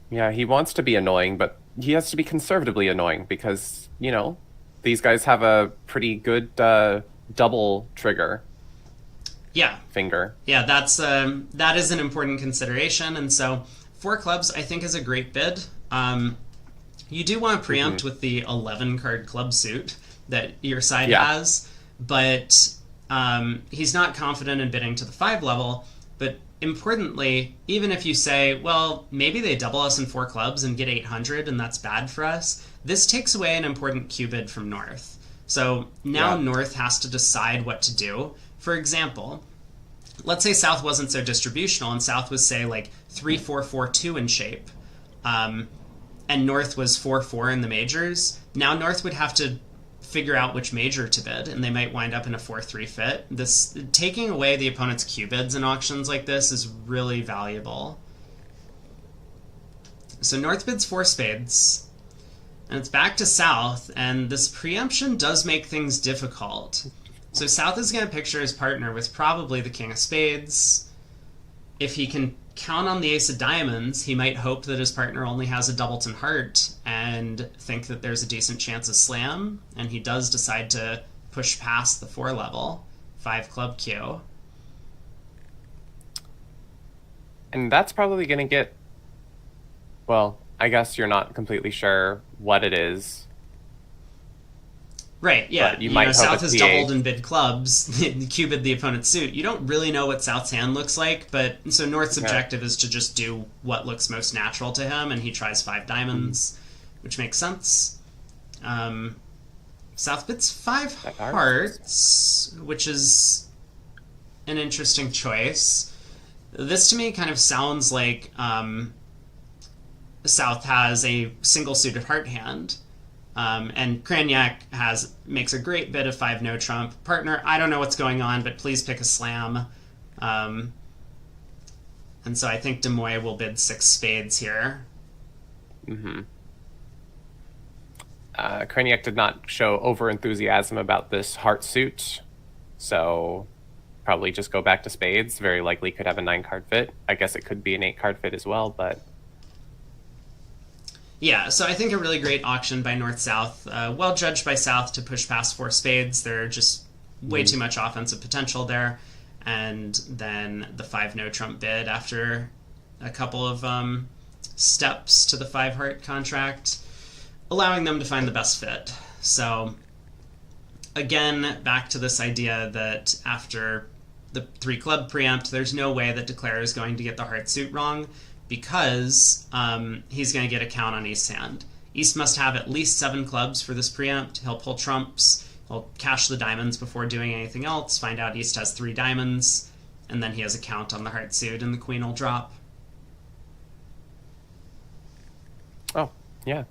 Yeah, he wants to be annoying, but he has to be conservatively annoying because, you know, these guys have a pretty good double trigger. Yeah. Finger. Yeah, that is an important consideration, and so 4 clubs I think is a great bid. You do want to preempt with the 11-card club suit that your side has, but he's not confident in bidding to the 5 level, but importantly, even if you say, well, maybe they double us in 4 clubs and get 800 and that's bad for us, this takes away an important cue bid from North. So now North has to decide what to do. For example, let's say South wasn't so distributional and South was, say, like 3-4-4-2 in shape, and North was 4-4 in the majors. Now North would have to figure out which major to bid, and they might wind up in a 4-3 fit. This taking away the opponent's cue bids in auctions like this is really valuable. So North bids 4 spades, and it's back to South, and this preemption does make things difficult. So South is going to picture his partner with probably the king of spades. If he can count on the ace of diamonds, he might hope that his partner only has a doubleton heart and think that there's a decent chance of slam, and he does decide to push past the 4 level, 5 club cue. And that's probably going to get, well, I guess you're not completely sure what it is. Right, yeah. You might South has doubled in bid clubs, cue bid the opponent's suit. You don't really know what South's hand looks like, but so North's objective is to just do what looks most natural to him, and he tries 5 diamonds, which makes sense. South bids 5 hearts, which is an interesting choice. This to me kind of sounds like South has a single suited heart hand. And Craniac makes a great bid of 5 no trump. Partner, I don't know what's going on, but please pick a slam. And so I think Demoy will bid 6 spades here. Craniac did not show over-enthusiasm about this heart suit, so probably just go back to spades. Very likely could have a 9-card fit. I guess it could be an 8-card fit as well, but... Yeah, so I think a really great auction by North-South. Well judged by South to push past 4 spades. There are just way too much offensive potential there. And then the 5 no-trump bid after a couple of steps to the 5-heart contract, allowing them to find the best fit. So, again, back to this idea that after the 3-club preempt, there's no way that Declare is going to get the heart suit wrong, because he's going to get a count on East's hand. East must have at least 7 clubs for this preempt. He'll pull trumps, he'll cash the diamonds before doing anything else, find out East has 3 diamonds, and then he has a count on the heart suit, and the queen will drop. Oh, yeah.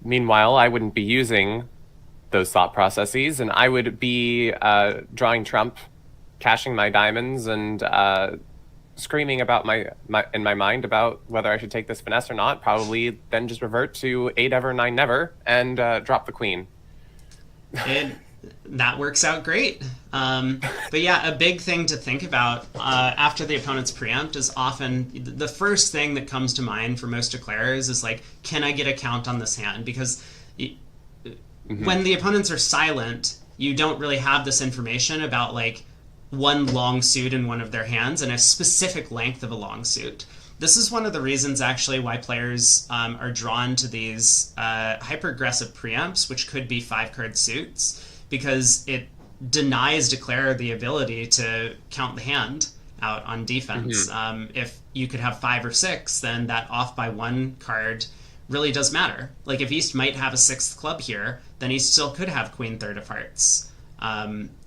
Meanwhile, I wouldn't be using those thought processes, and I would be drawing trump, cashing my diamonds, and screaming about in my mind about whether I should take this finesse or not. Probably then just revert to 8 ever, 9 never, and drop the queen. And that works out great. But yeah, a big thing to think about after the opponent's preempt is often the first thing that comes to mind for most declarers is like, can I get a count on this hand? Because when the opponents are silent, you don't really have this information about like one long suit in one of their hands and a specific length of a long suit. This is one of the reasons actually why players are drawn to these hyper-aggressive preempts, which could be 5-card suits, because it denies Declare the ability to count the hand out on defense. If you could have 5 or 6, then that off by 1 card really does matter. Like if East might have a 6th club here, then he still could have Queen 3rd of hearts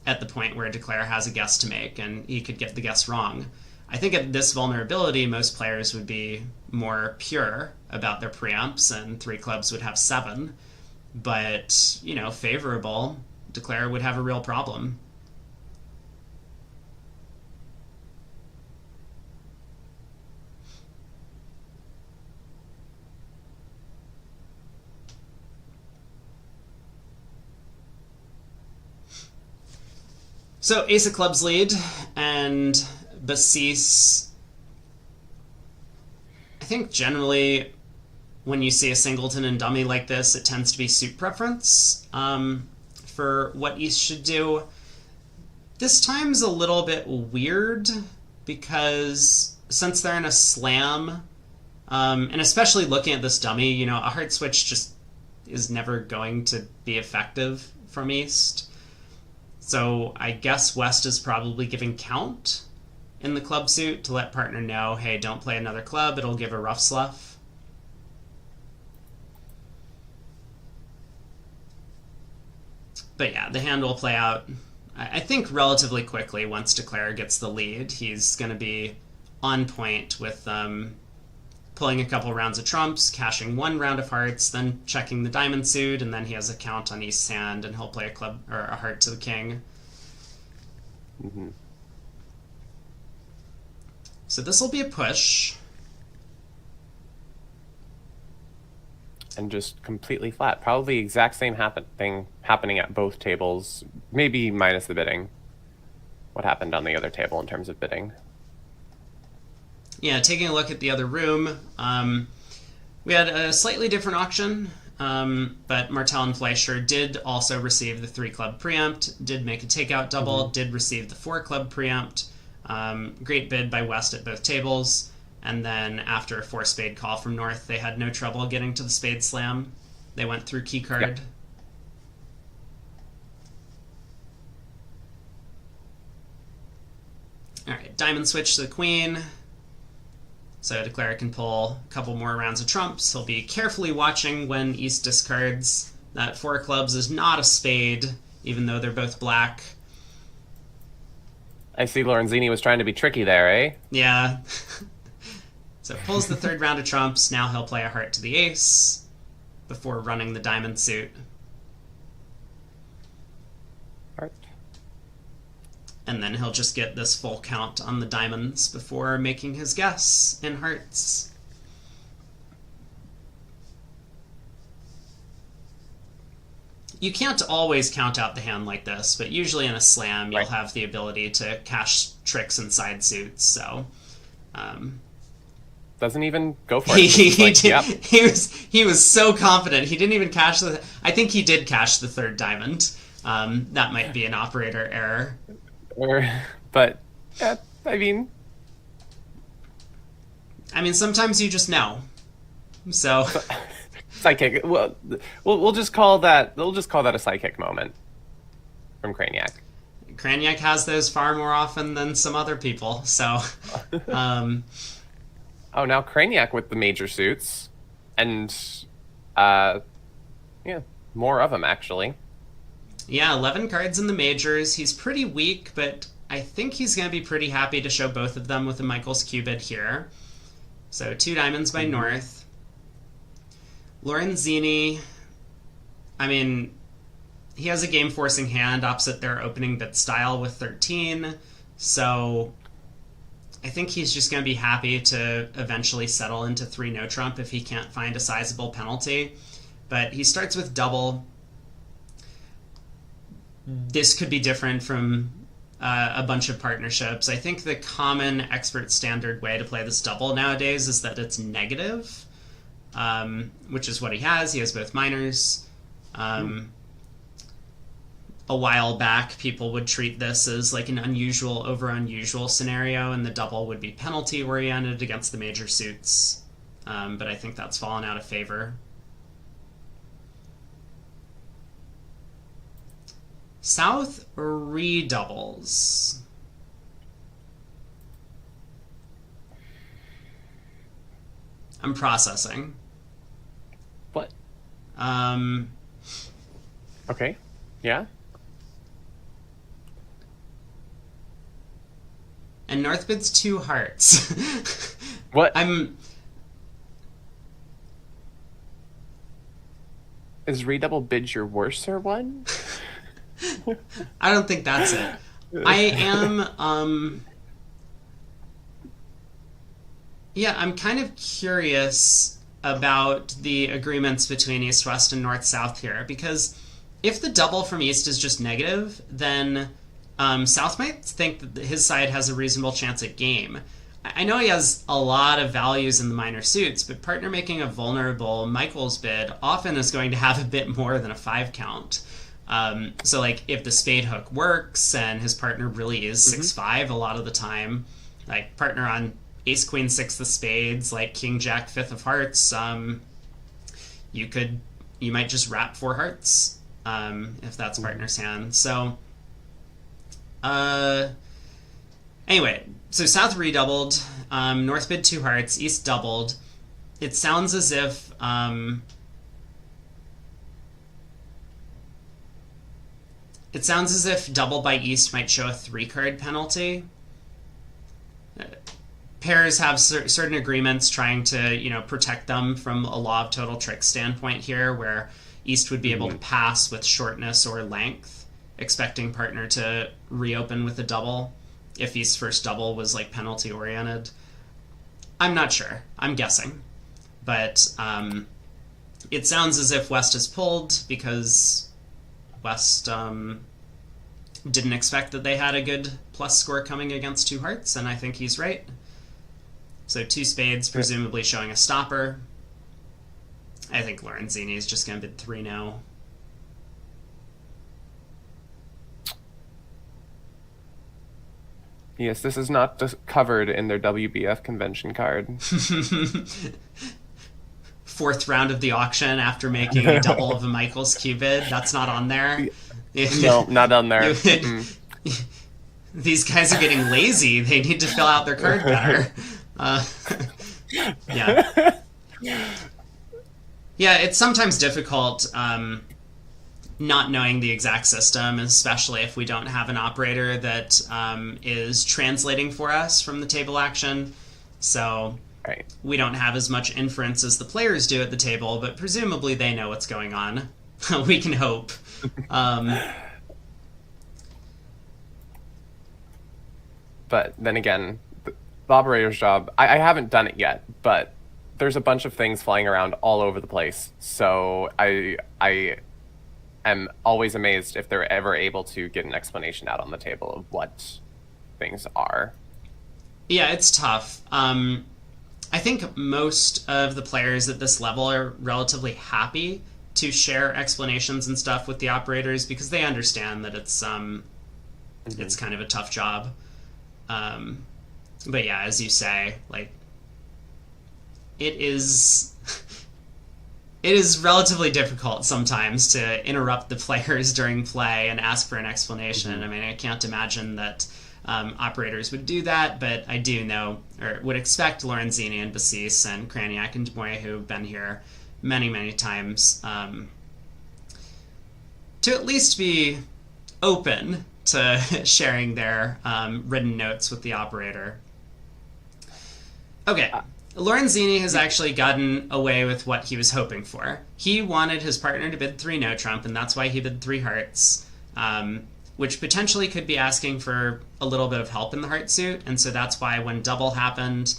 at the point where Declare has a guess to make, and he could get the guess wrong. I think at this vulnerability, most players would be more pure about their preempts, and 3 clubs would have 7. But, you know, favorable, Declare would have a real problem. So Ace of Clubs lead, and Basis. I think generally when you see a singleton and dummy like this, it tends to be suit preference for what East should do. This time's a little bit weird because since they're in a slam, and especially looking at this dummy, you know, a heart switch just is never going to be effective from East. So I guess West is probably giving count in the club suit to let partner know, hey, don't play another club, it'll give a rough slough. But yeah, the hand will play out, I think, relatively quickly once Declare gets the lead. He's going to be on point with pulling a couple rounds of trumps, cashing one round of hearts, then checking the diamond suit, and then he has a count on East's hand, and he'll play a club or a heart to the king. Mm-hmm. So this will be a push. And just completely flat. Probably the exact same thing happening at both tables, maybe minus the bidding. What happened on the other table in terms of bidding? Yeah, taking a look at the other room, we had a slightly different auction, but Martel and Fleischer did also receive the 3-club preempt, did make a takeout double, did receive the 4-club preempt. Great bid by West at both tables. And then after a 4-spade call from North, they had no trouble getting to the spade slam. They went through key card. Yep. All right, diamond switch to the queen. So Declare can pull a couple more rounds of trumps. He'll be carefully watching when East discards. That 4 clubs is not a spade, even though they're both black. I see Lorenzini was trying to be tricky there, eh? Yeah. So pulls the 3rd round of trumps. Now he'll play a heart to the ace before running the diamond suit. Heart. And then he'll just get this full count on the diamonds before making his guess in hearts. You can't always count out the hand like this, but usually in a slam you'll have the ability to cash tricks and side suits, so... Doesn't even go for it. Yep. He was so confident. He didn't even cash the... I think he did cash the 3rd diamond. That might be an operator error. But, yeah, I mean, sometimes you just know. So... Sidekick. Well, we'll just call that. We'll just call that a sidekick moment from Craniac. Craniac has those far more often than some other people. So, Oh, now Craniac with the major suits, and yeah, more of them actually. Yeah, 11 cards in the majors. He's pretty weak, but I think he's going to be pretty happy to show both of them with a Michael's Cubid here. So 2 diamonds by North. Lorenzini, he has a game-forcing hand opposite their opening bit style with 13, so I think he's just going to be happy to eventually settle into 3 no trump if he can't find a sizable penalty. But he starts with double. This could be different from a bunch of partnerships. I think the common expert standard way to play this double nowadays is that it's negative. Which is what he has. He has both minors. A while back, people would treat this as like an unusual over unusual scenario, and the double would be penalty oriented against the major suits. But I think that's fallen out of favor. South redoubles. I'm processing. What? Okay. Yeah. And North bids 2 hearts. What? Is redouble bid your worser one? I don't think that's it. I am, yeah, I'm kind of curious about the agreements between East, West, and North, South here, because if the double from East is just negative, then South might think that his side has a reasonable chance at game. I know he has a lot of values in the minor suits, but partner making a vulnerable Michael's bid often is going to have a bit more than a 5 count. So, like, if the spade hook works and his partner really is 6-5 a lot of the time, like, partner on ace, queen, 6 of spades, like king, jack, 5 of hearts, you might just wrap 4 hearts, if that's partner's hand. So, Anyway, so South redoubled, North bid 2 hearts, East doubled. It sounds as if double by East might show a 3-card penalty. Pairs have certain agreements trying to, protect them from a law of total trick standpoint here, where East would be able to pass with shortness or length, expecting partner to reopen with a double if East's first double was like penalty oriented. I'm not sure. I'm guessing. But it sounds as if West is pulled because West didn't expect that they had a good plus score coming against 2 hearts, and I think he's right. So 2 spades, presumably showing a stopper. I think Lorenzini is just going to bid 3 now. Yes, this is not covered in their WBF convention card. 4th round of the auction after making a double of a Michaels Q-bid. That's not on there. No, not on there. These guys are getting lazy. They need to fill out their card better. Yeah. Yeah, it's sometimes difficult not knowing the exact system, especially if we don't have an operator that is translating for us from the table action. So right. We don't have as much inference as the players do at the table, but presumably they know what's going on. We can hope. But then again, the operator's job, I haven't done it yet, but there's a bunch of things flying around all over the place. So I am always amazed if they're ever able to get an explanation out on the table of what things are. Yeah, it's tough. I think most of the players at this level are relatively happy to share explanations and stuff with the operators because they understand that it's kind of a tough job. But yeah, as you say, like, it is relatively difficult sometimes to interrupt the players during play and ask for an explanation. I mean, I can't imagine that operators would do that, but I do know, or would expect Lorenzini and Basis and Kraniak and Demoy, who've been here many, many times, to at least be open to sharing their written notes with the operator. Okay. Lorenzini has actually gotten away with what he was hoping for. He wanted his partner to bid 3 no trump, and that's why he bid 3 hearts, which potentially could be asking for a little bit of help in the heart suit, and so that's why when double happened,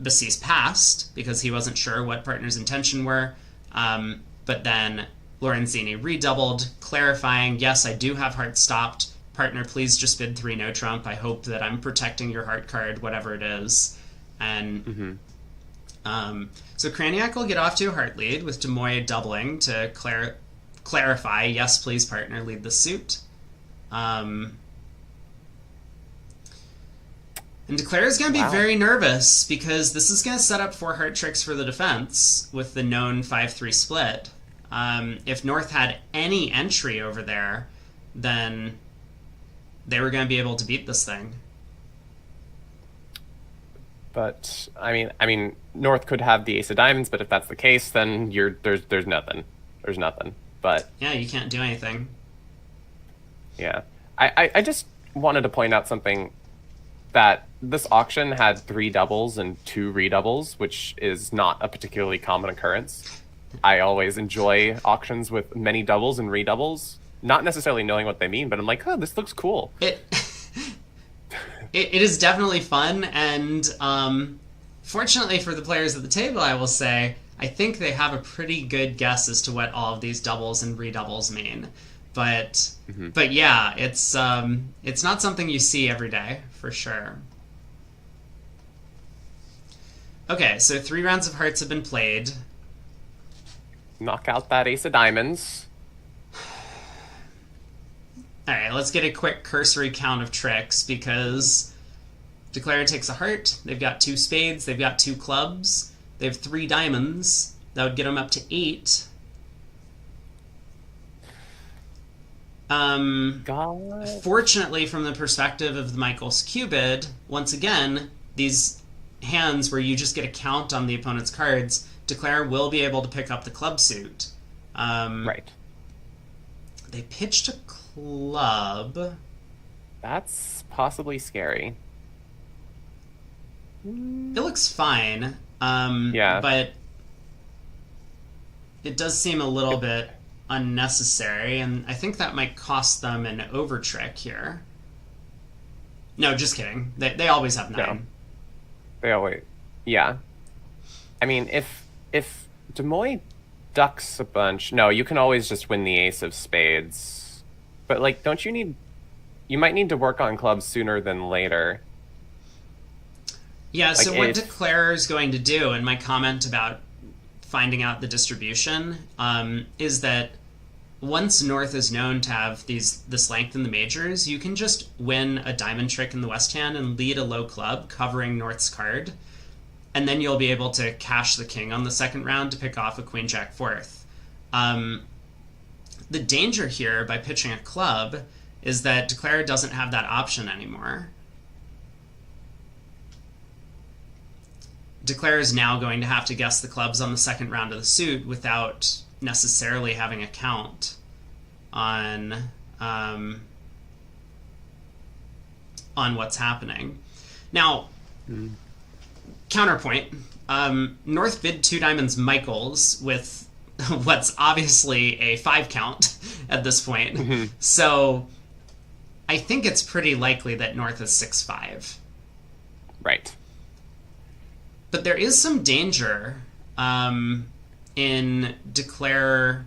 Basis passed, because he wasn't sure what partner's intention were, but then Lorenzini redoubled, clarifying, yes, I do have heart stopped. Partner, please just bid 3 no trump. I hope that I'm protecting your heart card, whatever it is. And so Kraniak will get off to a heart lead with Demoy doubling to clarify, yes, please, partner, lead the suit. And Declare is going to be very nervous because this is going to set up 4 heart tricks for the defense with the known 5-3 split. If North had any entry over there, then they were going to be able to beat this thing. But I mean, North could have the ace of diamonds, but if that's the case, then there's nothing. There's nothing. But yeah, you can't do anything. Yeah, I just wanted to point out something, that this auction had 3 doubles and 2 redoubles, which is not a particularly common occurrence. I always enjoy auctions with many doubles and redoubles, not necessarily knowing what they mean, but I'm like, oh, this looks cool. It is definitely fun, and fortunately for the players at the table, I will say, I think they have a pretty good guess as to what all of these doubles and redoubles mean. But yeah, it's not something you see every day, for sure. Okay, so 3 rounds of hearts have been played. Knock out that ace of diamonds. Alright, let's get a quick cursory count of tricks, because Declare takes a heart, they've got 2 spades, they've got 2 clubs, they have 3 diamonds, that would get them up to 8. God. Fortunately, from the perspective of the Michael's Cupid, once again, these hands where you just get a count on the opponent's cards, Declare will be able to pick up the club suit. Right. They pitched a club. That's possibly scary. It looks fine. Yeah. But it does seem a little bit unnecessary, and I think that might cost them an overtrick here. No, just kidding. They always have 9. No. They always, yeah. I mean, if Demoy ducks a bunch, no, you can always just win the ace of spades. But like, don't you need? You might need to work on clubs sooner than later. Yeah. So Like, what if- Declare is going to do, and my comment about finding out the distribution, is that once North is known to have this length in the majors, you can just win a diamond trick in the West hand and lead a low club, covering North's card, and then you'll be able to cash the king on the second round to pick off a queen jack fourth. The danger here by pitching a club is that Declare doesn't have that option anymore. Declare is now going to have to guess the clubs on the second round of the suit without necessarily having a count on what's happening. Now, counterpoint, North bid 2 diamonds Michaels with what's obviously a 5 count at this point. So I think it's pretty likely that North is 6-5. Right. But there is some danger in Declare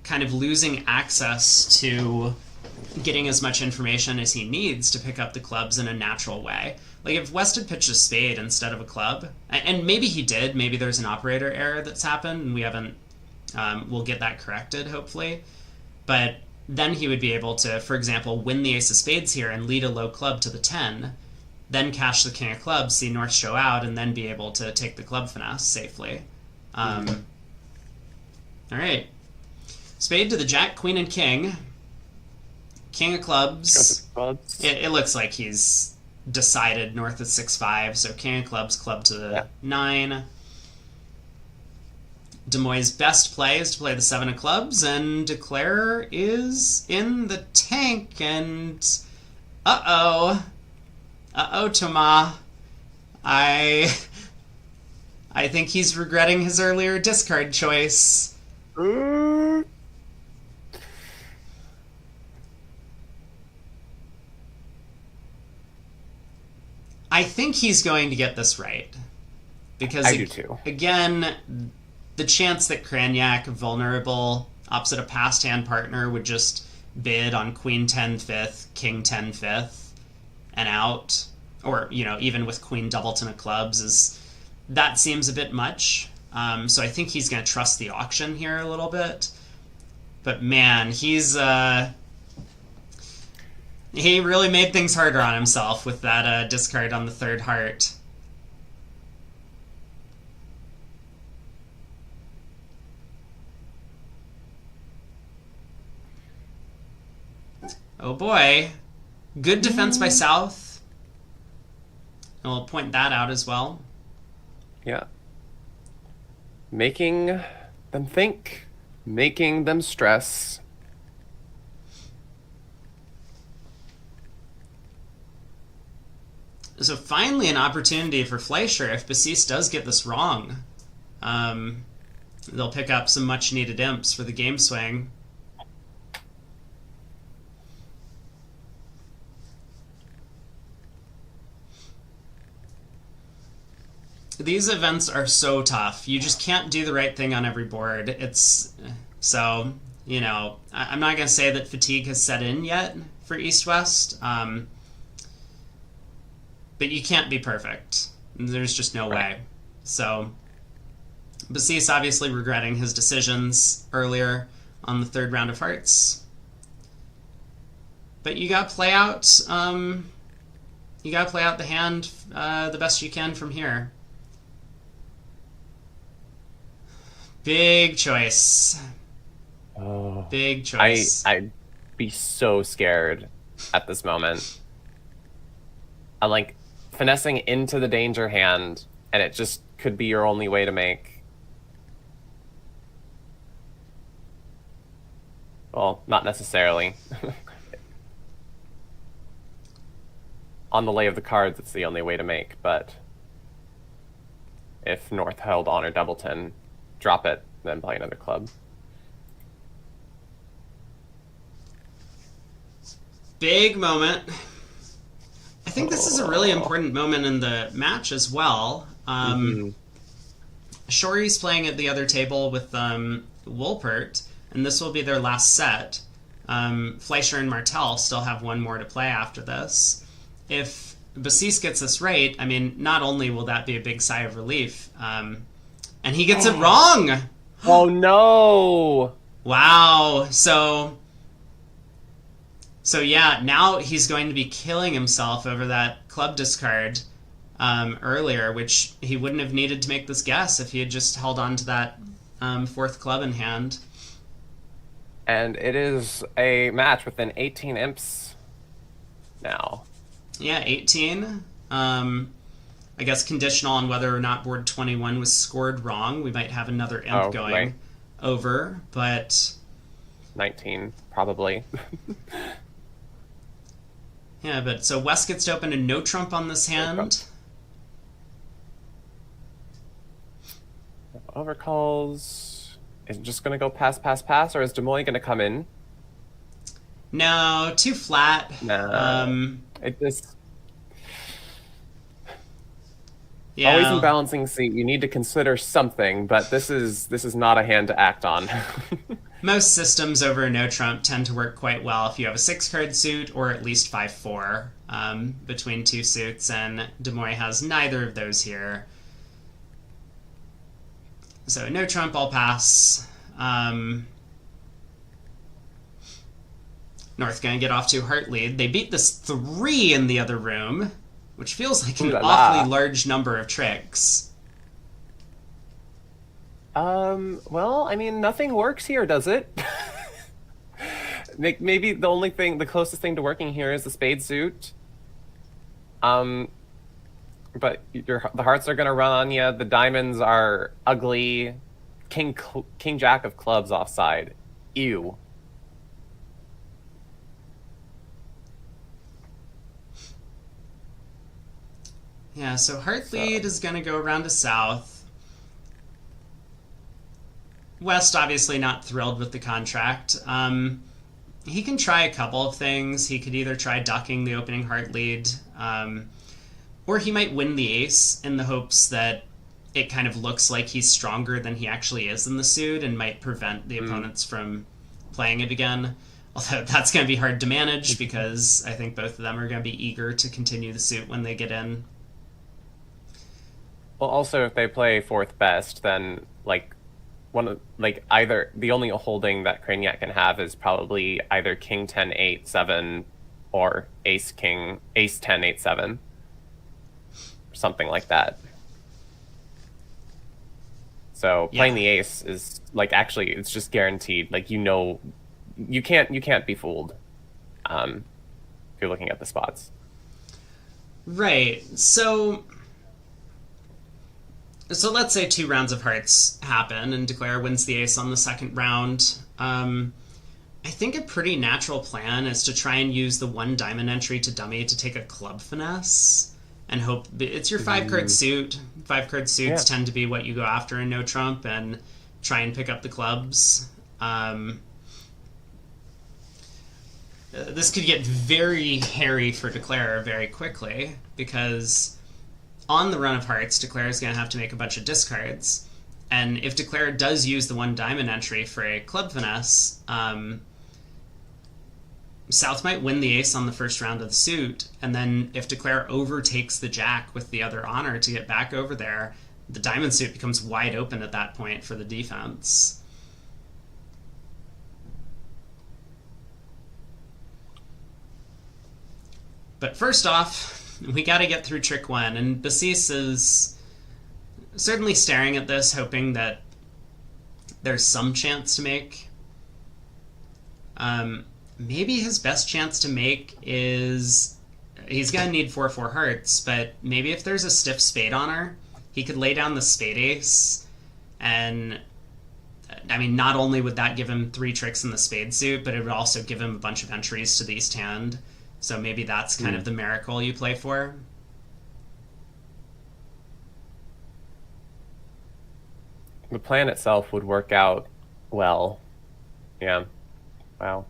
kind of losing access to getting as much information as he needs to pick up the clubs in a natural way. Like if West had pitched a spade instead of a club, and maybe he did, maybe there's an operator error that's happened and we haven't, we'll get that corrected hopefully. But then he would be able to, for example, win the ace of spades here and lead a low club to the 10, then cash the king of clubs, see North show out, and then be able to take the club finesse safely. All right. Spade to the jack, queen, and king. King of clubs. It looks like he's decided North is 6-5, so king of clubs, club to the 9. Demoy's best play is to play the 7 of clubs, and Declare is in the tank, and uh-oh, Thomas. I think he's regretting his earlier discard choice. I think he's going to get this right. Because, I do too. Again, the chance that Cranyak, vulnerable, opposite a past hand partner, would just bid on queen 10 fifth, king 10 fifth, and out, or, even with queen doubleton of clubs, that seems a bit much. So I think he's going to trust the auction here a little bit. But man, he really made things harder on himself with that discard on the third heart. Oh boy. Good defense by South. And we'll point that out as well. Yeah. Making them think, making them stress. So finally an opportunity for Fleischer if Bassis does get this wrong. They'll pick up some much needed imps for the game swing. These events are so tough. You just can't do the right thing on every board. I'm not going to say that fatigue has set in yet for East-West, but you can't be perfect. There's just no way. So, Bassis obviously regretting his decisions earlier on the third round of hearts. But you got to play out the hand the best you can from here. Big choice. Oh, Big choice. I'd be so scared at this moment. I'm like finessing into the danger hand, and it just could be your only way to make. Well, not necessarily. On the lay of the cards, it's the only way to make, but if North held Honor Doubleton, drop it, then play another club. Big moment. I think this is a really important moment in the match as well. Shory's playing at the other table with Wolpert, and this will be their last set. Fleischer and Martel still have one more to play after this. If Basis gets this right, I mean, not only will that be a big sigh of relief, and he gets it wrong! Oh no! Wow. So yeah, now he's going to be killing himself over that club discard earlier, which he wouldn't have needed to make this guess if he had just held on to that fourth club in hand. And it is a match within 18 imps now. Yeah, 18. I guess conditional on whether or not board 21 was scored wrong. We might have another imp going over, but 19, probably. Yeah, but so West gets to open a no trump on this hand. Overcalls. Is it just going to go pass, pass, pass, or is Des Moines going to come in? No, too flat. No. It just... Yeah. Always in balancing seat, you need to consider something, but this is not a hand to act on. Most systems over a no trump tend to work quite well if you have a 6-card suit or at least 5-4 between two suits, and Des Moines has neither of those here. So no trump, I'll pass. North gonna get off to a heart lead. They beat this 3 in the other room, which feels like an awfully large number of tricks. Well, I mean, nothing works here, does it? Maybe the closest thing to working here is the spade suit. But the hearts are gonna run on you. The diamonds are ugly. King Jack of clubs offside. Ew. Yeah, so heart lead is gonna go around to south. West obviously not thrilled with the contract. He can try a couple of things. He could either try ducking the opening heart lead, or he might win the ace in the hopes that it kind of looks like he's stronger than he actually is in the suit and might prevent the opponents from playing it again. Although that's going to be hard to manage because I think both of them are going to be eager to continue the suit when they get in. Well, also, if they play fourth best, then either the only holding that Craniac can have is probably either King 10 8 7 or Ace 10 8 7, or something like that. So playing the ace is actually it's just guaranteed. You can't be fooled if you're looking at the spots. Right. So let's say 2 rounds of hearts happen and Declare wins the ace on the second round. I think a pretty natural plan is to try and use the 1 diamond entry to dummy to take a club finesse and hope it's your 5-card suit. 5-card suits tend to be what you go after in no trump and try and pick up the clubs. This could get very hairy for Declare very quickly because on the run of hearts, Declare is going to have to make a bunch of discards. And if Declare does use the 1 diamond entry for a club finesse, South might win the ace on the first round of the suit, and then if Declare overtakes the jack with the other honor to get back over there, the diamond suit becomes wide open at that point for the defense. But first off, we got to get through trick 1, and Basis is certainly staring at this, hoping that there's some chance to make Maybe his best chance to make is he's going to need 4 hearts, but maybe if there's a stiff spade on her, he could lay down the spade ace, and I mean, not only would that give him 3 tricks in the spade suit, but it would also give him a bunch of entries to the east hand. So maybe that's kind of the miracle you play for. The plan itself would work out well. Yeah. Wow.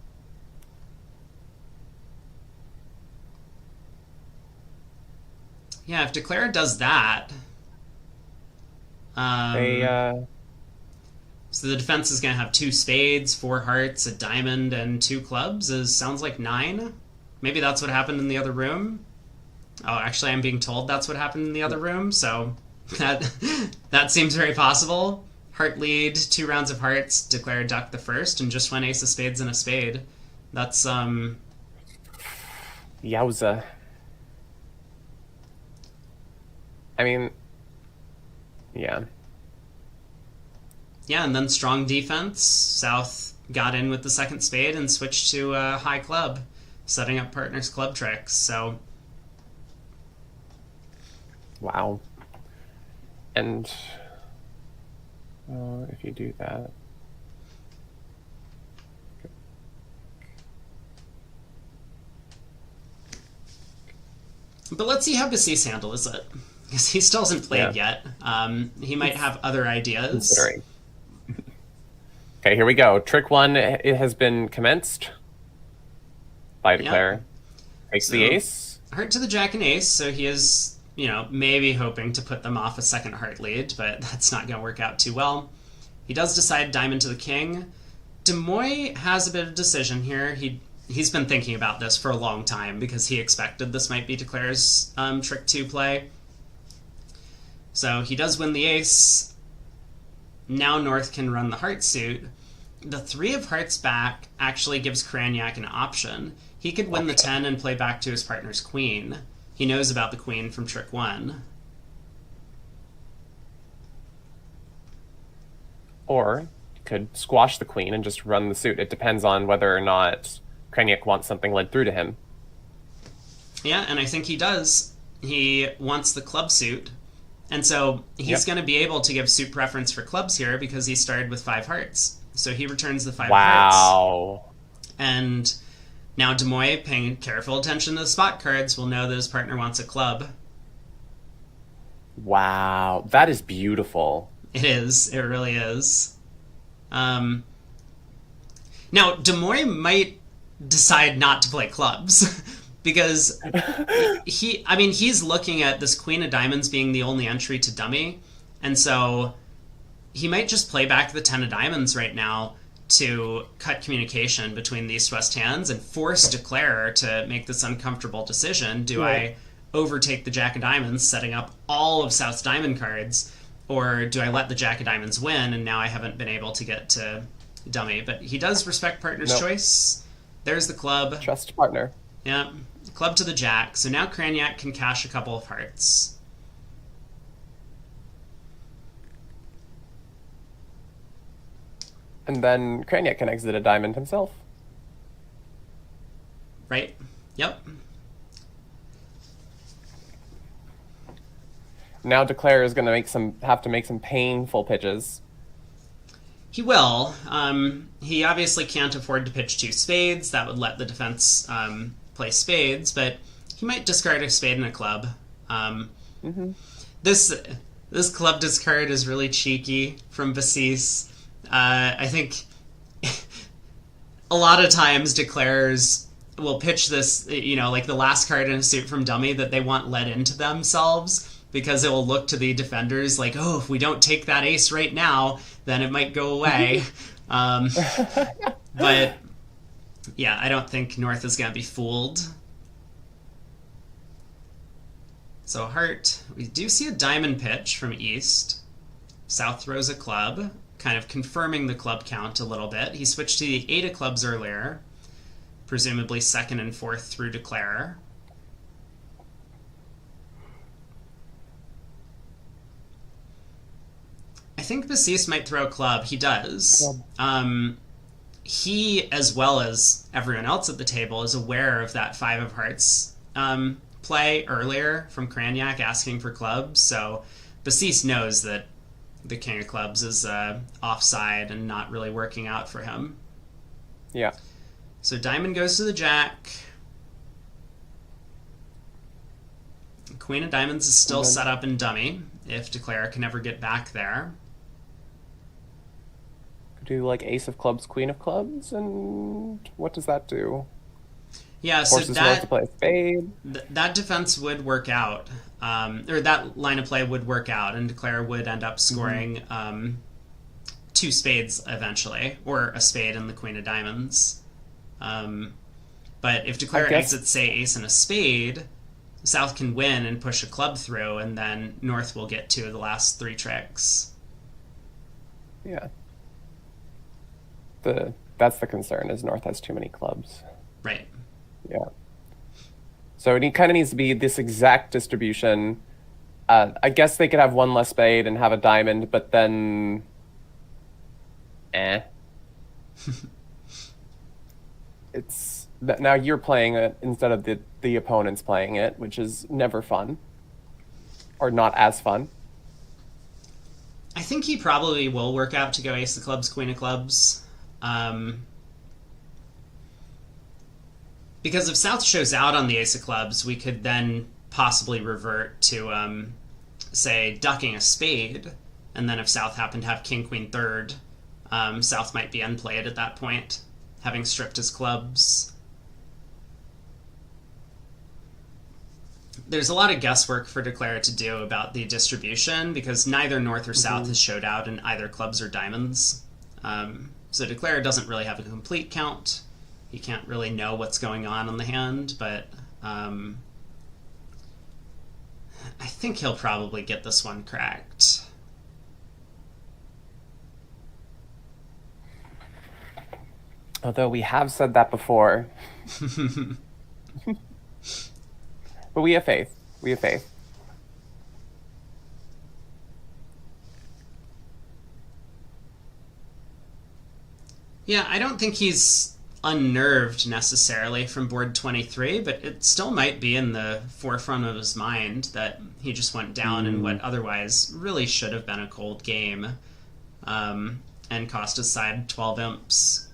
Yeah, if Declare does that, They so the defense is going to have 2 spades, 4 hearts, a diamond, and 2 clubs. Sounds like 9. Maybe that's what happened in the other room. Oh, actually, I'm being told that's what happened in the other room, so that seems very possible. Heart lead, 2 rounds of hearts, Declare duck the first, and just went ace of spades and a spade. That's, Yowza. I mean, yeah. Yeah, and then strong defense. South got in with the second spade and switched to a high club, setting up partners' club tricks. So, Wow. And if you do that, but let's see how Bassis handles it, because he still hasn't played yet. He might have other ideas. considering. Okay, here we go. Trick 1, it has been commenced by Declare. Takes the ace. Heart to the jack and ace, so he is, maybe hoping to put them off a second heart lead, but that's not going to work out too well. He does decide diamond to the king. Demoy has a bit of decision here. He's been thinking about this for a long time because he expected this might be Declare's trick 2 play. So he does win the ace. Now North can run the heart suit. The 3 of hearts back actually gives Kranyak an option. He could win the 10 and play back to his partner's queen. He knows about the queen from trick 1. Or could squash the queen and just run the suit. It depends on whether or not Kranyak wants something led through to him. Yeah, and I think he does. He wants the club suit. And so he's going to be able to give suit preference for clubs here because he started with 5 hearts. So he returns the 5 hearts. Wow. And now Demoy, paying careful attention to the spot cards, will know that his partner wants a club. Wow. That is beautiful. It is. It really is. Now, Demoy might decide not to play clubs. Because he's looking at this queen of diamonds being the only entry to dummy, and so he might just play back the 10 of diamonds right now to cut communication between the east-west hands and force Declare to make this uncomfortable decision. Do I overtake the jack of diamonds, setting up all of South's diamond cards, or do I let the jack of diamonds win, and now I haven't been able to get to dummy? But he does respect partner's choice. There's the club. Trust partner. Yeah. Club to the jack. So now Kranyak can cash a couple of hearts. And then Kranyak can exit a diamond himself. Right? Yep. Now Declare is going to have to make some painful pitches. He will. He obviously can't afford to pitch 2 spades. That would let the defense play spades, but he might discard a spade and a club. This club discard is really cheeky from Bassis. I think a lot of times Declares will pitch this, like the last card in a suit from dummy that they want let into themselves, because it will look to the defenders like, oh, if we don't take that ace right now, then it might go away. But yeah, I don't think North is going to be fooled. So heart, we do see a diamond pitch from East. South throws a club, kind of confirming the club count a little bit. He switched to the 8 of clubs earlier, presumably second and fourth through Declare. I think Bassis might throw a club. He does. he, as well as everyone else at the table, is aware of that five of hearts play earlier from Cranyak asking for clubs. So Basis knows that the king of clubs is offside and not really working out for him. Yeah. So diamond goes to the jack. Queen of diamonds is still set up in dummy if Declare can ever get back there. Do like ace of clubs, queen of clubs, and what does that do? Yeah, so Forces North to play a spade. That defense would work out, or that line of play would work out, and Declare would end up scoring two spades eventually, or a spade and the queen of diamonds. But if Declare exits, say, ace and a spade, South can win and push a club through, and then North will get two of the last three tricks. Yeah. That's the concern, is North has too many clubs. Right. Yeah. So it kind of needs to be this exact distribution. I guess they could have one less spade and have a diamond, but then... It's... Now you're playing it instead of the opponent's playing it, which is never fun. Or not as fun. I think he probably will work out to go ace of clubs, queen of clubs. Because if South shows out on the ace of clubs, we could then possibly revert to, say, ducking a spade, and then if South happened to have king, queen, third, South might be unplayed at that point, having stripped his clubs. There's a lot of guesswork for Declare to do about the distribution, because neither North or South has showed out in either clubs or diamonds. So Declare doesn't really have a complete count. He can't really know what's going on the hand, but I think he'll probably get this one cracked. Although we have said that before. But we have faith. We have faith. Yeah, I don't think he's unnerved necessarily from board 23, but it still might be in the forefront of his mind that he just went down in what otherwise really should have been a cold game, and cost his side 12 imps.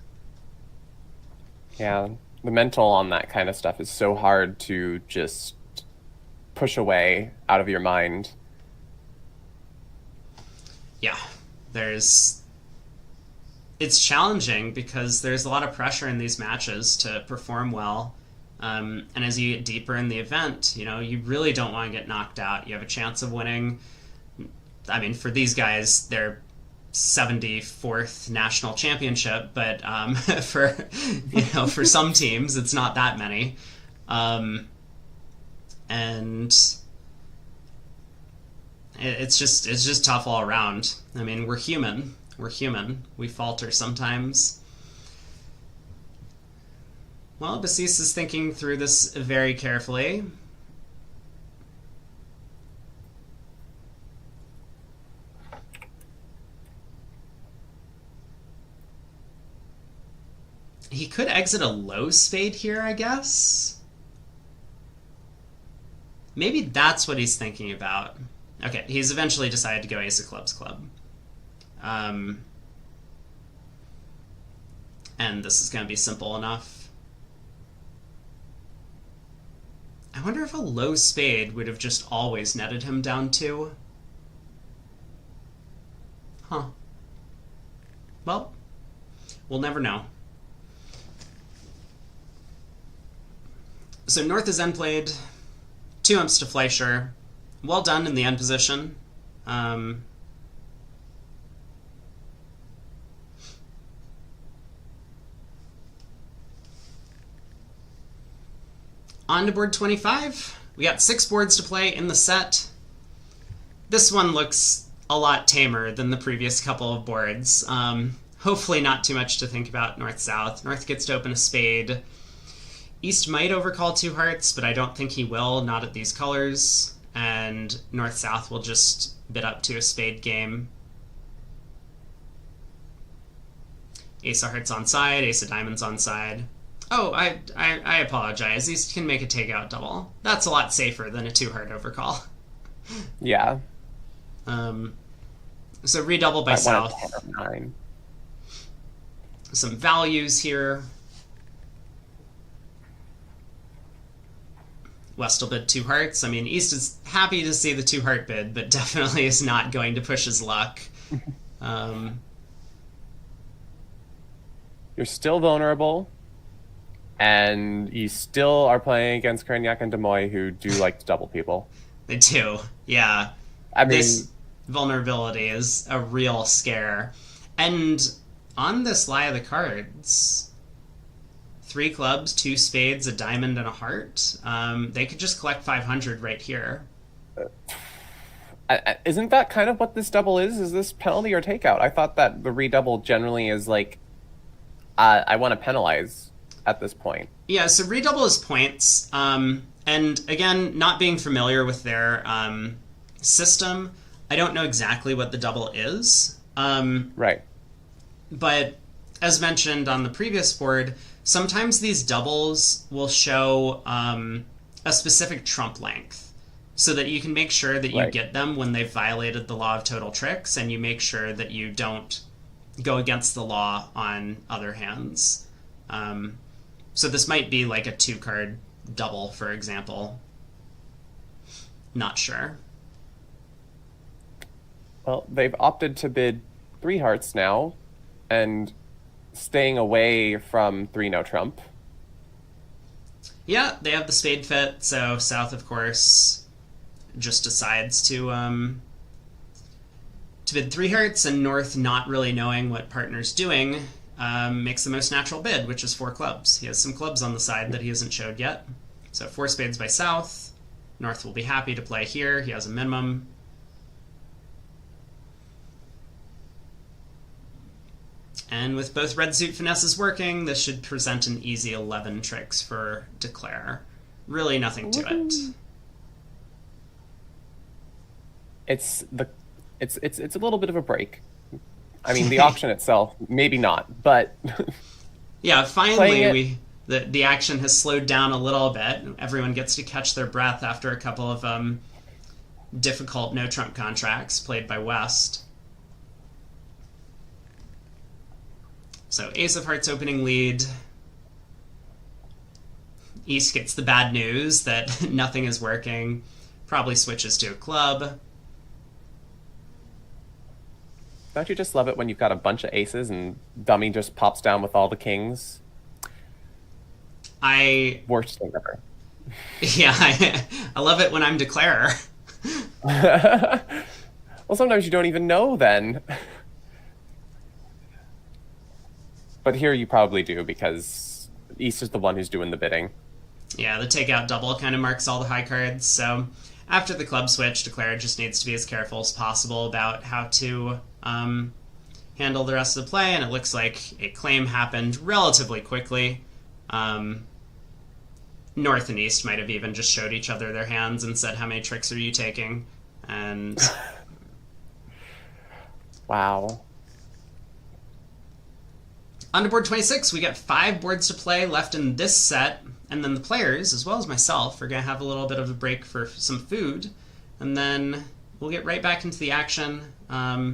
Yeah, the mental on that kind of stuff is so hard to just push away out of your mind. Yeah, it's challenging because there's a lot of pressure in these matches to perform well. And as you get deeper in the event, you really don't want to get knocked out. You have a chance of winning. I mean, for these guys, they're 74th national championship, but for some teams, it's not that many. And it's just tough all around. I mean, we're human. We falter sometimes. Well, Basis is thinking through this very carefully. He could exit a low spade here, I guess. Maybe that's what he's thinking about. Okay, he's eventually decided to go ace of clubs club. And this is going to be simple enough. I wonder if a low spade would have just always netted him down 2. Huh. Well, we'll never know. So North is end played. 2 imps to Fleischer. Well done in the end position. On to board 25. We got 6 boards to play in the set. This one looks a lot tamer than the previous couple of boards. Hopefully not too much to think about North-South. North gets to open a spade. East might overcall 2 hearts, but I don't think he will, not at these colors. And North-South will just bid up to a spade game. Ace of hearts on side, ace of diamonds on side. Oh, I apologize. These can make a takeout double. That's a lot safer than a 2-heart overcall. Yeah. So redouble by I want south. a 10 or 9. Some values here. West will bid 2 hearts. I mean, East is happy to see the 2-heart bid, but definitely is not going to push his luck. You're still vulnerable, and you still are playing against Kragnac and Demoy, who do like to double people. They do, yeah. I mean, This vulnerability is a real scare. And on this lie of the cards, 3 clubs, 2 spades, a diamond, and a heart. They could just collect 500 right here. isn't that kind of what this double is? Is this penalty or takeout? I thought that the redouble generally is like, I want to penalize at this point. Yeah, so redouble is points. And again, not being familiar with their system, I don't know exactly what the double is. Right. But as mentioned on the previous board, sometimes these doubles will show a specific trump length so that you can make sure that you Right. get them when they've violated the law of total tricks, and you make sure that you don't go against the law on other hands. So this might be like a 2-card double, for example. Not sure. Well, they've opted to bid 3 hearts now, and staying away from 3 no trump. Yeah, they have the spade fit, so South, of course, just decides to bid 3 hearts, and North, not really knowing what partner's doing, makes the most natural bid, which is 4 clubs. He has some clubs on the side that he hasn't showed yet. So 4 spades by South. North will be happy to play here. He has a minimum. And with both red suit finesses working, this should present an easy 11 tricks for Declare. Really nothing to it. It's a little bit of a break. I mean, the auction itself, maybe not, but Yeah, Playing finally the action has slowed down a little bit. Everyone gets to catch their breath after a couple of difficult no trump contracts played by West. So Ace of Hearts opening lead. East gets the bad news that nothing is working. Probably switches to a club. don't you just love it when you've got a bunch of aces and dummy just pops down with all the kings? Worst thing ever. Yeah, I love it when I'm Declarer. Well, sometimes you don't even know then. But here you probably do, because East is the one who's doing the bidding. Yeah, the takeout double kind of marks all the high cards, so after the club switch, Declarer just needs to be as careful as possible about how to handle the rest of the play, and it looks like a claim happened relatively quickly. North and East might have even just showed each other their hands and said, how many tricks are you taking? And Wow. on to board 26, we got 5 boards to play left in this set, and then the players, as well as myself, are going to have a little bit of a break for some food, and then we'll get right back into the action,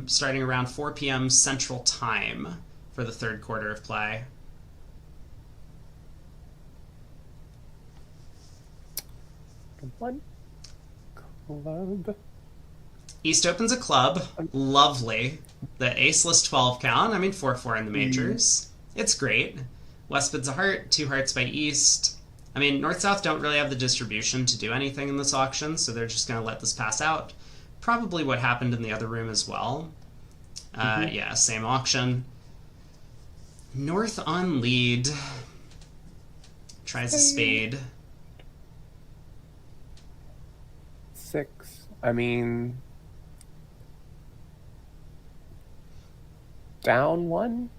starting around 4 p.m. Central Time for the third quarter of play. One club. East opens a club. Lovely. The aceless 12 count. I mean, 4-4 in the majors. It's great. West bids a heart, 2 hearts by East. I mean, North-South don't really have the distribution to do anything in this auction, so they're just going to let this pass out. Probably what happened in the other room as well. Yeah, same auction. North on lead. Tries a spade. 6. I mean, down 1.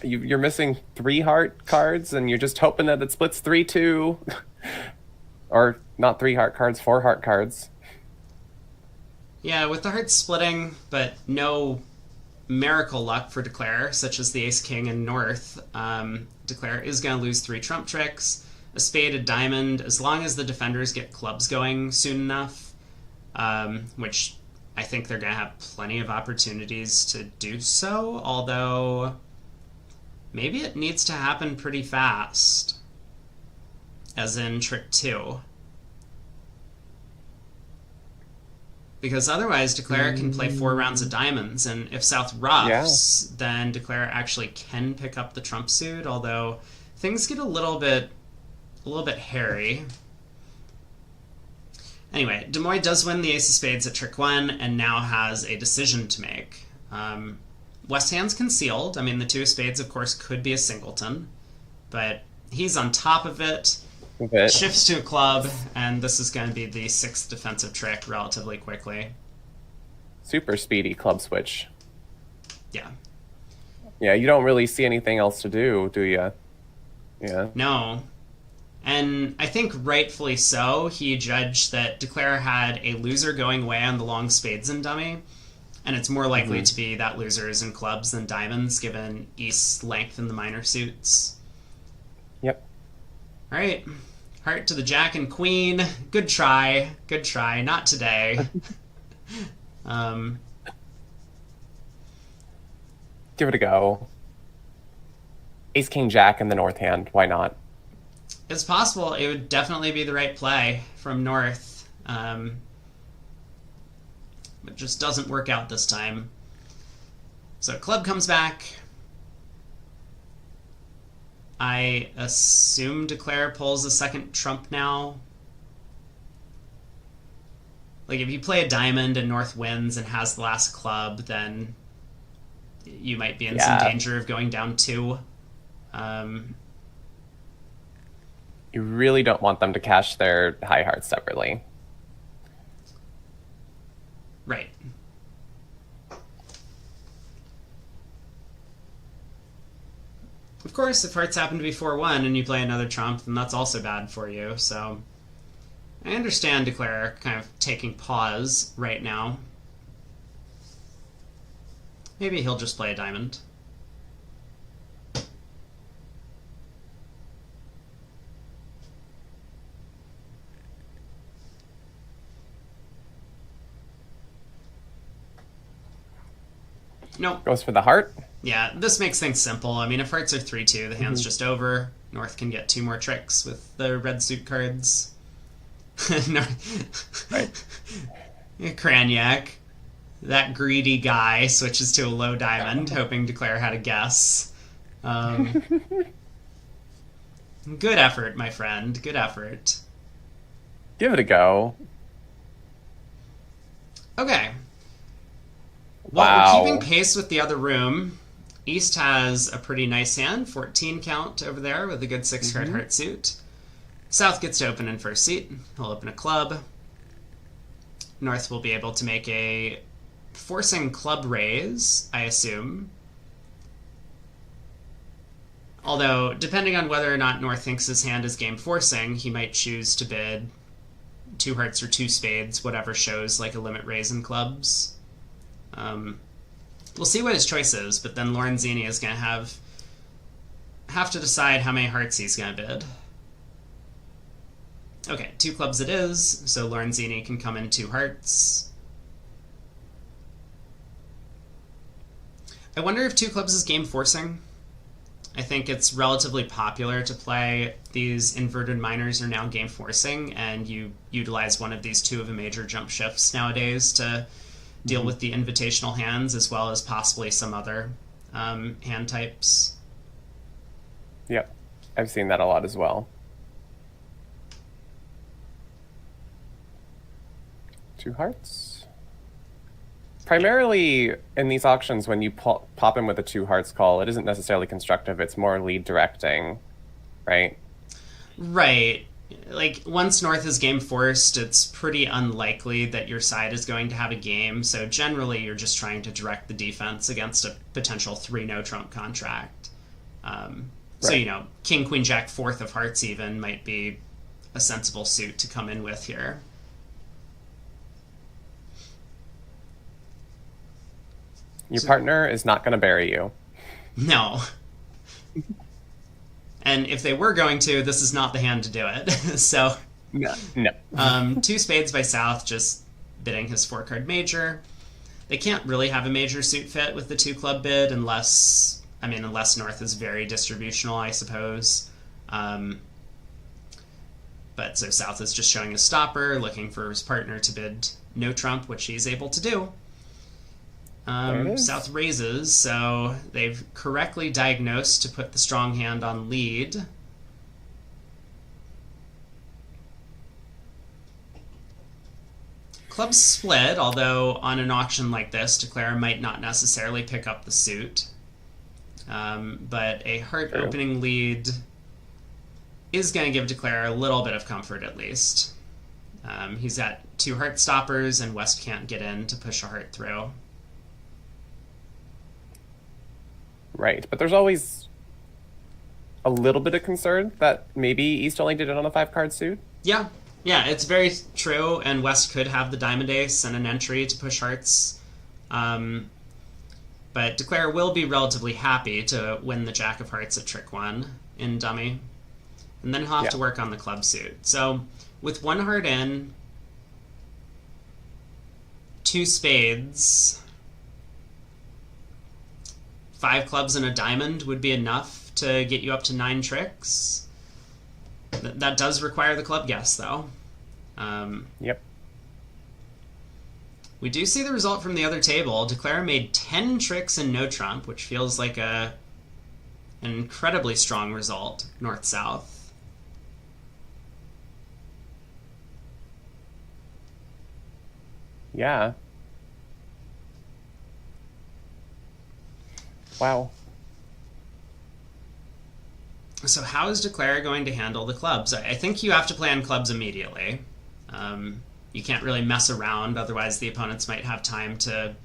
You're missing 3 heart cards, and you're just hoping that it splits 3-2, or not 3 heart cards, 4 heart cards. Yeah, with the hearts splitting, but no miracle luck for Declare, such as the Ace King and North, Declare is going to lose 3 trump tricks, a spade, a diamond, as long as the defenders get clubs going soon enough, which I think they're going to have plenty of opportunities to do so, although maybe it needs to happen pretty fast, as in trick 2. Because otherwise, Declare can play 4 rounds of diamonds, and if South roughs, then Declare actually can pick up the trump suit, although things get a little bit hairy. Anyway, Des Moines does win the ace of spades at trick 1, and now has a decision to make. West hand's concealed. I mean, the 2 of spades, of course, could be a singleton, but he's on top of it. Okay. Shifts to a club, and this is going to be the 6th defensive trick relatively quickly. Super speedy club switch. Yeah. Yeah, you don't really see anything else to do you? Yeah. No. And I think rightfully so, he judged that Declare had a loser going away on the long spades and dummy, and it's more likely to be that loser is in clubs than diamonds, given East's length in the minor suits. Yep. All right. Heart to the jack and queen. Good try. Good try. Not today. Give it a go. Ace, king, jack in the north hand. Why not? It's possible. It would definitely be the right play from North. It just doesn't work out this time. So club comes back. I assume Declare pulls a second trump now. Like, if you play a diamond and North wins and has the last club, then you might be in some danger of going down 2. You really don't want them to cash their high hearts separately. Right. Of course, if hearts happen to be 4-1 and you play another trump, then that's also bad for you, so I understand Declare kind of taking pause right now. Maybe he'll just play a diamond. Nope. Goes for the heart. Yeah, this makes things simple. I mean, if hearts are 3-2, the hand's just over. North can get 2 more tricks with the red suit cards. Right. Kranyak, that greedy guy, switches to a low diamond, hoping Declare had a guess. Good effort, my friend. Good effort. Give it a go. Okay. Wow. Well, we're keeping pace with the other room. East has a pretty nice hand, 14 count over there with a good 6-card heart suit. South gets to open in first seat. He'll open a club. North will be able to make a forcing club raise, I assume. Although, depending on whether or not North thinks his hand is game forcing, he might choose to bid 2 hearts or 2 spades, whatever shows like a limit raise in clubs. We'll see what his choice is, but then Lorenzini is going to have to decide how many hearts he's going to bid. Okay, 2 clubs it is, so Lorenzini can come in 2 hearts. I wonder if 2 clubs is game forcing. I think it's relatively popular to play these inverted minors are now game forcing, and you utilize one of these 2 of a major jump shifts nowadays to deal with the invitational hands, as well as possibly some other hand types. Yep. I've seen that a lot as well. 2 hearts. Primarily in these auctions, when you pop in with a 2 hearts call, it isn't necessarily constructive. It's more lead directing, right? Right. Like, once North is game forced, it's pretty unlikely that your side is going to have a game, so generally you're just trying to direct the defense against a potential 3-no trump contract. So, you know, King, Queen, Jack, 4th of hearts even might be a sensible suit to come in with here. Your partner is not going to bury you. No. And if they were going to, this is not the hand to do it. So, No. 2 spades by South, just bidding his 4-card major. They can't really have a major suit fit with the 2-club bid unless North is very distributional, I suppose. But so South is just showing a stopper, looking for his partner to bid no trump, which he's able to do. South raises, so they've correctly diagnosed to put the strong hand on lead. Clubs split, although on an auction like this, Declare might not necessarily pick up the suit. But a heart opening lead is going to give Declare a little bit of comfort, at least. He's got 2 heart stoppers, and West can't get in to push a heart through. Right, but there's always a little bit of concern that maybe East only did it on a 5-card suit. Yeah, it's very true, and West could have the Diamond Ace and an entry to push hearts. But Declare will be relatively happy to win the Jack of Hearts at Trick 1 in dummy. And then he'll have to work on the club suit. So, with 1 heart in, 2 spades, 5 clubs and a diamond would be enough to get you up to 9 tricks. That does require the club guess, though. Yep. We do see the result from the other table. Declare made 10 tricks and no trump, which feels like an incredibly strong result, north-south. Yeah. Wow. So how is Declare going to handle the clubs? I think you have to play on clubs immediately. You can't really mess around, otherwise the opponents might have time to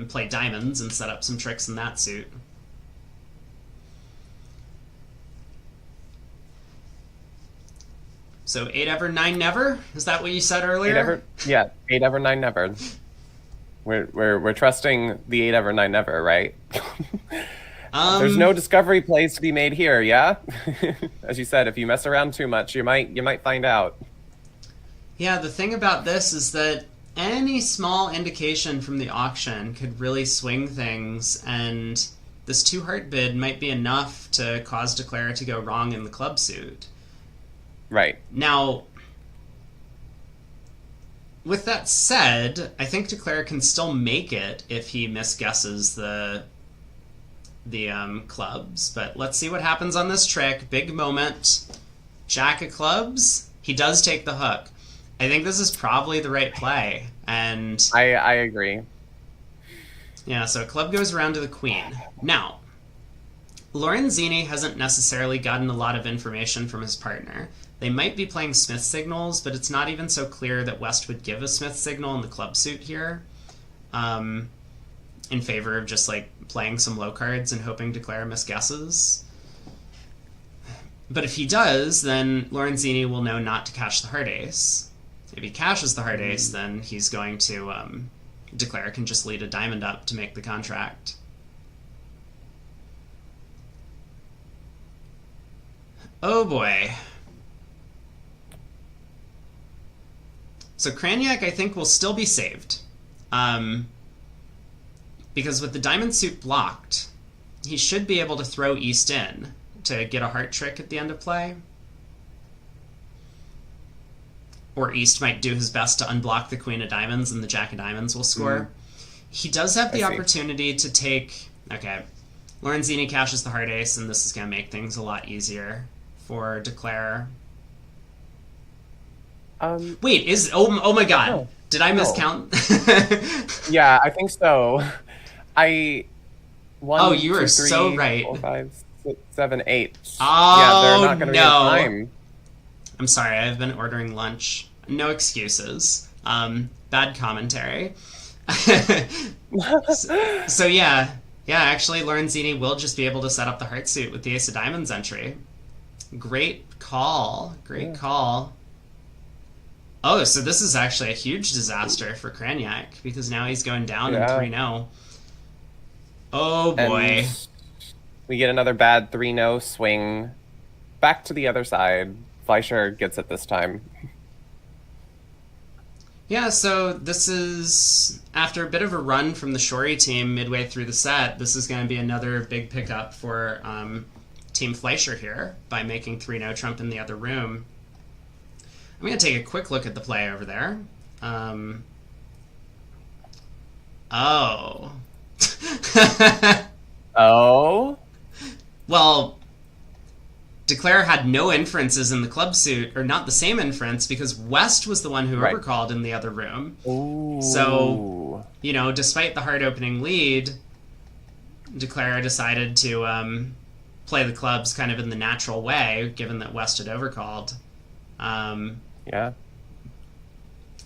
play diamonds and set up some tricks in that suit. So 8 ever, 9 never? Is that what you said earlier? 8 ever, 9 never. We're trusting the 8 ever, 9 never, right? There's no discovery plays to be made here, yeah? As you said, if you mess around too much, you might find out. Yeah, the thing about this is that any small indication from the auction could really swing things, and this 2 heart bid might be enough to cause Declare to go wrong in the club suit. Right. Now, with that said, I think Declare can still make it if he misguesses the clubs. But let's see what happens on this trick. Big moment. Jack of clubs. He does take the hook. I think this is probably the right play. And I agree. Yeah, so club goes around to the queen. Now, Lorenzini hasn't necessarily gotten a lot of information from his partner. They might be playing Smith signals, but it's not even so clear that West would give a Smith signal in the club suit here, in favor of just like playing some low cards and hoping Declare misguesses. But if he does, then Lorenzini will know not to cash the heart ace. If he cashes the heart ace, then he's going to Declare can just lead a diamond up to make the contract. Oh boy. So Craniac, I think, will still be saved. Because with the diamond suit blocked, he should be able to throw East in to get a heart trick at the end of play. Or East might do his best to unblock the Queen of Diamonds and the Jack of Diamonds will score. He does have the opportunity to take... Okay, Lorenzini cashes the heart ace, and this is going to make things a lot easier for Declare. Wait, oh my god. No. Did I miscount? Yeah, I think so. You are so right. 4, 5, 6, 7, 8. Oh, yeah, they're not going to be in time. I'm sorry, I've been ordering lunch. No excuses. Bad commentary. so yeah, actually Lorenzini will just be able to set up the heart suit with the Ace of Diamonds entry. Great call. Call. Oh, so this is actually a huge disaster for Craniac, because now he's going down in 3-0. Oh boy. And we get another bad 3-0 swing back to the other side. Fleischer gets it this time. Yeah, so this is, after a bit of a run from the Shori team midway through the set, this is going to be another big pickup for Team Fleischer here by making 3-0 trump in the other room. I'm going to take a quick look at the play over there. Oh. Oh? Well, Declare had no inferences in the club suit, or not the same inference, because West was the one who Right. overcalled in the other room. Ooh. So, despite the hard opening lead, Declare decided to play the clubs kind of in the natural way, given that West had overcalled. Yeah.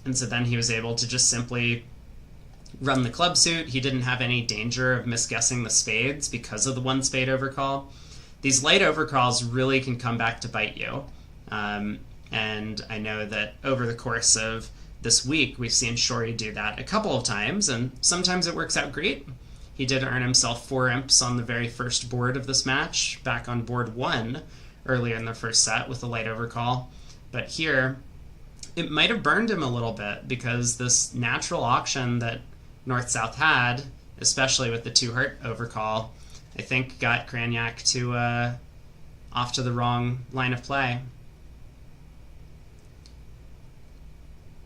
And so then he was able to just simply run the club suit. He didn't have any danger of misguessing the spades because of the one spade overcall. These late overcalls really can come back to bite you. And I know that over the course of this week, we've seen Shori do that a couple of times, and sometimes it works out great. He did earn himself 4 imps on the very first board of this match, back on board 1 earlier in the first set with a late overcall. But here, it might have burned him a little bit, because this natural auction that North-South had, especially with the 2-heart overcall, I think got Kranyak to off to the wrong line of play.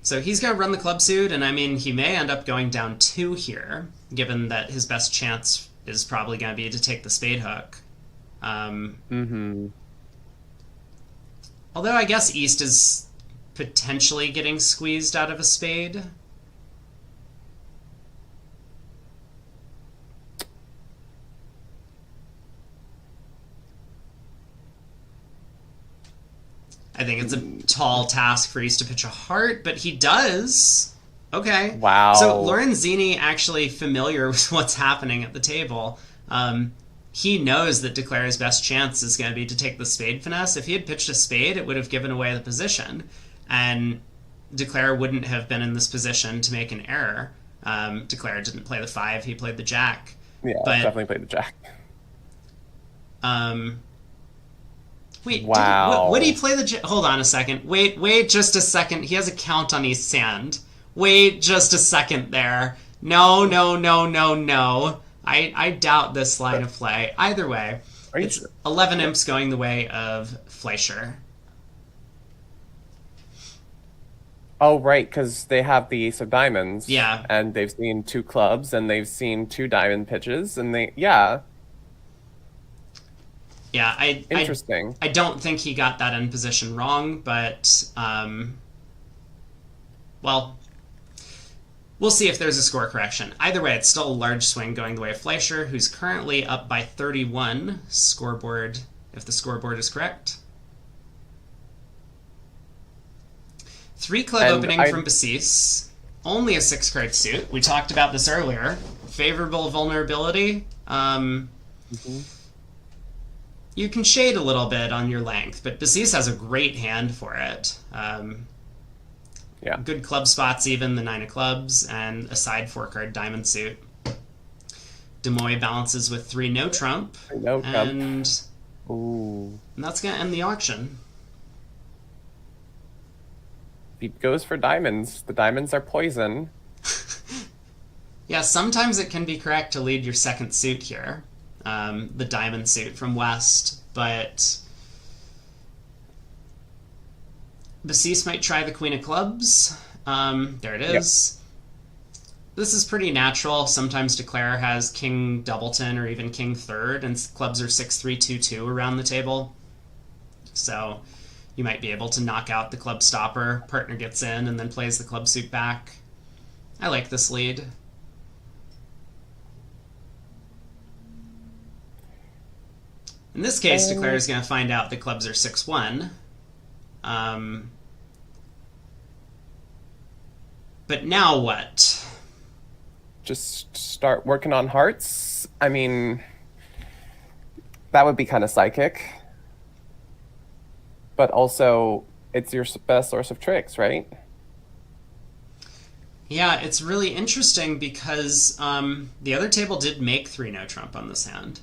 So he's going to run the club suit, and I mean, he may end up going down 2 here, given that his best chance is probably going to be to take the spade hook. Mm-hmm. Although I guess East is potentially getting squeezed out of a spade. I think it's a tall task for East to pitch a heart, but he does. Okay. Wow. So Lorenzini actually familiar with what's happening at the table. He knows that Declare's best chance is going to be to take the spade finesse. If he had pitched a spade, it would have given away the position, and Declare wouldn't have been in this position to make an error. Declare didn't play the 5; he played the jack. Yeah, but, definitely played the jack. Wait, wow. Would he play the... Hold on a second. Wait just a second. He has a count on East's hand. Wait just a second there. No. I doubt this line of play. Either way, it's sure? 11 imps going the way of Fleischer. Oh, right, because they have the ace of diamonds. Yeah. And they've seen 2 clubs, and they've seen 2 diamond pitches, and yeah. Yeah, Interesting. I don't think he got that in position wrong, but, well, we'll see if there's a score correction. Either way, it's still a large swing going the way of Fleischer, who's currently up by 31 scoreboard, if the scoreboard is correct. 3 club opening from Basis. Only a 6-card suit. We talked about this earlier. Favorable vulnerability. You can shade a little bit on your length, but Basis has a great hand for it. Yeah. Good club spots, even the 9 of clubs, and a side 4-card diamond suit. Demoy balances with 3 no trump. No trump. And Ooh. that's going to end the auction. He goes for diamonds. The diamonds are poison. Yeah, sometimes it can be correct to lead your second suit here. The diamond suit from West, but Basis might try the Queen of Clubs. There it is. Yep. This is pretty natural. Sometimes Declare has King Doubleton or even King Third, and clubs are 6-3-2-2 around the table. So you might be able to knock out the club stopper, partner gets in, and then plays the club suit back. I like this lead. In this case, Declare is going to find out the clubs are 6-1. But now what? Just start working on hearts? I mean, that would be kind of psychic. But also, it's your best source of tricks, right? Yeah, it's really interesting because the other table did make 3 no trump on this hand.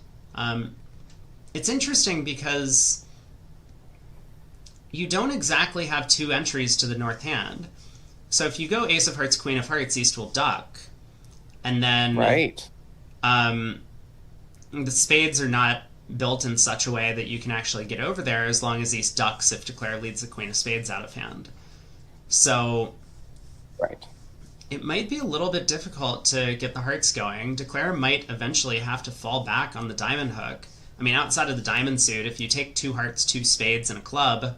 It's interesting because you don't exactly have 2 entries to the north hand. So if you go ace of hearts, queen of hearts, East will duck. And then Right. The spades are not built in such a way that you can actually get over there as long as East ducks if Declare leads the queen of spades out of hand. So Right. it might be a little bit difficult to get the hearts going. Declare might eventually have to fall back on the diamond hook. I mean, outside of the diamond suit, if you take 2 hearts, 2 spades, and a club,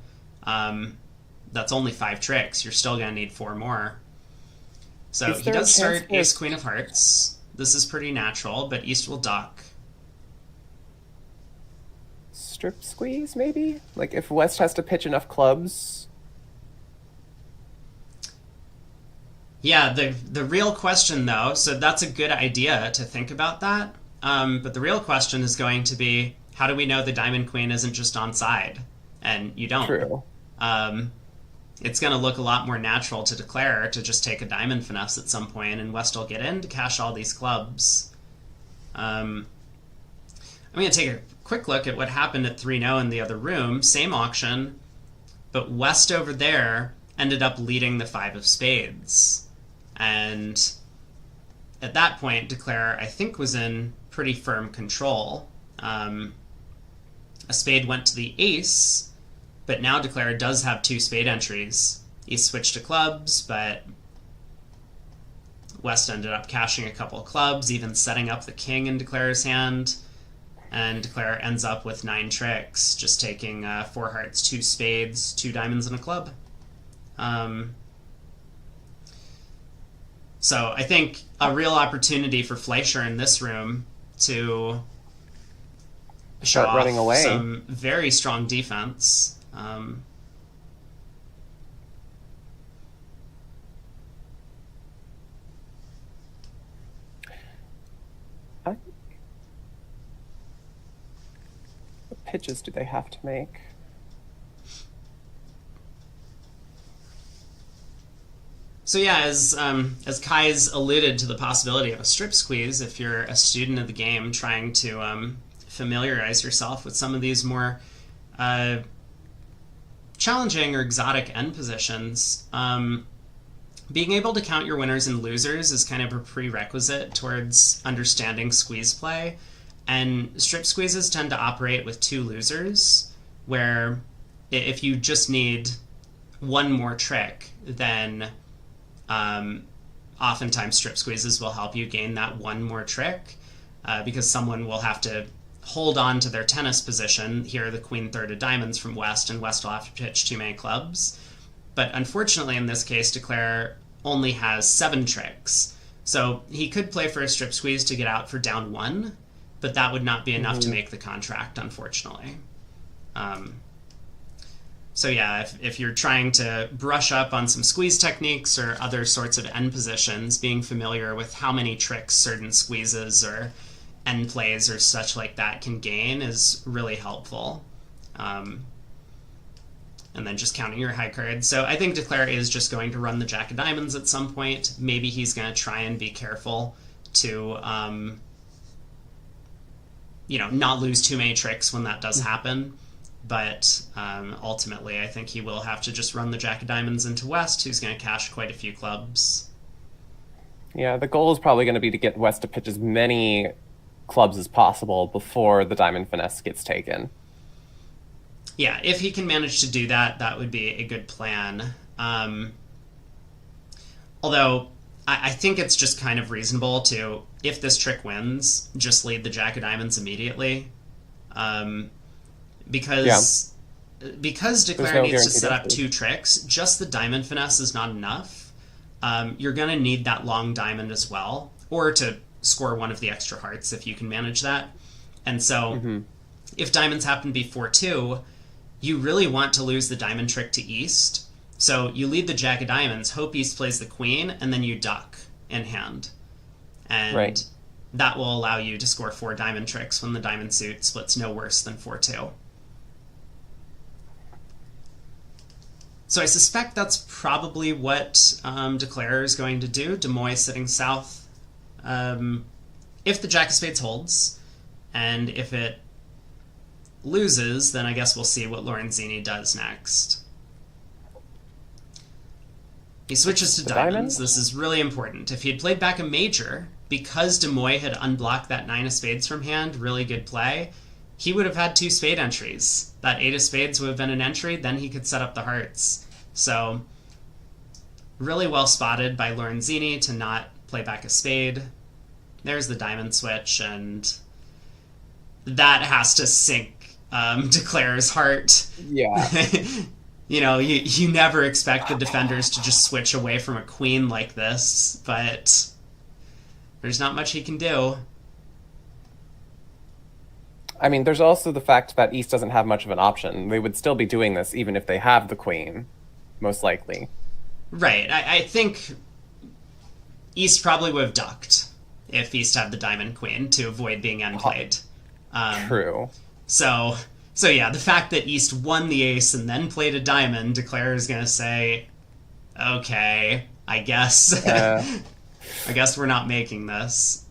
that's only 5 tricks. You're still going to need 4 more. So he does start ace, queen of hearts. This is pretty natural, but East will duck. Strip squeeze, maybe? Like, if West has to pitch enough clubs. Yeah, the real question, though, so that's a good idea to think about that. But the real question is going to be, how do we know the diamond queen isn't just on side? And you don't. True. It's going to look a lot more natural to Declare to just take a diamond finesse at some point, and West will get in to cash all these clubs. I'm going to take a quick look at what happened at 3-0 in the other room. Same auction, but West over there ended up leading the 5 of spades. And at that point, Declare, I think, was in pretty firm control. A spade went to the ace, but now Declare does have 2 spade entries. He switched to clubs, but West ended up cashing a couple of clubs, even setting up the king in Declare's hand. And Declare ends up with 9 tricks, just taking 4 hearts, 2 spades, 2 diamonds, and a club. So I think a real opportunity for Fleischer in this room to show off running away. Some very strong defense. What pitches do they have to make? So yeah, as Kai's alluded to the possibility of a strip squeeze, if you're a student of the game trying to familiarize yourself with some of these more challenging or exotic end positions, being able to count your winners and losers is kind of a prerequisite towards understanding squeeze play. And strip squeezes tend to operate with 2 losers, where if you just need 1 more trick, then oftentimes strip squeezes will help you gain that 1 more trick, because someone will have to hold on to their tennis position. Here, the queen third of diamonds from West, and West will have to pitch too many clubs. But unfortunately, in this case, Declare only has 7 tricks. So he could play for a strip squeeze to get out for down 1, but that would not be enough to make the contract, unfortunately. So yeah, if you're trying to brush up on some squeeze techniques or other sorts of end positions, being familiar with how many tricks certain squeezes or end plays or such like that can gain is really helpful. And then just counting your high cards. So I think Declare is just going to run the Jack of Diamonds at some point. Maybe he's going to try and be careful to, not lose too many tricks when that does happen. But ultimately, I think he will have to just run the Jack of Diamonds into West, who's going to cash quite a few clubs. Yeah, the goal is probably going to be to get West to pitch as many clubs as possible before the diamond finesse gets taken. Yeah, if he can manage to do that, that would be a good plan. Although, I think it's just kind of reasonable to, if this trick wins, just lead the Jack of Diamonds immediately. Because Declare needs to set up 2 tricks, just the diamond finesse is not enough. You're going to need that long diamond as well, or to score 1 of the extra hearts if you can manage that. And so, if diamonds happen to be 4-2, you really want to lose the diamond trick to East. So you lead the Jack of Diamonds, hope East plays the queen, and then you duck in hand. And that will allow you to score 4 diamond tricks when the diamond suit splits no worse than 4-2. So I suspect that's probably what Declare is going to do. Demoy sitting south. If the Jack of Spades holds, and if it loses, then I guess we'll see what Lorenzini does next. He switches to diamonds. This is really important. If he had played back a major, because Demoy had unblocked that 9 of spades from hand, really good play, he would have had 2 spade entries. That 8 of spades would have been an entry, then he could set up the hearts. So, really well spotted by Lorenzini to not play back a spade. There's the diamond switch, and that has to sink Declare's heart. Yeah. You know, you never expect the defenders to just switch away from a queen like this, but there's not much he can do. I mean, there's also the fact that East doesn't have much of an option. They would still be doing this even if they have the queen, most likely. Right. I think East probably would have ducked if East had the diamond queen to avoid being end played. True. So yeah, the fact that East won the ace and then played a diamond, Declare is going to say, okay, I guess I guess we're not making this.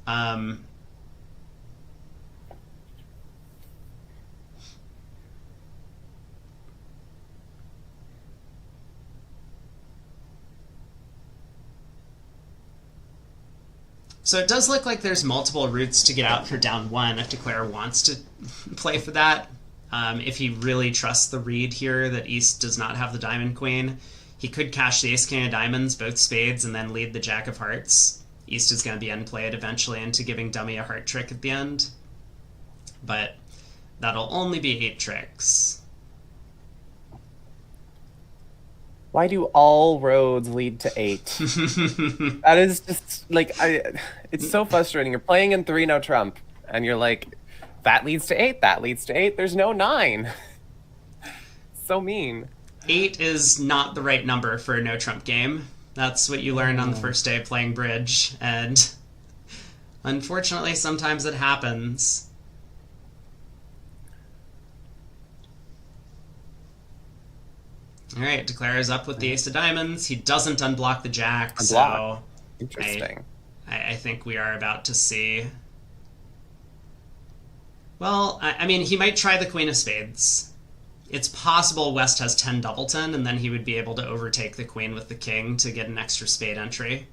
So it does look like there's multiple routes to get out for down 1 if Declare wants to play for that. If he really trusts the read here that East does not have the diamond queen, he could cash the ace king of diamonds, both spades, and then lead the jack of hearts. East is going to be end played eventually into giving dummy a heart trick at the end. But that'll only be 8 tricks. Why do all roads lead to 8? That is just, like, it's so frustrating. You're playing in 3 no trump, and you're like, that leads to 8, that leads to 8, there's no 9. So mean. 8 is not the right number for a no trump game. That's what you learned on the first day of playing bridge, and unfortunately sometimes it happens. Alright, Declare is up with the ace of diamonds. He doesn't unblock the jack, so interesting. I think we are about to see. Well, I mean, he might try the queen of spades. It's possible West has 10 doubleton, and then he would be able to overtake the queen with the king to get an extra spade entry.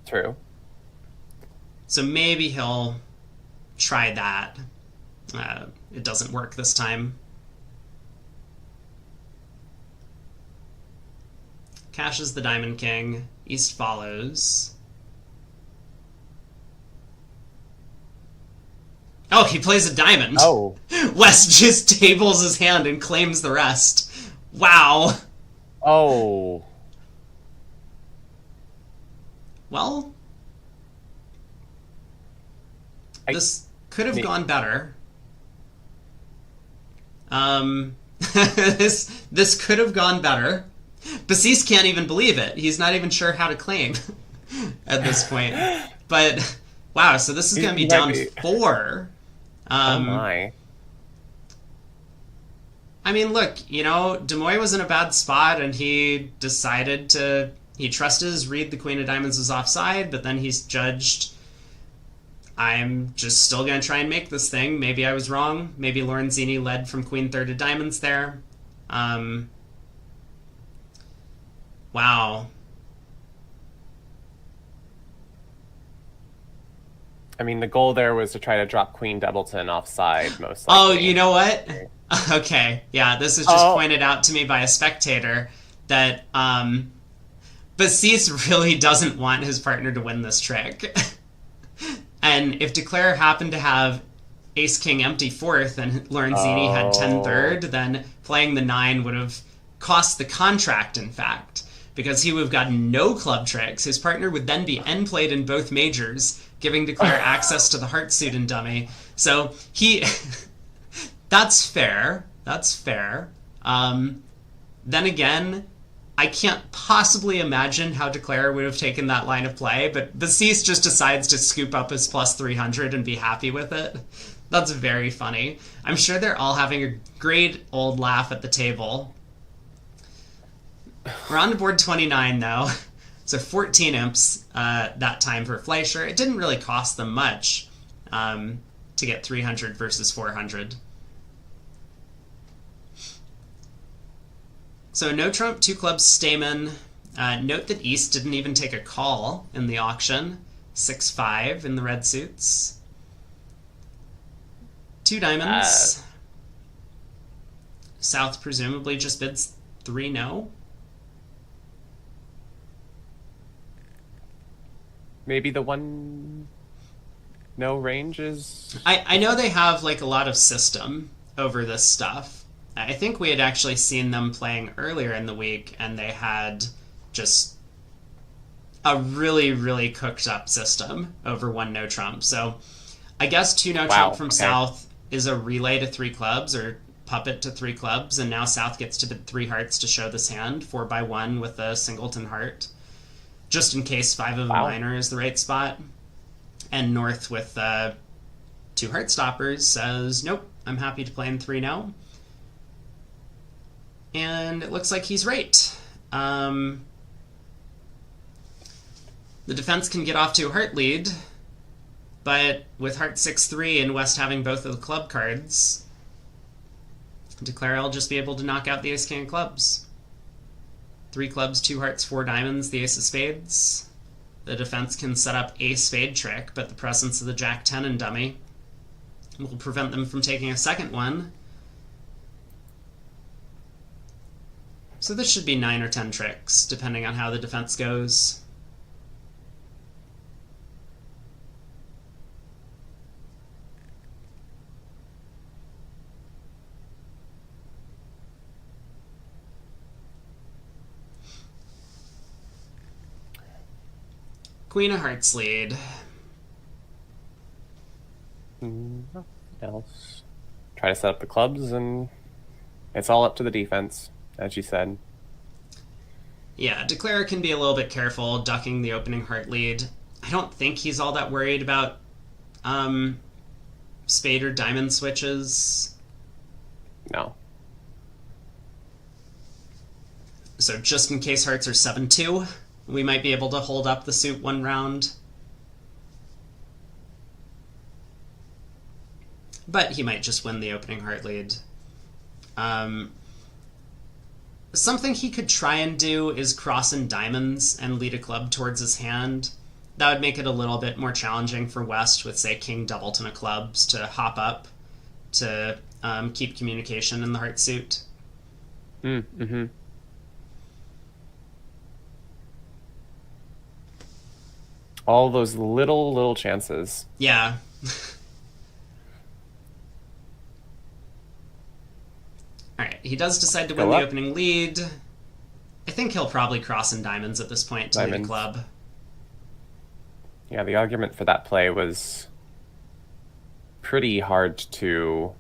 True. So maybe he'll try that. It doesn't work this time. Cashes the diamond king. East follows. Oh, he plays a diamond. Oh. West just tables his hand and claims the rest. Wow. Oh. Well, this could have gone better. This could have gone better. Basis can't even believe it. He's not even sure how to claim at this point. But wow, so this is going to be down 4. Oh my. I mean, look, you know, Demoy was in a bad spot, and he decided to... He trusted his read the queen of diamonds was offside, but then he's judged... I'm just still going to try and make this thing. Maybe I was wrong. Maybe Lorenzini led from queen third to diamonds there. Wow. I mean, the goal there was to try to drop queen doubleton offside, most likely. Oh, you know what? Okay, yeah, this was just pointed out to me by a spectator that Basis really doesn't want his partner to win this trick. And if Declare happened to have ace-king empty fourth and Lorenzini had 10 third, then playing the 9 would have cost the contract, in fact, because he would have gotten no club tricks. His partner would then be end-played in both majors, giving Declare access to the heart suit and dummy. So he... That's fair. That's fair. Then again... I can't possibly imagine how Declare would have taken that line of play, but Basis just decides to scoop up his plus 300 and be happy with it. That's very funny. I'm sure they're all having a great old laugh at the table. We're on to board 29 though. So 14 imps that time for Fleischer. It didn't really cost them much to get 300 versus 400. So no trump, 2 clubs, Stamen. Note that East didn't even take a call in the auction. 6-5 in the red suits. 2 diamonds. South presumably just bids 3 no. Maybe the one no range is... I know they have like a lot of system over this stuff. I think we had actually seen them playing earlier in the week, and they had just a really, really cooked up system over 1 no trump. So I guess 2 no trump from South is a relay to 3 clubs, or puppet to 3 clubs, and now South gets to bid 3 hearts to show this hand, 4x1 with a singleton heart, just in case 5 of a minor is the right spot. And North with 2 heart stoppers says, nope, I'm happy to play in 3 now. And it looks like he's right. The defense can get off to a heart lead, but with heart 6-3 and West having both of the club cards, Declare will just be able to knock out the ace king of clubs. 3 clubs, 2 hearts, 4 diamonds, the ace of spades. The defense can set up a spade trick, but the presence of the jack 10 and dummy will prevent them from taking a second one. So this should be 9 or 10 tricks, depending on how the defense goes. Queen of Hearts lead. Nothing else. Try to set up the clubs, and it's all up to the defense, as you said. Yeah, Declare can be a little bit careful ducking the opening heart lead. I don't think he's all that worried about spade or diamond switches. No. So just in case hearts are 7-2, we might be able to hold up the suit 1 round. But he might just win the opening heart lead. Something he could try and do is cross in diamonds and lead a club towards his hand. That would make it a little bit more challenging for West with, say, King Doubleton of clubs to hop up to keep communication in the heart suit. Mm-hmm. All those little chances. Yeah. Alright, he does decide to win the opening lead. I think he'll probably cross in diamonds at this point to lead a club. Yeah, the argument for that play was pretty hard to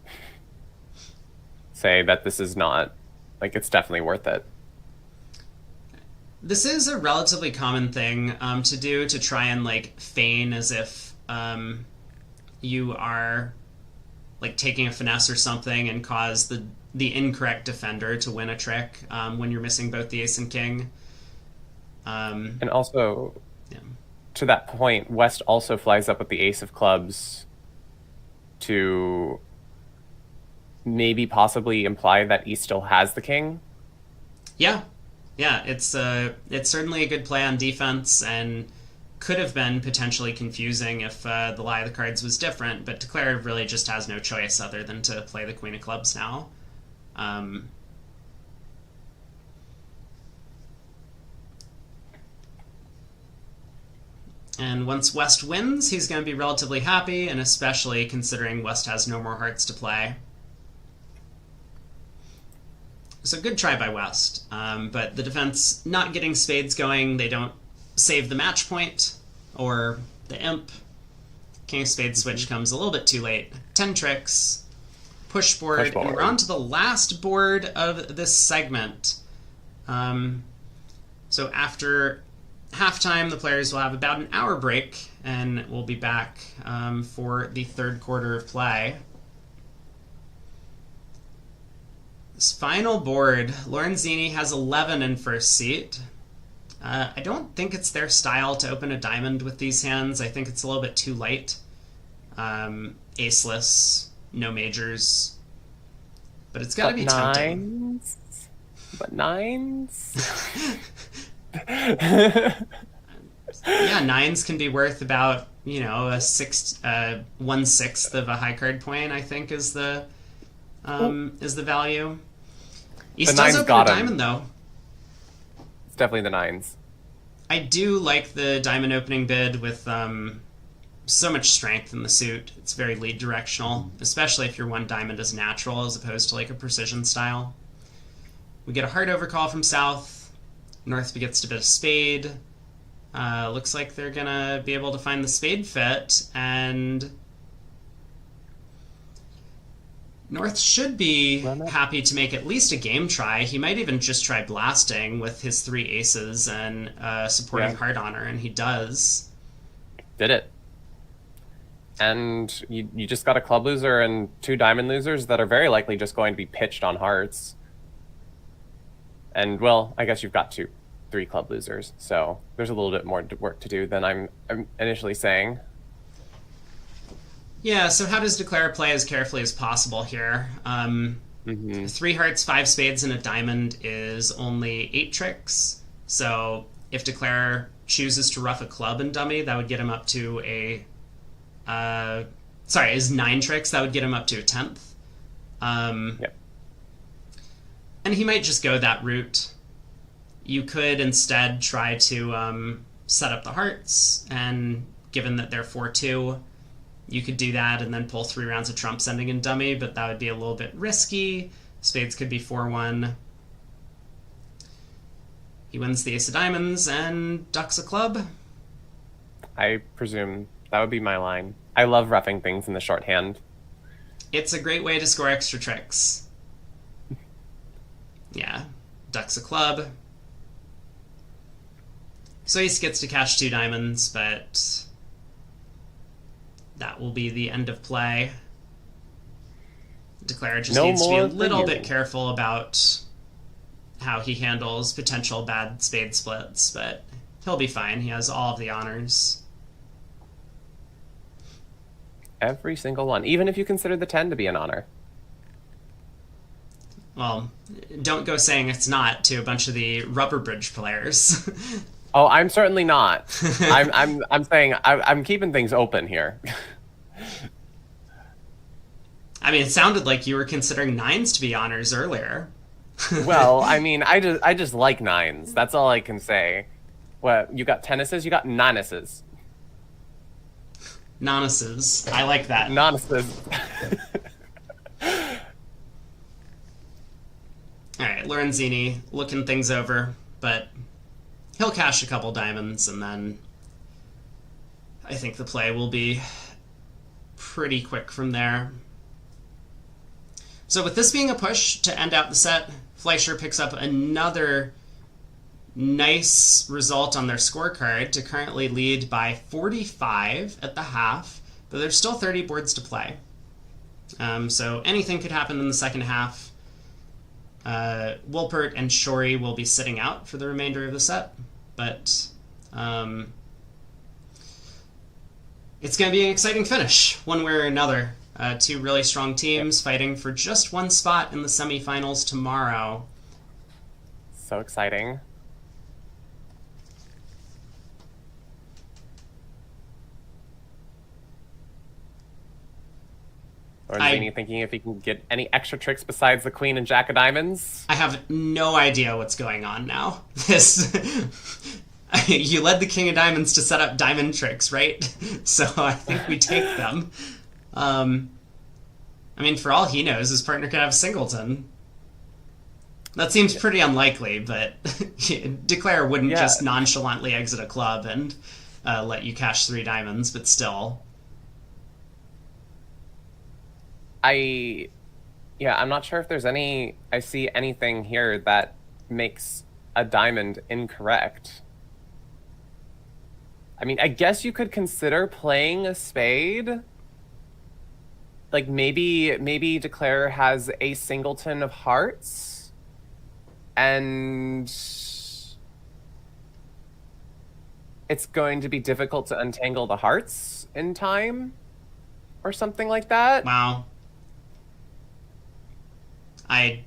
say that this is not, like, it's definitely worth it. This is a relatively common thing to do, to try and, like, feign as if you are, like, taking a finesse or something and cause the incorrect defender to win a trick when you're missing both the ace and king. And also, to that point, West also flies up with the ace of clubs to maybe possibly imply that East still has the king. Yeah. Yeah, it's certainly a good play on defense, and could have been potentially confusing if the lie of the cards was different, but Declare really just has no choice other than to play the Queen of Clubs now. And once West wins, he's going to be relatively happy, and especially considering West has no more hearts to play. So good try by West, but the defense not getting spades going, they don't save the match point, or the imp. King of Spades switch comes a little bit too late. 10 tricks, push board, and we're on to the last board of this segment. So after halftime, the players will have about an hour break, and we'll be back for the third quarter of play. This final board, Lorenzini has 11 in first seat. I don't think it's their style to open a diamond with these hands. I think it's a little bit too light. Aceless, no majors. But it's got to be tempting. But nines? Yeah, nines can be worth about, a 1/6 of a high card point, I think, is the value. East does open a diamond, though. It's definitely the nines. I do like the diamond opening bid with so much strength in the suit. It's very lead directional, especially if your one diamond is natural as opposed to like a precision style. We get a heart overcall from South. North begets a bit of spade. Looks like they're going to be able to find the spade fit, and North should be happy to make at least a game try. He might even just try blasting with his 3 aces and supporting heart honor, and he does. Did it. And you just got a club loser and 2 diamond losers that are very likely just going to be pitched on hearts. And, well, I guess you've got 3 club losers, so there's a little bit more work to do than I'm initially saying. Yeah, so how does Declare play as carefully as possible here? 3 hearts, 5 spades, and a diamond is only 8 tricks. So if Declare chooses to ruff a club and dummy, that would get him up to is 9 tricks. That would get him up to a 10th. Yep. And he might just go that route. You could instead try to set up the hearts, and given that they're 4-2, you could do that and then pull 3 rounds of trumps ending in dummy, but that would be a little bit risky. Spades could be 4-1. He wins the ace of diamonds and ducks a club. I presume that would be my line. I love roughing things in the shorthand. It's a great way to score extra tricks. Yeah, ducks a club. So he gets to cash 2 diamonds, but that will be the end of play. Declare just needs to be a little bit careful about how he handles potential bad spade splits, but he'll be fine. He has all of the honors. Every single one, even if you consider the 10 to be an honor. Well, don't go saying it's not to a bunch of the rubber bridge players. Oh, I'm certainly not. I'm saying I'm keeping things open here. I mean, it sounded like you were considering nines to be honors earlier. Well, I mean, I just like nines. That's all I can say. What, you got tennises? You got nonuses. Nonuses. I like that. Nonuses. All right, Lorenzini looking things over, but he'll cash a couple diamonds, and then I think the play will be pretty quick from there. So with this being a push to end out the set, Fleischer picks up another nice result on their scorecard to currently lead by 45 at the half, but there's still 30 boards to play. So anything could happen in the second half. Wolpert and Shorey will be sitting out for the remainder of the set, but it's going to be an exciting finish, one way or another. 2 really strong teams fighting for just 1 spot in the semifinals tomorrow. So exciting. Lorenzini thinking if he can get any extra tricks besides the queen and jack of diamonds. I have no idea what's going on now. You led the king of diamonds to set up diamond tricks, right? So I think we take them. I mean, for all he knows, his partner could have singleton. That seems pretty unlikely, but Declare wouldn't just nonchalantly exit a club and let you cash 3 diamonds, but still. I'm not sure if there's I see anything here that makes a diamond incorrect. I mean, I guess you could consider playing a spade. Like maybe Declare has a singleton of hearts, and it's going to be difficult to untangle the hearts in time, or something like that. Wow. I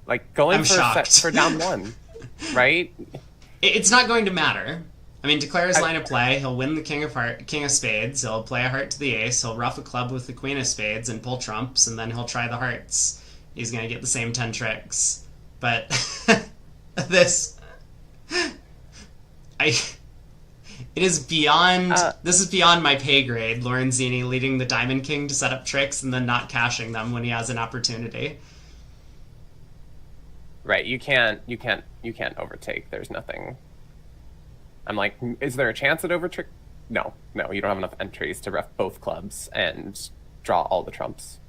Like going I'm for shocked. for down one, right? It's not going to matter. I mean, Declare his line of play. He'll win the king of spades. He'll play a heart to the ace. He'll ruff a club with the queen of spades and pull trumps, and then he'll try the hearts. He's going to get the same 10 tricks. But this... It is beyond... this is beyond my pay grade, Lorenzini leading the Diamond King to set up tricks and then not cashing them when he has an opportunity. Right, you can't overtake. There's nothing. I'm like, is there a chance at overtrick? No, you don't have enough entries to ref both clubs and draw all the trumps.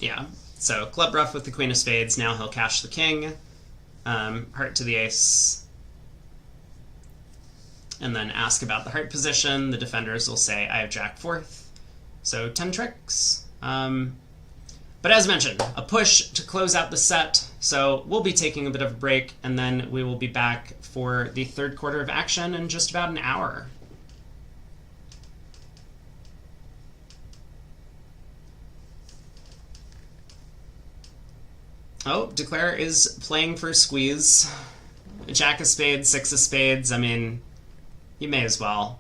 Yeah, so club ruff with the queen of spades. Now he'll cash the king, heart to the ace, and then ask about the heart position. The defenders will say, I have jack fourth. So 10 tricks. But as mentioned, a push to close out the set. So we'll be taking a bit of a break, and then we will be back for the third quarter of action in just about an hour. Oh, Declare is playing for a squeeze. Jack of spades, six of spades. I mean, you may as well.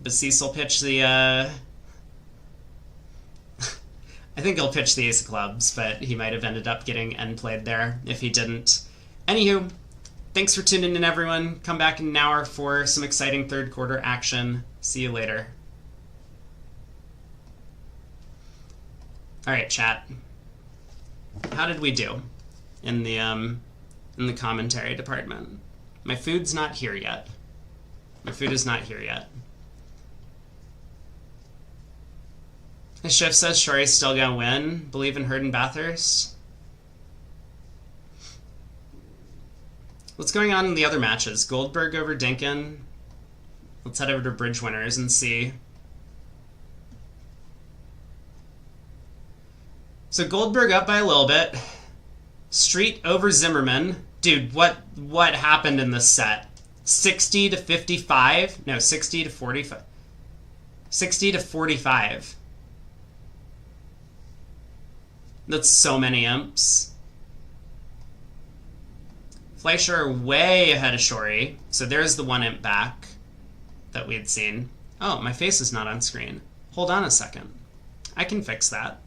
But Cecil pitch the, I think he'll pitch the ace of clubs, but he might have ended up getting end played there if he didn't. Anywho, thanks for tuning in, everyone. Come back in an hour for some exciting third quarter action. See you later. All right, chat. How did we do in the commentary department? My food's not here yet. My food is not here yet. The chef says Shori's still gonna win. Believe in Hurd and Bathurst. What's going on in the other matches? Goldberg over Dinkin. Let's head over to Bridge Winners and see. So Goldberg up by a little bit. Street over Zimmerman. Dude, what happened in this set? 60 to 55? No, 60 to 45. 60 to 45. That's so many imps. Fleischer way ahead of Shori. So there's the one imp back that we had seen. Oh, my face is not on screen. Hold on a second. I can fix that.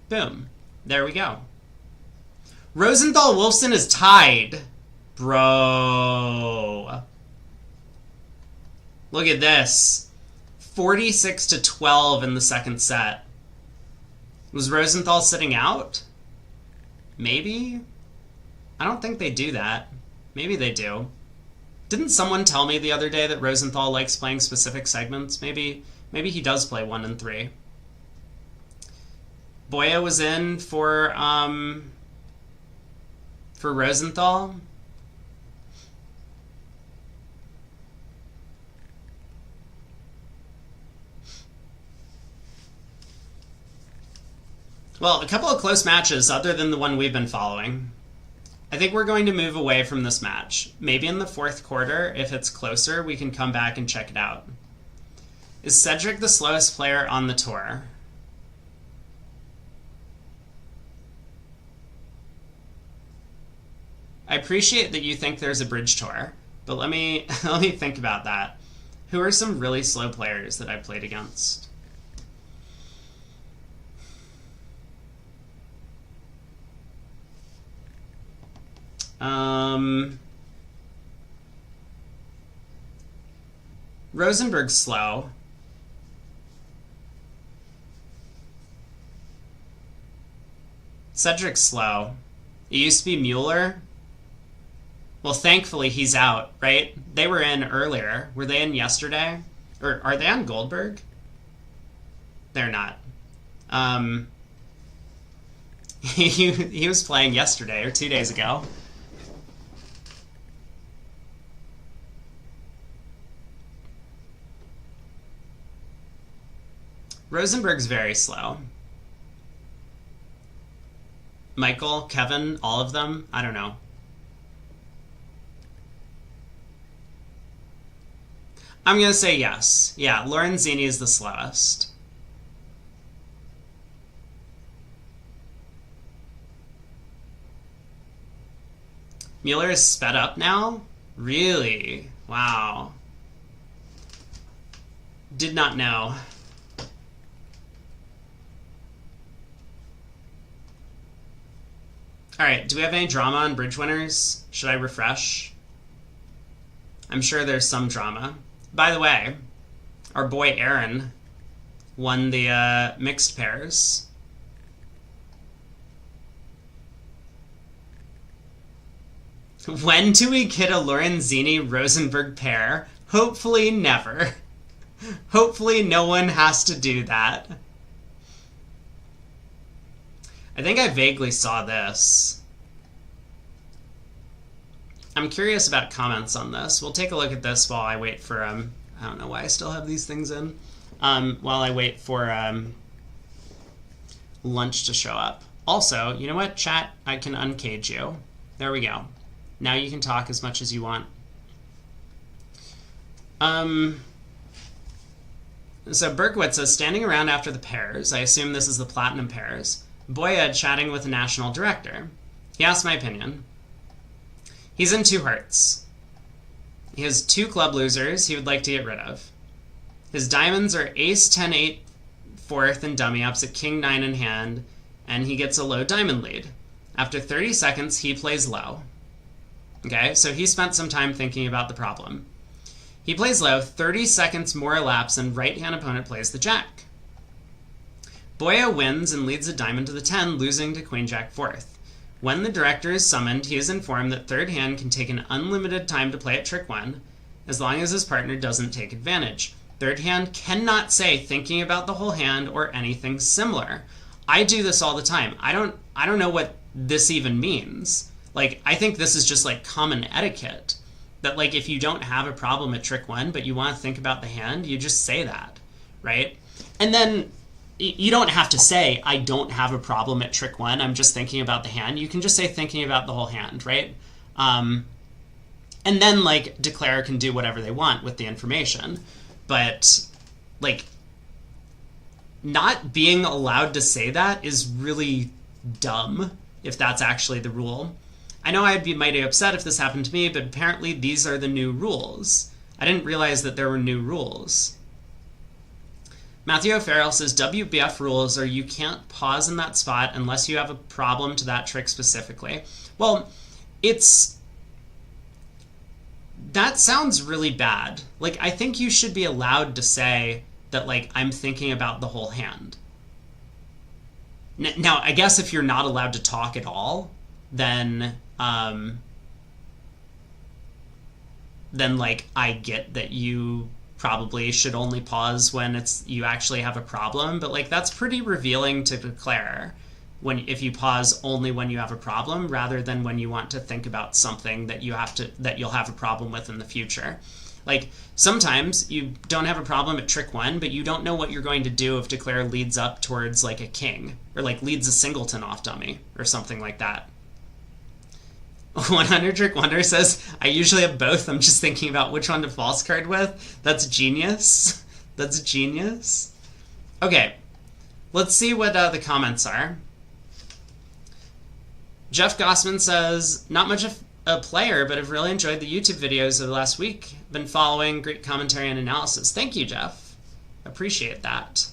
Boom. There we go. Rosenthal Wolfson is tied. Bro. Look at this. 46 to 12 in the second set. Was Rosenthal sitting out? Maybe? I don't think they do that. Maybe they do. Didn't someone tell me the other day that Rosenthal likes playing specific segments? Maybe he does play 1 and 3. Boya was in for Rosenthal. Well, a couple of close matches other than the one we've been following. I think we're going to move away from this match. Maybe in the fourth quarter, if it's closer, we can come back and check it out. Is Cedric the slowest player on the tour? I appreciate that you think there's a bridge tour, but let me think about that. Who are some really slow players that I've played against? Rosenberg's slow. Cedric's slow. It used to be Mueller. Well, thankfully he's out, right? They were in earlier. Were they in yesterday? Or are they on Goldberg? They're not. He was playing yesterday or 2 days ago. Rosenberg's very slow. Michael, Kevin, all of them? I don't know. I'm going to say yes. Yeah, Lorenzini is the slowest. Mueller is sped up now? Really? Wow. Did not know. Alright, do we have any drama on bridge winners? Should I refresh? I'm sure there's some drama. By the way, our boy Aaron won the mixed pairs. When do we get a Lorenzini-Rosenberg pair? Hopefully never. Hopefully no one has to do that. I think I vaguely saw this. I'm curious about comments on this. We'll take a look at this while I wait for, I don't know why I still have these things in. While I wait for lunch to show up. Also, you know what, chat? I can uncage you. There we go. Now you can talk as much as you want. So Berkowitz says, standing around after the pairs, I assume this is the platinum pairs, Boya chatting with the national director. He asked my opinion. He's in 2 hearts. He has 2 club losers he would like to get rid of. His diamonds are ace 10 8 fourth and dummy ups at king 9 in hand, and he gets a low diamond lead. After 30 seconds, he plays low. Okay, so he spent some time thinking about the problem. He plays low, 30 seconds more elapse, and right-hand opponent plays the jack. Boya wins and leads a diamond to the 10, losing to queen jack fourth. When the director is summoned, he is informed that third hand can take an unlimited time to play at trick 1, as long as his partner doesn't take advantage. Third hand cannot say thinking about the whole hand or anything similar. I do this all the time. I don't know what this even means. Like, I think this is just like common etiquette. That like if you don't have a problem at trick 1, but you want to think about the hand, you just say that, right? And then you don't have to say, I don't have a problem at trick 1, I'm just thinking about the hand. You can just say thinking about the whole hand, right? And then like declare can do whatever they want with the information. But like not being allowed to say that is really dumb if that's actually the rule. I know I'd be mighty upset if this happened to me, but apparently these are the new rules. I didn't realize that there were new rules. Matthew O'Farrell says, WBF rules are you can't pause in that spot unless you have a problem to that trick specifically. Well, that sounds really bad. Like, I think you should be allowed to say that, like, I'm thinking about the whole hand. Now, I guess if you're not allowed to talk at all, then like I get that you probably should only pause when you actually have a problem, but like that's pretty revealing to declare if you pause only when you have a problem rather than when you want to think about something that you'll have a problem with in the future. Like sometimes you don't have a problem at trick 1, but you don't know what you're going to do if declare leads up towards like a king or like leads a singleton off dummy or something like that. 100 Trick Wonder says, I usually have both. I'm just thinking about which one to false card with. That's genius. That's genius. Okay, let's see what the comments are. Jeff Gossman says, not much of a player, but I've really enjoyed the YouTube videos of the last week. Been following, great commentary and analysis. Thank you, Jeff. Appreciate that.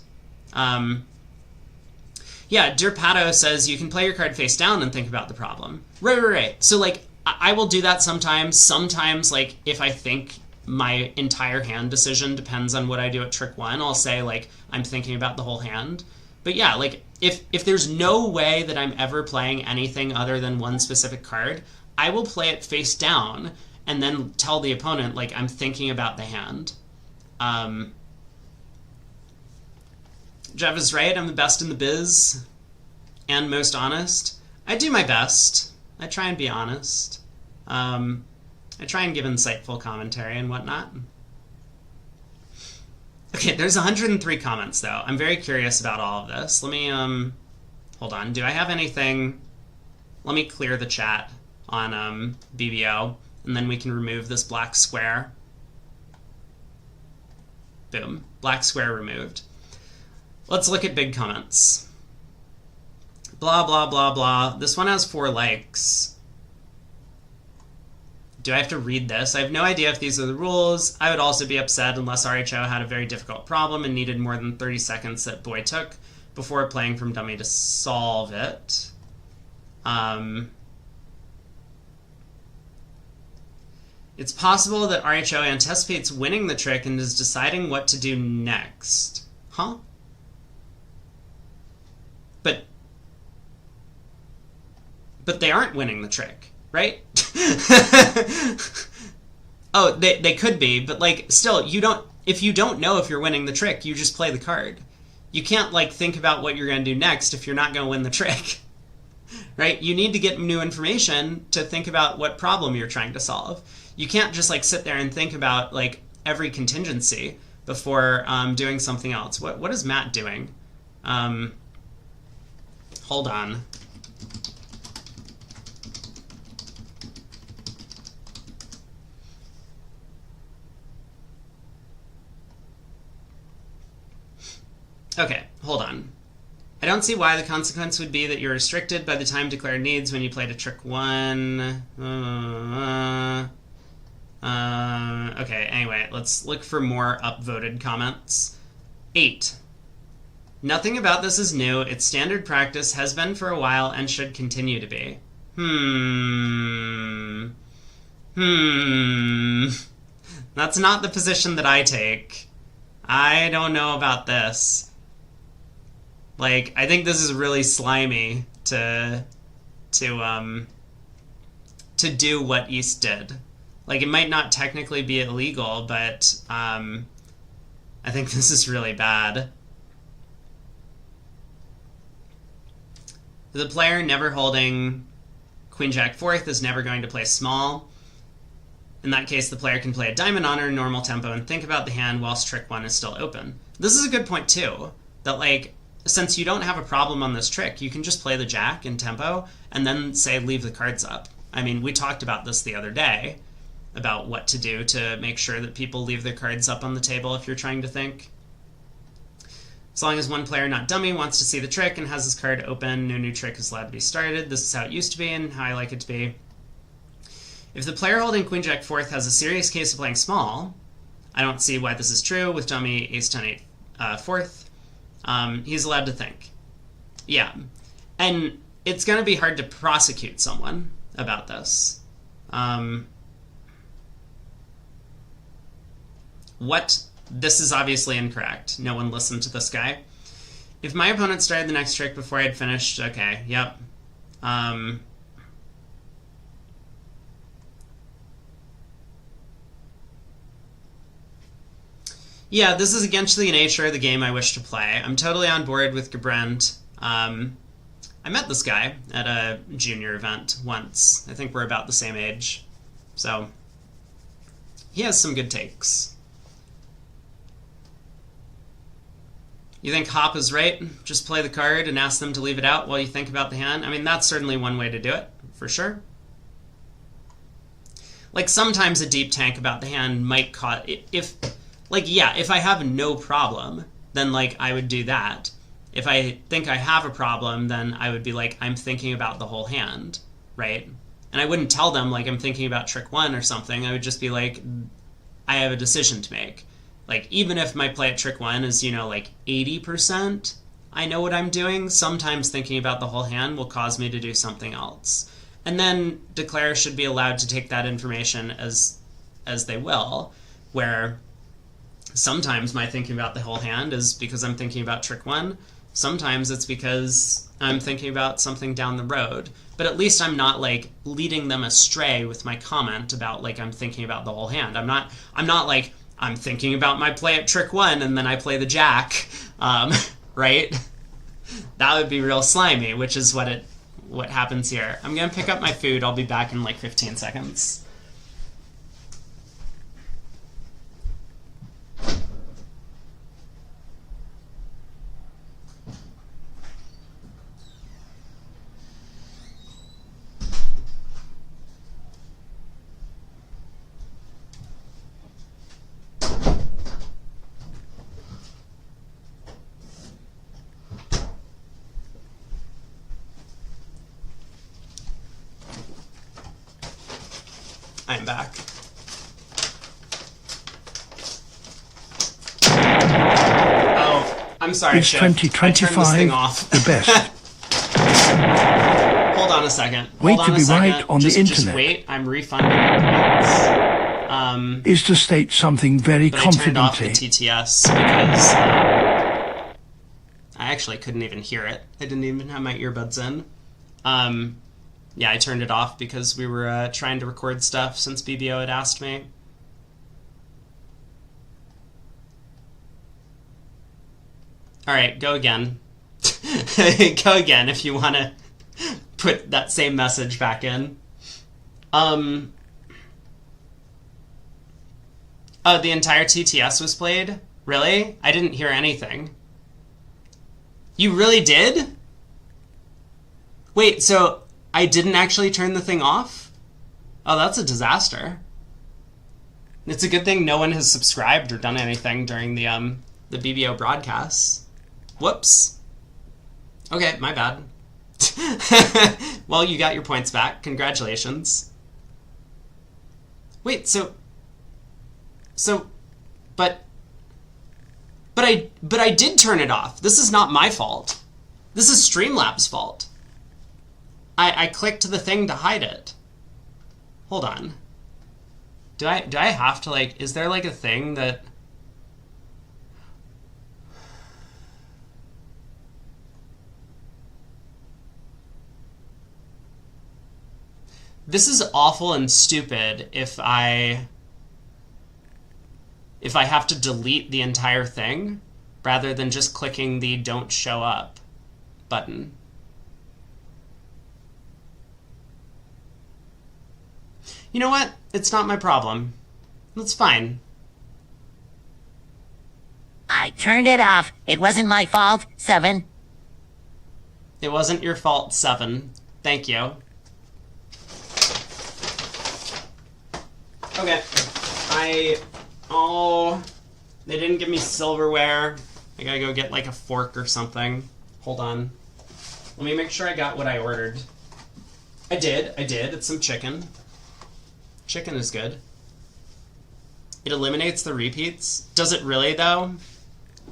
Yeah, Dear Pato says you can play your card face down and think about the problem. Right. So, like, I will do that sometimes. Sometimes, like, if I think my entire hand decision depends on what I do at trick 1, I'll say, like, I'm thinking about the whole hand. But yeah, like, if there's no way that I'm ever playing anything other than one specific card, I will play it face down and then tell the opponent, like, I'm thinking about the hand. Jeff is right. I'm the best in the biz and most honest. I do my best. I try and be honest. I try and give insightful commentary and whatnot. Okay, there's 103 comments, though. I'm very curious about all of this. Let me, hold on. Do I have anything? Let me clear the chat on BBO, and then we can remove this black square. Boom. Black square removed. Let's look at big comments. Blah, blah, blah, blah. This one has 4 likes. Do I have to read this? I have no idea if these are the rules. I would also be upset unless RHO had a very difficult problem and needed more than 30 seconds that Boy took before playing from dummy to solve it. It's possible that RHO anticipates winning the trick and is deciding what to do next. Huh? But they aren't winning the trick, right? Oh, they could be, but like still, if you don't know if you're winning the trick, you just play the card. You can't like think about what you're going to do next if you're not going to win the trick. Right? You need to get new information to think about what problem you're trying to solve. You can't just like sit there and think about like every contingency before doing something else. What is Matt doing? Hold on. Okay, hold on. I don't see why the consequence would be that you're restricted by the time declared needs when you played a trick 1. Okay, anyway, let's look for more upvoted comments. 8. Nothing about this is new. It's standard practice, has been for a while, and should continue to be. That's not the position that I take. I don't know about this. Like, I think this is really slimy to do what East did. Like, it might not technically be illegal, but I think this is really bad. The player never holding Queen Jack 4th is never going to play small. In that case, the player can play a diamond honor, normal tempo, and think about the hand whilst trick 1 is still open. This is a good point, too. That, like, since you don't have a problem on this trick, you can just play the jack in tempo and then say leave the cards up. I mean, we talked about this the other day, about what to do to make sure that people leave their cards up on the table if you're trying to think. As long as one player, not dummy, wants to see the trick and has his card open, no new trick is allowed to be started. This is how it used to be and how I like it to be. If the player holding Queen Jack 4th has a serious case of playing small, I don't see why this is true with dummy Ace 10 8 4th. He's allowed to think. Yeah. And it's going to be hard to prosecute someone about this. This is obviously incorrect. No one listened to this guy. If my opponent started the next trick before I had finished, okay, yep. Yeah, this is against the nature of the game I wish to play. I'm totally on board with Gebrand. I met this guy at a junior event once. I think we're about the same age. So, he has some good takes. You think Hop is right? Just play the card and ask them to leave it out while you think about the hand? I mean, that's certainly one way to do it, for sure. Like, sometimes a deep tank about the hand might cause... If I have no problem, then, like, I would do that. If I think I have a problem, then I would be like, I'm thinking about the whole hand, right? And I wouldn't tell them, like, I'm thinking about trick 1 or something. I would just be like, I have a decision to make. Like, even if my play at trick 1 is, like 80%, I know what I'm doing, sometimes thinking about the whole hand will cause me to do something else. And then declare should be allowed to take that information as they will, where sometimes my thinking about the whole hand is because I'm thinking about trick 1. Sometimes it's because I'm thinking about something down the road. But at least I'm not, like, leading them astray with my comment about, like, I'm thinking about the whole hand. I'm not like, I'm thinking about my play at trick 1 and then I play the jack, right? That would be real slimy, which is what happens here. I'm gonna pick up my food. I'll be back in like 15 seconds. I'm back. Oh, I'm sorry, It's Chip. 2025, I turned this thing off. the best. Hold on a second. Wait Hold on to a be second. right on the Just internet. wait. I'm refunding your points. Is to state something very But I turned off the confidently. TTS because I actually couldn't even hear it. I didn't even have my earbuds in. Yeah, I turned it off because we were trying to record stuff since BBO had asked me. Alright, go again. Go again if you want to put that same message back in. Oh, the entire TTS was played? Really? I didn't hear anything. You really did? Wait, so I didn't actually turn the thing off? Oh, that's a disaster. It's a good thing no one has subscribed or done anything during the BBO broadcasts. Whoops. Okay, my bad. Well, you got your points back. Congratulations. Wait, but I did turn it off. This is not my fault. This is Streamlabs' fault. I clicked the thing to hide it. Hold on. Do I have to, like, is there like a thing that... This is awful and stupid if I have to delete the entire thing rather than just clicking the don't show up button. You know what? It's not my problem. That's fine. I turned it off. It wasn't my fault, Seven. It wasn't your fault, Seven. Thank you. Okay. They didn't give me silverware. I gotta go get like a fork or something. Hold on. Let me make sure I got what I ordered. I did. It's some chicken. Chicken is good. It eliminates the repeats. Does it really, though?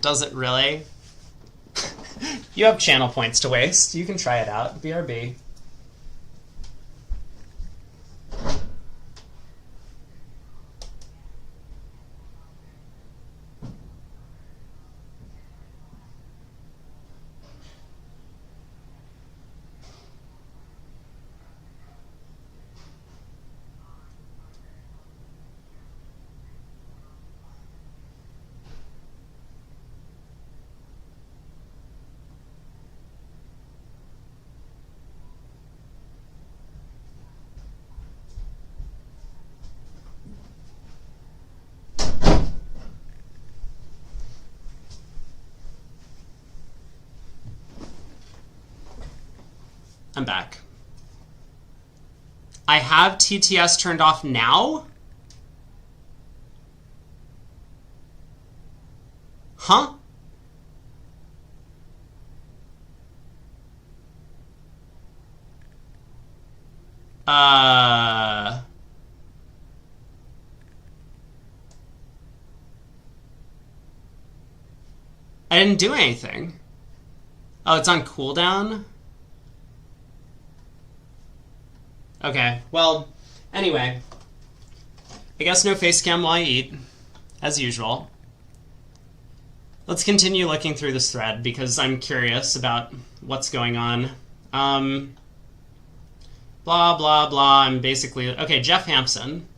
Does it really? You have channel points to waste. You can try it out. BRB. I'm back. I have TTS turned off now? Huh? I didn't do anything. Oh, it's on cooldown? Okay, well, anyway. I guess no face cam while I eat, as usual. Let's continue looking through this thread because I'm curious about what's going on. Blah, blah, blah. I'm basically... Okay, Jeff Hampson.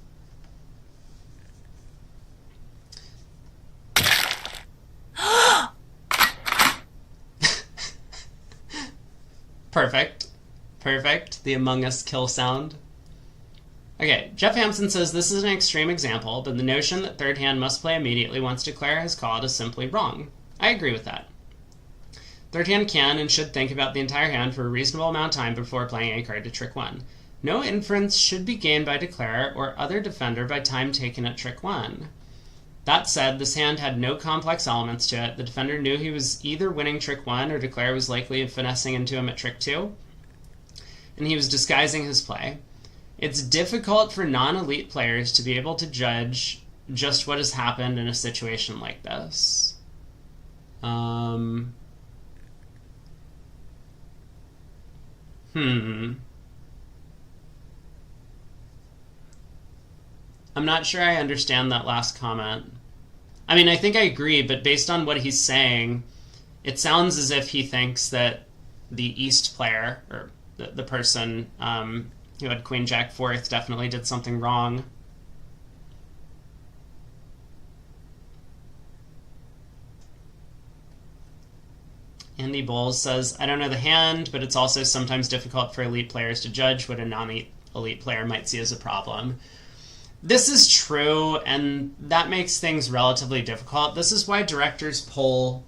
Perfect. Perfect. The Among Us kill sound. Okay, Jeff Hampson says this is an extreme example, but the notion that third hand must play immediately once declare has called is simply wrong. I agree with that. Third hand can and should think about the entire hand for a reasonable amount of time before playing a card to trick one. No inference should be gained by declarer or other defender by time taken at trick one. That said, this hand had no complex elements to it. The defender knew he was either winning trick one or declarer was likely finessing into him at trick two, and he was disguising his play. It's difficult for non-elite players to be able to judge just what has happened in a situation like this. I'm not sure I understand that last comment. I mean, I think I agree, but based on what he's saying, it sounds as if he thinks that the East player, or the person who had Queen Jack fourth, definitely did something wrong. Andy Bowles says, I don't know the hand, but it's also sometimes difficult for elite players to judge what a non-elite player might see as a problem. This is true, and that makes things relatively difficult. This is why directors poll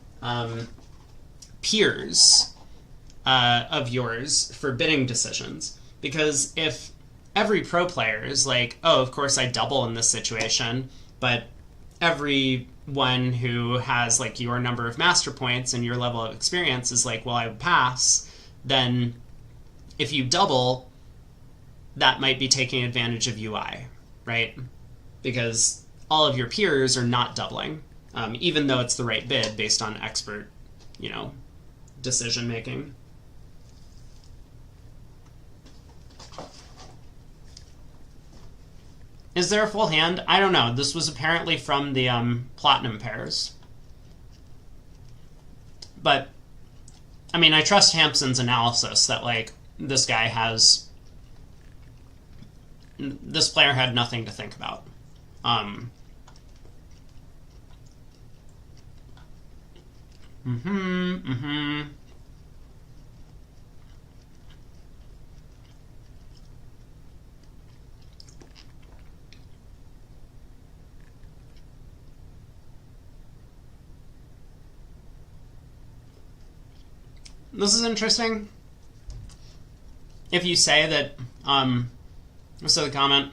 peers of yours for bidding decisions. Because if every pro player is like, oh, of course I double in this situation, but everyone who has like your number of master points and your level of experience is like, well, I would pass, then if you double, that might be taking advantage of UI, right? Because all of your peers are not doubling, even though it's the right bid based on expert, decision making. Is there a full hand? I don't know. This was apparently from the platinum pairs. But, I mean, I trust Hampson's analysis that, like, this guy has... This player had nothing to think about. This is interesting. If you say that, so the comment,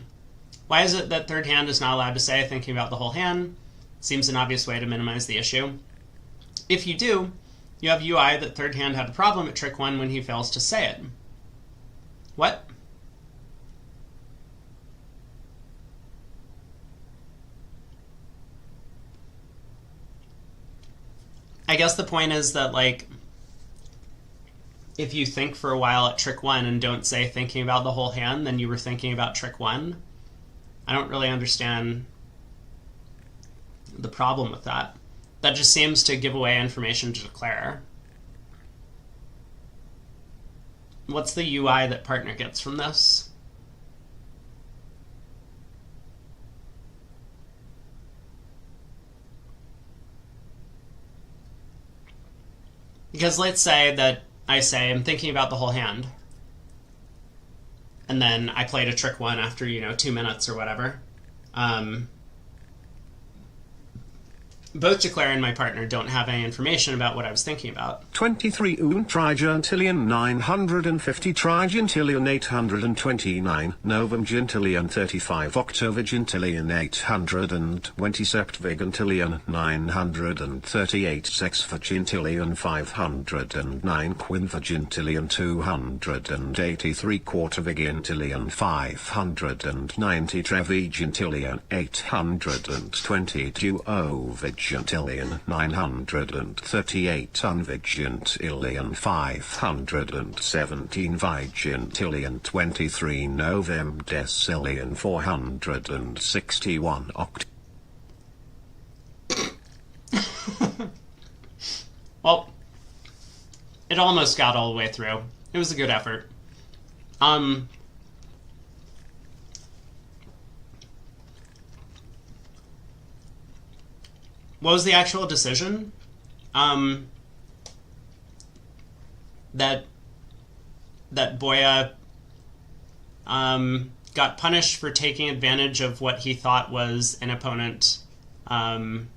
why is it that third hand is not allowed to say thinking about the whole hand? Seems an obvious way to minimize the issue. If you do, you have UI that third hand had a problem at trick one when he fails to say it. What? I guess the point is that, like, if you think for a while at trick one and don't say thinking about the whole hand, then you were thinking about trick one. I don't really understand the problem with that. That just seems to give away information to declare. What's the UI that partner gets from this? Because let's say that I say I'm thinking about the whole hand, and then I played a trick one after, 2 minutes or whatever. Both declare and my partner don't have any information about what I was thinking about. 23 trigentillion 950 trigentillion 829 novum gentillion 35 octovigentillion 820 septvigentillion 938 sexvigentillion 509 quinvigentillion 283 quartervigentillion 590 trevigentillion 820 duovigentillion 938 unvigentillion 517 vigentillion 23 novem decillion 461 oct. Well, it almost got all the way through. It was a good effort. What was the actual decision? That Boya got punished for taking advantage of what he thought was an opponent, not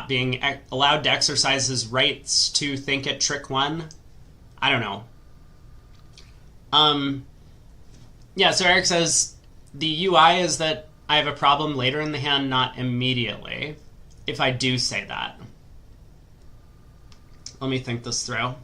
being allowed to exercise his rights to think at trick one. I don't know. Yeah, so Eric says the UI is that I have a problem later in the hand, not immediately. If I do say that. Let me think this through.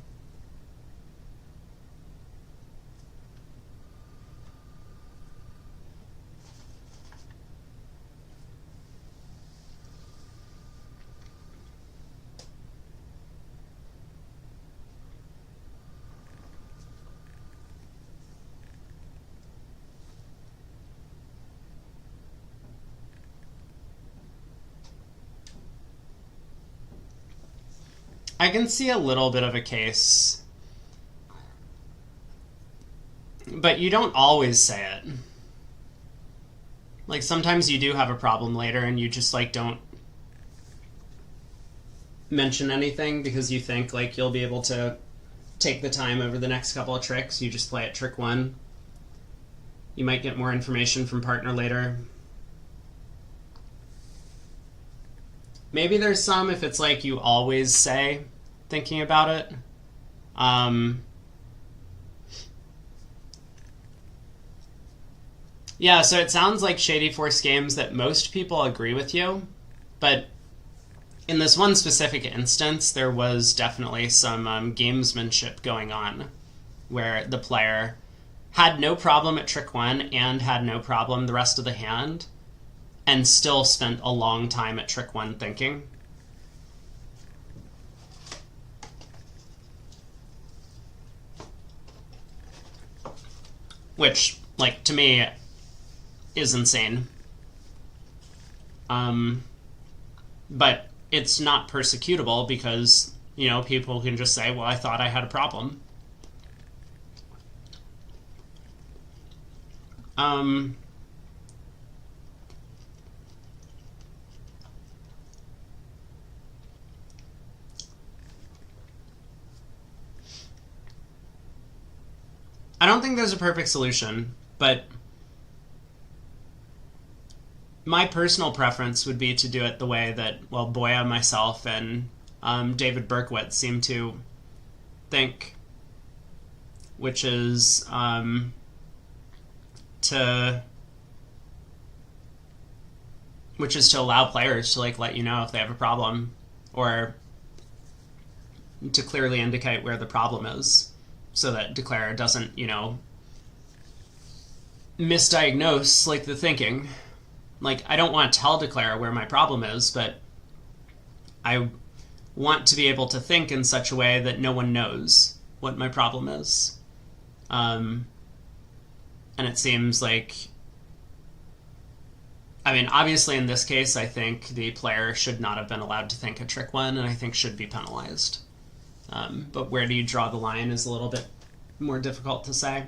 I can see a little bit of a case, but you don't always say it. Like, sometimes you do have a problem later and you just, like, don't mention anything because you think, like, you'll be able to take the time over the next couple of tricks. You just play at trick one. You might get more information from partner later. Maybe there's some if it's like you always say, thinking about it. Yeah, so it sounds like Shady Force games that most people agree with you, but in this one specific instance, there was definitely some gamesmanship going on, where the player had no problem at trick one and had no problem the rest of the hand, and still spent a long time at trick one thinking. Which, like, to me, is insane. But it's not persecutable because, people can just say, well, I thought I had a problem. I don't think there's a perfect solution, but my personal preference would be to do it the way that, well, Boya, myself, and David Berkowitz seem to think, which is to allow players to, like, let you know if they have a problem, or to clearly indicate where the problem is, so that Declare doesn't, misdiagnose, like, the thinking. Like, I don't want to tell Declare where my problem is, but I want to be able to think in such a way that no one knows what my problem is. And it seems like, I mean, obviously in this case, I think the player should not have been allowed to think a trick one, and I think should be penalized. But where do you draw the line is a little bit more difficult to say.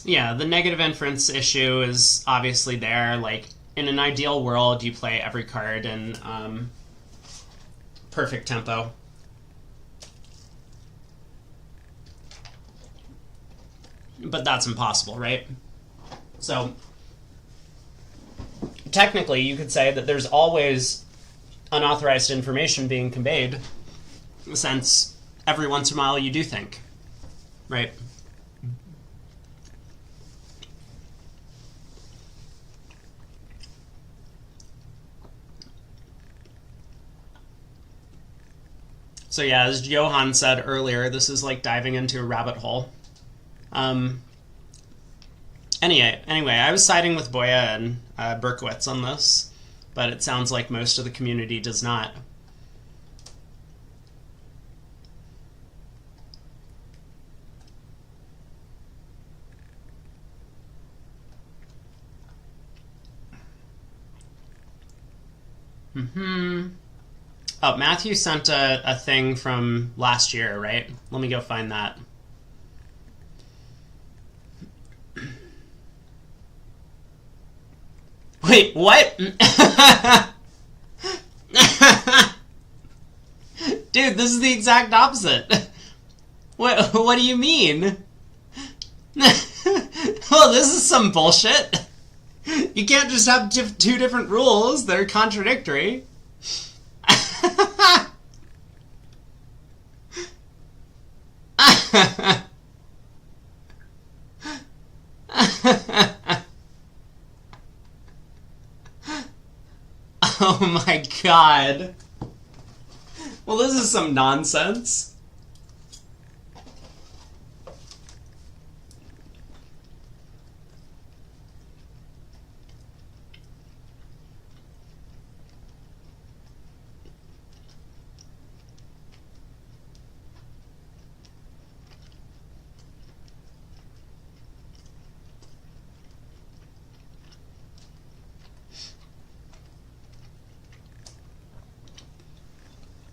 Yeah, the negative inference issue is obviously there. Like, in an ideal world, you play every card in perfect tempo. But that's impossible, right? So, technically, you could say that there's always unauthorized information being conveyed, since every once in a while you do think, right? So yeah, as Johan said earlier, this is like diving into a rabbit hole. Anyway, I was siding with Boya and Berkowitz on this, but it sounds like most of the community does not. Oh, Matthew sent a thing from last year, right? Let me go find that. Wait, what? Dude, this is the exact opposite. What do you mean? Well, this is some bullshit. You can't just have two different rules that are contradictory. Oh my god. Well, this is some nonsense.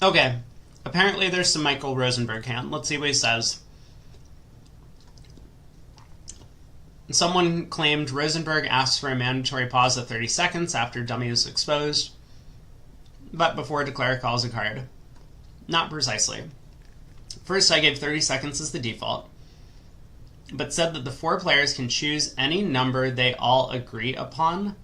Okay, apparently there's some Michael Rosenberg hand. Let's see what he says. Someone claimed Rosenberg asked for a mandatory pause of 30 seconds after dummy was exposed, but before declare calls a card. Not precisely. First, I gave 30 seconds as the default, but said that the 4 players can choose any number they all agree upon.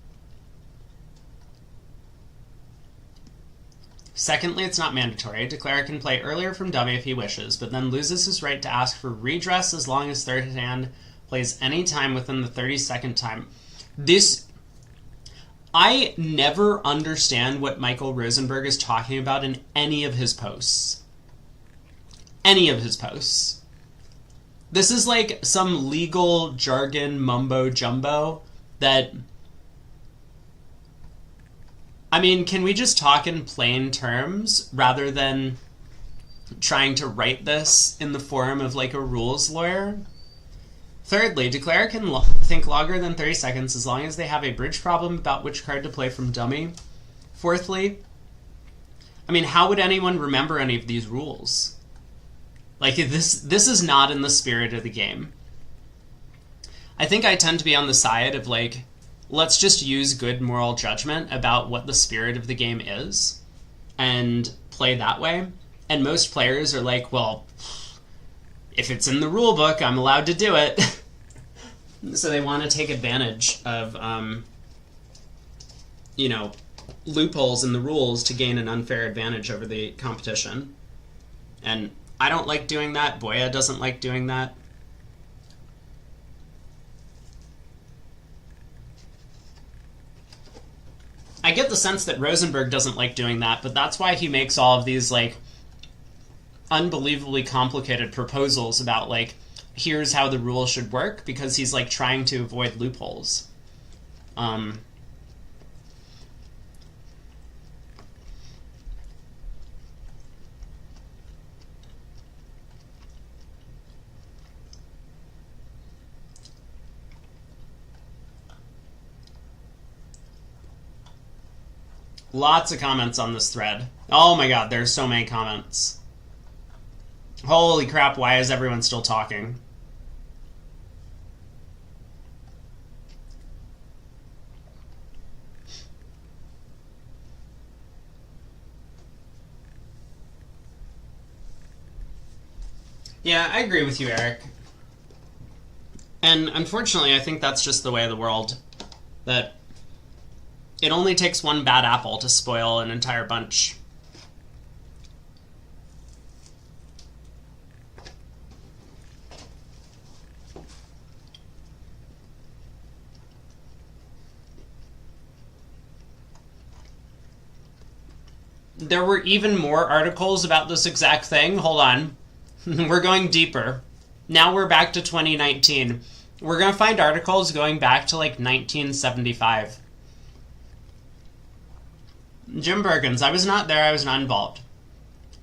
Secondly, it's not mandatory. Declarer can play earlier from dummy if he wishes, but then loses his right to ask for redress as long as third hand plays any time within the 30-second time. I never understand what Michael Rosenberg is talking about in any of his posts. Any of his posts. This is like some legal jargon mumbo-jumbo that... I mean, can we just talk in plain terms rather than trying to write this in the form of like a rules lawyer? Thirdly, declarer can think longer than 30 seconds as long as they have a bridge problem about which card to play from dummy. Fourthly, I mean, how would anyone remember any of these rules? Like, this is not in the spirit of the game. I think I tend to be on the side of like, let's just use good moral judgment about what the spirit of the game is and play that way. And most players are like, well, if it's in the rule book, I'm allowed to do it. So they want to take advantage of, loopholes in the rules to gain an unfair advantage over the competition. And I don't like doing that. Boya doesn't like doing that. I get the sense that Rosenberg doesn't like doing that, but that's why he makes all of these, like, unbelievably complicated proposals about, like, here's how the rule should work, because he's, like, trying to avoid loopholes. Lots of comments on this thread. Oh my god, there's so many comments. Holy crap, why is everyone still talking? Yeah, I agree with you, Eric. And unfortunately, I think that's just the way of the world. That it only takes one bad apple to spoil an entire bunch. There were even more articles about this exact thing. Hold on. We're going deeper. Now we're back to 2019. We're going to find articles going back to like 1975. Jim Bergens, I was not there, I was not involved.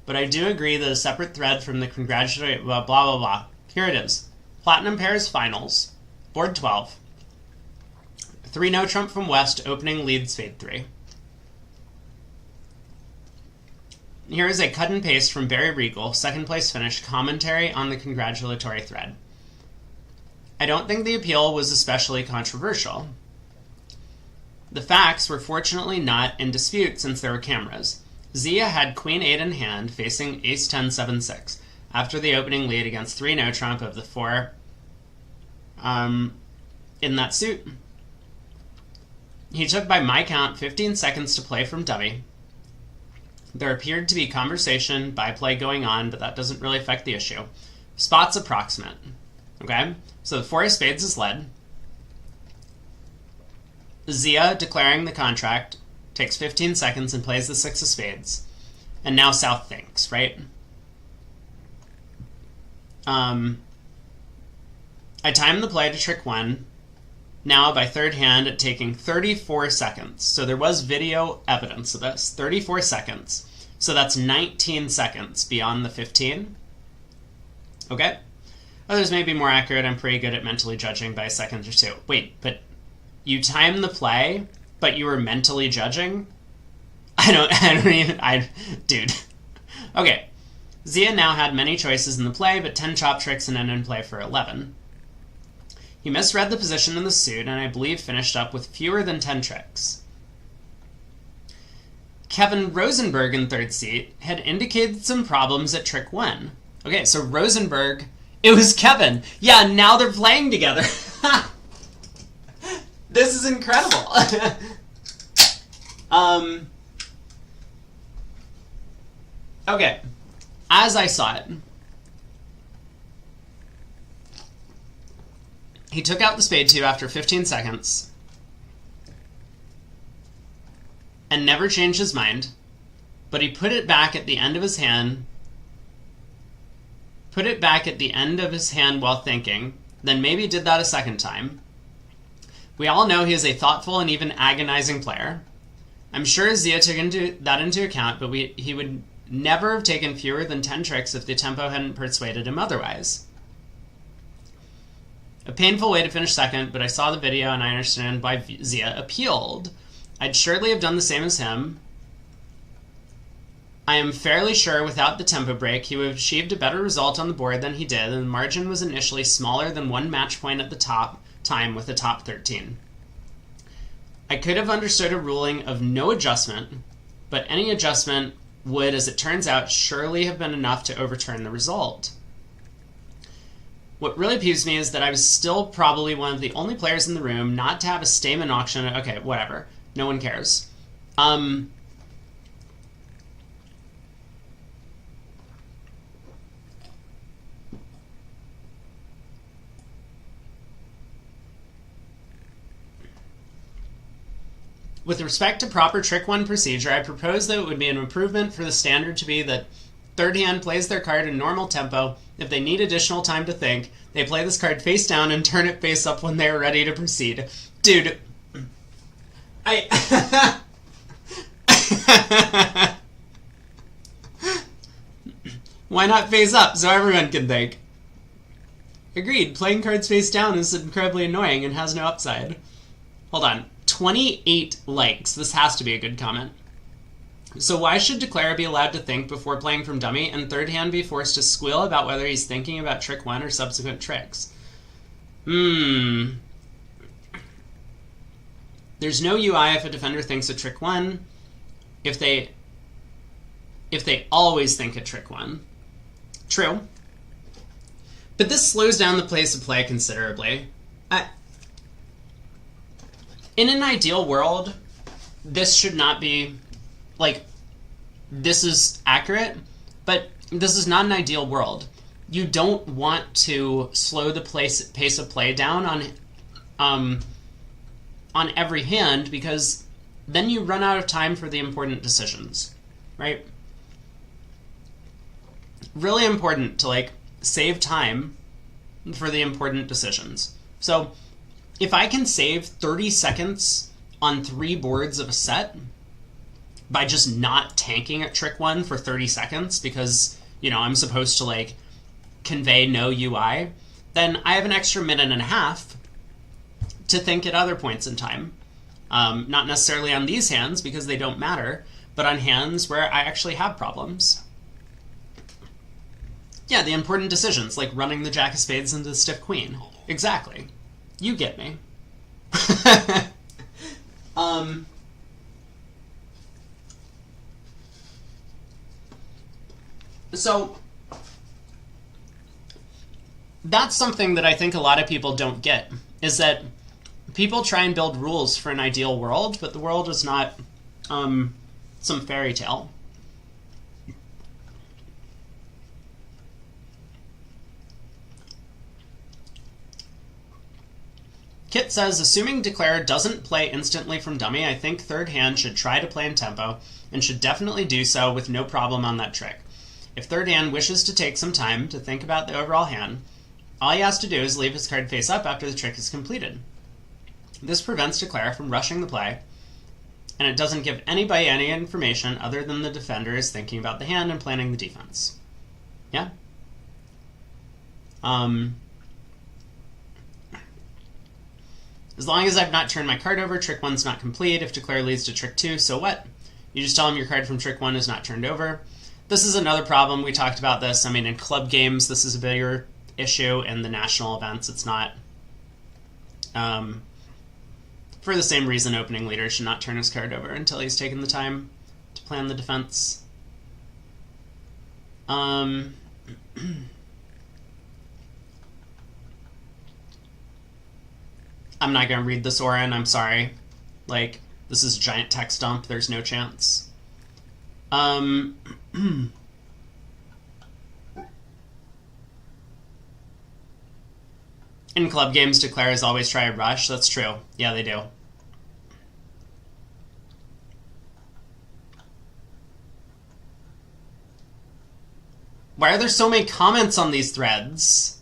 But I do agree that a separate thread from the congratulatory blah blah blah. Here it is. Platinum Pairs Finals. Board 12. 3 no trump from West, opening leads fade 3. here is a cut and paste from Barry Regal, second place finish, commentary on the congratulatory thread. I don't think the appeal was especially controversial. The facts were fortunately not in dispute since there were cameras. Zia had Queen 8 in hand, facing Ace 10 7-6, after the opening lead against 3 no trump of the 4 in that suit. He took, by my count, 15 seconds to play from dummy. There appeared to be conversation, by-play going on, but that doesn't really affect the issue. Spots approximate. Okay? So the 4 of spades is led. Zia, declaring the contract, takes 15 seconds and plays the 6 of spades. And now South thinks, right? I timed the play to trick 1. Now, by third hand, at taking 34 seconds. So there was video evidence of this. 34 seconds. So that's 19 seconds beyond the 15. Okay? Others may be more accurate. I'm pretty good at mentally judging by a second or two. Wait, but you timed the play, but you were mentally judging? Dude. Okay. Zia now had many choices in the play, but 10 chop tricks and ended in play for 11. He misread the position in the suit, and I believe finished up with fewer than 10 tricks. Kevin Rosenberg in third seat had indicated some problems at trick 1. Okay, so Rosenberg, it was Kevin. Yeah, now they're playing together. This is incredible. Okay, as I saw it, he took out the spade 2 after 15 seconds and never changed his mind, but he put it back at the end of his hand, while thinking, then maybe did that a second time. We all know he is a thoughtful and even agonizing player. I'm sure Zia took that into account, but he would never have taken fewer than 10 tricks if the tempo hadn't persuaded him otherwise. A painful way to finish second, but I saw the video and I understand why Zia appealed. I'd surely have done the same as him. I am fairly sure without the tempo break, he would have achieved a better result on the board than he did, and the margin was initially smaller than 1 match point at the top time with the top 13. I could have understood a ruling of no adjustment, but any adjustment would, as it turns out, surely have been enough to overturn the result. What really peeves me is that I was still probably one of the only players in the room not to have a Stayman auction. Okay, whatever. No one cares. With respect to proper trick 1 procedure, I propose that it would be an improvement for the standard to be that third hand plays their card in normal tempo. If they need additional time to think, they play this card face down and turn it face up when they are ready to proceed. Dude, why not face up so everyone can think? Agreed, playing cards face down is incredibly annoying and has no upside. Hold on, 28 likes. This has to be a good comment. So why should declarer be allowed to think before playing from dummy, and third hand be forced to squeal about whether he's thinking about trick 1 or subsequent tricks? There's no UI if a defender thinks at trick 1, if they always think at trick 1. True. But this slows down the pace of play considerably. In an ideal world, this should not be... Like, this is accurate, but this is not an ideal world. You don't want to slow the pace of play down on every hand, because then you run out of time for the important decisions, right? Really important to, like, save time for the important decisions. So, if I can save 30 seconds on 3 boards of a set by just not tanking at trick 1 for 30 seconds because, you know, I'm supposed to, like, convey no UI, then I have an extra minute and a half to think at other points in time. Not necessarily on these hands because they don't matter, but on hands where I actually have problems. Yeah, the important decisions, like running the jack of spades into the stiff queen. Exactly. You get me. So, that's something that I think a lot of people don't get, is that people try and build rules for an ideal world, but the world is not some fairy tale. Kit says, assuming Declare doesn't play instantly from dummy, I think third hand should try to play in tempo, and should definitely do so with no problem on that trick. If third hand wishes to take some time to think about the overall hand, all he has to do is leave his card face up after the trick is completed. This prevents Declare from rushing the play, and it doesn't give anybody any information other than the defender is thinking about the hand and planning the defense. Yeah? As long as I've not turned my card over, trick 1's not complete. If Declare leads to trick 2, so what? You just tell him your card from trick 1 is not turned over. This is another problem. We talked about this. I mean, in club games, this is a bigger issue. In the national events, it's not. For the same reason, opening leader should not turn his card over until he's taken the time to plan the defense. I'm not going to read this, Oren. I'm sorry. Like, this is a giant text dump. There's no chance. In club games, Declarers always try a rush. That's true. Yeah, they do. Why are there so many comments on these threads?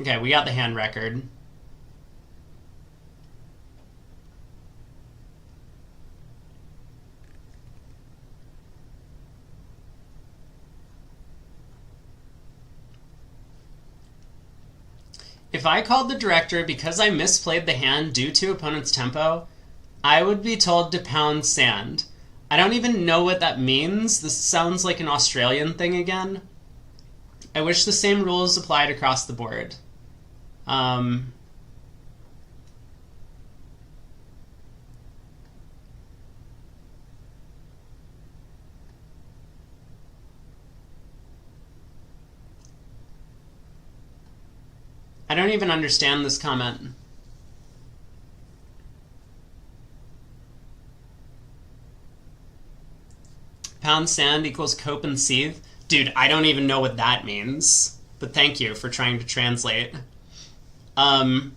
Okay, we got the hand record. If I called the director because I misplayed the hand due to opponent's tempo, I would be told to pound sand. I don't even know what that means. This sounds like an Australian thing again. I wish the same rules applied across the board. I don't even understand this comment. Pound sand equals cope and seethe. Dude, I don't even know what that means. But thank you for trying to translate. I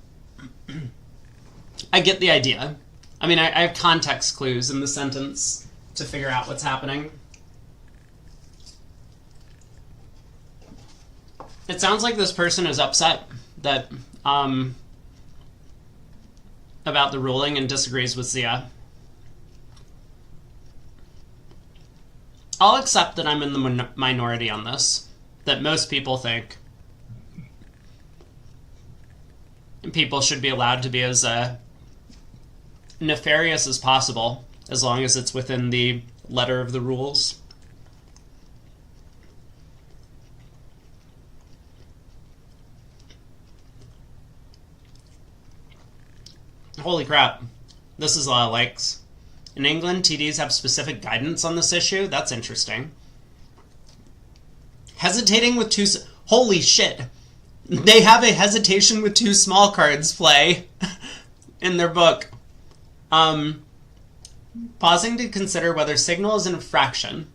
get the idea. I mean, I have context clues in the sentence to figure out what's happening. It sounds like this person is upset that about the ruling and disagrees with Zia. I'll accept that I'm in the minority on this, that most people think people should be allowed to be as nefarious as possible, as long as it's within the letter of the rules. Holy crap. This is a lot of likes. In England, TDs have specific guidance on this issue. That's interesting. Hesitating with two... Holy shit. They have a hesitation with two small cards play in their book. Pausing to consider whether signal is an infraction.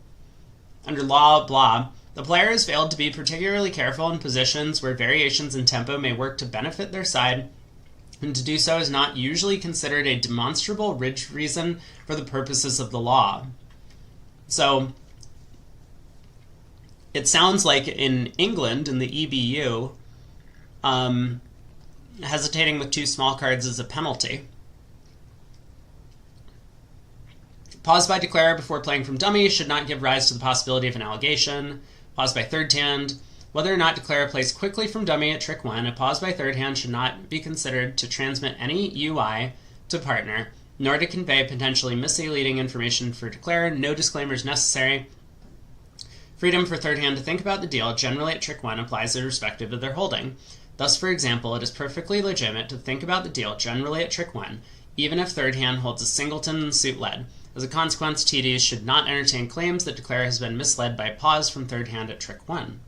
Under law, blah. The player has failed to be particularly careful in positions where variations in tempo may work to benefit their side, and to do so is not usually considered a demonstrable reason for the purposes of the law. So, it sounds like in England, in the EBU, hesitating with two small cards is a penalty. Pause by declare before playing from dummy should not give rise to the possibility of an allegation. Pause by third hand. Whether or not declare plays quickly from dummy at trick 1, a pause by third hand should not be considered to transmit any UI to partner, nor to convey potentially misleading information for declare. No disclaimers necessary. Freedom for third hand to think about the deal generally at trick 1 applies irrespective of their holding. Thus, for example, it is perfectly legitimate to think about the deal generally at trick 1, even if third hand holds a singleton and suit led. As a consequence, TDs should not entertain claims that declare has been misled by pause from third hand at trick 1.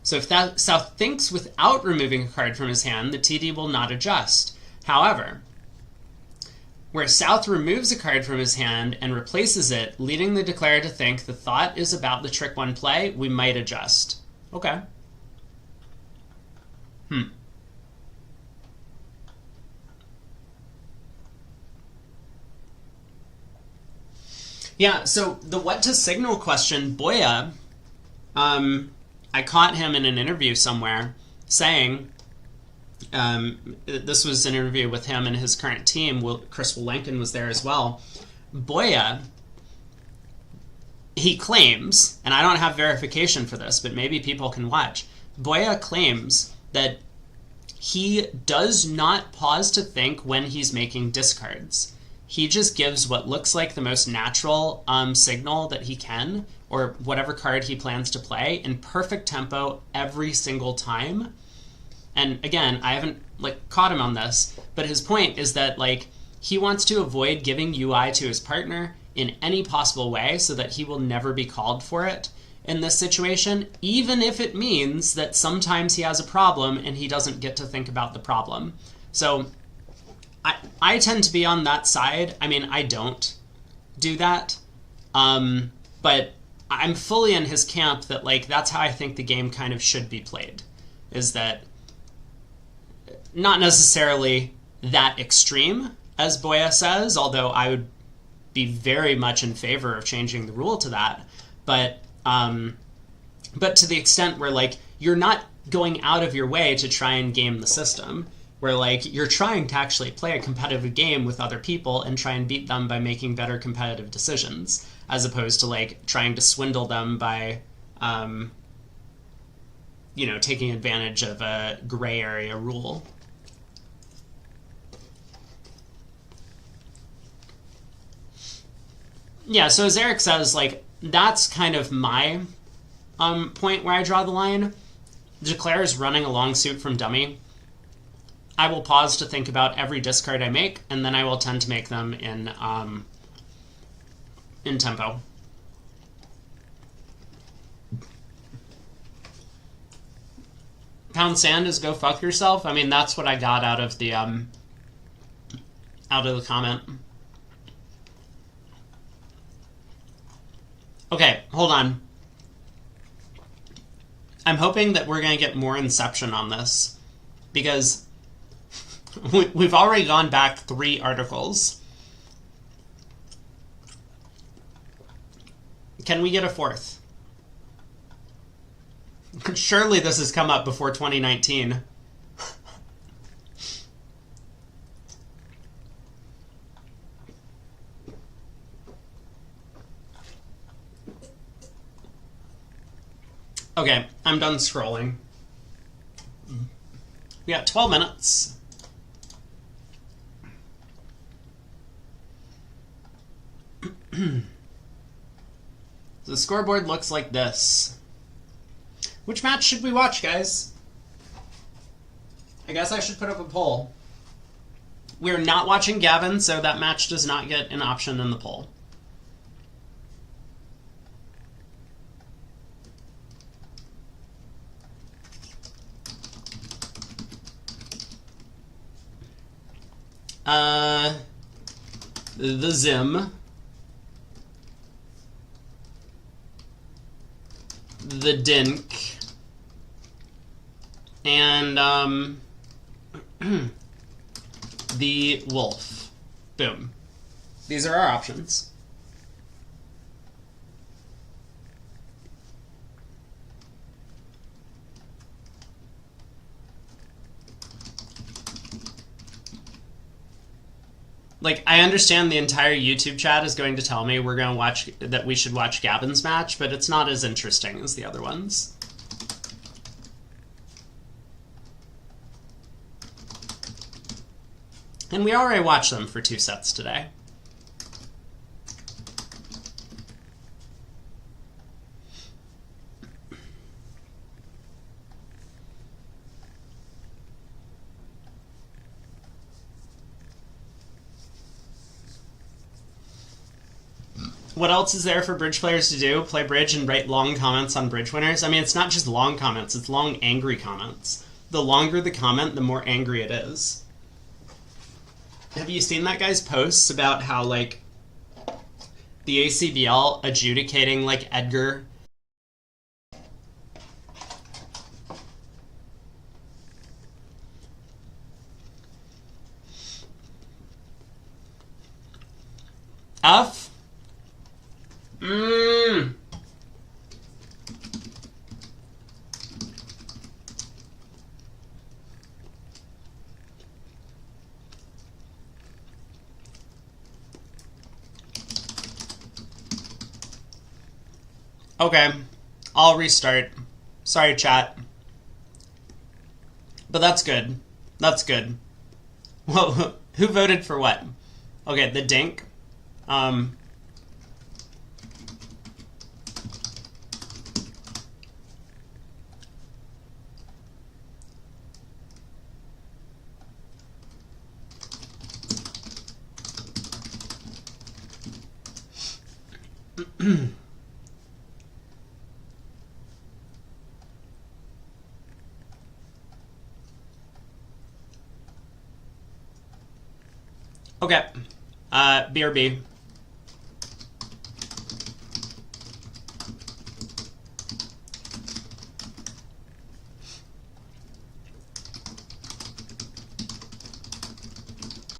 So if South thinks without removing a card from his hand, the TD will not adjust. However, where South removes a card from his hand and replaces it, leading the declarer to think the thought is about the trick 1 play, we might adjust. Okay. Yeah, so the what to signal question, Boya, I caught him in an interview somewhere saying, this was an interview with him and his current team, Chris Wolenkin was there as well. Boya, he claims, and I don't have verification for this, but maybe people can watch, Boya claims that he does not pause to think when he's making discards. He just gives what looks like the most natural signal that he can, or whatever card he plans to play, in perfect tempo every single time. And again, I haven't caught him on this, but his point is that he wants to avoid giving UI to his partner in any possible way so that he will never be called for it in this situation, even if it means that sometimes he has a problem and he doesn't get to think about the problem. So I tend to be on that side. I mean, I don't do that, but I'm fully in his camp that that's how I think the game kind of should be played, is that not necessarily that extreme, as Boya says, although I would be very much in favor of changing the rule to that, but to the extent where you're not going out of your way to try and game the system, where you're trying to actually play a competitive game with other people and try and beat them by making better competitive decisions, as opposed to trying to swindle them by taking advantage of a gray area rule. Yeah, so as Eric says, that's kind of my point where I draw the line. Declare is running a long suit from dummy. I will pause to think about every discard I make, and then I will tend to make them in tempo. Pound sand is go fuck yourself. I mean, that's what I got out of the comment. Okay, hold on. I'm hoping that we're going to get more Inception on this, because we've already gone back 3 articles. Can we get a 4th? Surely this has come up before 2019. Okay, I'm done scrolling. We got 12 minutes. The scoreboard looks like this. Which match should we watch, guys? I guess I should put up a poll. We're not watching Gavin, so that match does not get an option in the poll. The Zim, the Dink, and the Wolf. Boom. These are our options. I understand the entire YouTube chat is going to tell me we're going to watch, that we should watch Gavin's match, but it's not as interesting as the other ones. And we already watched them for 2 sets today. What else is there for bridge players to do? Play bridge and write long comments on bridge winners? I mean, it's not just long comments, it's long, angry comments. The longer the comment, the more angry it is. Have you seen that guy's posts about how, like, the ACBL adjudicating, like, Edgar? F? Okay, I'll restart. Sorry, chat. But that's good. That's good. Well, who voted for what? Okay, the dink. Okay. BRB.